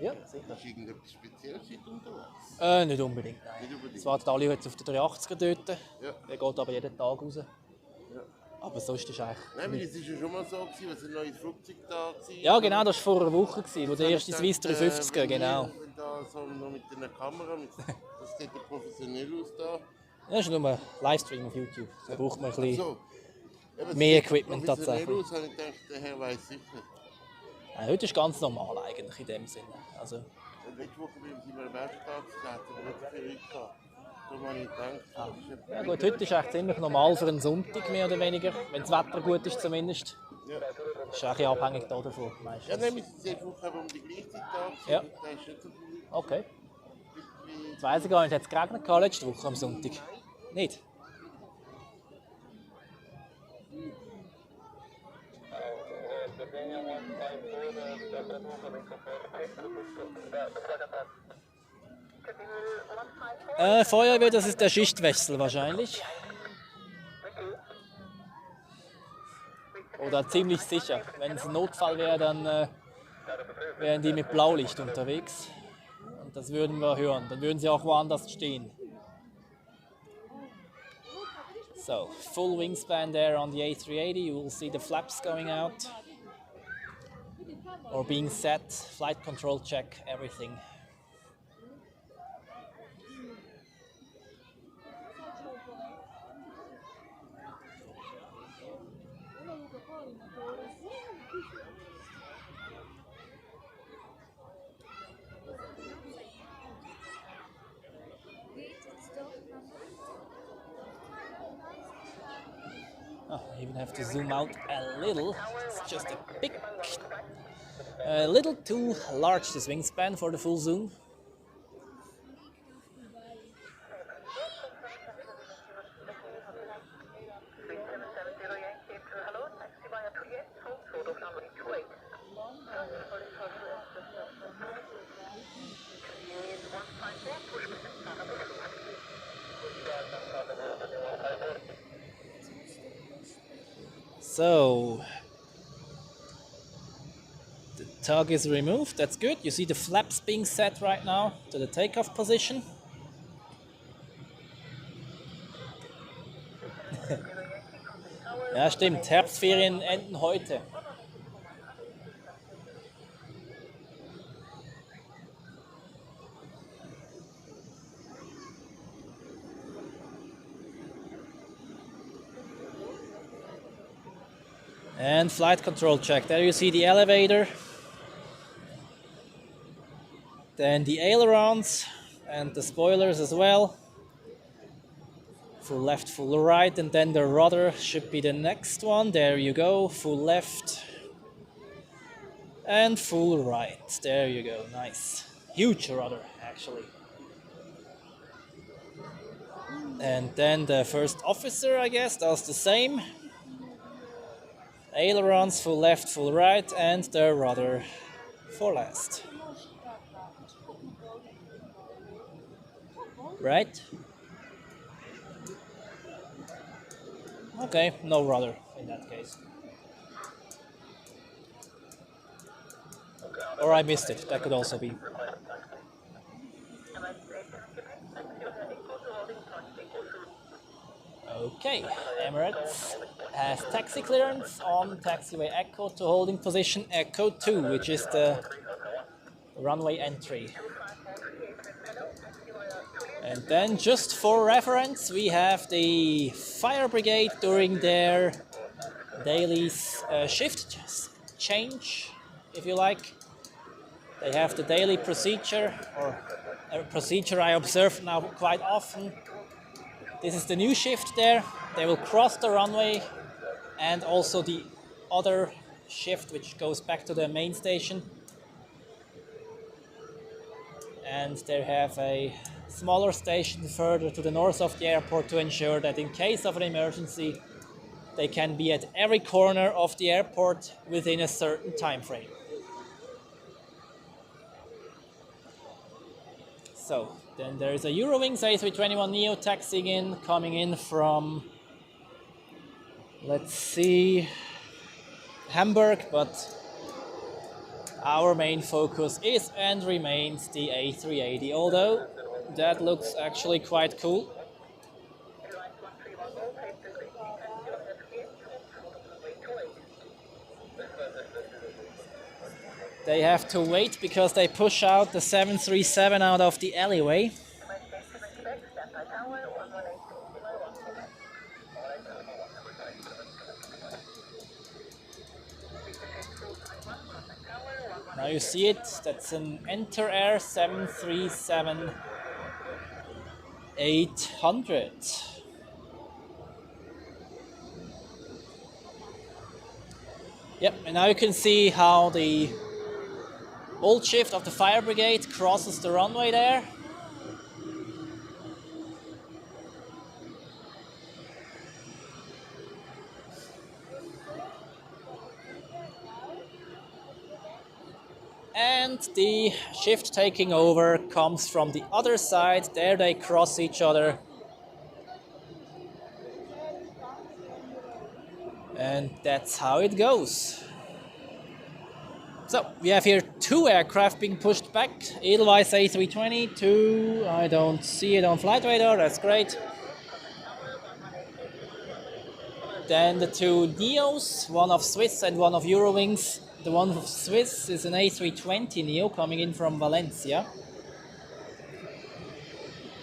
Ja, sicher. Ist irgendetwas Spezielles heute unterwegs? Nicht unbedingt, nein. Nicht unbedingt. Es warten alle jetzt auf den 380er dort. Ja. Der geht aber jeden Tag raus. Ja. Aber sonst ist eigentlich... Nein, weil es ist ja schon mal so gewesen, als ein neues Flugzeug da war. Ja genau, das war vor einer Woche, wo der erste Swiss 350er, wenn genau. Wenn da so noch mit einer Kamera, das sieht ja professionell aus da. Das ist nur ein Livestream auf YouTube. Da braucht man ein bisschen So. Ja, mehr Equipment tatsächlich. Aus, habe ich gedacht, der Herr weiss sicher. Nein, heute ist ganz normal eigentlich in dem Sinne. Also, Letzte Woche bei uns in einem Werktag, da hat er nicht viel Leute gehabt. Darum habe ich gedacht, ja gut, heute ist echt ziemlich normal für einen Sonntag, mehr oder weniger. Wenn das Wetter gut ist zumindest. Ja. Das ist eigentlich abhängig davon meistens. Ja, nein, wir sind letzte Woche um die gleiche Zeit da. Ja. Da ist nicht so viel Leute. Okay. Jetzt weiss ich gar nicht, hat es geregnet letzte Woche am Sonntag? Nicht? Feuerwehr, das ist der Schichtwechsel wahrscheinlich. Oder ziemlich sicher. Wenn es ein Notfall wäre, dann wären die mit Blaulicht unterwegs. Und das würden wir hören. Dann würden sie auch woanders stehen. So, full wingspan there on the A380. You will see the flaps going out. Or being set. Flight control check, everything. Oh, I even have to zoom out a little. It's just a little too large, this wingspan, for the full zoom. So, the tug is removed, that's good. You see the flaps being set right now to the takeoff position. Ja, stimmt, Herbstferien enden heute. And flight control check. There you see the elevator. Then the ailerons and the spoilers as well. Full left, full right, and then the rudder should be the next one. There you go, full left and full right. There you go, nice. Huge rudder, actually. And then the first officer, I guess, does the same. Ailerons full left, full right, and the rudder for last. Right? Okay, no rudder in that case. Or I missed it, that could also be. Okay, Emirates has taxi clearance on taxiway Echo to holding position Echo 2, which is the runway entry. And then just for reference, we have the fire brigade during their daily shift change, if you like. They have the daily procedure, or a procedure I observe now quite often. This is the new shift there. They will cross the runway, and also the other shift which goes back to the main station. And they have a smaller station further to the north of the airport to ensure that in case of an emergency, they can be at every corner of the airport within a certain time frame. So, then there is a Eurowings A321neo taxiing in, coming in from, let's see, Hamburg, but our main focus is and remains the A380, although that looks actually quite cool. They have to wait because they push out the 737 out of the alleyway. Now you see it, that's an Enter Air 737-800. Yep, and now you can see how the old shift of the fire brigade crosses the runway there. And the shift taking over comes from the other side. There they cross each other. And that's how it goes. So, we have here two aircraft being pushed back. Edelweiss A320, two, I don't see it on flight radar, that's great. Then the two Neos, one of Swiss and one of Eurowings. The one of Swiss is an A320 Neo coming in from Valencia.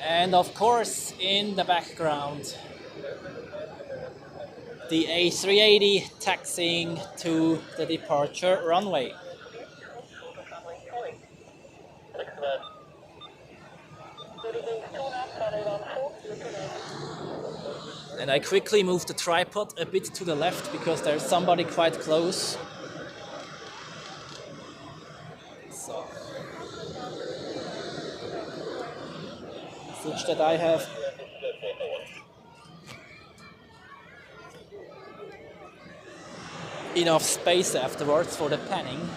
And of course, in the background, the A380 taxiing to the departure runway. And I quickly moved the tripod a bit to the left because there's somebody quite close. So, such that I have enough space afterwards for the panning.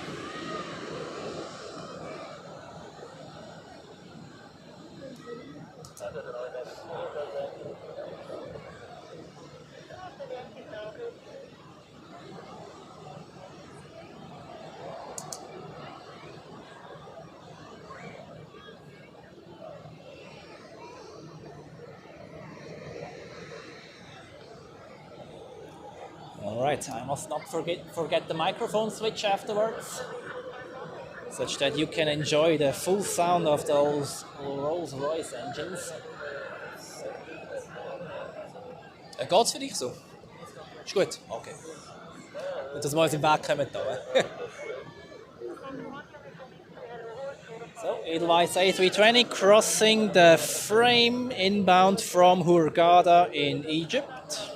Alright, I must not forget the microphone switch afterwards, such that you can enjoy the full sound of those Rolls-Royce engines. Geht's für dich so? Ist gut? Okay. Und dass wir uns im Weg kommen da. So, Edelweiss A320 crossing the frame inbound from Hurghada in Egypt.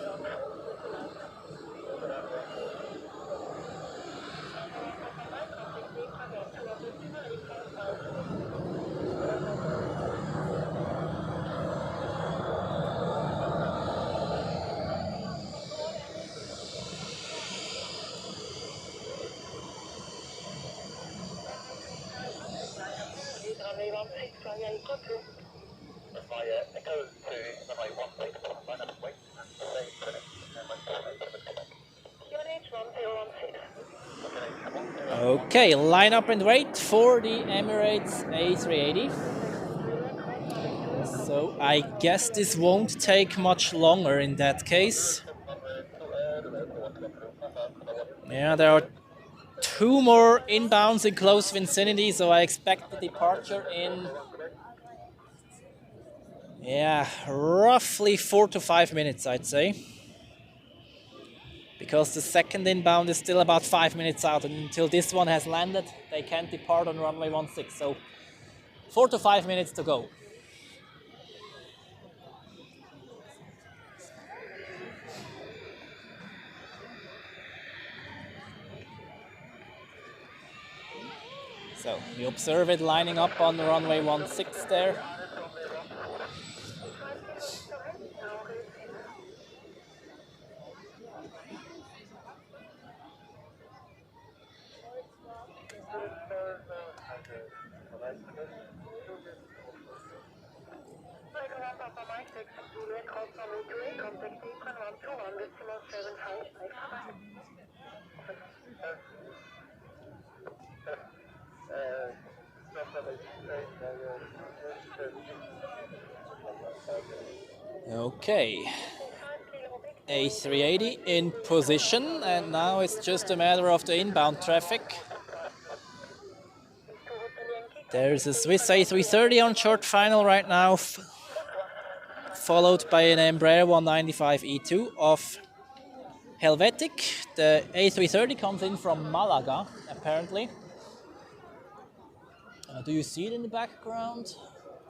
Okay, line up and wait for the Emirates A380. So I guess this won't take much longer in that case. Yeah, there are 2 more inbounds in close vicinity, so I expect the departure in, roughly 4 to 5 minutes, I'd say. Because the second inbound is still about 5 minutes out, and until this one has landed, they can't depart on runway 16. So 4 to 5 minutes to go. So you observe it lining up on the runway 16 there. Okay, A380 in position, and now it's just a matter of the inbound traffic. There's a Swiss A330 on short final right now, followed by an Embraer 195E2 of Helvetic. The A330 comes in from Malaga, apparently. Do you see it in the background?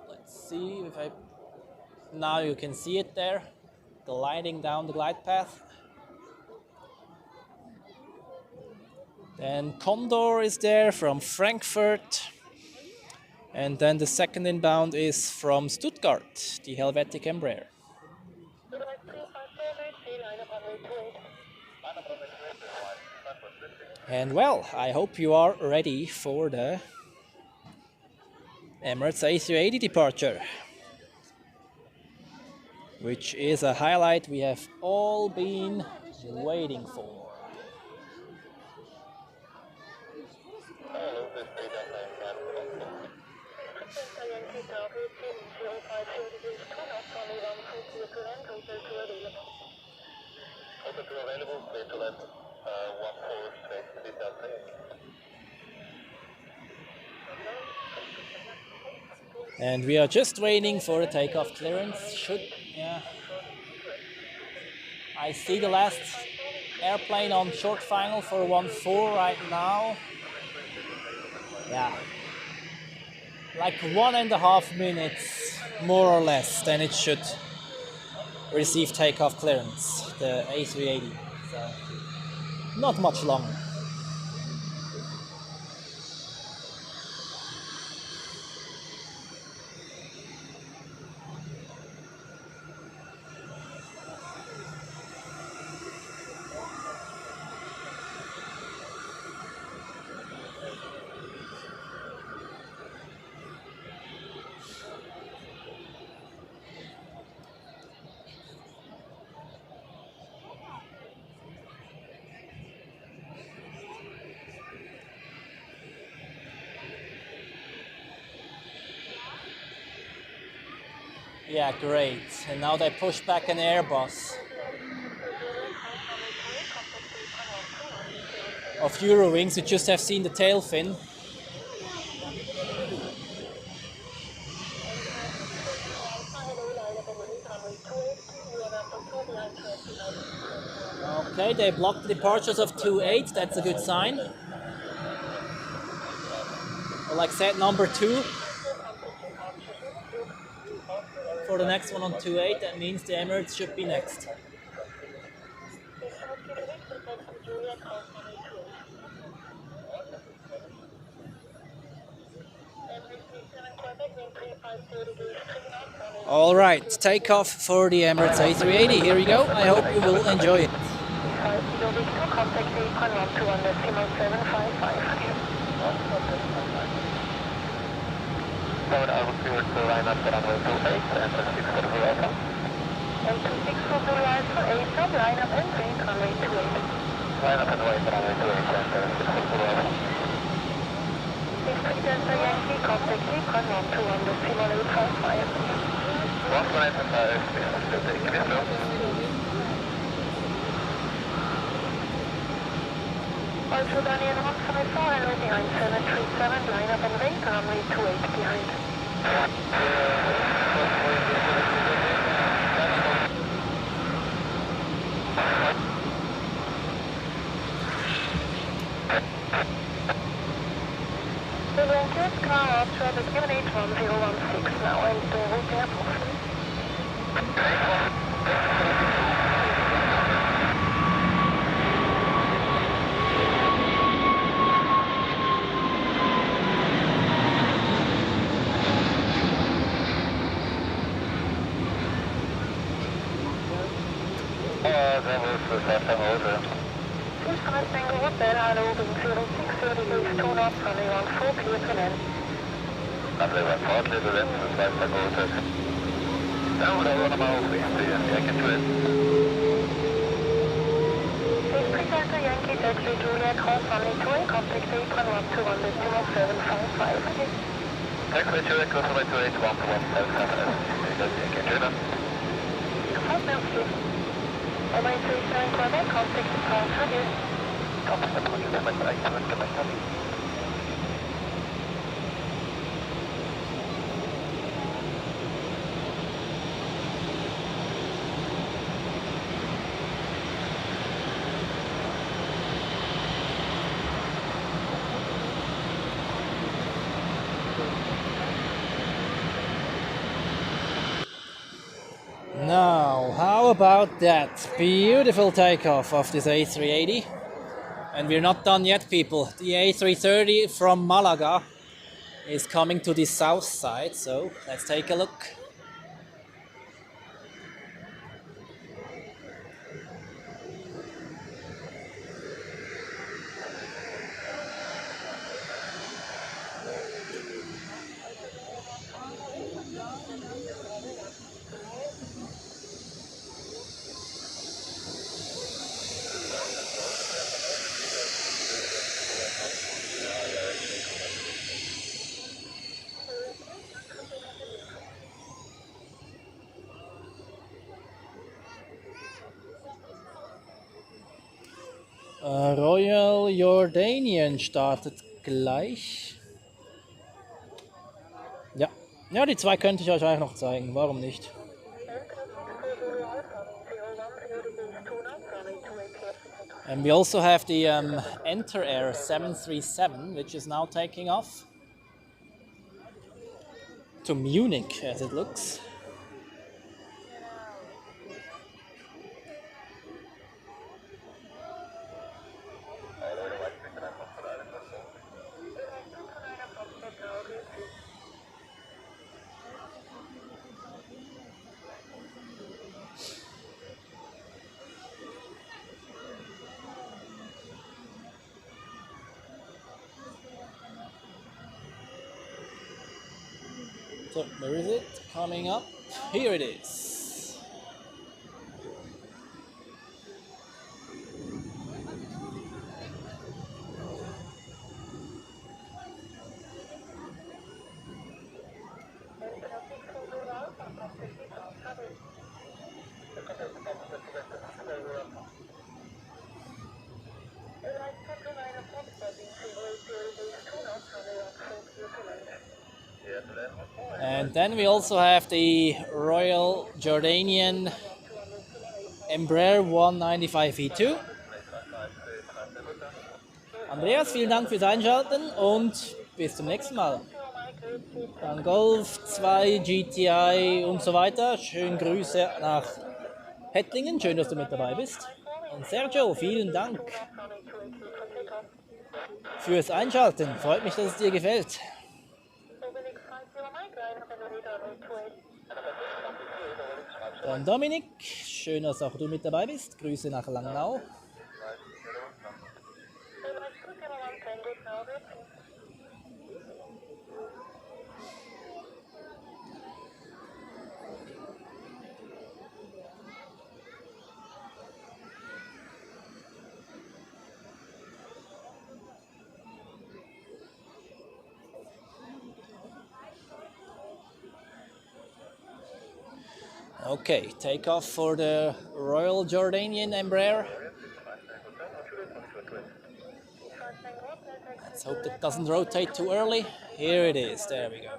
Let's see if I... Now you can see it there, gliding down the glide path. Then Condor is there from Frankfurt. And then the second inbound is from Stuttgart, the Helvetic Embraer. And well, I hope you are ready for the Emirates A380 departure, which is a highlight we have all been waiting for. And we are just waiting for the takeoff clearance. I see the last airplane on short final for 14 right now. Yeah, like 1.5 minutes, more or less, then it should receive takeoff clearance, the A380. So not much longer. Yeah, great. And now they push back an Airbus of Eurowings. You just have seen the tail fin. Okay, they blocked the departures of 28. That's a good sign. Like set number 2. For the next one on 28, that means the Emirates should be next. All right, takeoff for the Emirates A380. Here we go. I hope you will enjoy it. Tower Airbus cleared to line up the runway 28 and 640 Alpha. And 2640 Alpha, 8 up, line up and wait, runway 28. Line up and wait, runway 28 and 640 Alpha. Is 3 Delta Yankee, contact apron 1200, Simon 855. 185, still taking it slow. Ultra Daniel 154, hello behind 737, line up and wait, runway 28 behind. Zurich Airport, traffic given 81016 now and Zurich Airport. That was the Sachtler ACE. Please connect Tango Hotel, hello, being 0630 east, 2 knots, runway 14, clear to land. Runway 14, clear to land, das war Sachtler ACE. Dann oder nochmal auflegen, die Yankee Trail. Please pre Delta Yankee, Delta Juliet, cross runway 28, contact apron 1200, 755. Taxiway 28, cross runway 28, 11755. Yankee Trail. Sofort, merci. Airline 37 Quebec, contact departure here. Contact departure, Airline 37 Quebec. Now, how about that beautiful takeoff of this A380? And we're not done yet, people. The A330 from Malaga is coming to the south side, so let's take a look. Royal Jordanian startet gleich. Ja. Ja, die zwei könnte ich euch eigentlich noch zeigen. Warum nicht? And we also have the Enter Air 737, which is now taking off to Munich, as it looks. So, where is it? Coming up. Here it is. And then we also have the Royal Jordanian Embraer 195E2. Andreas, vielen Dank fürs Einschalten und bis zum nächsten Mal. Dann Golf 2, GTI und so weiter. Schönen Grüße nach Hettlingen. Schön, dass du mit dabei bist. Und Sergio, vielen Dank fürs Einschalten. Freut mich, dass es dir gefällt. Dann Dominik, schön, dass auch du mit dabei bist. Grüße nach Langnau. Okay, takeoff for the Royal Jordanian Embraer. Let's hope that doesn't rotate too early. Here it is, there we go.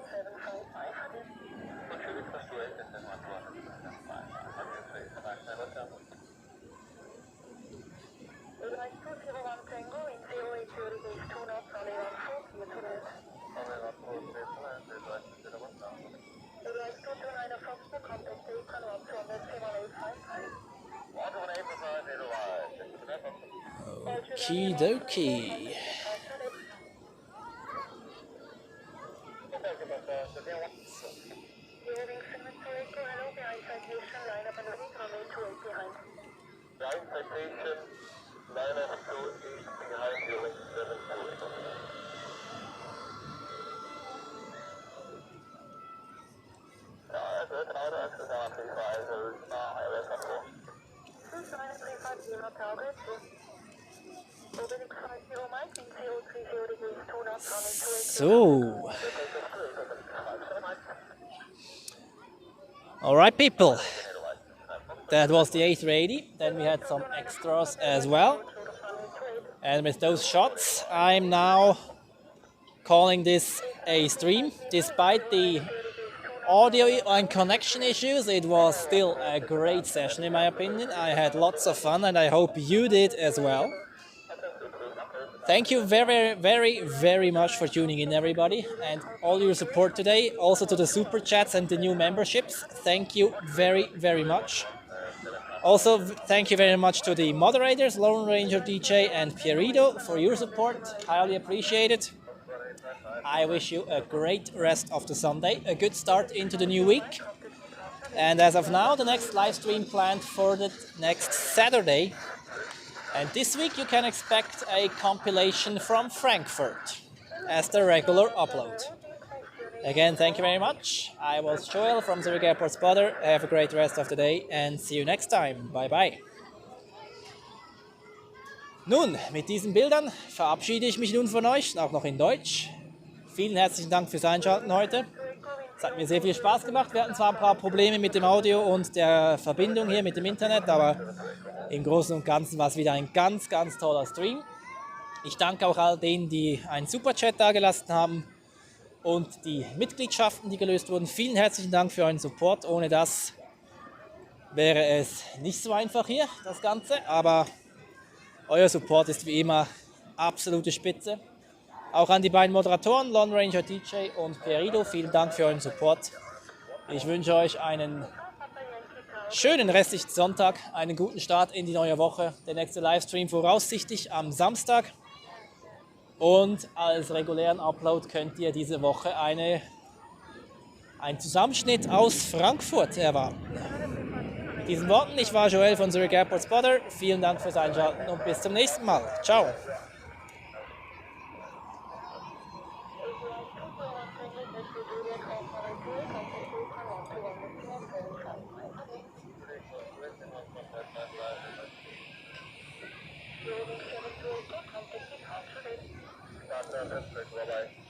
Okie dokie. So, all right, people, that was the A380. Then we had some extras as well. And with those shots, I'm now calling this a stream. Despite the audio and connection issues, it was still a great session in my opinion. I had lots of fun and I hope you did as well. Thank you very much for tuning in, everybody, and all your support today. Also to the super chats and the new memberships. Thank you very much. Also, thank you very much to the moderators, Lone Ranger DJ and Pierito, for your support. Highly appreciated. I wish you a great rest of the Sunday, a good start into the new week. And as of now, the next live stream planned for the next Saturday. And this week you can expect a compilation from Frankfurt as the regular upload. Again, thank you very much. I was Joel from Zurich Airport Spotter. Have a great rest of the day and see you next time. Bye bye. Nun, mit diesen Bildern verabschiede ich mich nun von euch, auch noch in Deutsch. Vielen herzlichen Dank fürs Einschalten heute. Es hat mir sehr viel Spaß gemacht. Wir hatten zwar ein paar Probleme mit dem Audio und der Verbindung hier mit dem Internet, aber im Großen und Ganzen war es wieder ein ganz toller Stream. Ich danke auch all denen, die einen Superchat dagelassen haben und die Mitgliedschaften, die gelöst wurden. Vielen herzlichen Dank für euren Support. Ohne das wäre es nicht so einfach hier, das Ganze. Aber euer Support ist wie immer absolute Spitze. Auch an die beiden Moderatoren, Lone Ranger DJ und Pierito, vielen Dank für euren Support. Ich wünsche euch einen schönen restlichen Sonntag, einen guten Start in die neue Woche. Der nächste Livestream voraussichtlich am Samstag. Und als regulären Upload könnt ihr diese Woche einen Zusammenschnitt aus Frankfurt erwarten. Mit diesen Worten, ich war Joel von Zurich Airport Spotter. Vielen Dank fürs Einschalten und bis zum nächsten Mal. Ciao. Bye-bye.